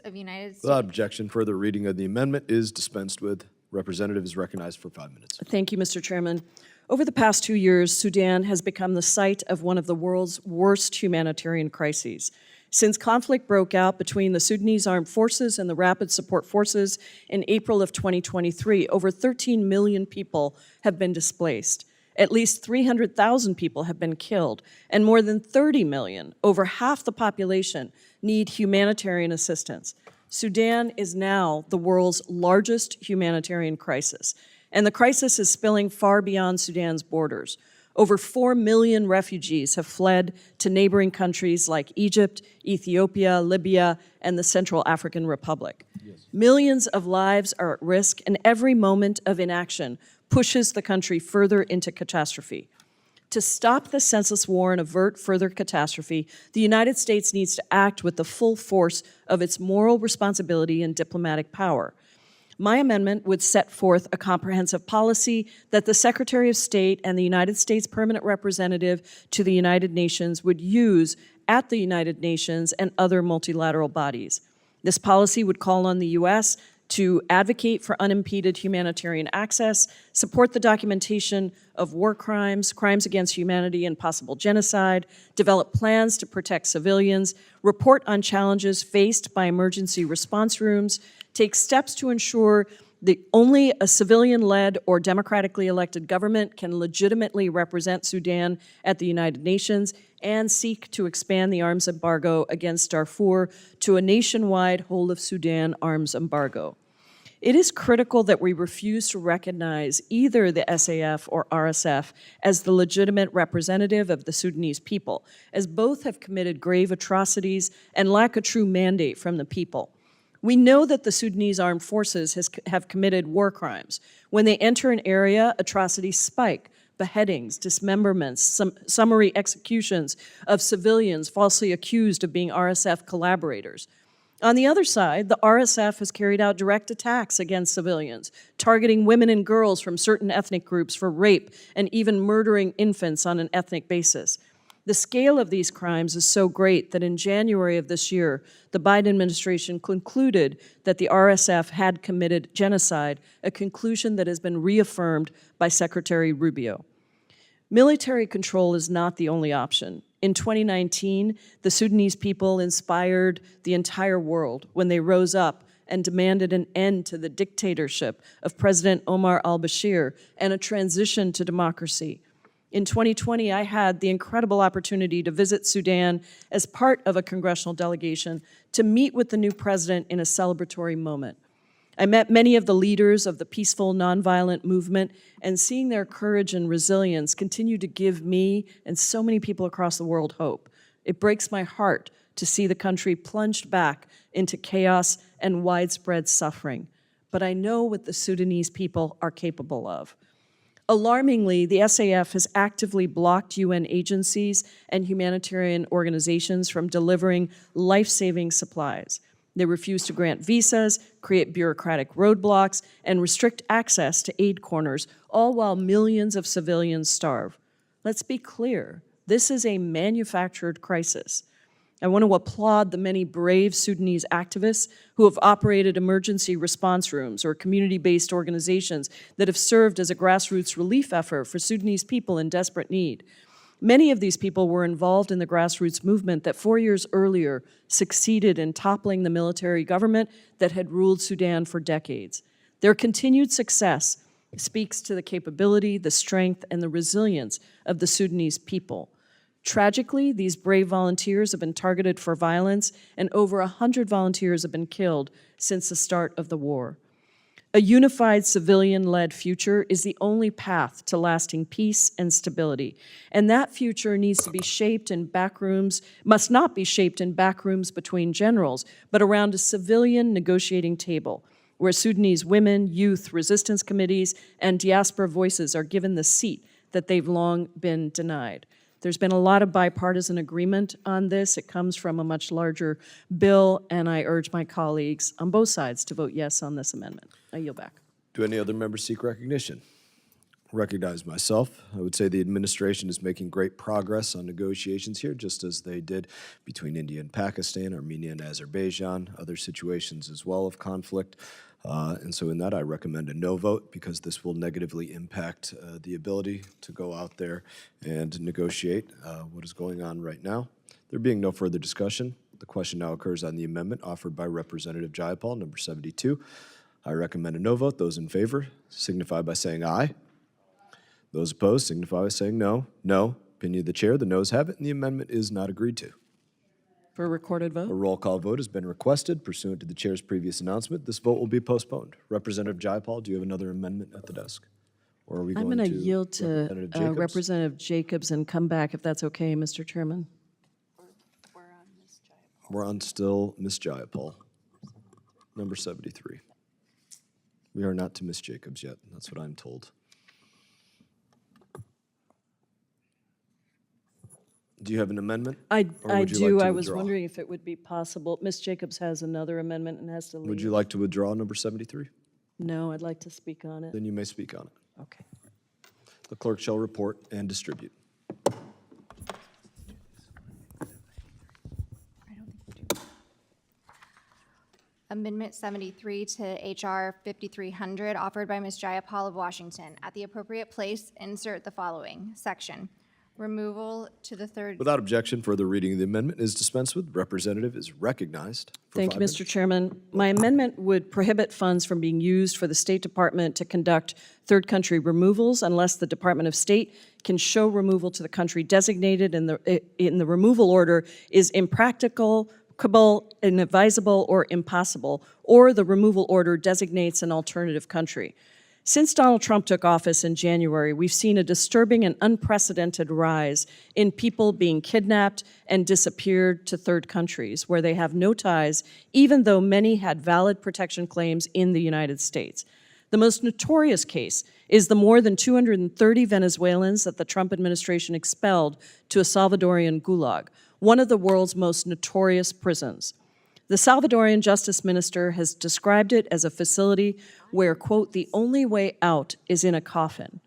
[SPEAKER 2] of United States.
[SPEAKER 1] Without objection, further reading of the amendment is dispensed with. Representative is recognized for 5 minutes.
[SPEAKER 19] Thank you, Mr. Chairman. Over the past 2 years, Sudan has become the site of one of the world's worst humanitarian crises. Since conflict broke out between the Sudanese Armed Forces and the Rapid Support Forces in April of 2023, over 13 million people have been displaced. At least 300,000 people have been killed, and more than 30 million, over half the population, need humanitarian assistance. Sudan is now the world's largest humanitarian crisis, and the crisis is spilling far beyond Sudan's borders. Over 4 million refugees have fled to neighboring countries like Egypt, Ethiopia, Libya, and the Central African Republic. Yes. Millions of lives are at risk, and every moment of inaction pushes the country further into catastrophe. To stop the senseless war and avert further catastrophe, the United States needs to act with the full force of its moral responsibility and diplomatic power. My amendment would set forth a comprehensive policy that the Secretary of State and the United States Permanent Representative to the United Nations would use at the United Nations and other multilateral bodies. This policy would call on the U.S. to advocate for unimpeded humanitarian access, support the documentation of war crimes, crimes against humanity, and possible genocide, develop plans to protect civilians, report on challenges faced by emergency response rooms, take steps to ensure that only a civilian-led or democratically elected government can legitimately represent Sudan at the United Nations, and seek to expand the arms embargo against Darfur to a nationwide whole-of-Sudan arms embargo. It is critical that we refuse to recognize either the SAF or RSF as the legitimate representative of the Sudanese people, as both have committed grave atrocities and lack a true mandate from the people. We know that the Sudanese armed forces have committed war crimes. When they enter an area, atrocities spike. Beheadings, dismemberments, summary executions of civilians falsely accused of being RSF collaborators. On the other side, the RSF has carried out direct attacks against civilians, targeting women and girls from certain ethnic groups for rape and even murdering infants on an ethnic basis. The scale of these crimes is so great that in January of this year, the Biden administration concluded that the RSF had committed genocide, a conclusion that has been reaffirmed by Secretary Rubio. Military control is not the only option. In 2019, the Sudanese people inspired the entire world when they rose up and demanded an end to the dictatorship of President Omar al-Bashir and a transition to democracy. In 2020, I had the incredible opportunity to visit Sudan as part of a congressional delegation to meet with the new president in a celebratory moment. I met many of the leaders of the peaceful, nonviolent movement, and seeing their courage and resilience continue to give me and so many people across the world hope. It breaks my heart to see the country plunged back into chaos and widespread suffering. But I know what the Sudanese people are capable of. Alarmingly, the SAF has actively blocked UN agencies and humanitarian organizations from delivering life-saving supplies. They refuse to grant visas, create bureaucratic roadblocks, and restrict access to aid corners, all while millions of civilians starve. Let's be clear, this is a manufactured crisis. I want to applaud the many brave Sudanese activists who have operated emergency response rooms or community-based organizations that have served as a grassroots relief effort for Sudanese people in desperate need. Many of these people were involved in the grassroots movement that 4 years earlier succeeded in toppling the military government that had ruled Sudan for decades. Their continued success speaks to the capability, the strength, and the resilience of the Sudanese people. Tragically, these brave volunteers have been targeted for violence, and over 100 volunteers have been killed since the start of the war. A unified civilian-led future is the only path to lasting peace and stability, and that future needs to be shaped in backrooms, must not be shaped in backrooms between generals, but around a civilian negotiating table, where Sudanese women, youth, resistance committees, and diaspora voices are given the seat that they've long been denied. There's been a lot of bipartisan agreement on this. It comes from a much larger bill, and I urge my colleagues on both sides to vote yes on this amendment. I yield back.
[SPEAKER 1] Do any other members seek recognition? Recognize myself. I would say the administration is making great progress on negotiations here, just as they did between India and Pakistan, Armenia and Azerbaijan, other situations as well of conflict. And so in that, I recommend a no vote because this will negatively impact the ability to go out there and negotiate what is going on right now. There being no further discussion, the question now occurs on the amendment offered by Representative Jayapal, number 72. I recommend a no vote. Those in favor signify by saying aye. Those opposed signify by saying no. No. Opinion of the chair, the noes have it, and the amendment is not agreed to.
[SPEAKER 19] For a recorded
[SPEAKER 1] A
[SPEAKER 19] vote?
[SPEAKER 1] roll call vote has been requested pursuant to the chair's previous announcement. This vote will be postponed. Representative Jayapal, do you have another amendment at the desk? Or are we
[SPEAKER 19] I'm
[SPEAKER 1] going
[SPEAKER 19] going
[SPEAKER 1] to
[SPEAKER 19] to yield to
[SPEAKER 1] Representative Jacobs?
[SPEAKER 19] Representative Jacobs and come back if that's okay, Mr. Chairman.
[SPEAKER 1] We're on still Ms. Jayapal, number 73. We are not to Ms. Jacobs yet. That's what I'm told. Do you have an amendment?
[SPEAKER 19] I
[SPEAKER 1] Or would you
[SPEAKER 19] do.
[SPEAKER 1] like to
[SPEAKER 19] I was
[SPEAKER 1] withdraw?
[SPEAKER 19] wondering if it would be possible. Ms. Jacobs has another amendment and has to leave.
[SPEAKER 1] Would you like to withdraw number 73?
[SPEAKER 19] No, I'd like to speak on it.
[SPEAKER 1] Then you may speak on it.
[SPEAKER 19] Okay.
[SPEAKER 1] The clerk shall report and distribute.
[SPEAKER 2] Amendment 73 to H.R. 5300, offered by Ms. Jayapal of Washington. At the appropriate place, insert the following section. Removal to the third.
[SPEAKER 1] Without objection, further reading of the amendment is dispensed with. Representative is recognized for
[SPEAKER 19] Thank you,
[SPEAKER 1] 5
[SPEAKER 19] Mr.
[SPEAKER 1] minutes.
[SPEAKER 19] Chairman. My amendment would prohibit funds from being used for the State Department to conduct third country removals unless the Department of State can show removal to the country designated in the removal order is impractical, inadvisable, or impossible, or the removal order designates an alternative country. Since Donald Trump took office in January, we've seen a disturbing and unprecedented rise in people being kidnapped and disappeared to third countries where they have no ties, even though many had valid protection claims in the United States. The most notorious case is the more than 230 Venezuelans that the Trump administration expelled to a Salvadorian gulag, one of the world's most notorious prisons. The Salvadorian justice minister has described it as a facility where, quote, the only way out is in a coffin.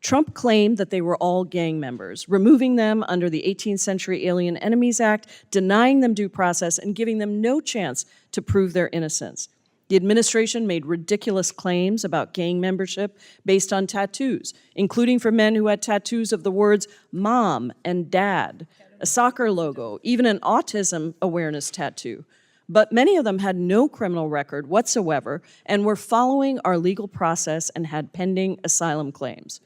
[SPEAKER 19] Trump claimed that they were all gang members, removing them under the 18th Century Alien Enemies Act, denying them due process, and giving them no chance to prove their innocence. The administration made ridiculous claims about gang membership based on tattoos, including for men who had tattoos of the words mom and dad, a soccer logo, even an autism awareness tattoo. But many of them had no criminal record whatsoever and were following our legal process and had pending asylum claims.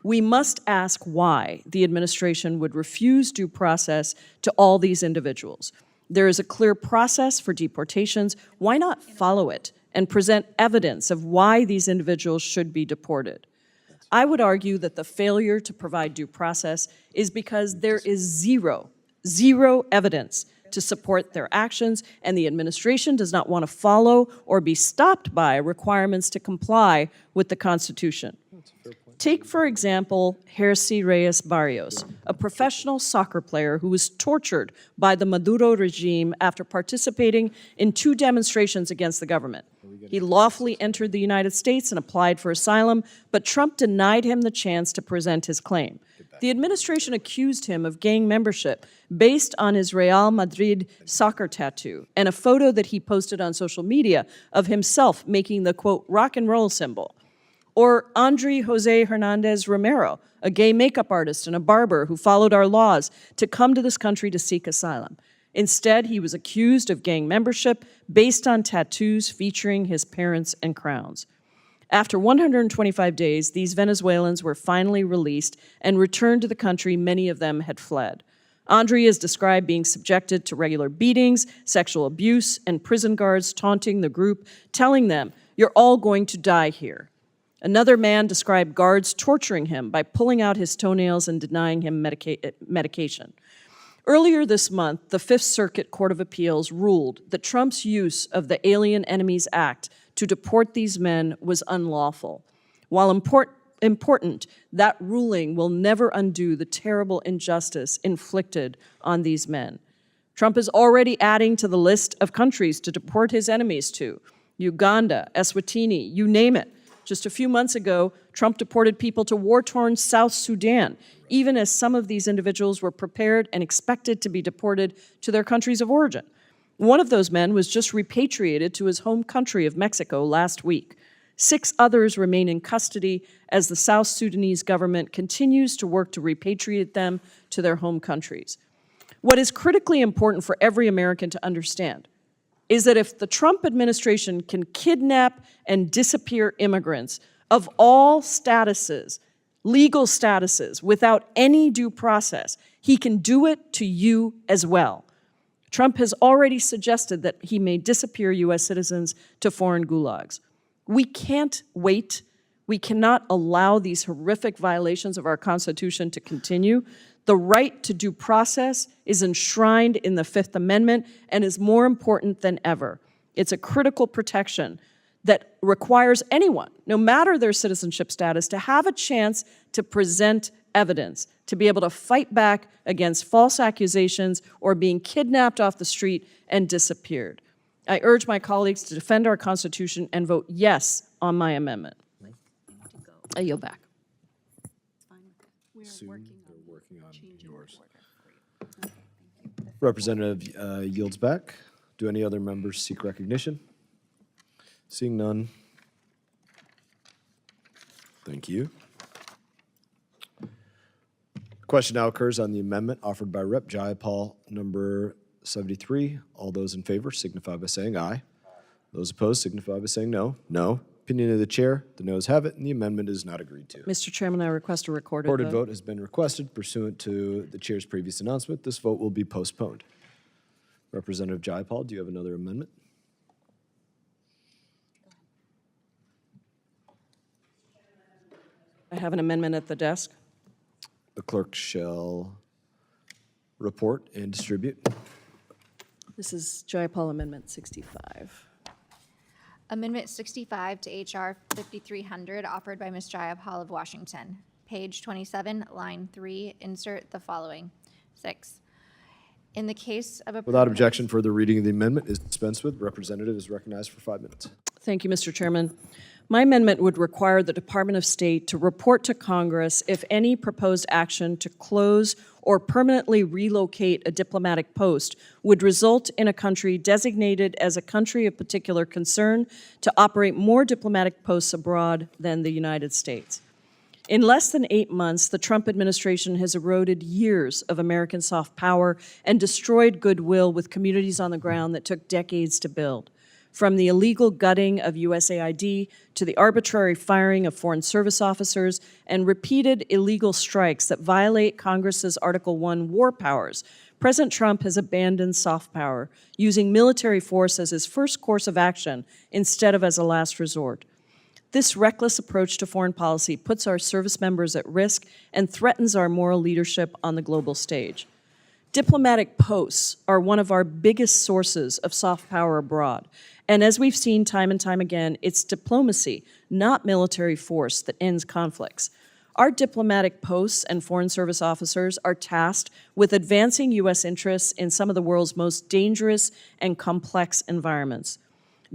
[SPEAKER 19] We must ask why the administration would refuse due process to all these individuals. There is a clear process for deportations. Why not follow it and present evidence of why these individuals should be deported? I would argue that the failure to provide due process is because there is zero evidence to support their actions, and the administration does not want to follow or be stopped by requirements to comply with the Constitution. Take, for example, Jersey Reyes Barrios, a professional soccer player who was tortured by the Maduro regime after participating in 2 demonstrations against the government. He lawfully entered the United States and applied for asylum, but Trump denied him the chance to present his claim. The administration accused him of gang membership based on his Real Madrid soccer tattoo and a photo that he posted on social media of himself making the, quote, rock and roll symbol. Or Andre Jose Hernandez Romero, a gay makeup artist and a barber who followed our laws to come to this country to seek asylum. Instead, he was accused of gang membership based on tattoos featuring his parents and crowns. After 125 days, these Venezuelans were finally released and returned to the country many of them had fled. Andre is described being subjected to regular beatings, sexual abuse, and prison guards taunting the group, telling them, "You're all going to die here." Another man described guards torturing him by pulling out his toenails and denying him medication. Earlier this month, the Fifth Circuit Court of Appeals ruled that Trump's use of the Alien Enemies Act to deport these men was unlawful. While important, that ruling will never undo the terrible injustice inflicted on these men. Trump is already adding to the list of countries to deport his enemies to: Uganda, Eswatini, you name it. Just a few months ago, Trump deported people to war-torn South Sudan, even as some of these individuals were prepared and expected to be deported to their countries of origin. One of those men was just repatriated to his home country of Mexico last week. 6 others remain in custody as the South Sudanese government continues to work to repatriate them to their home countries. What is critically important for every American to understand is that if the Trump administration can kidnap and disappear immigrants of all statuses, legal statuses, without any due process, he can do it to you as well. Trump has already suggested that he may disappear U.S. citizens to foreign gulags. We can't wait. We cannot allow these horrific violations of our Constitution to continue. The right to due process is enshrined in the Fifth Amendment and is more important than ever. It's a critical protection that requires anyone, no matter their citizenship status, to have a chance to present evidence, to be able to fight back against false accusations or being kidnapped off the street and disappeared. I urge my colleagues to defend our Constitution and vote yes on my amendment. I yield back.
[SPEAKER 1] Representative yields back. Do any other members seek recognition? Seeing none. Thank you. Question now occurs on the amendment offered by Rep. Jayapal, number 73. All those in favor signify by saying aye. Those opposed signify by saying no. No. Opinion of the chair, the noes have it, and the amendment is not agreed to.
[SPEAKER 19] Mr. Chairman, I request a recorded
[SPEAKER 1] Recorded vote has been requested pursuant to the chair's previous announcement. This vote will be postponed. Representative Jayapal, do you have another amendment?
[SPEAKER 19] have an amendment at the desk.
[SPEAKER 1] The clerk shall report and distribute.
[SPEAKER 19] This is Jayapal Amendment 65.
[SPEAKER 2] Amendment 65 to H.R. 5300, offered by Ms. Jayapal of Washington. Page 27, line 3, insert the following. 6. In the case of a...
[SPEAKER 1] Without objection, further reading of the amendment is dispensed with. Representative is recognized for 5 minutes.
[SPEAKER 19] Thank you, Mr. Chairman. My amendment would require the Department of State to report to Congress if any proposed action to close or permanently relocate a diplomatic post would result in a country designated as a country of particular concern to operate more diplomatic posts abroad than the United States. In less than 8 months, the Trump administration has eroded years of American soft power and destroyed goodwill with communities on the ground that took decades to build. From the illegal gutting of USAID to the arbitrary firing of Foreign Service officers and repeated illegal strikes that violate Congress's Article I war powers, President Trump has abandoned soft power, using military force as his first course of action instead of as a last resort. This reckless approach to foreign policy puts our service members at risk and threatens our moral leadership on the global stage. Diplomatic posts are one of our biggest sources of soft power abroad. And as we've seen time and time again, it's diplomacy, not military force, that ends conflicts. Our diplomatic posts and Foreign Service officers are tasked with advancing U.S. interests in some of the world's most dangerous and complex environments.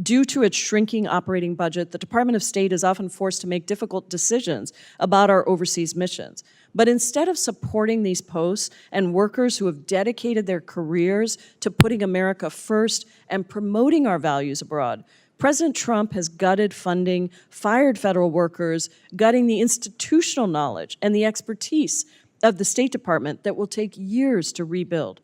[SPEAKER 19] Due to its shrinking operating budget, the Department of State is often forced to make difficult decisions about our overseas missions. But instead of supporting these posts and workers who have dedicated their careers to putting America first and promoting our values abroad, President Trump has gutted funding, fired federal workers, gutting the institutional knowledge and the expertise of the State Department that will take years to rebuild.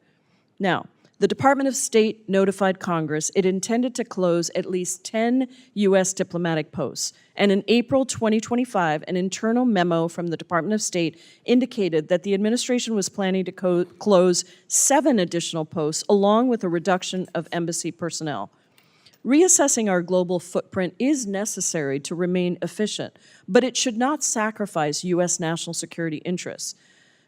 [SPEAKER 19] Now, the Department of State notified Congress it intended to close at least 10 U.S. diplomatic posts. And in April 2025, an internal memo from the Department of State indicated that the administration was planning to close 7 additional posts, along with a reduction of embassy personnel. Reassessing our global footprint is necessary to remain efficient, but it should not sacrifice U.S. national security interests.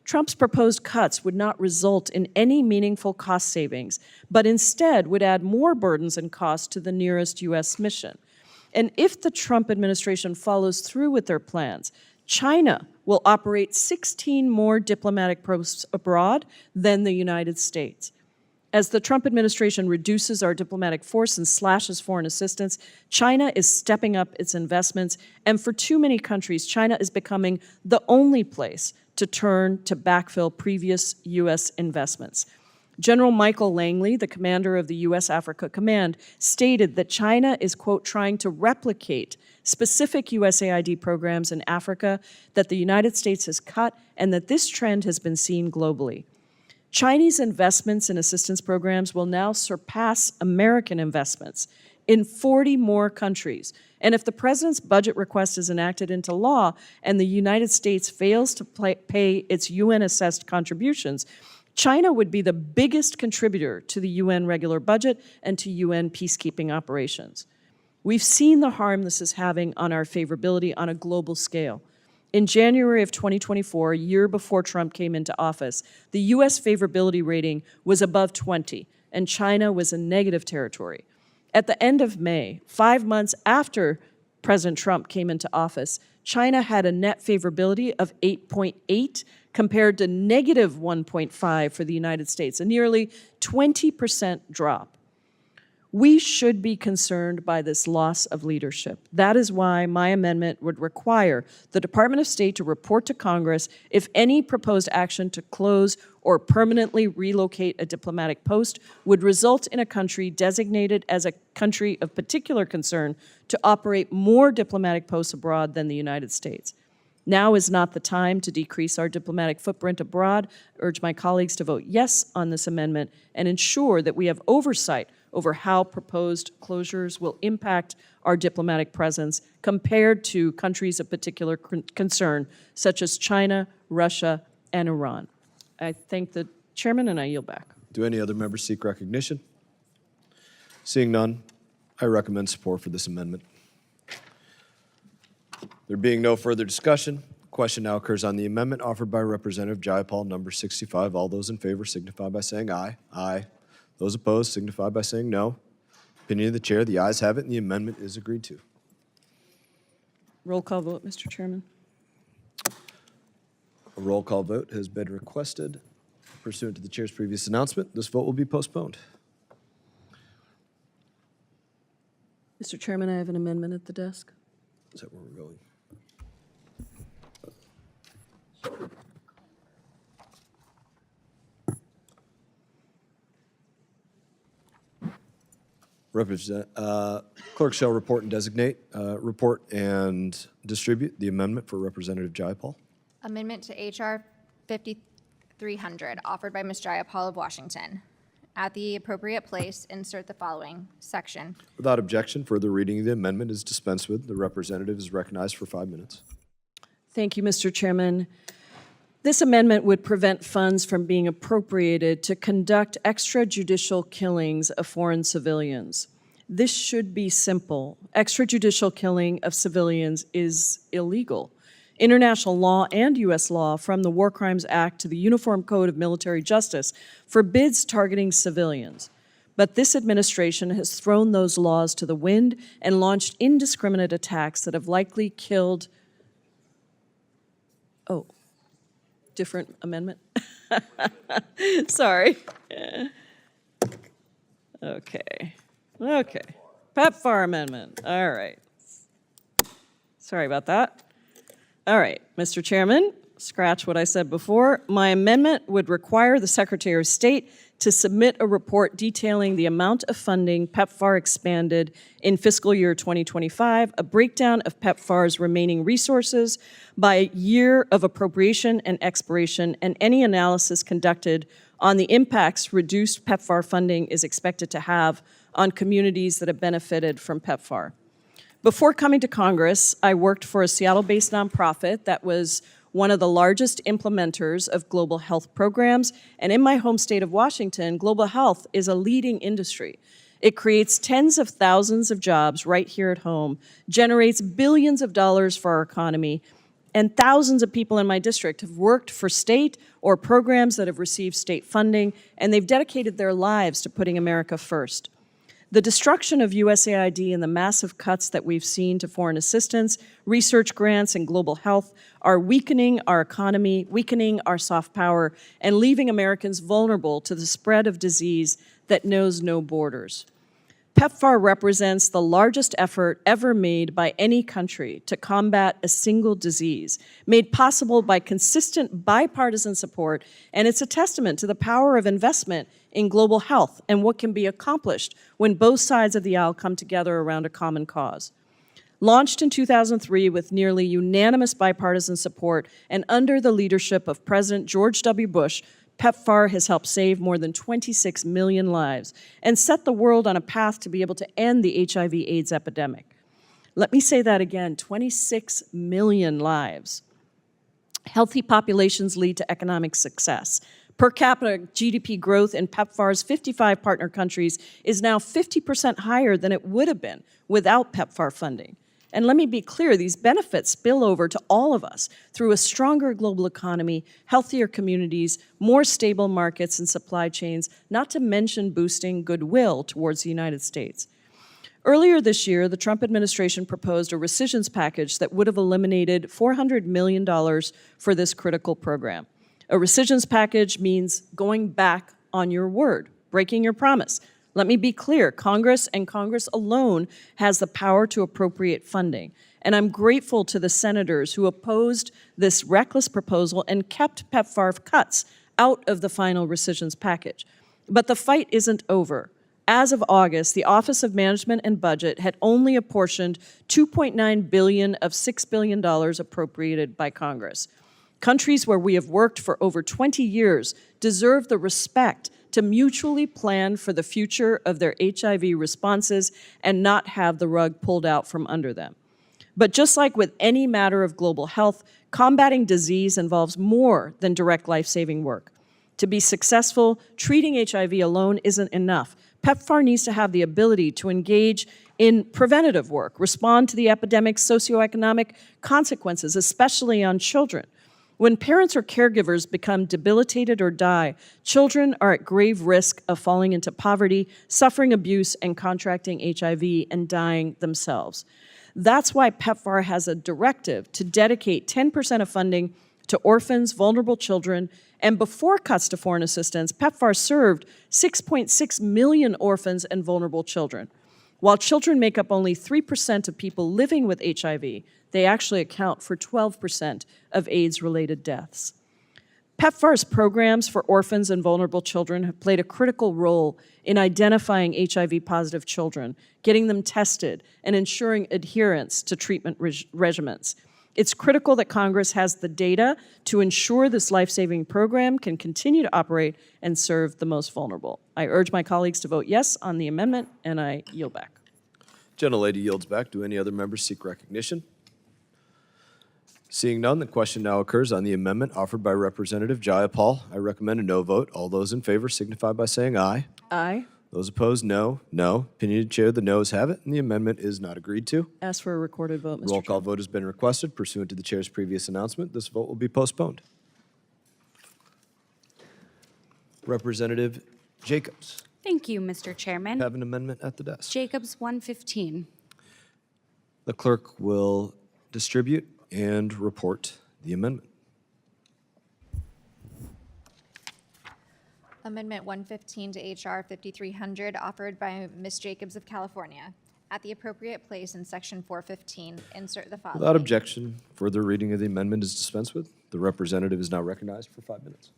[SPEAKER 19] Trump's proposed cuts would not result in any meaningful cost savings, but instead would add more burdens and costs to the nearest U.S. mission. And if the Trump administration follows through with their plans, China will operate 16 more diplomatic posts abroad than the United States. As the Trump administration reduces our diplomatic force and slashes foreign assistance, China is stepping up its investments, and for too many countries, China is becoming the only place to turn to backfill previous U.S. investments. General Michael Langley, the commander of the U.S. Africa Command, stated that China is, quote, trying to replicate specific USAID programs in Africa that the United States has cut, and that this trend has been seen globally. Chinese investments in assistance programs will now surpass American investments in 40 more countries. And if the president's budget request is enacted into law and the United States fails to pay its UN-assessed contributions, China would be the biggest contributor to the UN regular budget and to UN peacekeeping operations. We've seen the harm this is having on our favorability on a global scale. In January of 2024, a year before Trump came into office, the U.S. favorability rating was above 20, and China was in negative territory. At the end of May, 5 months after President Trump came into office, China had a net favorability of 8.8 compared to negative 1.5 for the United States, a nearly 20% drop. We should be concerned by this loss of leadership. That is why my amendment would require the Department of State to report to Congress if any proposed action to close or permanently relocate a diplomatic post would result in a country designated as a country of particular concern to operate more diplomatic posts abroad than the United States. Now is not the time to decrease our diplomatic footprint abroad. I urge my colleagues to vote yes on this amendment and ensure that we have oversight over how proposed closures will impact our diplomatic presence compared to countries of particular concern, such as China, Russia, and Iran. I thank the chairman, and I yield back.
[SPEAKER 1] Do any other members seek recognition? Seeing none, I recommend support for this amendment. There being no further discussion, the Question now occurs on the amendment offered by Representative Jayapal, number 65. All those in favor signify by saying aye. Aye. Those opposed signify by saying no. Opinion of the chair, the ayes have it, and the amendment is agreed to.
[SPEAKER 19] Roll call vote, Mr. Chairman.
[SPEAKER 1] A roll call vote has been requested. Pursuant to the chair's previous announcement, this vote will be postponed.
[SPEAKER 19] Mr. Chairman, I have an amendment at the desk.
[SPEAKER 1] Is that where we're going? Clerk shall report and designate, report and distribute the amendment for Representative Jayapal.
[SPEAKER 2] Amendment to H.R. 5300, offered by Ms. Jayapal of Washington. At the appropriate place, insert the following section.
[SPEAKER 1] Without objection, further reading of the amendment is dispensed with. The representative is recognized for 5 minutes.
[SPEAKER 19] Thank you, Mr. Chairman. This amendment would prevent funds from being appropriated to conduct extrajudicial killings of foreign civilians. This should be simple. Extrajudicial killing of civilians is illegal. International law and U.S. law, from the War Crimes Act to the Uniform Code of Military Justice, forbids targeting civilians. But this administration has thrown those laws to the wind and launched indiscriminate attacks that have likely killed... Oh, different amendment? Sorry. Okay. PEPFAR amendment. All right. Sorry about that. All right, Mr. Chairman, scratch what I said before. My amendment would require the Secretary of State to submit a report detailing the amount of funding PEPFAR expanded in fiscal year 2025, a breakdown of PEPFAR's remaining resources by year of appropriation and expiration, and any analysis conducted on the impacts reduced PEPFAR funding is expected to have on communities that have benefited from PEPFAR. Before coming to Congress, I worked for a Seattle-based nonprofit that was one of the largest implementers of global health programs, and in my home state of Washington, global health is a leading industry. It creates tens of thousands of jobs right here at home, generates billions of dollars for our economy, and thousands of people in my district have worked for state or programs that have received state funding, and they've dedicated their lives to putting America first. The destruction of USAID and the massive cuts that we've seen to foreign assistance, research grants, and global health are weakening our economy, weakening our soft power, and leaving Americans vulnerable to the spread of disease that knows no borders. PEPFAR represents the largest effort ever made by any country to combat a single disease, made possible by consistent bipartisan support, and it's a testament to the power of investment in global health and what can be accomplished when both sides of the aisle come together around a common cause. Launched in 2003 with nearly unanimous bipartisan support and under the leadership of President George W. Bush, PEPFAR has helped save more than 26 million lives and set the world on a path to be able to end the HIV/AIDS epidemic. Let me say that again, 26 million lives. Healthy populations lead to economic success. Per capita GDP growth in PEPFAR's 55 partner countries is now 50% higher than it would have been without PEPFAR funding. And let me be clear, these benefits spill over to all of us through a stronger global economy, healthier communities, more stable markets and supply chains, not to mention boosting goodwill towards the United States. Earlier this year, the Trump administration proposed a rescissions package that would have eliminated $400 million for this critical program. A rescissions package means going back on your word, breaking your promise. Let me be clear, Congress and Congress alone has the power to appropriate funding. And I'm grateful to the senators who opposed this reckless proposal and kept PEPFAR cuts out of the final rescissions package. But the fight isn't over. As of August, the Office of Management and Budget had only apportioned $2.9 billion of $6 billion appropriated by Congress. Countries where we have worked for over 20 years deserve the respect to mutually plan for the future of their HIV responses and not have the rug pulled out from under them. But just like with any matter of global health, combating disease involves more than direct life-saving work. To be successful, treating HIV alone isn't enough, PEPFAR needs to have the ability to engage in preventative work, respond to the epidemic's socioeconomic consequences, especially on children. When parents or caregivers become debilitated or die, children are at grave risk of falling into poverty, suffering abuse, and contracting HIV and dying themselves. That's why PEPFAR has a directive to dedicate 10% of funding to orphans, vulnerable children, and before cuts to foreign assistance, PEPFAR served 6.6 million orphans and vulnerable children. While children make up only 3% of people living with HIV, they actually account for 12% of AIDS-related deaths. PEPFAR's programs for orphans and vulnerable children have played a critical role in identifying HIV-positive children, getting them tested, and ensuring adherence to treatment regimens. It's critical that Congress has the data to ensure this life-saving program can continue to operate and serve the most vulnerable. I urge my colleagues to vote yes on the amendment, and I yield back.
[SPEAKER 1] Gentlelady yields back. Do any other members seek recognition? Seeing none, the question now occurs on the amendment offered by Representative Jayapal. I recommend a no vote. All those in favor signify by saying aye.
[SPEAKER 19] Aye.
[SPEAKER 1] Those opposed, no. No. Opinion of the chair, the noes have it, and the amendment is not agreed to.
[SPEAKER 19] Ask for a recorded vote, Mr.
[SPEAKER 1] Roll call
[SPEAKER 19] Chairman.
[SPEAKER 1] vote has been requested pursuant to the chair's previous announcement. This vote will be postponed. Representative Jacobs,
[SPEAKER 18] Thank you, Mr. Chairman.
[SPEAKER 1] have an amendment at the desk.
[SPEAKER 18] Jacobs 115.
[SPEAKER 1] The clerk will distribute and report the amendment.
[SPEAKER 2] Amendment 115 to H.R. 5300, offered by Ms. Jacobs of California. At the appropriate place in Section 415, insert the following.
[SPEAKER 1] Without objection, further reading of the amendment is dispensed with. The representative is now recognized for 5 minutes.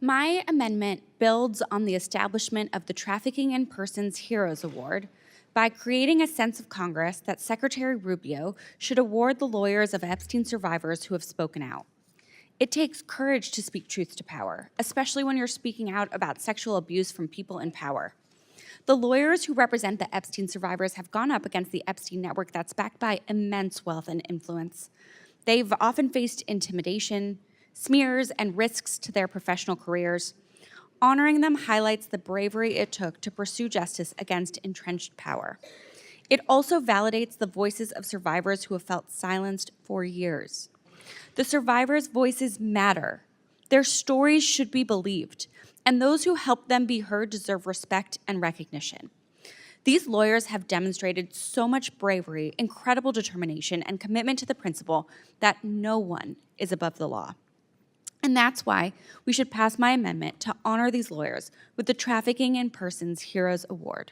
[SPEAKER 18] My amendment builds on the establishment of the Trafficking in Persons Heroes Award by creating a sense of Congress that Secretary Rubio should award the lawyers of Epstein survivors who have spoken out. It takes courage to speak truth to power, especially when you're speaking out about sexual abuse from people in power. The lawyers who represent the Epstein survivors have gone up against the Epstein network that's backed by immense wealth and influence. They've often faced intimidation, smears, and risks to their professional careers. Honoring them highlights the bravery it took to pursue justice against entrenched power. It also validates the voices of survivors who have felt silenced for years. The survivors' voices matter. Their stories should be believed, and those who helped them be heard deserve respect and recognition. These lawyers have demonstrated so much bravery, incredible determination, and commitment to the principle that no one is above the law. And that's why we should pass my amendment to honor these lawyers with the Trafficking in Persons Heroes Award.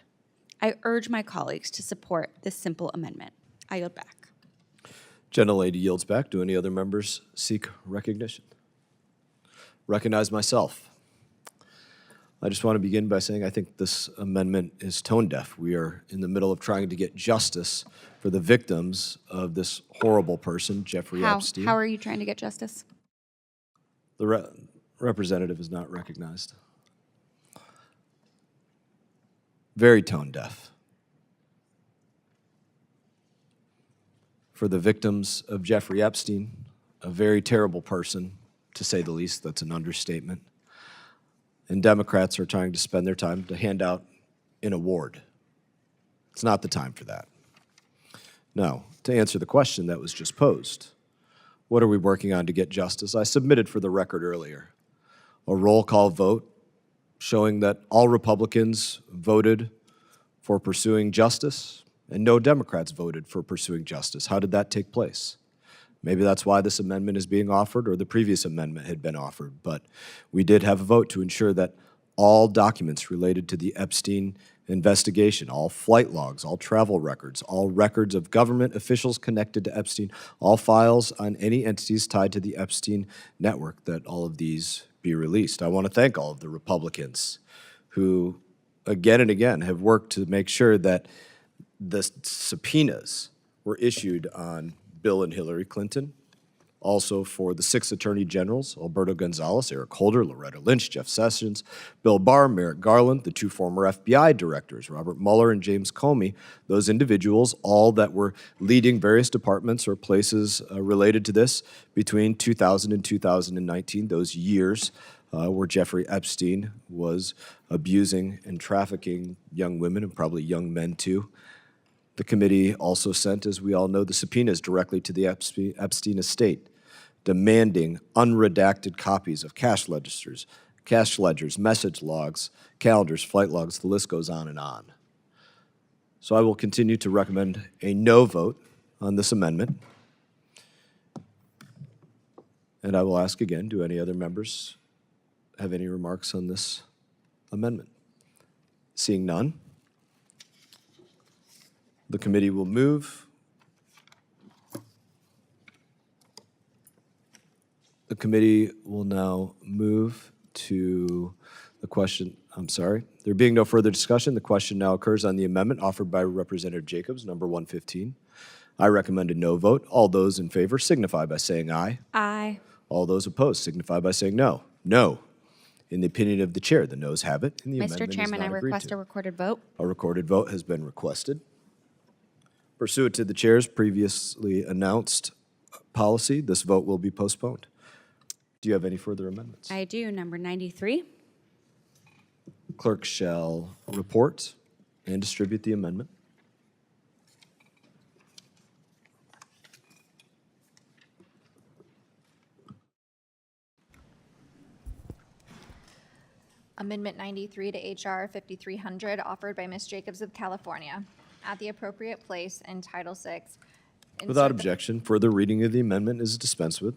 [SPEAKER 18] I urge my colleagues to support this simple amendment. I yield back.
[SPEAKER 1] Gentlelady yields back. Do any other members seek recognition? Recognize myself. I just want to begin by saying I think this amendment is tone deaf. We are in the middle of trying to get justice for the victims of this horrible person, Jeffrey Epstein.
[SPEAKER 18] How are you trying to get justice?
[SPEAKER 1] The representative is not recognized. Very tone deaf. For the victims of Jeffrey Epstein, a very terrible person, to say the least. That's an understatement. And Democrats are trying to spend their time to hand out an award. It's not the time for that. No, to answer the question that was just posed, what are we working on to get justice? I submitted for the record earlier a roll call vote showing that all Republicans voted for pursuing justice and no Democrats voted for pursuing justice. How did that take place? Maybe that's why this amendment is being offered, or the previous amendment had been offered. But we did have a vote to ensure that all documents related to the Epstein investigation, all flight logs, all travel records, all records of government officials connected to Epstein, all files on any entities tied to the Epstein network, that all of these be released. I want to thank all of the Republicans who, again and again, have worked to make sure that the subpoenas were issued on Bill and Hillary Clinton, also for the 6 attorney generals, Alberto Gonzales, Eric Holder, Loretta Lynch, Jeff Sessions, Bill Barr, Merrick Garland, the 2 former FBI directors, Robert Mueller and James Comey, those individuals, all that were leading various departments or places related to this between 2000 and 2019, those years where Jeffrey Epstein was abusing and trafficking young women and probably young men too. The committee also sent, as we all know, the subpoenas directly to the Epstein estate, demanding unredacted copies of cash ledgers, message logs, calendars, flight logs, the list goes on and on. So I will continue to recommend a no vote on this amendment. And I will ask again, do any other members have any remarks on this amendment? Seeing none, the committee will move. The committee will now move to the question, I'm sorry. There being no further discussion, the question now occurs on the amendment offered by Representative Jacobs, number 115. I recommend a no vote. All those in favor signify by saying aye.
[SPEAKER 18] Aye.
[SPEAKER 1] All those opposed signify by saying no. No. In the opinion of the chair, the noes have it, and the amendment
[SPEAKER 18] Mr.
[SPEAKER 1] is
[SPEAKER 18] Chairman, I
[SPEAKER 1] not agreed
[SPEAKER 18] request
[SPEAKER 1] to.
[SPEAKER 18] a recorded vote.
[SPEAKER 1] A recorded vote has been requested. Pursuant to the chair's previously announced policy, this vote will be postponed. Do you have any further amendments?
[SPEAKER 18] I do. Number 93.
[SPEAKER 1] Clerk shall report and distribute the amendment.
[SPEAKER 2] Amendment 93 to H.R. 5300, offered by Ms. Jacobs of California. At the appropriate place in Title VI.
[SPEAKER 1] Without
[SPEAKER 2] insert the-
[SPEAKER 1] objection, further reading of the amendment is dispensed with,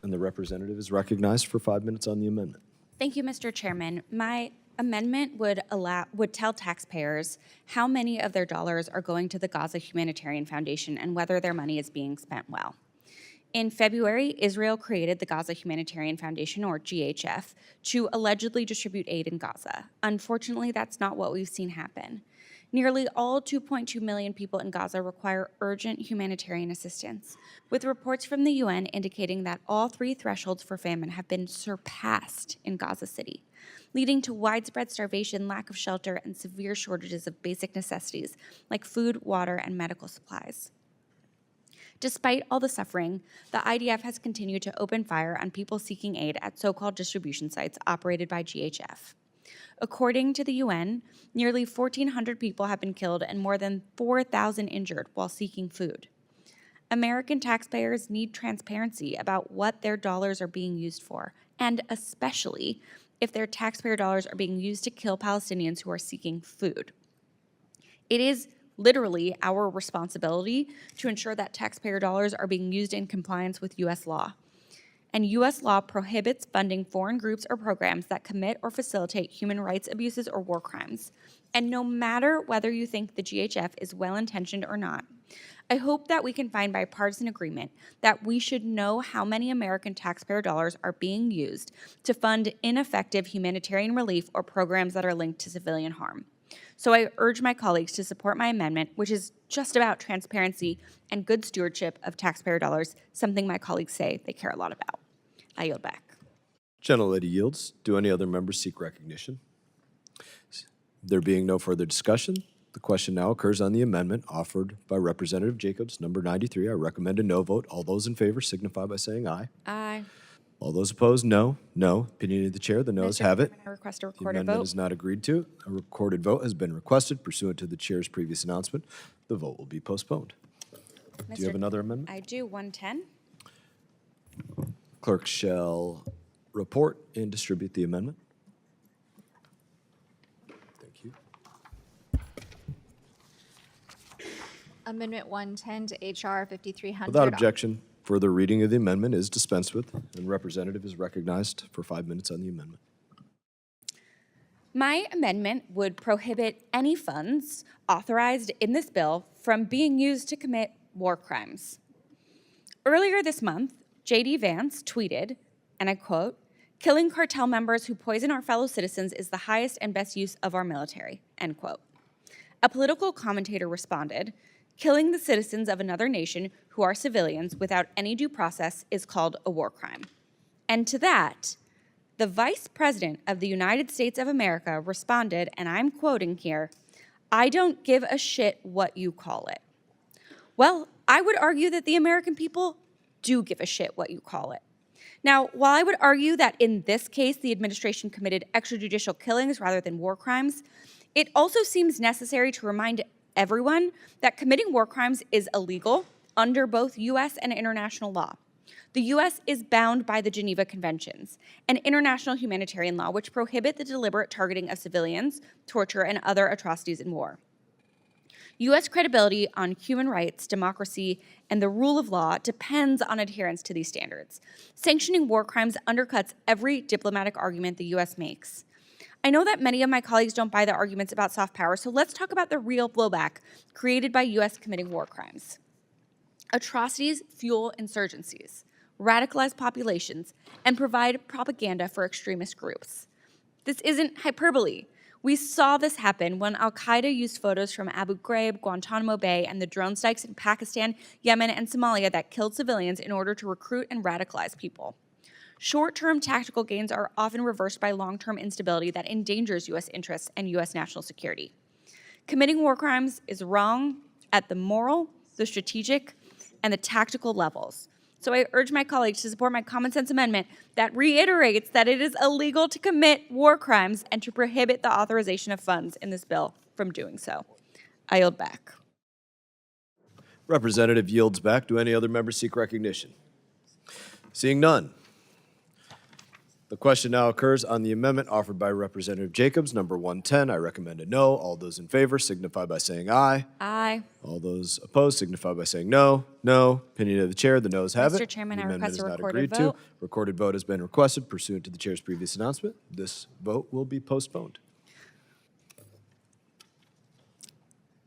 [SPEAKER 1] and the representative is recognized for 5 minutes on the amendment.
[SPEAKER 18] Thank you, Mr. Chairman. My amendment would tell taxpayers how many of their dollars are going to the Gaza Humanitarian Foundation and whether their money is being spent well. In February, Israel created the Gaza Humanitarian Foundation, or GHF, to allegedly distribute aid in Gaza. Unfortunately, that's not what we've seen happen. Nearly all 2.2 million people in Gaza require urgent humanitarian assistance, with reports from the UN indicating that all three thresholds for famine have been surpassed in Gaza City, leading to widespread starvation, lack of shelter, and severe shortages of basic necessities like food, water, and medical supplies. Despite all the suffering, the IDF has continued to open fire on people seeking aid at so-called distribution sites operated by GHF. According to the UN, nearly 1,400 people have been killed and more than 4,000 injured while seeking food. American taxpayers need transparency about what their dollars are being used for, and especially if their taxpayer dollars are being used to kill Palestinians who are seeking food. It is literally our responsibility to ensure that taxpayer dollars are being used in compliance with U.S. law. And U.S. law prohibits funding foreign groups or programs that commit or facilitate human rights abuses or war crimes. And no matter whether you think the GHF is well-intentioned or not, I hope that we can find bipartisan agreement that we should know how many American taxpayer dollars are being used to fund ineffective humanitarian relief or programs that are linked to civilian harm. So I urge my colleagues to support my amendment, which is just about transparency and good stewardship of taxpayer dollars, something my colleagues say they care a lot about. I yield back.
[SPEAKER 1] Gentlelady yields. Do any other members seek recognition? There being no further discussion, the question now occurs on the amendment offered by Representative Jacobs, number 93. I recommend a no vote. All those in favor signify by saying aye.
[SPEAKER 18] Aye.
[SPEAKER 1] All those opposed, no. No. Opinion of the chair, the noes have it.
[SPEAKER 18] I request a
[SPEAKER 1] The
[SPEAKER 18] recorded
[SPEAKER 1] amendment
[SPEAKER 18] vote.
[SPEAKER 1] is not agreed to. A recorded vote has been requested pursuant to the chair's previous announcement. The vote will be postponed. Do you have another amendment?
[SPEAKER 18] I do. 110.
[SPEAKER 1] Clerk shall report and distribute the amendment. Thank you.
[SPEAKER 2] Amendment 110 to H.R. 5300.
[SPEAKER 1] Without objection, further reading of the amendment is dispensed with, and representative is recognized for 5 minutes on the amendment.
[SPEAKER 18] My amendment would prohibit any funds authorized in this bill from being used to commit war crimes. Earlier this month, J.D. Vance tweeted, and I quote, "Killing cartel members who poison our fellow citizens is the highest and best use of our military," end quote. A political commentator responded, "Killing the citizens of another nation who are civilians without any due process is called a war crime." And to that, the Vice President of the United States of America responded, and I'm quoting here, "I don't give a shit what you call it." Well, I would argue that the American people do give a shit what you call it. Now, while I would argue that in this case the administration committed extrajudicial killings rather than war crimes, it also seems necessary to remind everyone that committing war crimes is illegal under both U.S. and international law. The U.S. is bound by the Geneva Conventions and international humanitarian law, which prohibit the deliberate targeting of civilians, torture, and other atrocities in war. U.S. credibility on human rights, democracy, and the rule of law depends on adherence to these standards. Sanctioning war crimes undercuts every diplomatic argument the U.S. makes. I know that many of my colleagues don't buy the arguments about soft power, so let's talk about the real blowback created by U.S. committing war crimes. Atrocities fuel insurgencies, radicalize populations, and provide propaganda for extremist groups. This isn't hyperbole. We saw this happen when al-Qaeda used photos from Abu Ghraib, Guantanamo Bay, and the drone strikes in Pakistan, Yemen, and Somalia that killed civilians in order to recruit and radicalize people. Short-term tactical gains are often reversed by long-term instability that endangers U.S. interests and U.S. national security. Committing war crimes is wrong at the moral, the strategic, and the tactical levels. So I urge my colleagues to support my common sense amendment that reiterates that it is illegal to commit war crimes and to prohibit the authorization of funds in this bill from doing so. I yield back.
[SPEAKER 1] Representative yields back. Do any other members seek recognition? Seeing none. The question now occurs on the amendment offered by Representative Jacobs, number 110. I recommend a no. All those in favor signify by saying aye.
[SPEAKER 18] Aye.
[SPEAKER 1] All those opposed signify by saying no. No. Opinion of the chair, the noes have it.
[SPEAKER 18] Mr. Chairman,
[SPEAKER 1] The
[SPEAKER 18] I
[SPEAKER 1] amendment
[SPEAKER 18] request
[SPEAKER 1] is
[SPEAKER 18] a
[SPEAKER 1] not
[SPEAKER 18] recorded
[SPEAKER 1] agreed to.
[SPEAKER 18] vote.
[SPEAKER 1] Recorded vote has been requested pursuant to the chair's previous announcement. This vote will be postponed.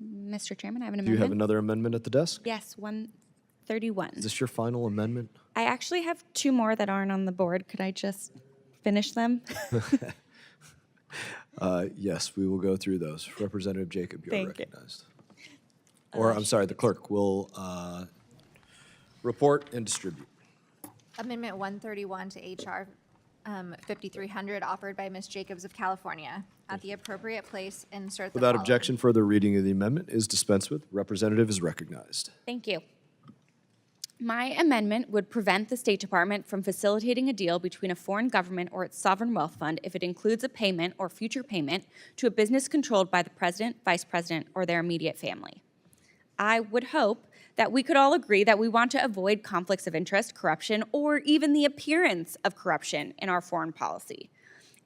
[SPEAKER 18] Mr. Chairman, I have an
[SPEAKER 1] Do you
[SPEAKER 18] amendment.
[SPEAKER 1] have another amendment at the desk?
[SPEAKER 18] Yes, 131.
[SPEAKER 1] Is this your final amendment?
[SPEAKER 18] I actually have two more that aren't on the board. Could I just finish them?
[SPEAKER 1] Yes, we will go through those. Representative Jacob, you are
[SPEAKER 18] Thank you.
[SPEAKER 1] recognized. Or, I'm sorry, the clerk will report and distribute.
[SPEAKER 2] Amendment 131 to HR 5300, offered by Ms. Jacobs of California. At the appropriate place, insert the
[SPEAKER 1] Without
[SPEAKER 2] following.
[SPEAKER 1] objection, further reading of the amendment is dispensed with. Representative is recognized.
[SPEAKER 18] Thank you. My amendment would prevent the State Department from facilitating a deal between a foreign government or its sovereign wealth fund if it includes a payment or future payment to a business controlled by the president, vice president, or their immediate family. I would hope that we could all agree that we want to avoid conflicts of interest, corruption, or even the appearance of corruption in our foreign policy.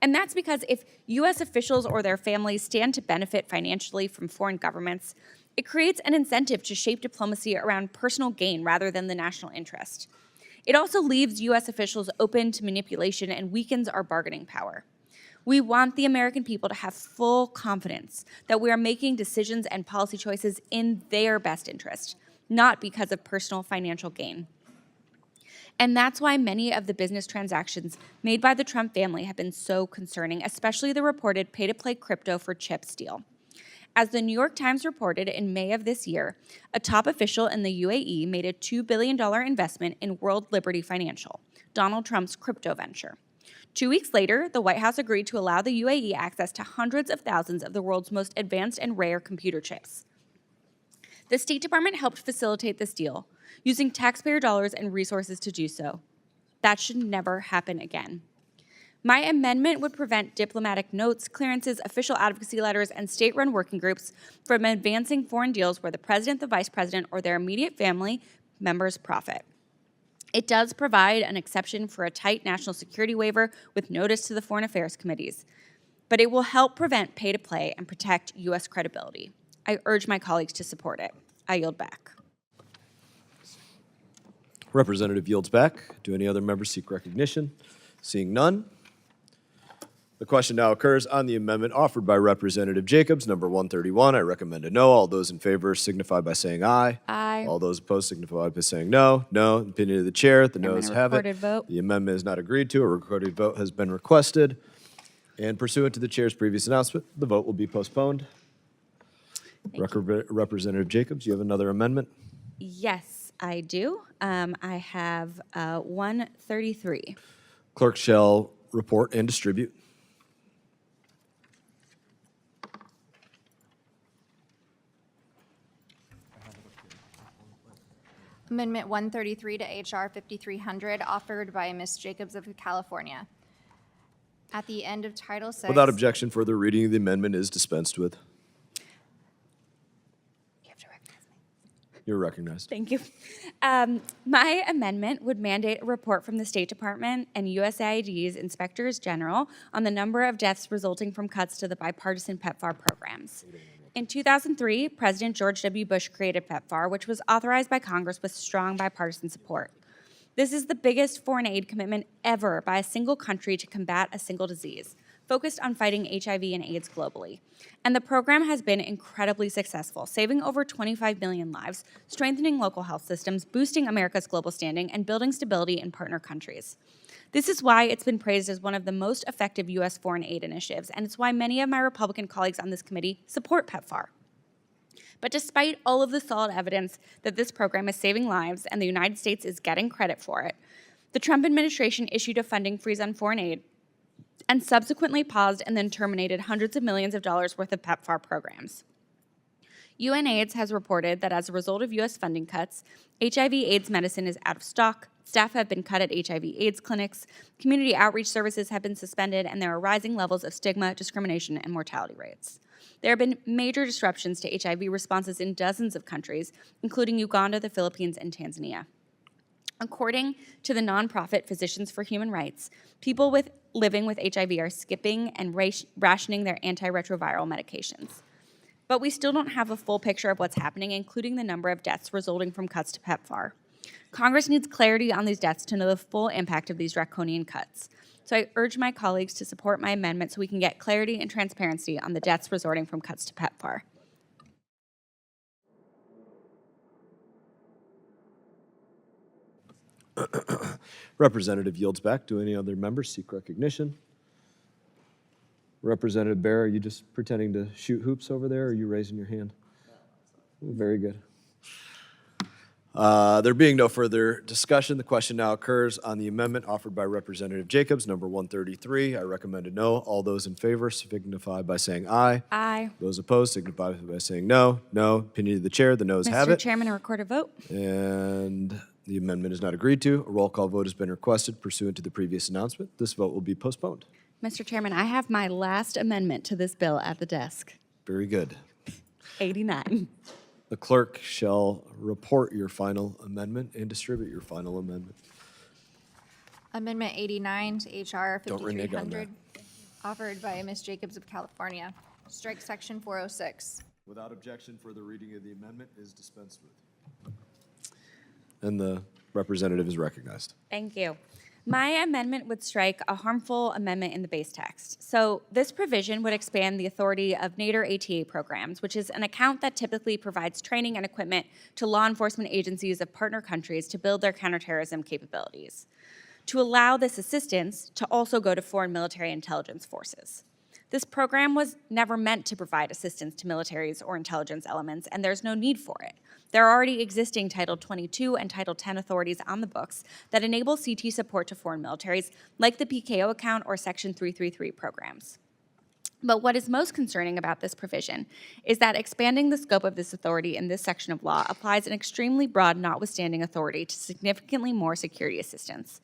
[SPEAKER 18] And that's because if U.S. officials or their families stand to benefit financially from foreign governments, it creates an incentive to shape diplomacy around personal gain rather than the national interest. It also leaves U.S. officials open to manipulation and weakens our bargaining power. We want the American people to have full confidence that we are making decisions and policy choices in their best interest, not because of personal financial gain. And that's why many of the business transactions made by the Trump family have been so concerning, especially the reported pay-to-play crypto for chips deal. As the New York Times reported in May of this year, a top official in the UAE made a $2 billion investment in World Liberty Financial, Donald Trump's crypto venture. 2 weeks later, the White House agreed to allow the UAE access to hundreds of thousands of the world's most advanced and rare computer chips. The State Department helped facilitate this deal, using taxpayer dollars and resources to do so. That should never happen again. My amendment would prevent diplomatic notes, clearances, official advocacy letters, and state-run working groups from advancing foreign deals where the president, the vice president, or their immediate family members profit. It does provide an exception for a tight national security waiver with notice to the foreign affairs committees, but it will help prevent pay-to-play and protect U.S. credibility. I urge my colleagues to support it. I yield back.
[SPEAKER 1] Representative yields back. Do any other members seek recognition? Seeing none. The question now occurs on the amendment offered by Representative Jacobs, number 131. I recommend a no. All those in favor signify by saying aye.
[SPEAKER 18] Aye.
[SPEAKER 1] All those opposed signify by saying no. No. Opinion of the chair, the noes have it.
[SPEAKER 18] Recorded vote.
[SPEAKER 1] The amendment is not agreed to. A recorded vote has been requested. And pursuant to the chair's previous announcement, the vote will be postponed. Representative Jacobs, you have another amendment?
[SPEAKER 18] Yes, I do. I have 133.
[SPEAKER 1] Clerk shall report and distribute.
[SPEAKER 2] Amendment 133 to H.R. 5300, offered by Ms. Jacobs of California. At the end of Title VI.
[SPEAKER 1] Without objection, further reading of the amendment is dispensed with.
[SPEAKER 18] You have to recognize me.
[SPEAKER 1] You're recognized.
[SPEAKER 18] Thank you. My amendment would mandate a report from the State Department and USAID's Inspectors General on the number of deaths resulting from cuts to the bipartisan PEPFAR programs. In 2003, President George W. Bush created PEPFAR, which was authorized by Congress with strong bipartisan support. This is the biggest foreign aid commitment ever by a single country to combat a single disease, focused on fighting HIV and AIDS globally. And the program has been incredibly successful, saving over 25 million lives, strengthening local health systems, boosting America's global standing, and building stability in partner countries. This is why it's been praised as one of the most effective U.S. foreign aid initiatives, and it's why many of my Republican colleagues on this committee support PEPFAR. But despite all of the solid evidence that this program is saving lives and the United States is getting credit for it, the Trump administration issued a funding freeze on foreign aid and subsequently paused and then terminated hundreds of millions of dollars worth of PEPFAR programs. UNAIDS has reported that as a result of U.S. funding cuts, HIV/AIDS medicine is out of stock, staff have been cut at HIV/AIDS clinics, community outreach services have been suspended, and there are rising levels of stigma, discrimination, and mortality rates. There have been major disruptions to HIV responses in dozens of countries, including Uganda, the Philippines, and Tanzania. According to the nonprofit Physicians for Human Rights, people living with HIV are skipping and rationing their antiretroviral medications. But we still don't have a full picture of what's happening, including the number of deaths resulting from cuts to PEPFAR. Congress needs clarity on these deaths to know the full impact of these draconian cuts. So I urge my colleagues to support my amendment so we can get clarity and transparency on the deaths resulting from cuts to PEPFAR.
[SPEAKER 1] Representative yields back. Do any other members seek recognition? Representative Bear, are you just pretending to shoot hoops over there, or are you raising your hand? Very good. There being no further discussion, the question now occurs on the amendment offered by Representative Jacobs, number 133. I recommend a no. All those in favor signify by saying aye.
[SPEAKER 18] Aye.
[SPEAKER 1] Those opposed signify by saying no. No. Opinion of the chair, the noes have
[SPEAKER 18] Mr.
[SPEAKER 1] it.
[SPEAKER 18] Chairman, a recorded vote.
[SPEAKER 1] And the amendment is not agreed to. A roll call vote has been requested pursuant to the previous announcement. This vote will be postponed.
[SPEAKER 18] Mr. Chairman, I have my last amendment to this bill at the desk.
[SPEAKER 1] Very good.
[SPEAKER 18] 89.
[SPEAKER 1] The clerk shall report your final amendment and distribute your final amendment.
[SPEAKER 2] Amendment 89 to H.R.
[SPEAKER 1] Don't renege on
[SPEAKER 2] 5300, offered by Ms. Jacobs of California. Strike Section 406.
[SPEAKER 1] Without objection, further reading of the amendment is dispensed with. And the representative is recognized.
[SPEAKER 18] Thank you. My amendment would strike a harmful amendment in the base text. So this provision would expand the authority of NATOR ATA programs, which is an account that typically provides training and equipment to law enforcement agencies of partner countries to build their counterterrorism capabilities, to allow this assistance to also go to foreign military intelligence forces. This program was never meant to provide assistance to militaries or intelligence elements, and there's no need for it. There are already existing Title 22 and Title 10 authorities on the books that enable CT support to foreign militaries, like the PKO account or Section 333 programs. But what is most concerning about this provision is that expanding the scope of this authority in this section of law applies an extremely broad notwithstanding authority to significantly more security assistance.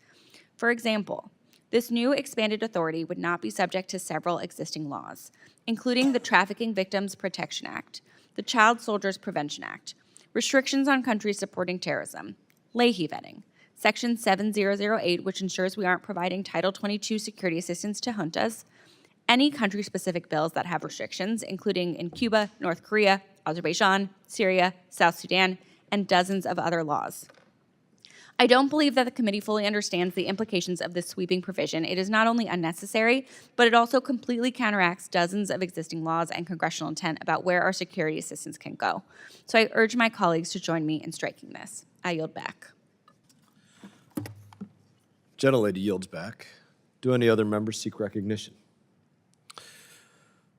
[SPEAKER 18] For example, this new expanded authority would not be subject to several existing laws, including the Trafficking Victims Protection Act, the Child Soldiers Prevention Act, restrictions on countries supporting terrorism, Leahy vetting, Section 7008, which ensures we aren't providing Title 22 security assistance to juntas, any country-specific bills that have restrictions, including in Cuba, North Korea, Azerbaijan, Syria, South Sudan, and dozens of other laws. I don't believe that the committee fully understands the implications of this sweeping provision. It is not only unnecessary, but it also completely counteracts dozens of existing laws and congressional intent about where our security assistance can go. So I urge my colleagues to join me in striking this. I yield back.
[SPEAKER 1] Gentlelady yields back. Do any other members seek recognition?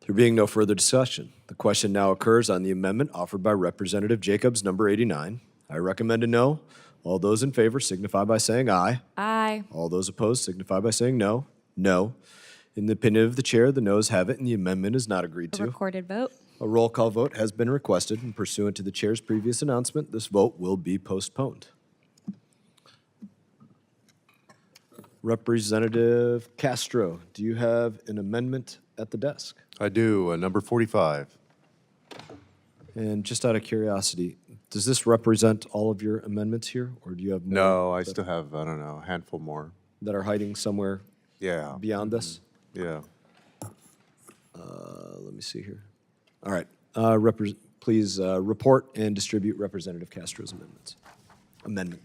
[SPEAKER 1] There being no further discussion, the question now occurs on the amendment offered by Representative Jacobs, number 89. I recommend a no. All those in favor signify by saying aye.
[SPEAKER 18] Aye.
[SPEAKER 1] All those opposed signify by saying no. No. In the opinion of the chair, the noes have it, and the amendment is not agreed
[SPEAKER 18] A
[SPEAKER 1] to.
[SPEAKER 18] recorded vote.
[SPEAKER 1] A roll call vote has been requested, and pursuant to the chair's previous announcement, this vote will be postponed. Representative Castro, do you have an amendment at the desk?
[SPEAKER 4] I do, number 45.
[SPEAKER 1] And just out of curiosity, does this represent all of your amendments here, or do you have more?
[SPEAKER 4] No, I
[SPEAKER 1] that-
[SPEAKER 4] still have, I don't know, a handful more.
[SPEAKER 1] That are hiding somewhere
[SPEAKER 4] Yeah,
[SPEAKER 1] beyond this?
[SPEAKER 4] yeah.
[SPEAKER 1] Let me see here. All right. Please report and distribute Representative Castro's amendments. Amendment.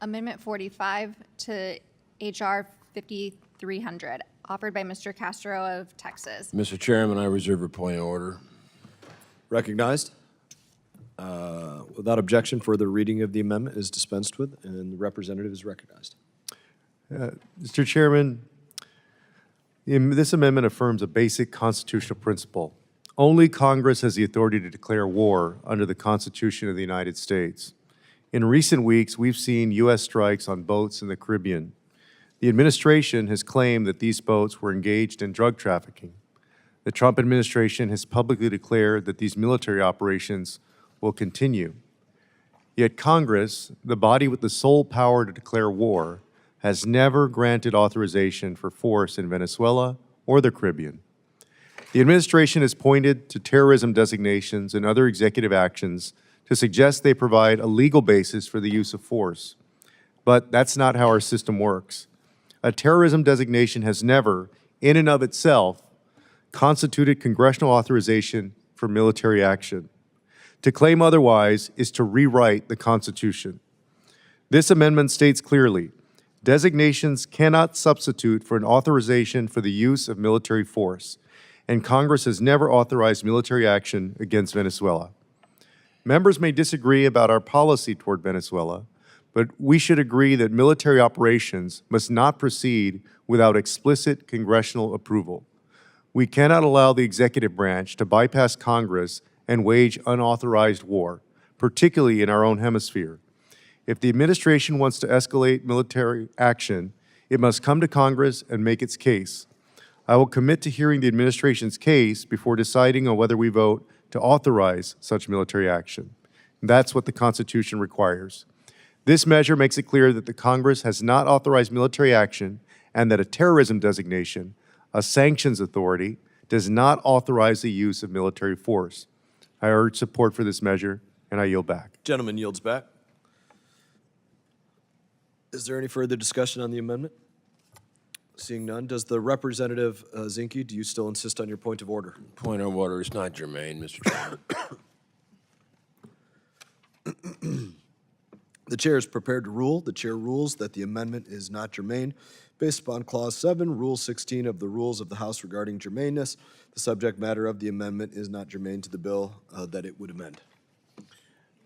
[SPEAKER 2] Amendment 45 to HR 5300, offered by Mr. Castro of Texas.
[SPEAKER 9] Mr. Chairman, I reserve a point of order.
[SPEAKER 1] Recognized. Without objection, further reading of the amendment is dispensed with, and the representative is recognized.
[SPEAKER 4] Mr. Chairman, this amendment affirms a basic constitutional principle. Only Congress has the authority to declare war under the Constitution of the United States. In recent weeks, we've seen U.S. strikes on boats in the Caribbean. The administration has claimed that these boats were engaged in drug trafficking. The Trump administration has publicly declared that these military operations will continue. Yet Congress, the body with the sole power to declare war, has never granted authorization for force in Venezuela or the Caribbean. The administration has pointed to terrorism designations and other executive actions to suggest they provide a legal basis for the use of force. But that's not how our system works. A terrorism designation has never, in and of itself, constituted congressional authorization for military action. To claim otherwise is to rewrite the Constitution. This amendment states clearly, designations cannot substitute for an authorization for the use of military force, and Congress has never authorized military action against Venezuela. Members may disagree about our policy toward Venezuela, but we should agree that military operations must not proceed without explicit congressional approval. We cannot allow the executive branch to bypass Congress and wage unauthorized war, particularly in our own hemisphere. If the administration wants to escalate military action, it must come to Congress and make its case. I will commit to hearing the administration's case before deciding on whether we vote to authorize such military action. That's what the Constitution requires. This measure makes it clear that the Congress has not authorized military action and that a terrorism designation, a sanctions authority, does not authorize the use of military force. I urge support for this measure, and I yield back.
[SPEAKER 1] Gentleman yields back. Is there any further discussion on the amendment? Seeing none, does the Representative Zinke, do you still insist on your point of order?
[SPEAKER 9] Point of order is not germane, Mr. Chairman.
[SPEAKER 1] The chair is prepared to rule. The chair rules that the amendment is not germane. Based upon Clause 7, Rule 16 of the Rules of the House regarding germaneness, the subject matter of the amendment is not germane to the bill that it would amend.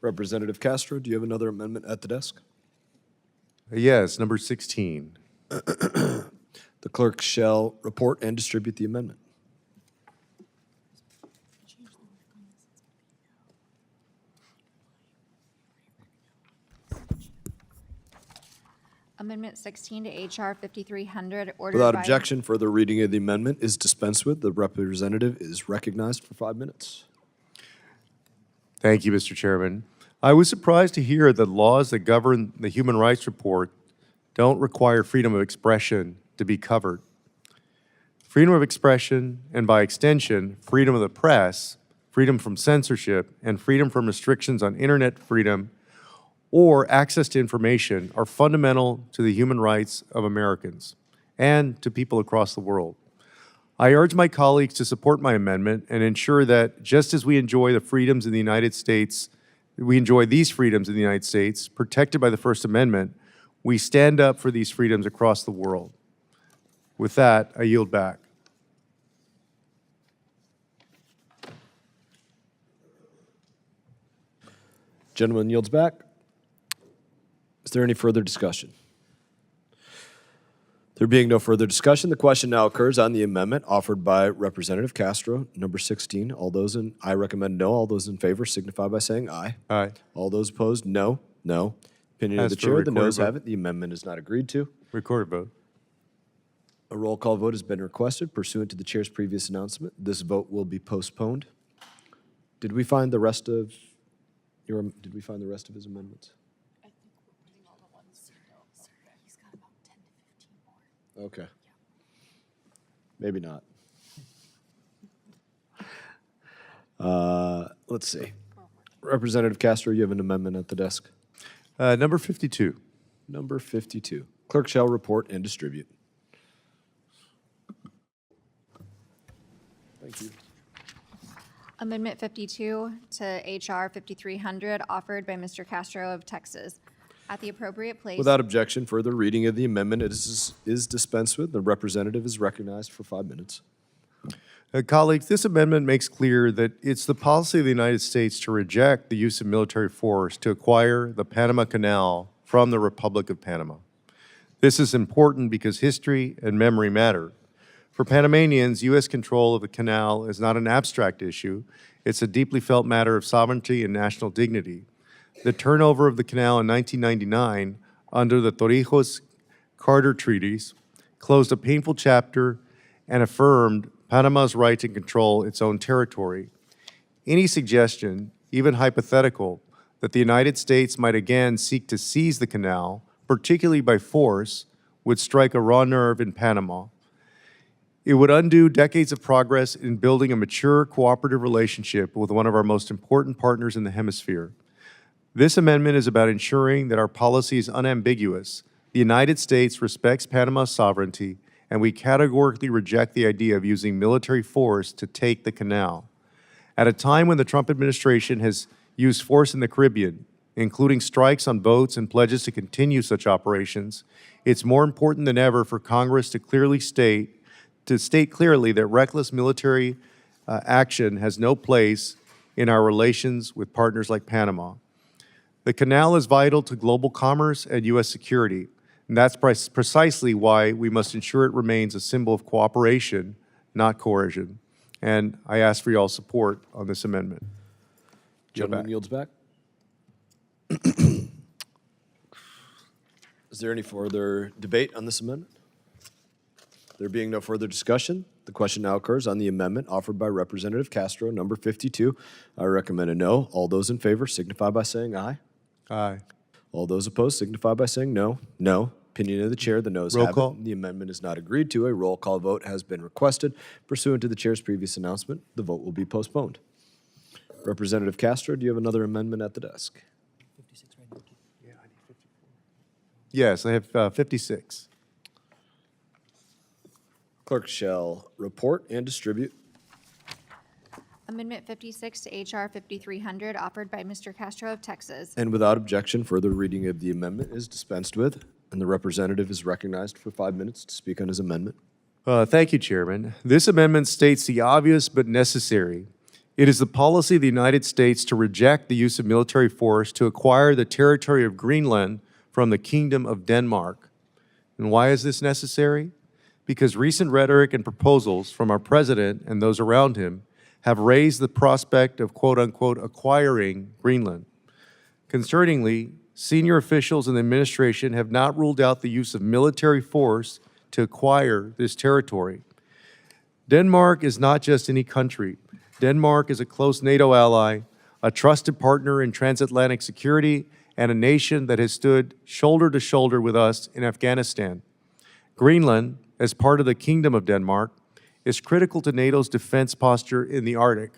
[SPEAKER 1] Representative Castro, do you have another amendment at the desk?
[SPEAKER 4] Yes, number 16.
[SPEAKER 1] The clerk shall report and distribute the amendment.
[SPEAKER 2] Amendment 16 to HR 5300, ordered
[SPEAKER 1] Without
[SPEAKER 2] by...
[SPEAKER 1] objection, further reading of the amendment is dispensed with. The representative is recognized for 5 minutes.
[SPEAKER 4] Thank you, Mr. Chairman. I was surprised to hear that laws that govern the Human Rights Report don't require freedom of expression to be covered. Freedom of expression, and by extension, freedom of the press, freedom from censorship, and freedom from restrictions on internet freedom or access to information are fundamental to the human rights of Americans and to people across the world. I urge my colleagues to support my amendment and ensure that just as we enjoy the freedoms in the United States, we enjoy these freedoms in the United States, protected by the First Amendment, we stand up for these freedoms across the world. With that, I yield back.
[SPEAKER 1] Gentleman yields back. Is there any further discussion? There being no further discussion, the question now occurs on the amendment offered by Representative Castro, number 16. I recommend no. All those in favor signify by saying aye.
[SPEAKER 4] Aye.
[SPEAKER 1] All those opposed, no. No. Opinion of
[SPEAKER 4] As
[SPEAKER 1] the
[SPEAKER 4] for
[SPEAKER 1] chair, the
[SPEAKER 4] recorded
[SPEAKER 1] noes
[SPEAKER 4] vote.
[SPEAKER 1] have it. The amendment is not agreed to.
[SPEAKER 4] Recorded vote.
[SPEAKER 1] A roll call vote has been requested pursuant to the chair's previous announcement. This vote will be postponed. Did we find the rest of his amendments? Okay. Maybe not. Let's see. Representative Castro, you have an amendment at the desk.
[SPEAKER 4] Number 52.
[SPEAKER 1] Number 52. Clerk shall report and distribute. Thank you.
[SPEAKER 2] Amendment 52 to HR 5300, offered by Mr. Castro of Texas. At the appropriate place.
[SPEAKER 1] Without objection, further reading of the amendment is dispensed with. The representative is recognized for 5 minutes.
[SPEAKER 4] Colleagues, this amendment makes clear that it's the policy of the United States to reject the use of military force to acquire the Panama Canal from the Republic of Panama. This is important because history and memory matter. For Panamanians, U.S. control of the canal is not an abstract issue. It's a deeply felt matter of sovereignty and national dignity. The turnover of the canal in 1999 under the Torrijos-Carter treaties closed a painful chapter and affirmed Panama's right to control its own territory. Any suggestion, even hypothetical, that the United States might again seek to seize the canal, particularly by force, would strike a raw nerve in Panama. It would undo decades of progress in building a mature, cooperative relationship with one of our most important partners in the hemisphere. This amendment is about ensuring that our policy is unambiguous. The United States respects Panama's sovereignty, and we categorically reject the idea of using military force to take the canal. At a time when the Trump administration has used force in the Caribbean, including strikes on boats and pledges to continue such operations, it's more important than ever for Congress to state clearly that reckless military action has no place in our relations with partners like Panama. The canal is vital to global commerce and U.S. security, and that's precisely why we must ensure it remains a symbol of cooperation, not coercion. And I ask for y'all's support on this amendment.
[SPEAKER 1] Gentleman yields back. Is there any further debate on this amendment? There being no further discussion, the question now occurs on the amendment offered by Representative Castro, number 52. I recommend a no. All those in favor signify by saying aye.
[SPEAKER 4] Aye.
[SPEAKER 1] All those opposed signify by saying no. No. Opinion of the chair, the noes
[SPEAKER 4] Roll
[SPEAKER 1] have
[SPEAKER 4] call.
[SPEAKER 1] it. The amendment is not agreed to. A roll call vote has been requested. Pursuant to the chair's previous announcement, the vote will be postponed. Representative Castro, do you have another amendment at the desk?
[SPEAKER 4] Yes, I have 56.
[SPEAKER 1] Clerk shall report and distribute.
[SPEAKER 2] Amendment 56 to HR 5300, offered by Mr. Castro of Texas.
[SPEAKER 1] And without objection, further reading of the amendment is dispensed with, and the representative is recognized for 5 minutes to speak on his amendment.
[SPEAKER 4] Thank you, Chairman. This amendment states the obvious but necessary. It is the policy of the United States to reject the use of military force to acquire the territory of Greenland from the Kingdom of Denmark. And why is this necessary? Because recent rhetoric and proposals from our president and those around him have raised the prospect of quote-unquote acquiring Greenland. Concerningly, senior officials in the administration have not ruled out the use of military force to acquire this territory. Denmark is not just any country. Denmark is a close NATO ally, a trusted partner in transatlantic security, and a nation that has stood shoulder to shoulder with us in Afghanistan. Greenland, as part of the Kingdom of Denmark, is critical to NATO's defense posture in the Arctic.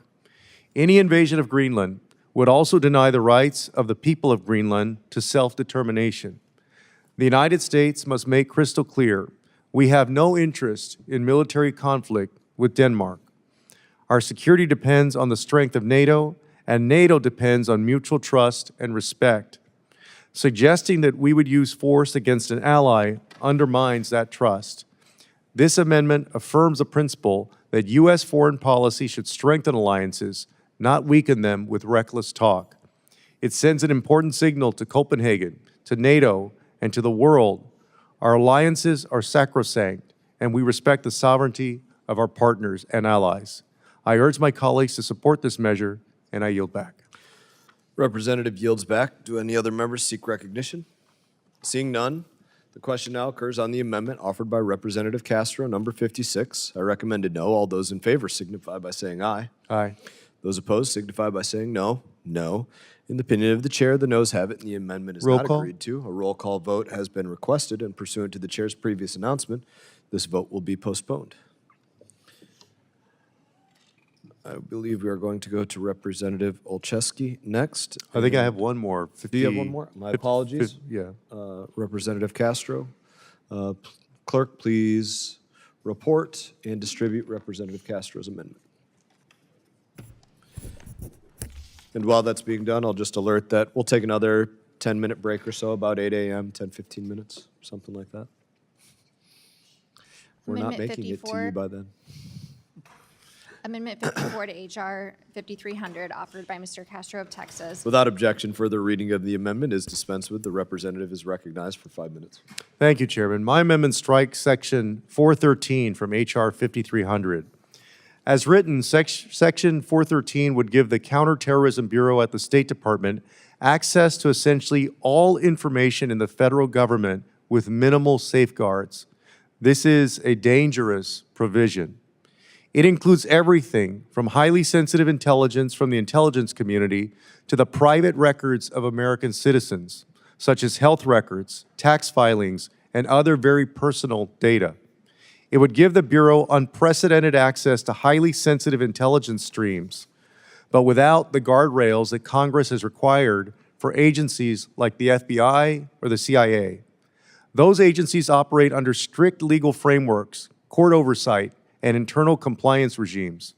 [SPEAKER 4] Any invasion of Greenland would also deny the rights of the people of Greenland to self-determination. The United States must make crystal clear we have no interest in military conflict with Denmark. Our security depends on the strength of NATO, and NATO depends on mutual trust and respect. Suggesting that we would use force against an ally undermines that trust. This amendment affirms the principle that U.S. foreign policy should strengthen alliances, not weaken them with reckless talk. It sends an important signal to Copenhagen, to NATO, and to the world. Our alliances are sacrosanct, and we respect the sovereignty of our partners and allies. I urge my colleagues to support this measure, and I yield back.
[SPEAKER 1] Representative yields back. Do any other members seek recognition? Seeing none, the question now occurs on the amendment offered by Representative Castro, number 56. I recommend a no. All those in favor signify by saying aye.
[SPEAKER 4] Aye.
[SPEAKER 1] Those opposed signify by saying no. no. In the opinion of the chair, the noes have it, and the amendment is
[SPEAKER 4] Roll
[SPEAKER 1] not
[SPEAKER 4] call.
[SPEAKER 1] agreed to. A roll call vote has been requested, and pursuant to the chair's previous announcement, this vote will be postponed. I believe we are going to go to Representative Olszewski next.
[SPEAKER 4] I think I have one more.
[SPEAKER 1] Do you have one more? My apologies.
[SPEAKER 4] Yeah.
[SPEAKER 1] Representative Castro. Clerk, please report and distribute Representative Castro's amendment. And while that's being done, I'll just alert that we'll take another 10-minute break or so, about 8 a.m., 10, 15 minutes, something like that. We're not
[SPEAKER 2] Amendment
[SPEAKER 1] making it to
[SPEAKER 2] 54.
[SPEAKER 1] you by then.
[SPEAKER 2] Amendment 54 to H.R. 5300, offered by Mr. Castro of Texas.
[SPEAKER 1] Without objection, further reading of the amendment is dispensed with. The representative is recognized for 5 minutes.
[SPEAKER 4] Thank you, Chairman. My amendment strikes Section 413 from H.R. 5300. As written, Section 413 would give the Counterterrorism Bureau at the State Department access to essentially all information in the federal government with minimal safeguards. This is a dangerous provision. It includes everything from highly sensitive intelligence from the intelligence community to the private records of American citizens, such as health records, tax filings, and other very personal data. It would give the Bureau unprecedented access to highly sensitive intelligence streams, but without the guardrails that Congress has required for agencies like the FBI or the CIA. Those agencies operate under strict legal frameworks, court oversight, and internal compliance regimes.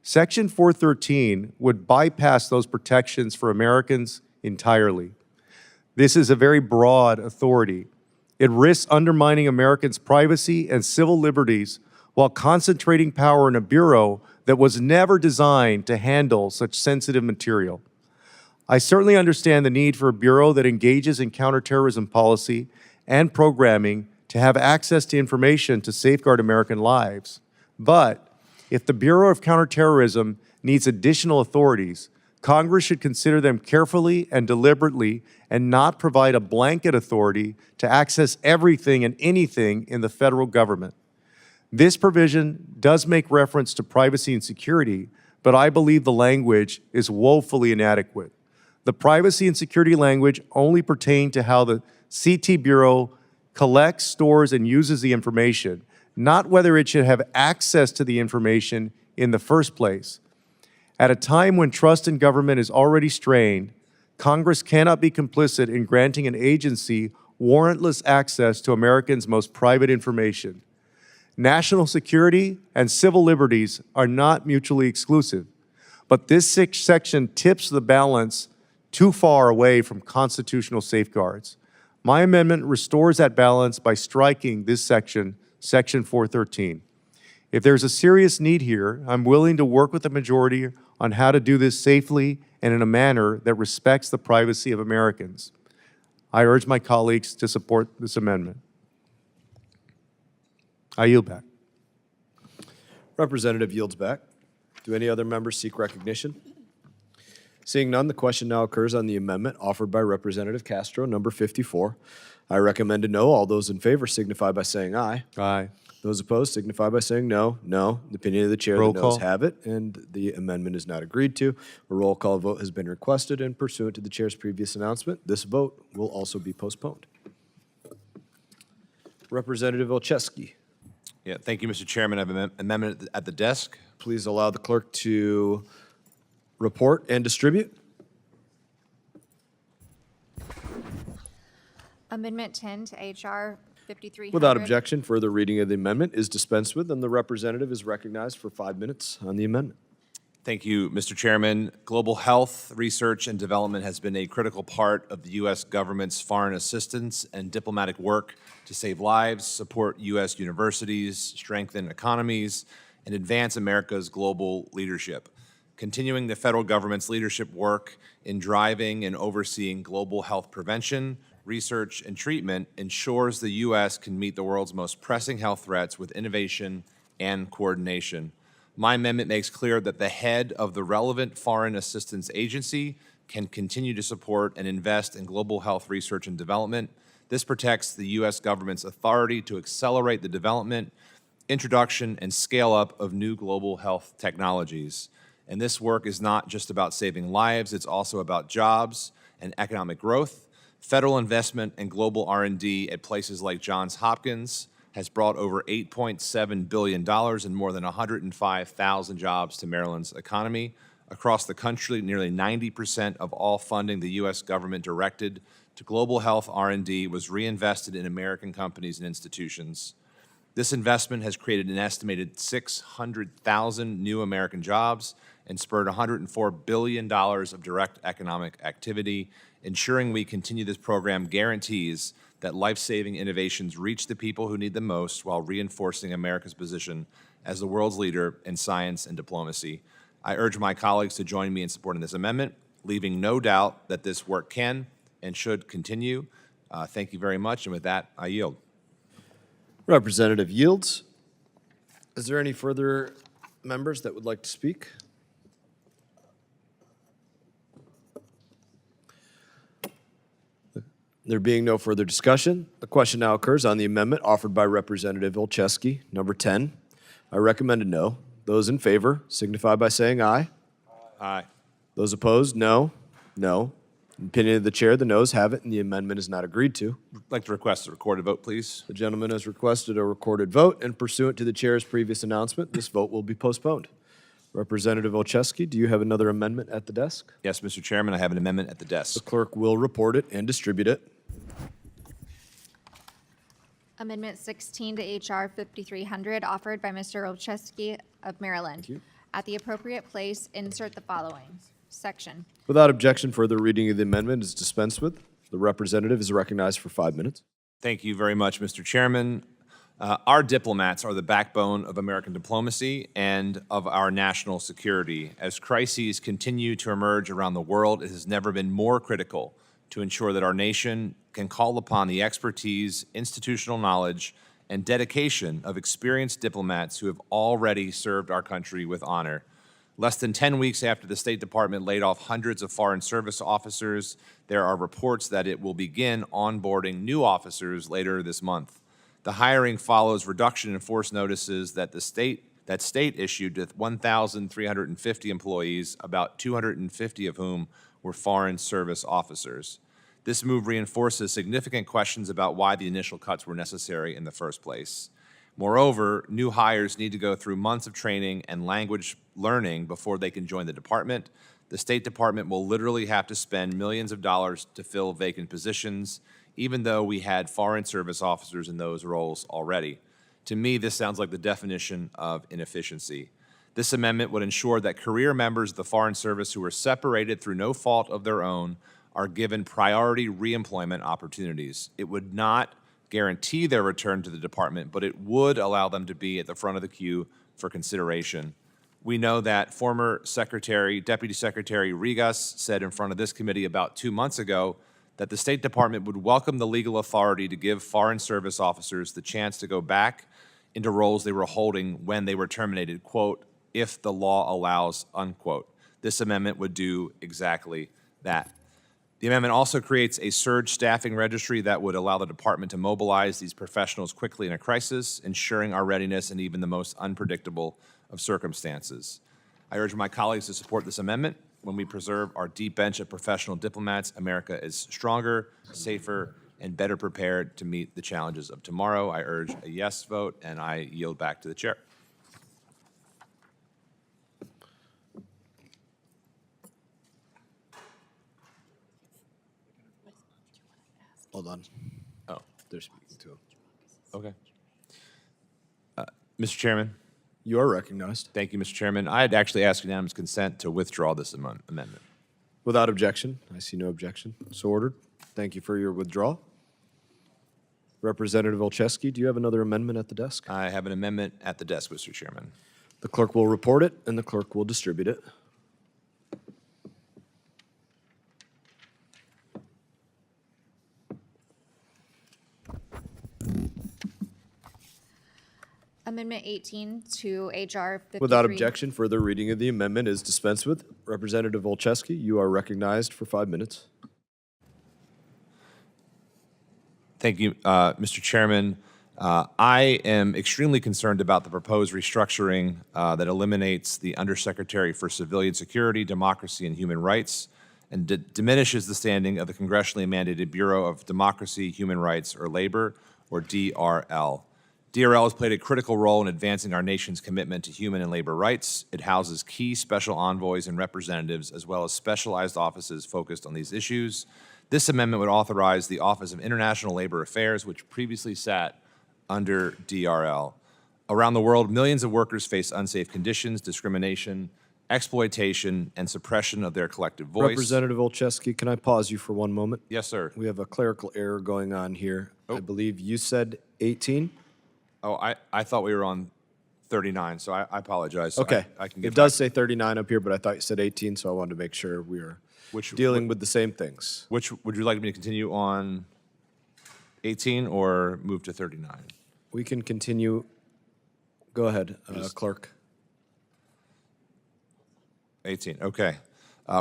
[SPEAKER 4] Section 413 would bypass those protections for Americans entirely. This is a very broad authority. It risks undermining Americans' privacy and civil liberties while concentrating power in a bureau that was never designed to handle such sensitive material. I certainly understand the need for a bureau that engages in counterterrorism policy and programming to have access to information to safeguard American lives. But if the Bureau of Counterterrorism needs additional authorities, Congress should consider them carefully and deliberately and not provide a blanket authority to access everything and anything in the federal government. This provision does make reference to privacy and security, but I believe the language is woefully inadequate. The privacy and security language only pertain to how the CT Bureau collects, stores, and uses the information, not whether it should have access to the information in the first place. At a time when trust in government is already strained, Congress cannot be complicit in granting an agency warrantless access to Americans' most private information. National security and civil liberties are not mutually exclusive, but this section tips the balance too far away from constitutional safeguards. My amendment restores that balance by striking this section, Section 413. If there's a serious need here, I'm willing to work with the majority on how to do this safely and in a manner that respects the privacy of Americans. I urge my colleagues to support this amendment. I yield back.
[SPEAKER 1] Representative yields back. Do any other members seek recognition? Seeing none, the question now occurs on the amendment offered by Representative Castro, number 54. I recommend a no. All those in favor signify by saying aye.
[SPEAKER 4] Aye.
[SPEAKER 1] Those opposed signify by saying no. No. The opinion of the chair,
[SPEAKER 4] Roll
[SPEAKER 1] the noes
[SPEAKER 4] call.
[SPEAKER 1] have it, and the amendment is not agreed to. A roll call vote has been requested, and pursuant to the chair's previous announcement, this vote will also be postponed. Representative Olszewski,
[SPEAKER 20] Yeah, thank you, Mr. Chairman. I have an amendment at the desk.
[SPEAKER 1] please allow the clerk to report and distribute.
[SPEAKER 2] Amendment 10 to H.R. 5300.
[SPEAKER 1] Without objection, further reading of the amendment is dispensed with, and the representative is recognized for 5 minutes on the amendment.
[SPEAKER 20] Thank you, Mr. Chairman. Global health, research, and development has been a critical part of the U.S. government's foreign assistance and diplomatic work to save lives, support U.S. universities, strengthen economies, and advance America's global leadership. Continuing the federal government's leadership work in driving and overseeing global health prevention, research, and treatment ensures the U.S. can meet the world's most pressing health threats with innovation and coordination. My amendment makes clear that the head of the relevant foreign assistance agency can continue to support and invest in global health research and development. This protects the U.S. government's authority to accelerate the development, introduction, and scale-up of new global health technologies. And this work is not just about saving lives, it's also about jobs and economic growth. Federal investment and global R&D at places like Johns Hopkins has brought over $8.7 billion and more than 105,000 jobs to Maryland's economy. Across the country, nearly 90% of all funding the U.S. government directed to global health R&D was reinvested in American companies and institutions. This investment has created an estimated 600,000 new American jobs and spurred $104 billion of direct economic activity. Ensuring we continue this program guarantees that life-saving innovations reach the people who need them most while reinforcing America's position as the world's leader in science and diplomacy. I urge my colleagues to join me in supporting this amendment, leaving no doubt that this work can and should continue. Thank you very much, and with that, I yield.
[SPEAKER 1] Representative yields. Is there any further members that would like to speak? There being no further discussion, the question now occurs on the amendment offered by Representative Olszewski, number 10. I recommend a no. Those in favor signify by saying aye.
[SPEAKER 20] Aye.
[SPEAKER 1] Those opposed, no. No. In the opinion of the chair, the noes have it, and the amendment is not agreed to.
[SPEAKER 20] I'd like to request a recorded vote, please.
[SPEAKER 1] The gentleman has requested a recorded vote, and pursuant to the chair's previous announcement, this vote will be postponed. Representative Olszewski, do you have another amendment at the desk?
[SPEAKER 20] Yes, Mr. Chairman, I have an amendment at the
[SPEAKER 1] The
[SPEAKER 20] desk.
[SPEAKER 1] clerk will report it and distribute it.
[SPEAKER 2] Amendment 16 to H.R. 5300, offered by Mr. Olszewski of Maryland.
[SPEAKER 1] you.
[SPEAKER 2] At the appropriate place, insert the following section.
[SPEAKER 1] Without objection, further reading of the amendment is dispensed with. The representative is recognized for 5 minutes.
[SPEAKER 20] Thank you very much, Mr. Chairman. Our diplomats are the backbone of American diplomacy and of our national security. As crises continue to emerge around the world, it has never been more critical to ensure that our nation can call upon the expertise, institutional knowledge, and dedication of experienced diplomats who have already served our country with honor. Less than 10 weeks after the State Department laid off hundreds of Foreign Service officers, there are reports that it will begin onboarding new officers later this month. The hiring follows reduction in force notices that state issued to 1,350 employees, about 250 of whom were Foreign Service officers. This move reinforces significant questions about why the initial cuts were necessary in the first place. Moreover, new hires need to go through months of training and language learning before they can join the department. The State Department will literally have to spend millions of dollars to fill vacant positions, even though we had Foreign Service officers in those roles already. To me, this sounds like the definition of inefficiency. This amendment would ensure that career members of the Foreign Service who were separated through no fault of their own are given priority reemployment opportunities. It would not guarantee their return to the department, but it would allow them to be at the front of the queue for consideration. We know that former Deputy Secretary Rigas said in front of this committee about 2 months ago that the State Department would welcome the legal authority to give Foreign Service officers the chance to go back into roles they were holding when they were terminated, quote, if the law allows, unquote. This amendment would do exactly that. The amendment also creates a surge staffing registry that would allow the department to mobilize these professionals quickly in a crisis, ensuring our readiness in even the most unpredictable of circumstances. I urge my colleagues to support this amendment. When we preserve our deep bench of professional diplomats, America is stronger, safer, and better prepared to meet the challenges of tomorrow. I urge a yes vote, and I yield back to the chair.
[SPEAKER 1] Hold on.
[SPEAKER 20] Oh,
[SPEAKER 1] They're speaking to him.
[SPEAKER 20] okay. Mr. Chairman.
[SPEAKER 1] You are recognized.
[SPEAKER 20] Thank you, Mr. Chairman. I had actually asked unanimous consent to withdraw this amendment.
[SPEAKER 1] Without objection. I see no objection. So ordered. Thank you for your withdrawal. Representative Olszewski, do you have another amendment at the desk?
[SPEAKER 20] I have an amendment at the desk, Mr. Chairman.
[SPEAKER 1] The clerk will report it, and the clerk will distribute it.
[SPEAKER 2] Amendment 18 to H.R. 53.
[SPEAKER 1] Without objection, further reading of the amendment is dispensed with. Representative Olszewski, you are recognized for 5 minutes.
[SPEAKER 20] Thank you, Mr. Chairman. I am extremely concerned about the proposed restructuring that eliminates the Undersecretary for Civilian Security, Democracy, and Human Rights and diminishes the standing of the congressionally mandated Bureau of Democracy, Human Rights, or Labor, or DRL. DRL has played a critical role in advancing our nation's commitment to human and labor rights. It houses key special envoys and representatives, as well as specialized offices focused on these issues. This amendment would authorize the Office of International Labor Affairs, which previously sat under DRL. Around the world, millions of workers face unsafe conditions, discrimination, exploitation, and suppression of their collective voice.
[SPEAKER 1] Representative Olszewski, can I pause you for one moment?
[SPEAKER 20] Yes, sir.
[SPEAKER 1] We have a clerical error going on here. I believe you said 18?
[SPEAKER 20] Oh, I thought we were on 39, so I apologize. So
[SPEAKER 1] Okay.
[SPEAKER 20] I can get
[SPEAKER 1] It does
[SPEAKER 20] back.
[SPEAKER 1] say 39 up here, but I thought you said 18, so I wanted to make sure we are dealing with the same things.
[SPEAKER 20] Which, would you like me to continue on 18 or move to 39?
[SPEAKER 1] We can continue. Go ahead, clerk.
[SPEAKER 20] 18, okay.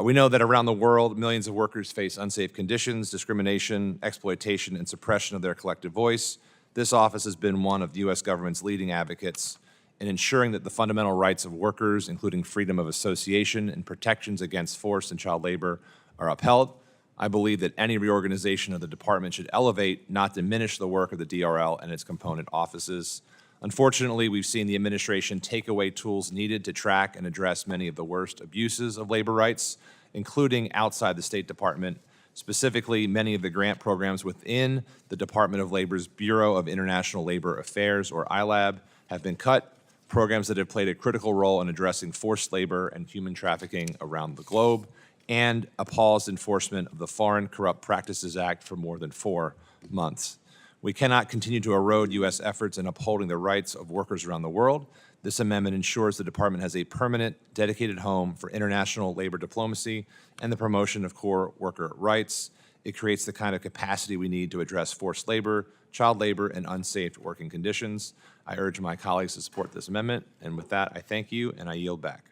[SPEAKER 20] We know that around the world, millions of workers face unsafe conditions, discrimination, exploitation, and suppression of their collective voice. This office has been one of the U.S. government's leading advocates in ensuring that the fundamental rights of workers, including freedom of association and protections against forced and child labor, are upheld. I believe that any reorganization of the department should elevate, not diminish, the work of the DRL and its component offices. Unfortunately, we've seen the administration take away tools needed to track and address many of the worst abuses of labor rights, including outside the State Department. Specifically, many of the grant programs within the Department of Labor's Bureau of International Labor Affairs, or ILAB, have been cut. Programs that have played a critical role in addressing forced labor and human trafficking around the globe, and a paused enforcement of the Foreign Corrupt Practices Act for more than 4 months. We cannot continue to erode U.S. efforts in upholding the rights of workers around the world. This amendment ensures the department has a permanent, dedicated home for international labor diplomacy and the promotion of core worker rights. It creates the kind of capacity we need to address forced labor, child labor, and unsafe working conditions. I urge my colleagues to support this amendment, and with that, I thank you, and I yield back.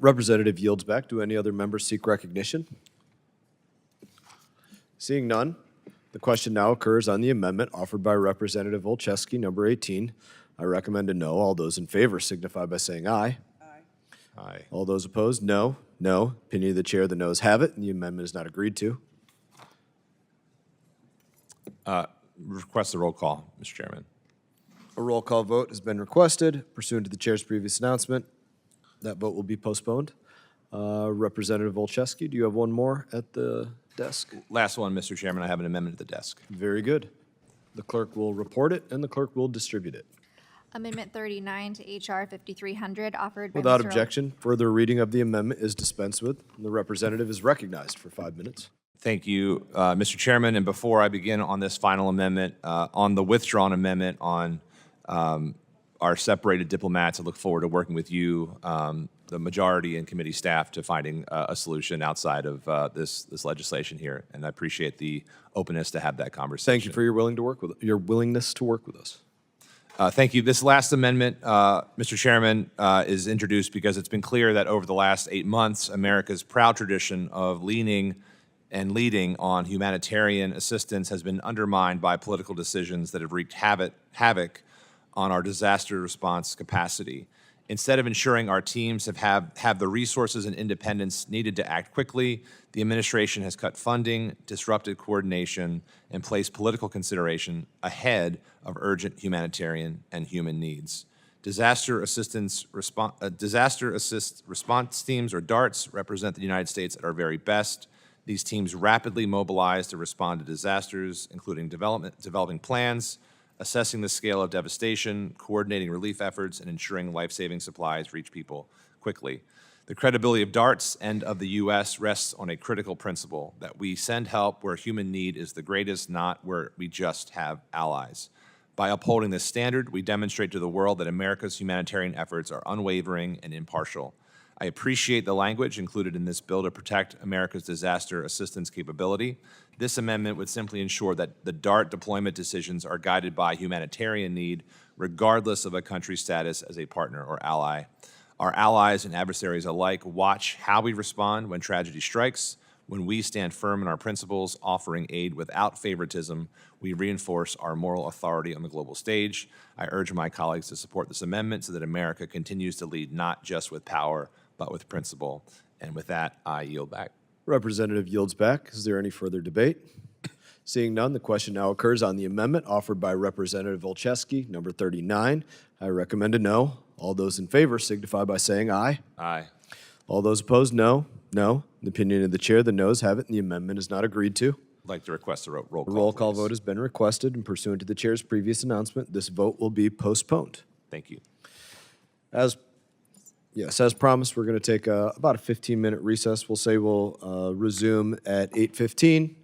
[SPEAKER 1] Representative yields back. Do any other members seek recognition? Seeing none, the question now occurs on the amendment offered by Representative Olszewski, number 18. I recommend a no. All those in favor signify by saying aye.
[SPEAKER 20] Aye.
[SPEAKER 1] All those opposed, no. No. Opinion of the chair, the noes have it, and the amendment is not agreed to.
[SPEAKER 20] Request a roll call, Mr. Chairman.
[SPEAKER 1] A roll call vote has been requested pursuant to the chair's previous announcement. That vote will be postponed. Representative Olszewski, do you have one more at the desk?
[SPEAKER 20] Last one, Mr. Chairman. I have an amendment at the desk.
[SPEAKER 1] Very good. The clerk will report it, and the clerk will distribute it.
[SPEAKER 2] Amendment 39 to H.R. 5300, offered by
[SPEAKER 1] Without
[SPEAKER 2] Mr.
[SPEAKER 1] objection, further reading of the amendment is dispensed with, and the representative is recognized for 5 minutes.
[SPEAKER 20] Thank you, Mr. Chairman. And before I begin on this final amendment, on the withdrawn amendment on our separated diplomats, I look forward to working with you, the majority and committee staff, to finding a solution outside of this legislation here. And I appreciate the openness to have that conversation.
[SPEAKER 1] Thank you for your willingness to work with us.
[SPEAKER 20] Thank you. This last amendment, Mr. Chairman, is introduced because it's been clear that over the last 8 months, America's proud tradition of leaning and leading on humanitarian assistance has been undermined by political decisions that have wreaked havoc on our disaster response capacity. Instead of ensuring our teams have the resources and independence needed to act quickly, the administration has cut funding, disrupted coordination, and placed political consideration ahead of urgent humanitarian and human needs. Disaster assist response teams, or DARTs, represent the United States at our very best. These teams rapidly mobilize to respond to disasters, including developing plans, assessing the scale of devastation, coordinating relief efforts, and ensuring life-saving supplies reach people quickly. The credibility of DARTs and of the U.S. rests on a critical principle that we send help where human need is the greatest, not where we just have allies. By upholding this standard, we demonstrate to the world that America's humanitarian efforts are unwavering and impartial. I appreciate the language included in this bill to protect America's disaster assistance capability. This amendment would simply ensure that the DART deployment decisions are guided by humanitarian need, regardless of a country's status as a partner or ally. Our allies and adversaries alike watch how we respond when tragedy strikes, When we stand firm in our principles, offering aid without favoritism, we reinforce our moral authority on the global stage. I urge my colleagues to support this amendment so that America continues to lead not just with power, but with principle. And with that, I yield back.
[SPEAKER 1] Representative yields back. Is there any further debate? Seeing none, the question now occurs on the amendment offered by Representative Olszewski, number 39. I recommend a no. All those in favor signify by saying aye.
[SPEAKER 20] Aye.
[SPEAKER 1] All those opposed, no. No. In the opinion of the chair, the noes have it, and the amendment is not agreed to.
[SPEAKER 20] I'd like to request a roll call.
[SPEAKER 1] The roll call
[SPEAKER 20] please.
[SPEAKER 1] vote has been requested, and pursuant to the chair's previous announcement, this vote will be postponed.
[SPEAKER 20] Thank you.
[SPEAKER 1] As promised, we're going to take about a 15-minute recess. We'll say we'll resume at 8:15,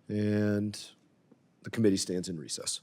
[SPEAKER 1] and the committee stands in recess.